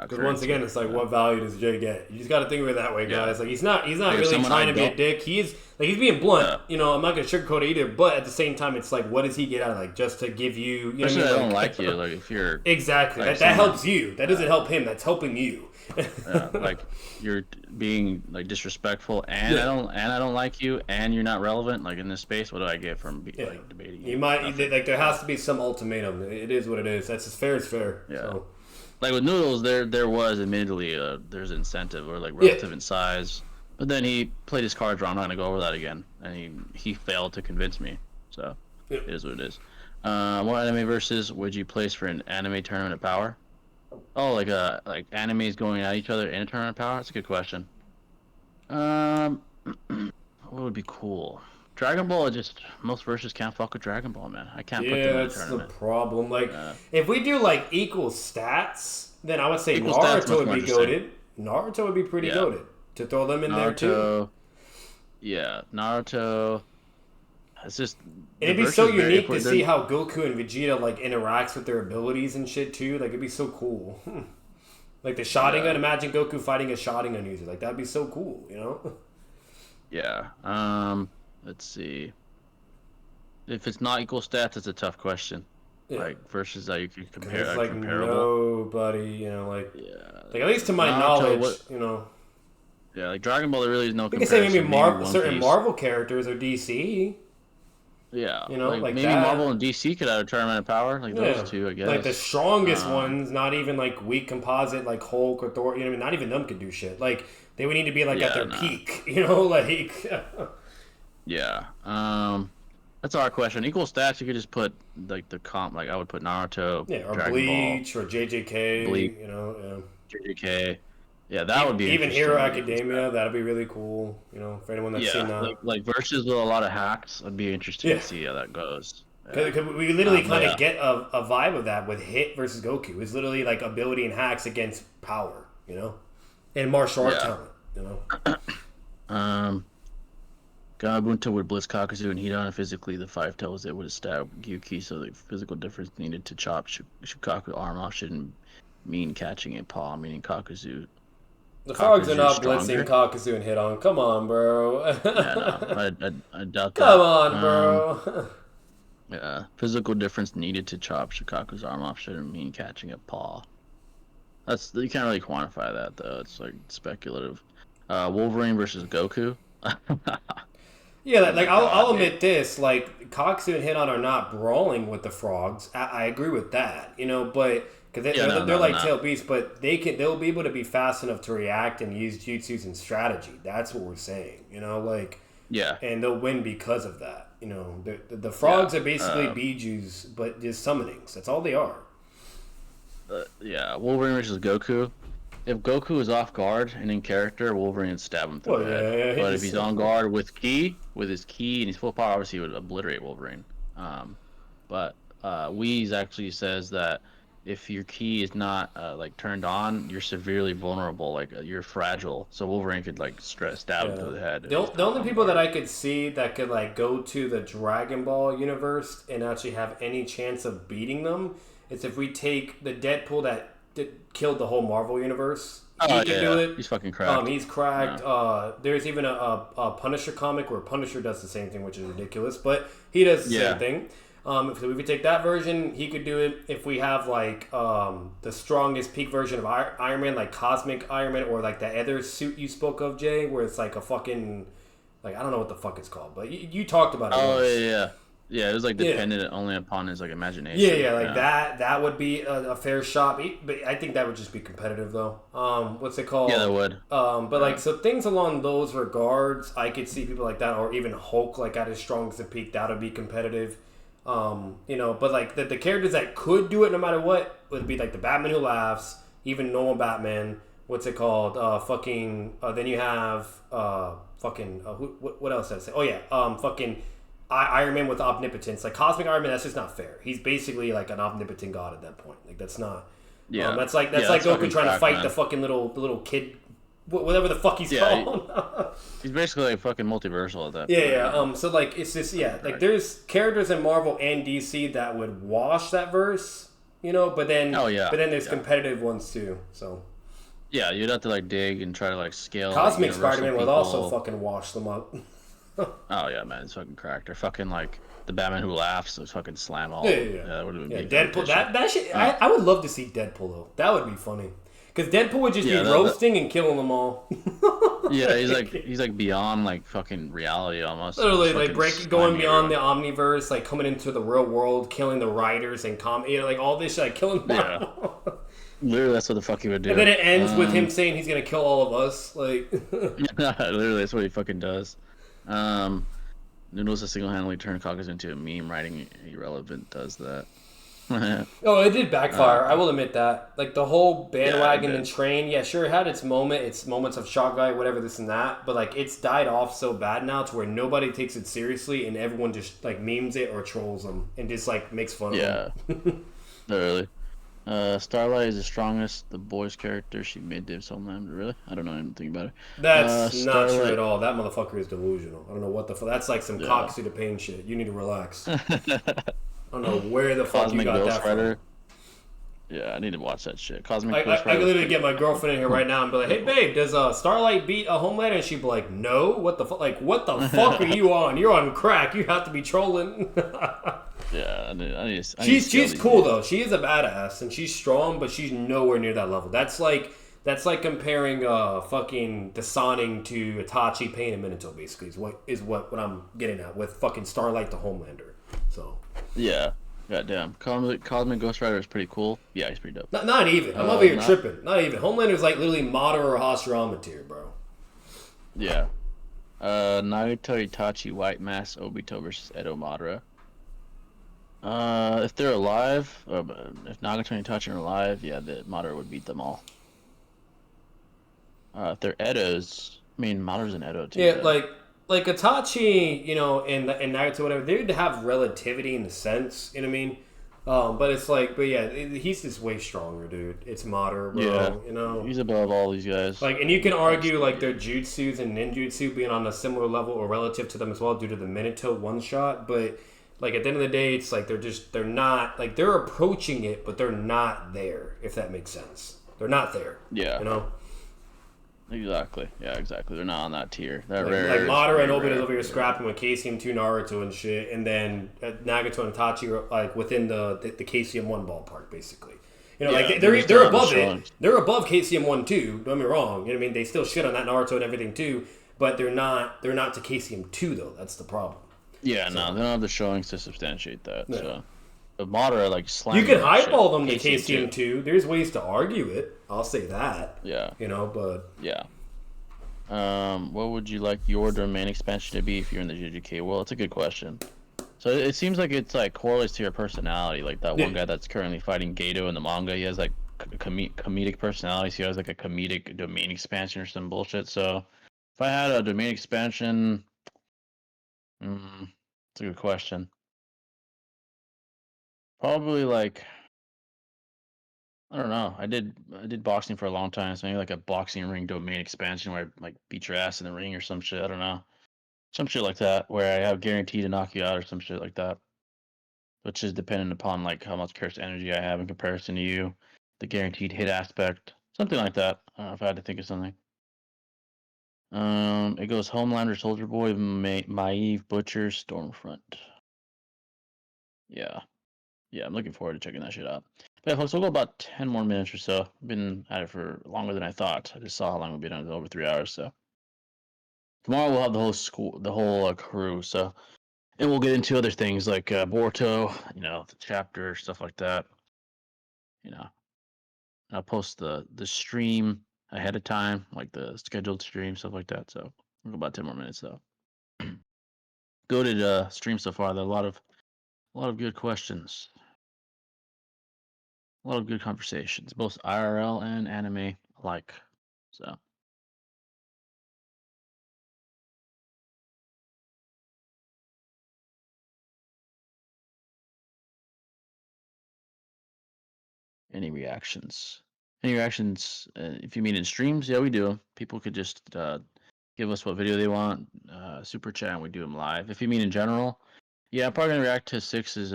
because once
currency.
again, it's like what value does Jay get? You just got to think of it that way,
Yeah.
guys. Like he's not
Like if
really
someone
trying
I
to be a
don't,
dick. He's being blunt.
yeah.
I'm not gonna sugarcoat it either. But at the same time, it's like what does he get out of like just to give you? You know
Especially
what
I
I mean?
don't like you. Like if you're
Exactly.
like
That
someone,
helps you. That doesn't help him. That's helping you.
like you're being like disrespectful, and
Yeah.
I don't like you, and you're not relevant. Like in this space, what do I get from
Yeah.
like debating
You
you?
might
Nothing.
like there has to be some ultimatum. It is what it is. That's as fair as fair.
Yeah.
So
Like with Noodles, there was admittedly there's incentive or like
yeah.
relative in size, but then he played his cards wrong. I'm not gonna go over that again, and he failed to convince me. So
Yeah.
it is what it is. What anime versus would you place for an anime tournament of power? Oh, like animes going at each other in a tournament of power. That's a good question. Um, what would be cool? Dragon Ball just most versus can't fuck with Dragon Ball, man. I can't put
Yeah,
them in a
that's the
tournament.
problem. Like,
Uh,
if we do like equal stats, then I would say
Equal stats
Naruto
much
would
more
be
interesting.
goaded. Naruto would be pretty
Yeah,
goaded to throw them in there too.
Naruto. Yeah, Naruto. It's just
And
the
it'd be so
versus very. If
unique to see how Goku and Vegeta like interacts with their abilities and shit too. Like it'd be so cool. Like the Sharingan.
Yeah,
Imagine Goku fighting a Sharingan user. Like that'd be so cool.
yeah. Let's see. If it's not equal stats, it's a tough question.
Yeah.
Like versus that you can
Because
compare
it's like
comparable.
nobody.
Yeah,
Like at least to my
Naruto.
knowledge.
Yeah, like Dragon Ball, there really is no
We can say maybe
comparison. Maybe One
certain
Piece.
Marvel characters or DC.
Yeah, like
Like
maybe
that.
Marvel and DC could have a tournament of power, like those
Yeah.
two, I
Like the
guess.
strongest
Um,
ones, not even like weak composite like Hulk or Thor, what I mean? Not even them could do shit. Like they would need to be like at
yeah,
their
nah,
peak, like
yeah. That's our question. Equal stats, you could just put like the comp. Like I would put Naruto,
yeah, or
Dragon Ball,
Bleach or JJK,
Bleach,
Yeah.
JJK. Yeah, that would be
Even Hero
interesting with equal
Academia,
stats.
that'd be really cool, for anyone that's seen
Yeah,
that.
like versus with a lot of hacks. It'd be interesting
Yeah.
to see how that goes. Yeah.
Because we literally
But
kind of
yeah,
get a vibe of that with Hit versus Goku. It's literally like ability and hacks against power, and martial art
yeah.
talent.
Um, Gamabunta would blitz Kakuzu and Hidan physically. The five tells it would stab Gyuki, so the physical difference needed to chop Shukaku arm off shouldn't mean catching a paw, meaning Kakuzu.
The frogs are
Kakuzu
not blitzing
stronger.
Kakuzu and Hit on. Come on, bro.
Yeah, no, I doubt
Come
that.
on, bro.
Yeah, physical difference needed to chop Shukaku's arm off shouldn't mean catching a paw. You can't really quantify that though. It's like speculative. Wolverine versus Goku.
Yeah,
Oh
like
my
I'll
god, dude.
admit this. Like Kakuzu and Hit on are not brawling with the frogs. I agree with that. But because
Yeah, no,
they're
no, they're
like
not.
tail beasts, but they'll be able to be fast enough to react and use jutsus and strategy. That's what we're saying. Like.
Yeah,
And they'll win because of that. The frogs
yeah.
are basically bijus, but just summonings. That's all they are.
Yeah. Wolverine versus Goku. If Goku is off guard and in character, Wolverine would stab him through
Well,
the head.
yeah,
But if he's on guard with his key and he's full power, obviously he would obliterate Wolverine. But Wheeze actually says that if your key is not like turned on, you're severely vulnerable. Like you're fragile. So Wolverine could like stab him
Yeah.
through the head.
The only people that I could see that could like go to the Dragon Ball universe and actually have any chance of beating them is if we take the Deadpool that killed the whole Marvel universe. He
Oh
could
yeah,
do it.
he's fucking cracked.
He's cracked.
Yeah.
There's even a Punisher comic where Punisher does the same thing, which is ridiculous, but he does the same thing. If we take that version, he could do it. If we have like the strongest peak version of Iron Man, like Cosmic Iron Man, or like the other suit you spoke of, Jay, where it's like a fucking I don't know what the fuck it's called, but you talked about it.
Oh
once.
yeah, Yeah, it was like
Yeah.
dependent only upon his like
Yeah,
imagination.
yeah, like
Yeah.
that would be a fair shot, but I think that would just be competitive though. What's it
Yeah, that
called?
would.
But
Yeah.
like so things along those regards, I could see people like that, or even Hulk like at his strongest and peak, that would be competitive. But like the characters that could do it no matter what would be like the Batman who laughs, even normal Batman. What's it called? Fucking. Then you have fucking. What else did I say? Oh yeah. Fucking. Iron Man with omnipotence, like Cosmic Iron Man, that's just not fair. He's basically like an omnipotent god at that point. Like that's not.
Yeah.
That's
Yeah,
like
that's
Goku
fucking
trying to
cracked,
fight the
man.
fucking little kid, whatever the fuck he's
Yeah,
called.
he's basically like fucking multiversal at that
Yeah,
point.
yeah.
Yeah.
So like it's just
Fucking
like
cracked.
there's characters in Marvel and DC that would wash that verse, but then
Oh yeah.
there's
Yeah.
competitive ones too. So
Yeah, you'd have to like dig and try to like scale like
Cosmic Spider
universal
Man would also
people.
fucking wash them up.
Oh yeah, man, it's fucking cracked. Or fucking like the Batman who laughs, it's fucking slam
Yeah,
all of
yeah,
them.
yeah.
Yeah, that would
Yeah,
be
Deadpool.
competition.
That shit.
Uh,
I would love to see Deadpool though. That would be funny. Because Deadpool would just be
yeah, that
roasting and killing them all.
yeah,
Like,
he's like beyond like fucking reality almost. He's
literally,
just
like
fucking
going
slamming
beyond the
everyone.
omniverse, like coming into the real world, killing the writers and like all this shit, like killing
Yeah,
Marvel.
literally that's what the fuck he would
And
do.
then it ends with him saying he's gonna kill all of us. Like,
Literally that's what he fucking does. Um, Noodles has single-handedly turned cockers into a meme. Writing irrelevant does that.
oh, it did
uh,
backfire. I will admit that. Like the whole
yeah, it
bandwagon and
did.
train, yeah, sure, it had its moments of shock value, whatever, this and that. But like, it's died off so bad now to where nobody takes it seriously, and everyone just like memes it or trolls them and just like makes fun of
Yeah,
them.
literally. Starlight is the strongest. The boy's character. She made Dibs Homeland. Really? I don't know anything about her.
That's not true at
Starlight.
all. That motherfucker is delusional. I don't know what the fuck. That's like some
Yeah.
cock to pain shit. You need to relax. I don't know where the fuck you
Cosmic
got
Ghost
that from.
Rider. Yeah, I need to watch that shit. Cosmic
I
Ghost
could
Rider was
literally
pretty
get my
cool.
girlfriend in here right now and be like, "Hey, babe, does Starlight beat a Homelander?" And she'd be like, "No, what the fuck? Like, what the fuck are you on? You're on crack. You have to be trolling."
Yeah, I need to see all
She's
these
cool
videos.
though. She is a badass and she's strong, but she's nowhere near that level. That's like comparing fucking Desaning to Itachi, Pain, and Minato. Basically, is what I'm getting at with fucking Starlight the Homelander. So
Yeah, goddamn. Cosmic Ghost Rider is pretty cool. Yeah, he's pretty dope.
not even. I'm over here
Not
tripping. Not even. Homelander's like literally Madara or Hashirama tier, bro.
yeah. Naruto, Itachi, White Mask, Obito versus Edo Madara. If they're alive, if Nagato and Itachi are alive, yeah, the Madara would beat them all. If they're Edos, I mean Madara's an Edo too,
Yeah,
though.
like Itachi, and Naruto, whatever, they'd have relativity in the sense, you know what I mean? But yeah, he's just way stronger, dude. It's Madara, bro.
Yeah,
You know,
he's above all these guys.
like, and you can argue like
Absolutely.
their jutsus and ninjutsu being on a similar level or relative to them as well due to the Minato one shot, but like at the end of the day, it's like they're not like they're approaching it, but they're not there. If that makes sense, they're not there.
Yeah,
You know.
exactly. Yeah, exactly. They're not on that tier. They're
Like
rare. It's
Madara and
very
Obito's
rare.
over here scrapping with KCM 2 Naruto and shit, and then Nagato and Itachi are like within the KCM 1 ballpark, basically.
Yeah,
Like
they
they're
still have the
above it.
showings.
They're above KCM 1 too. Don't get me wrong. You know what I mean? They still shit on that Naruto and everything too, but they're not to KCM 2 though. That's the problem.
Yeah, no, they don't have the showings to substantiate that.
Yeah.
So, but Madara like
You
slamming
can
that shit.
eyeball them to
KCM
KCM 2. There's ways to argue it. I'll say that.
Yeah,
But
yeah. What would you like your domain expansion to be if you're in the JJK? Well, it's a good question. So it seems like it's like correlates to your personality. Like that one
yeah.
guy that's currently fighting Gato in the manga, he has like comedic personality. So he has like a comedic domain expansion or some bullshit. So if I had a domain expansion, it's a good question. Probably like I don't know. I did boxing for a long time, so maybe like a boxing ring domain expansion where I like beat your ass in the ring or some shit. I don't know. Some shit like that, where I have guaranteed to knock you out or some shit like that. Which is dependent upon like how much curse energy I have in comparison to you, the guaranteed hit aspect, something like that. I don't know if I had to think of something. It goes Homelander, Soldier Boy, Maeve, Butcher, Stormfront. Yeah, yeah, I'm looking forward to checking that shit out. But yeah, folks, we'll go about 10 more minutes or so. Been at it for longer than I thought. I just saw how long we've been on it, over 3 hours. So tomorrow we'll have the whole school, the whole crew. So And we'll get into other things like Boruto, the chapter, stuff like that. You know, I'll post the stream ahead of time, like the scheduled stream, stuff like that. So we'll go about 10 more minutes though. Go to stream so far. There are a lot of good questions, a lot of good conversations, both IRL and anime alike. So any reactions? Any reactions? If you mean in streams, yeah, we do 'em. People could just give us what video they want, super chat, and we do them live. If you mean in general, yeah, I'm probably gonna react to Six's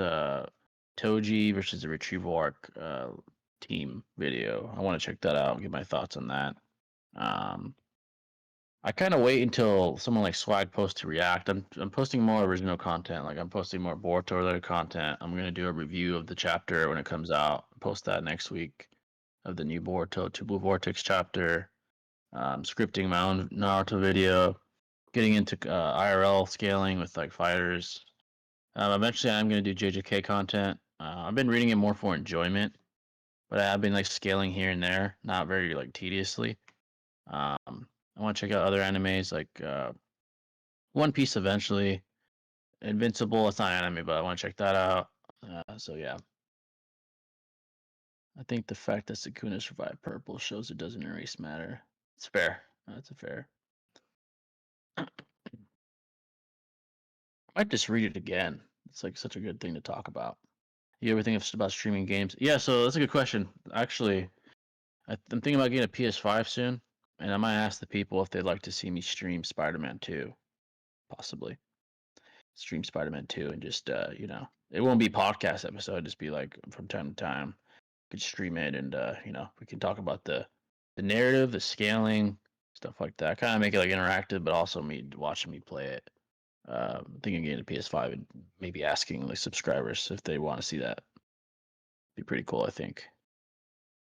Toji versus the Retrieval Arc team video. I want to check that out, get my thoughts on that. Um, I kind of wait until someone like Swag posts to react. I'm posting more original content. Like I'm posting more Boruto related content. I'm gonna do a review of the chapter when it comes out. Post that next week of the new Boruto Two Blue Vortex chapter. Scripting my own Naruto video. Getting into IRL scaling with like fighters. Eventually, I'm gonna do JJK content. I've been reading it more for enjoyment, but I've been like scaling here and there, not very like tediously. I want to check out other animes like One Piece eventually. Invincible, it's not anime, but I want to check that out. So yeah, I think the fact that Sukuna survived purple shows it doesn't erase matter. It's fair. That's a fair. I might just read it again. It's like such a good thing to talk about. You ever think about streaming games? Yeah, so that's a good question. Actually, I'm thinking about getting a PS5 soon, and I might ask the people if they'd like to see me stream Spider-Man 2, possibly. Stream Spider-Man 2 and just it won't be podcast episode, it'll just be like from time to time. Could stream it and we can talk about the narrative, the scaling, stuff like that. Kind of make it like interactive, but also me watching me play it. Thinking of getting a PS5 and maybe asking like subscribers if they want to see that. Be pretty cool, I think.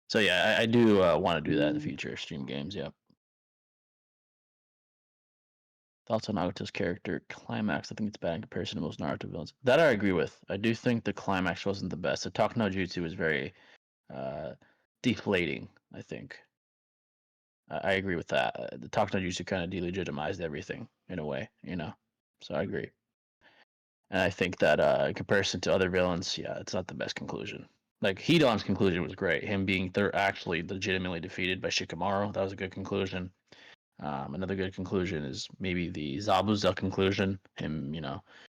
So yeah, I do want to do that in the future. Stream games, yeah. Thoughts on Naruto's character climax? I think it's bad in comparison to most Naruto villains. That I agree with. I do think the climax wasn't the best. The Talk no Jutsu was very uh, deflating. I think I agree with that. The Talk no Jutsu kind of delegitimized everything in a way. So I agree. And I think that in comparison to other villains, yeah, it's not the best conclusion. Like Hedon's conclusion was great. Him being actually legitimately defeated by Shikamaru, that was a good conclusion. Another good conclusion is maybe the Zabuza conclusion. Him,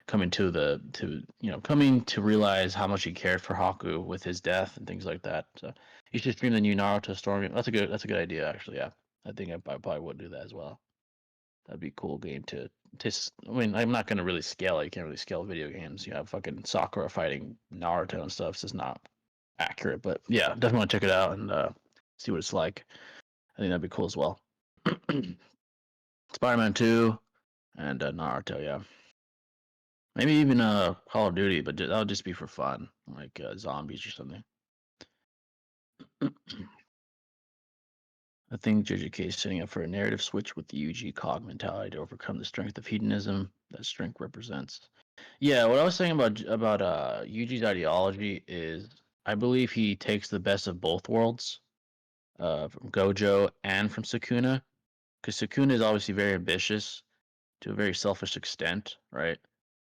coming to realize how much he cared for Haku with his death and things like that. So you should stream the new Naruto story. That's a good idea actually. Yeah, I think I probably would do that as well. That'd be a cool game to. I mean, I'm not gonna really scale it. You can't really scale video games. You have fucking Sakura fighting Naruto and stuff. It's just not accurate. But yeah, definitely want to check it out and see what it's like. I think that'd be cool as well. Spider-Man 2 and Naruto, yeah. Maybe even Call of Duty, but that'll just be for fun, like zombies or something. I think JJK is setting up for a narrative switch with the UG cog mentality to overcome the strength of hedonism that strength represents. Yeah, what I was saying about UG's ideology is I believe he takes the best of both worlds, from Gojo and from Sukuna, because Sukuna is obviously very ambitious to a very selfish extent, right?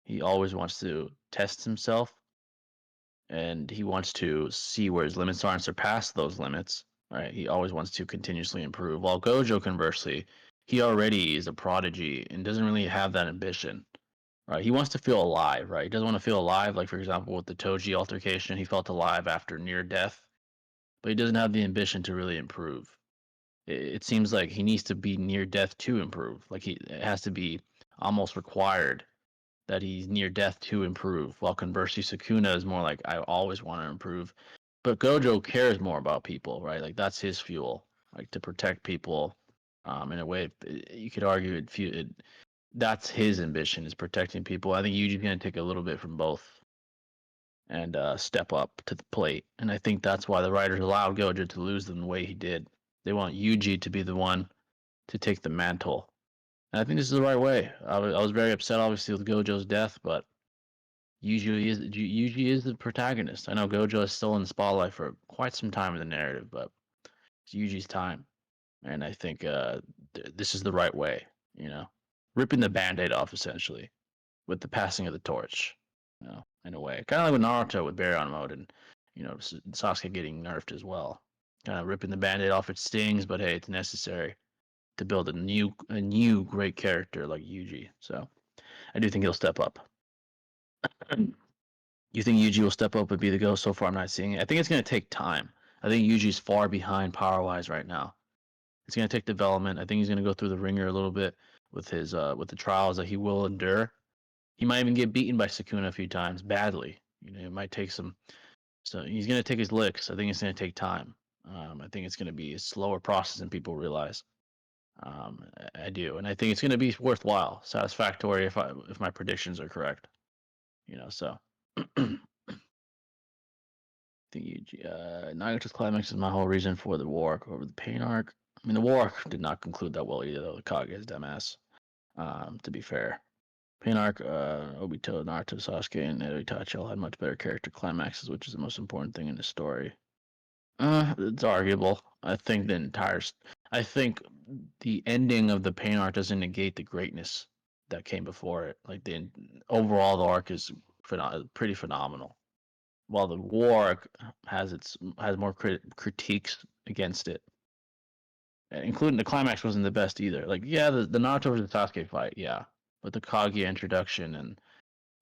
He always wants to test himself and he wants to see where his limits are and surpass those limits, right? He always wants to continuously improve. While Gojo, conversely, he already is a prodigy and doesn't really have that ambition, right? He wants to feel alive, right? He doesn't want to feel alive, like, for example, with the Toji altercation, he felt alive after near death, but he doesn't have the ambition to really improve. It seems like he needs to be near death to improve. Like it has to be almost required that he's near death to improve. While conversely, Sukuna is more like I always want to improve, but Gojo cares more about people, right? Like that's his fuel, like to protect people. In a way, you could argue that's his ambition is protecting people. I think Yuji's gonna take a little bit from both and step up to the plate, and I think that's why the writers allowed Gojo to lose them the way he did. They want Yuji to be the one to take the mantle. And I think this is the right way. I was very upset, obviously, with Gojo's death, but Yuji is the protagonist. I know Gojo is still in the spotlight for quite some time in the narrative, but it's Yuji's time, and I think this is the right way. Ripping the band-aid off essentially with the passing of the torch. In a way, kind of like with Naruto with Baryon mode, and Sasuke getting nerfed as well. Kind of ripping the band-aid off its stings, but hey, it's necessary to build a new great character like Yuji. So I do think he'll step up. You think Yuji will step up and be the go? So far, I'm not seeing it. I think it's going to take time. I think Yuji's far behind power-wise right now. It's going to take development. I think he's going to go through the ringer a little bit with his with the trials that he will endure. He might even get beaten by Sukuna a few times badly. It might take some. So he's going to take his licks. I think it's going to take time. I think it's going to be a slower process than people realize. I do, and I think it's going to be worthwhile, satisfactory if my predictions are correct. So. Nagato's climax is my whole reason for the war arc over the pain arc. I mean, the war arc did not conclude that well either, though. The Kage is dumbass. To be fair, pain arc, Obito, Naruto, Sasuke, and Itachi all had much better character climaxes, which is the most important thing in the story. It's arguable. I think the ending of the pain arc doesn't negate the greatness that came before it. Like overall, the arc is pretty phenomenal. While the war has more critiques against it, including the climax wasn't the best either. Like, yeah, the Naruto versus Sasuke fight, yeah, but the Kaguya introduction and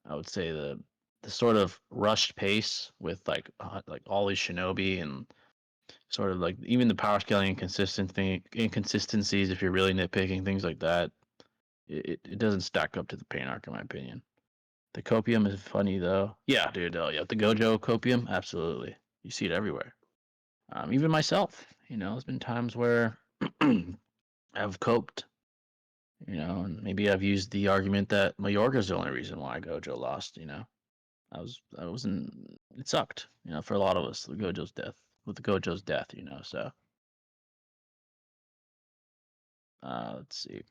I would say the sort of rushed pace with like all these shinobi and sort of like even the power scaling inconsistencies, if you're really nitpicking things like that, it doesn't stack up to the pain arc in my opinion. The copium is funny though. Yeah, dude. Oh, yeah, the Gojo copium, absolutely. You see it everywhere. Even myself, there's been times where I've coped, and maybe I've used the argument that Mayorga's the only reason why Gojo lost. I wasn't. It sucked, for a lot of us. With the Gojo's death, So, let's see.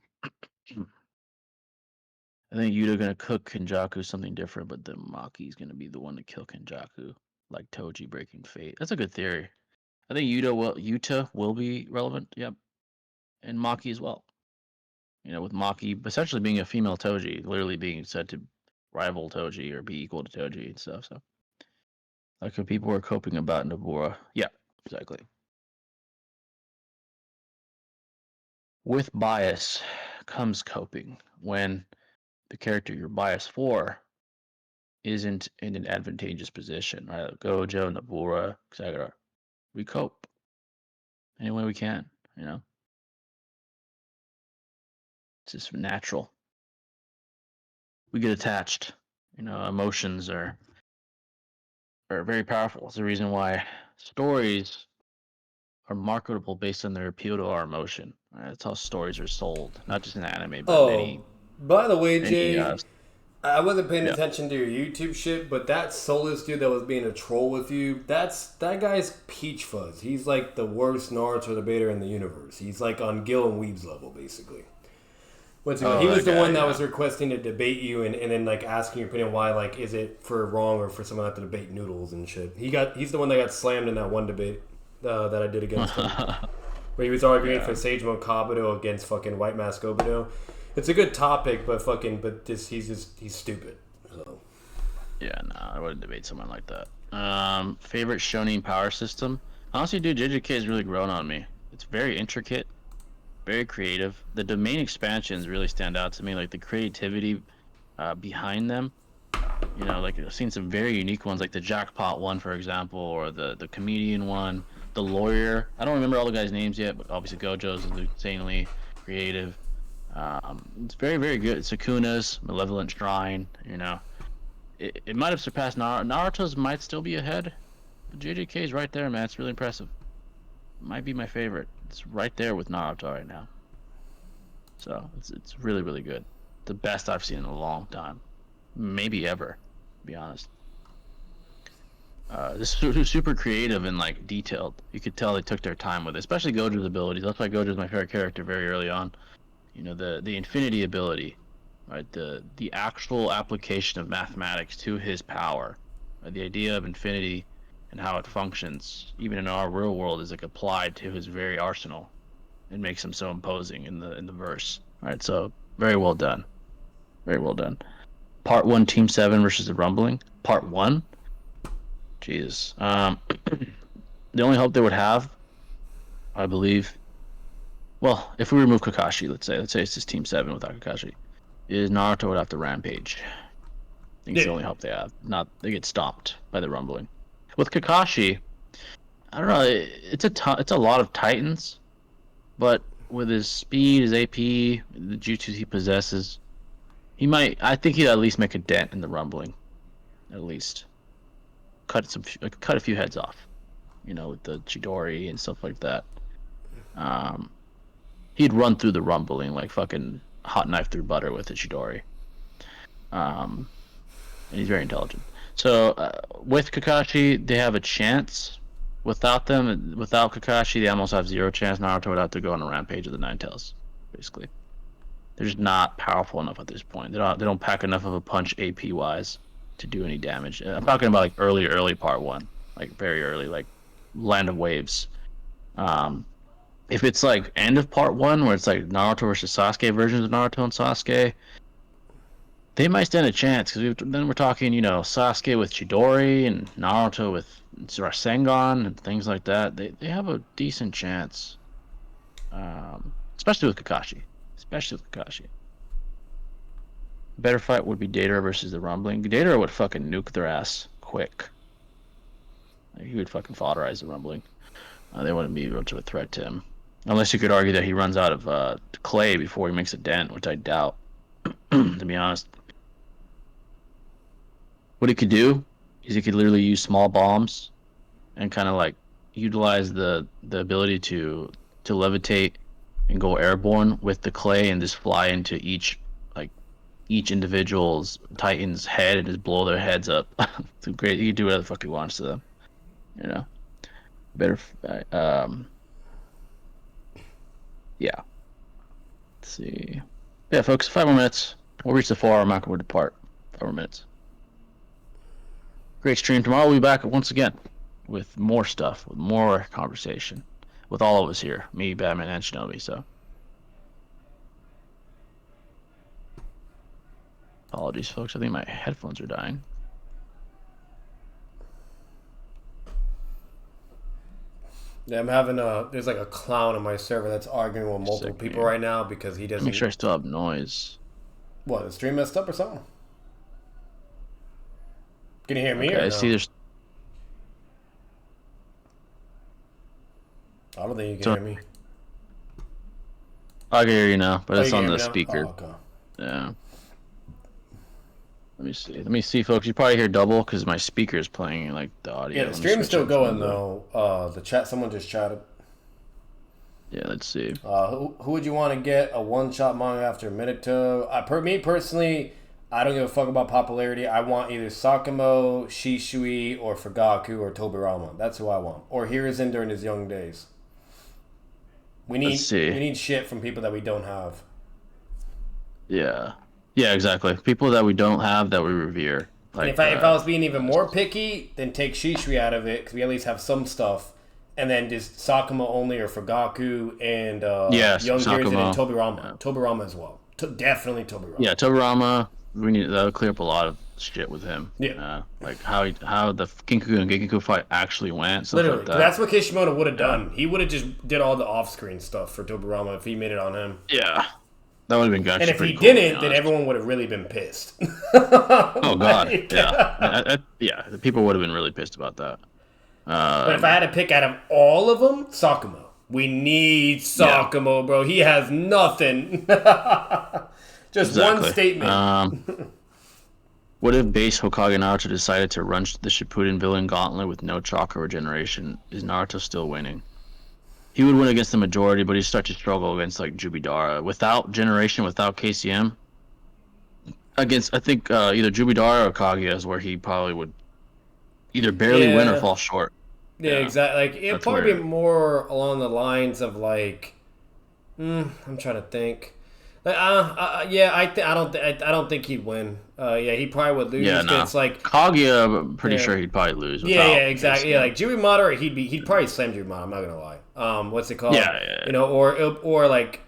I think Yuta gonna cook Kenjaku something different, but then Maki's gonna be the one to kill Kenjaku, like Toji breaking fate. That's a good theory. I think Yuta will be relevant. Yep, and Maki as well. With Maki essentially being a female Toji, literally being said to rival Toji or be equal to Toji and stuff. So, like what people were coping about Nabura. Yeah, exactly. With bias comes coping when the character you're biased for isn't in an advantageous position, right? Like Gojo, Nabura, etc. We cope any way we can, It's just natural. We get attached. Emotions are very powerful. It's the reason why stories are marketable based on their appeal to our emotion. Right? That's how stories are sold, not just in anime, but in
Oh, by the way,
any
Jay, I wasn't paying
yeah.
attention to your YouTube shit, but that Solus dude that was being a troll with you, that guy's Peach Fuzz. He's like the worst Naruto debater in the universe. He's like on Gil and Weeb's level, basically. He
Oh,
was
that
the
guy,
one that
yeah.
was requesting to debate you and then like asking your opinion why, like, is it for wrong or for someone to have to debate noodles and shit. He's the one that got slammed in that one debate that I did against him. Where he was arguing for
Yeah.
Sagemo Kabuto against fucking White Mask Obito. It's a good topic, but he's stupid. So
Yeah, no, I wouldn't debate someone like that. Favorite shonen power system? Honestly, dude, JJK has really grown on me. It's very intricate, very creative. The domain expansions really stand out to me, like the creativity behind them. Like I've seen some very unique ones, like the jackpot one, for example, or the comedian one, the lawyer. I don't remember all the guys' names yet, but obviously Gojo's is insanely creative. It's very, very good. Sukuna's Malevolent Shrine. It might have surpassed Naruto's. Might still be ahead, but JJK is right there, man. It's really impressive. Might be my favorite. It's right there with Naruto right now. So it's really, really good. The best I've seen in a long time, maybe ever. To be honest. This is super creative and like detailed. You could tell they took their time with it, especially Gojo's abilities. That's why Gojo's my favorite character very early on. The infinity ability, right? The actual application of mathematics to his power, right? The idea of infinity and how it functions, even in our real world, is like applied to his very arsenal. It makes him so imposing in the verse. All right, so very well done, very well done. Part one, Team Seven versus the Rumbling. Part one. Jesus. The only hope they would have, I believe, well, if we remove Kakashi, let's say it's just Team Seven without Kakashi, is Naruto would have to rampage. I think it's the
Yeah.
only hope they have. Not they get stopped by the Rumbling. With Kakashi, I don't know. It's a lot of Titans, but with his speed, his AP, the jutsus he possesses, he might. I think he'd at least make a dent in the Rumbling. At least cut a few heads off. You know, with the Chidori and stuff like that. Um, he'd run through the Rumbling like fucking hot knife through butter with the Chidori. Um, and he's very intelligent. So with Kakashi, they have a chance. Without Kakashi, they almost have zero chance. Naruto would have to go on a rampage of the Nine Tails, basically. They're just not powerful enough at this point. They don't pack enough of a punch AP wise to do any damage. I'm talking about like early part one, like very early, like Land of Waves. Um, if it's like end of part one, where it's like Naruto versus Sasuke versions of Naruto and Sasuke, they might stand a chance because then we're talking, you know, Sasuke with Chidori and Naruto with Rasengan and things like that. They have a decent chance, especially with Kakashi. Especially with Kakashi. Better fight would be Datara versus the Rumbling. Datara would fucking nuke their ass quick. Like, he would fucking foderize the Rumbling. They wouldn't be much of a threat to him. Unless you could argue that he runs out of clay before he makes a dent, which I doubt, to be honest. What he could do is he could literally use small bombs and kind of like utilize the ability to levitate and go airborne with the clay and just fly into each individual's Titan's head and just blow their heads up. It's great. He can do whatever the fuck he wants to them. You know, better. Yeah. Let's see. Yeah, folks. 5 more minutes. We'll reach the 4-hour mark. We'll depart. 5 more minutes. Great stream. Tomorrow we'll be back once again with more stuff, with more conversation, with all of us here, me, Batman, and Shinobi. So, apologies, folks. I think my headphones are dying.
Yeah, I'm having there's like a clown on my server that's arguing with multiple people right now because he doesn't.
Make sure I still have noise.
What, the stream messed up or something? Can you hear me or no?
See, there's.
I don't think you can hear me.
I can hear you now, but it's on the
now?
speaker.
Oh, okay.
Yeah. Let me see. Let me see, folks. You probably hear double because my speaker is playing like the audio.
Yeah, the stream's still going though. The chat, someone just chatted.
Yeah, let's see.
Who would you want to get a one-shot manga after Minato? Me personally, I don't give a fuck about popularity. I want either Sakamo, Shishui, or Fugaku, or Tobirama. That's who I want. Or Hiruzen during his young days. We need shit from people that we don't have.
Yeah. Yeah, exactly. People that we don't have that we revere.
Like, if I was being even more picky, then take Shishui out of it because we at least have some stuff, and then just Sakamo only or Fugaku and Young Hiruzen and Tobirama. Yeah. Tobirama as well. Definitely Tobirama.
Yeah, Tobirama. That'll clear up a lot of shit with him.
Yeah.
Like how the Kinkaku and Genkaku fight actually went.
Literally,
like that.
That's what Kishimoto would have done. He would have just did all the off-screen stuff for Tobirama if he made it on him.
Yeah. That would have been gotcha.
And if he didn't, then everyone would have really been pissed.
Oh god, yeah, yeah. The people would have been really pissed about that.
But if I had to pick out of all of them, Sakamo. We need Sakamo, bro. He has nothing. Just one statement.
What if base Hokage Naruto decided to run the Shippuden villain gauntlet with no chakra regeneration? Is Naruto still winning? He would win against the majority, but he'd start to struggle against like Jubidara. Without generation, without KCM, against I think either Jubidara or Kaguya is where he probably would either barely win or fall short.
Yeah, exactly. Like it'd probably be more along the lines of like, I'm trying to think. Yeah, I don't think he'd win. Yeah, he probably would lose.
Yeah,
'Cause
no.
it's like,
Kaguya, I'm pretty
yeah,
sure he'd probably lose
yeah,
without
exactly. Yeah,
KCM.
like Jimmy he'd probably slam Jimmy. I'm not gonna lie. What's it called?
Yeah, yeah,
Or like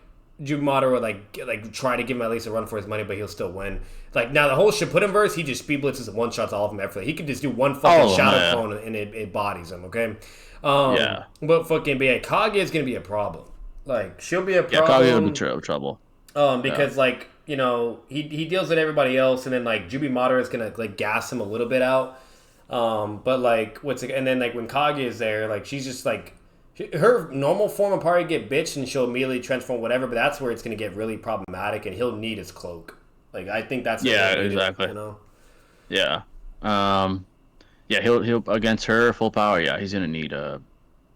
Jimmy would like try to give him at least a run for his money, but he'll still win. Like now the whole Shippuden verse, he just speed blitzes and one shots all of them effortlessly. He could just do one fucking
all of them.
shadow
Yeah,
clone and it bodies him. Okay.
yeah,
But yeah, Kage is gonna be a problem. Like she'll be a
yeah. Kaguya would be
problem.
trouble. Yeah,
Because like he deals with everybody else, and then like Jubi Madara is gonna like gas him a little bit out. But like and then like when Kage is there, like she's just like her normal form will probably get bitched and she'll immediately transform whatever. But that's where it's gonna get really problematic, and he'll need his cloak. Like I think that's
yeah,
exactly.
exactly. Yeah, yeah. He'll against her full power. Yeah, he's gonna need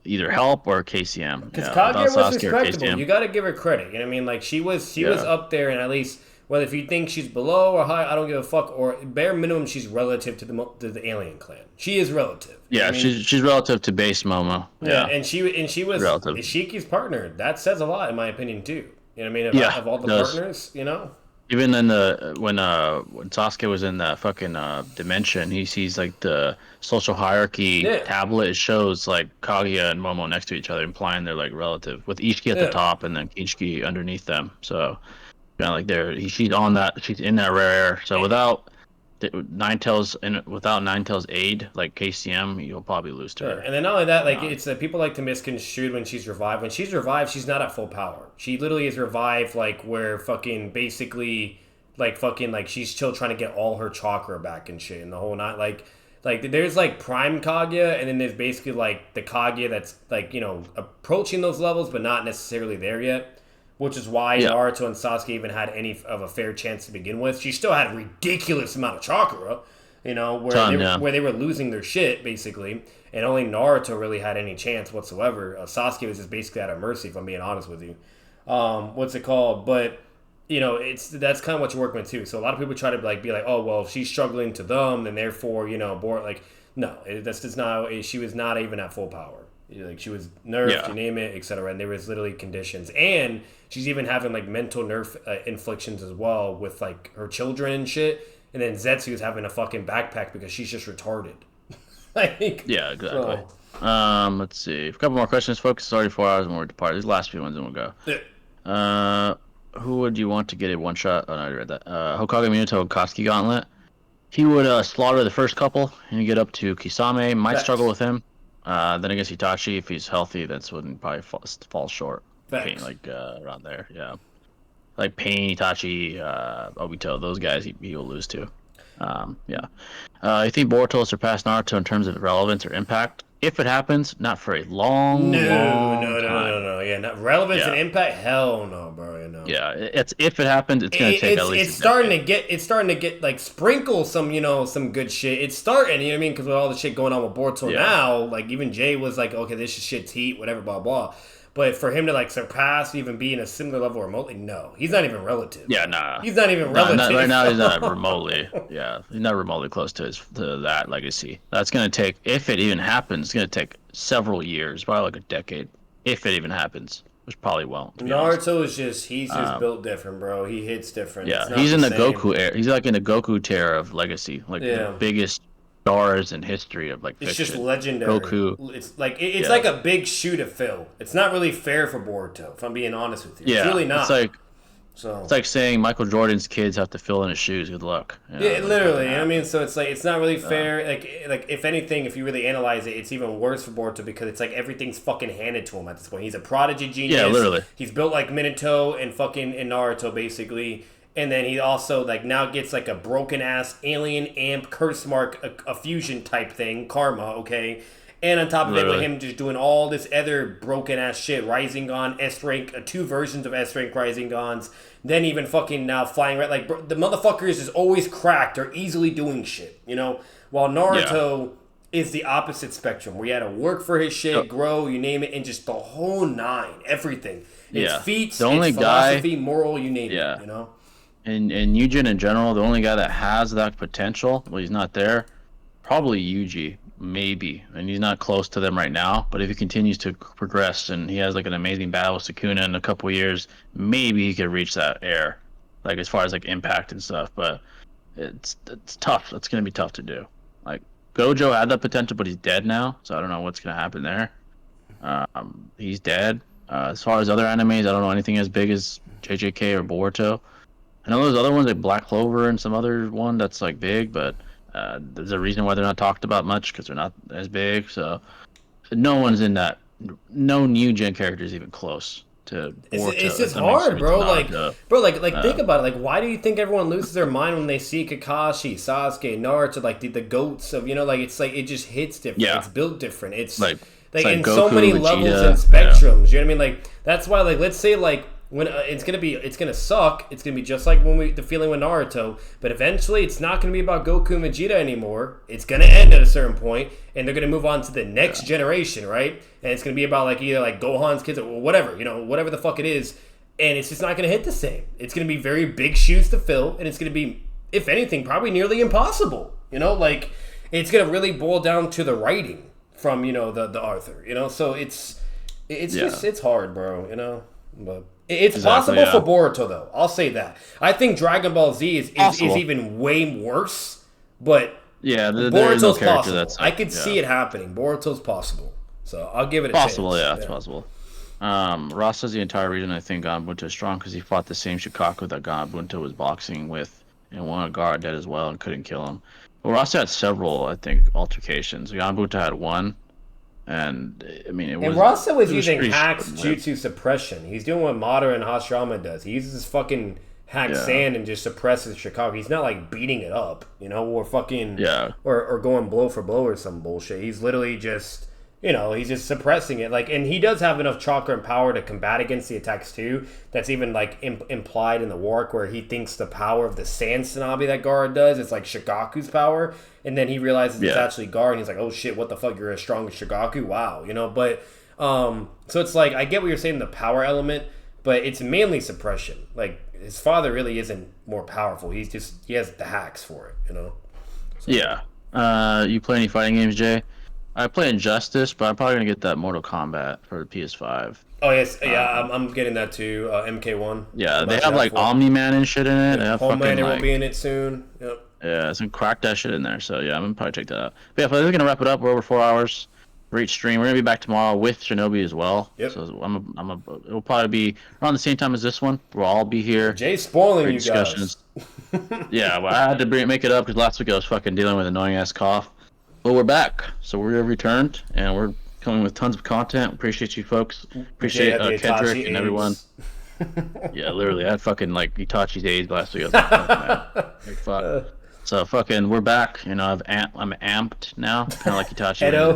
either help or KCM.
Because
Yeah, without
Kaguya was
Sasuke or
respectable.
KCM.
You got to give her credit. You know what I mean? Like she was
Yeah,
up there, and at least whether if you think she's below or high, I don't give a fuck. Or bare minimum, she's relative to the alien clan. She is relative. You know
yeah.
what I mean?
She's relative to base Momo.
Yeah,
Yeah,
and she was
relative.
Ishiki's partner. That says a lot, in my opinion, too. You know what I mean?
Yeah,
Of all
it
the
does.
partners, you know.
Even in the when Sasuke was in that fucking dimension, he sees like the social hierarchy
Yeah,
tablet. It shows like Kaguya and Momo next to each other, implying they're like relative, with Ishiki at the
yeah.
top and then Kichiki underneath them. So kind of like she's on that, she's in that rare air. So without Ninetales aid, like KCM, you'll probably lose to
Yeah,
her.
and then not only that, like
Um,
it's that people like to misconstrue when she's revived. When she's revived, she's not at full power. She literally is revived like where fucking basically like fucking like she's still trying to get all her chakra back and shit and the whole night like there's like prime Kaguya and then there's basically like the Kaguya that's like approaching those levels but not necessarily there yet. Which is why
yeah,
Naruto and Sasuke even had any of a fair chance to begin with. She still had a ridiculous amount of chakra,
ton, yeah,
where they were losing their shit basically, and only Naruto really had any chance whatsoever. Sasuke was just basically at her mercy, if I'm being honest with you. What's it called? But it's that's kind of what you're working with too. So a lot of people try to be like, oh well, if she's struggling to them, then therefore bored. Like no, that's just not. She was not even at full power. Like she was nerfed,
yeah,
you name it, etc. And there was literally conditions, and she's even having like mental nerf inflictions as well with like her children and shit. And then Zetsu's having a fucking backpack because she's just retarded. like,
yeah, exactly.
so,
Let's see. A couple more questions, folks. It's already 4 hours and we're departed. These last few ones, and we'll go.
yeah.
Who would you want to get a one shot? Oh, no, I already read that. Hokage Minato Koski Gauntlet. He would slaughter the first couple and get up to Kisame. Might struggle
Facts.
with him. Then I guess Itachi, if he's healthy, that's when probably fall short. Pain,
Facts.
like around there, yeah. Like Pain, Itachi, Obito, those guys he will lose to. Yeah. I think Boruto will surpass Naruto in terms of relevance or impact. If it happens, not for a long,
No,
long
no, no,
time.
no, no. Yeah, not relevance and
Yeah.
impact. Hell no, bro.
Yeah, it's if it happens, it's gonna take at least.
It's starting to get like sprinkle some good shit. It's starting, you know what I mean? Because with all the shit going on with Boruto
Yeah.
now, like even Jay was like, okay, this shit's heat, whatever, blah blah. But for him to like surpass, even be in a similar level remotely, no, he's not even relative.
Yeah, nah.
He's not even
No,
relative.
right now he's not remotely. Yeah, he's not remotely close to that legacy. That's gonna take, if it even happens, it's gonna take several years, probably like a decade, if it even happens, which probably won't. To be honest.
Naruto is he's just built different, bro. He hits different.
Yeah,
It's not
he's in the
same.
Goku era. He's like in the Goku tier of legacy, like the
Yeah.
biggest stars in history of like
It's
fiction.
just legendary.
Goku.
It's like it's
Yeah.
like a big shoe to fill. It's not really fair for Boruto, if I'm being honest with you.
Yeah,
It's really not. So
it's like saying Michael Jordan's kids have to fill in his shoes. Good luck. You know,
yeah,
like,
literally. You know what I
happen.
mean, so it's like it's not really fair. Like if anything, if you really analyze it, it's even worse for Boruto because it's like everything's fucking handed to him at this point. He's a prodigy genius.
Yeah, literally.
He's built like Minato and fucking and Naruto basically. And then he also like now gets like a broken ass alien amp curse mark a fusion type thing, karma, okay? And on top of it, with
Literally.
him just doing all this other broken ass shit, Rising Gon, S rank, two versions of S rank Rising Gons, then even fucking now flying right like the motherfucker is just always cracked or easily doing shit, While Naruto is the opposite spectrum, where he had to work for his shit,
Yep.
grow, you name it, and just the whole nine, everything. It's
Yeah.
feats,
The only
it's
guy-
philosophy, moral, you name
Yeah.
it,
And Eugen in general, the only guy that has that potential, well, he's not there. Probably Yuji. maybe, and he's not close to them right now. But if he continues to progress and he has like an amazing battle with Sukuna in a couple years, maybe he could reach that air, like as far as like impact and stuff. But it's tough. It's gonna be tough to do. Like Gojo had that potential, but he's dead now, so I don't know what's gonna happen there. He's dead. As far as other animes, I don't know anything as big as JJK or Boruto. I know there's other ones like Black Clover and some other one that's like big, but there's a reason why they're not talked about much because they're not as big. So no one's in that. No new gen characters even close to Boruto.
It's just hard, bro. Like,
Naruto.
think about it. Like, why do you think everyone loses their mind when they see Kakashi, Sasuke, Naruto, like the goats of like it's like it just hits different.
Yeah.
It's built different. It's
like
in
Goku,
so many
Vegeta,
levels and spectrums. You know what I mean? Like that's why let's say when it's gonna suck. It's gonna be just like the feeling with Naruto. But eventually, it's not gonna be about Goku and Vegeta anymore. It's gonna end at a certain point, and they're gonna move on to the next generation, right? And it's gonna be about either Gohan's kids or whatever, whatever the fuck it is. And it's just not gonna hit the same. It's gonna be very big shoes to fill, and it's gonna be, if anything, probably nearly impossible. It's gonna really boil down to the writing from the Arthur. So it's just it's hard, bro. But it's possible for Boruto, though. I'll say that. I think Dragon Ball Z is even way worse, but Boruto's possible. I could see it happening. Boruto's possible, so I'll give it a chance.
It's possible. Ross says the entire reason I think Ganbunto is strong because he fought the same Shikaku that Ganbunto was boxing with and wanted Gaara dead as well and couldn't kill him. Well, Ross had several, I think, altercations. Ganbunto had one. And I mean,
Rasa was using hacks jutsu suppression. He's doing what Madara and Hashirama does. He uses fucking hack sand and just suppresses Chicago. He's not beating it up, or fucking or going blow for blow or some bullshit. He's literally just he's just suppressing it. And he does have enough chakra and power to combat against the attacks too. That's even implied in the war arc where he thinks the power of the sand tsunabi that Gaara does is like Shigaku's power. And then he realizes it's actually Gaara, and he's like, "Oh shit, what the fuck? You're as strong as Shigaku? Wow, But so it's I get what you're saying, the power element, but it's mainly suppression. His father really isn't more powerful. He has the hacks for it, So.
Yeah. You play any fighting games, Jay? I play Injustice, but I'm probably gonna get that Mortal Kombat for the PS5.
Oh yes, I'm getting that too. MK1.
Yeah, they have Omni-Man and shit in it. They have
Homelander will be in it soon. Yep.
Yeah, some crack that shit in there. So yeah, I'm gonna probably check that out. But yeah, we're gonna wrap it up. We're over 4 hours. Great stream. We're gonna be back tomorrow with Shinobi as well.
Yep.
So it'll probably be around the same time as this one. We'll all be here.
Jay's spoiling you guys.
Yeah, well, I had to make it up because last week I was fucking dealing with an annoying ass cough. But we're back, so we're returned and we're coming with tons of content. Appreciate you folks. Appreciate Kendrick and everyone. Yeah, literally, I had fucking Itachi's AIDS last week. I was like, fuck. So fucking, we're back. I'm amped now, kind of like Itachi. Edo.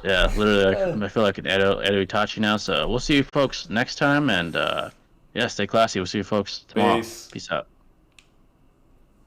Yeah, literally, I feel like an Edo Itachi now. So we'll see you folks next time, and stay classy. We'll see you folks tomorrow. Peace out.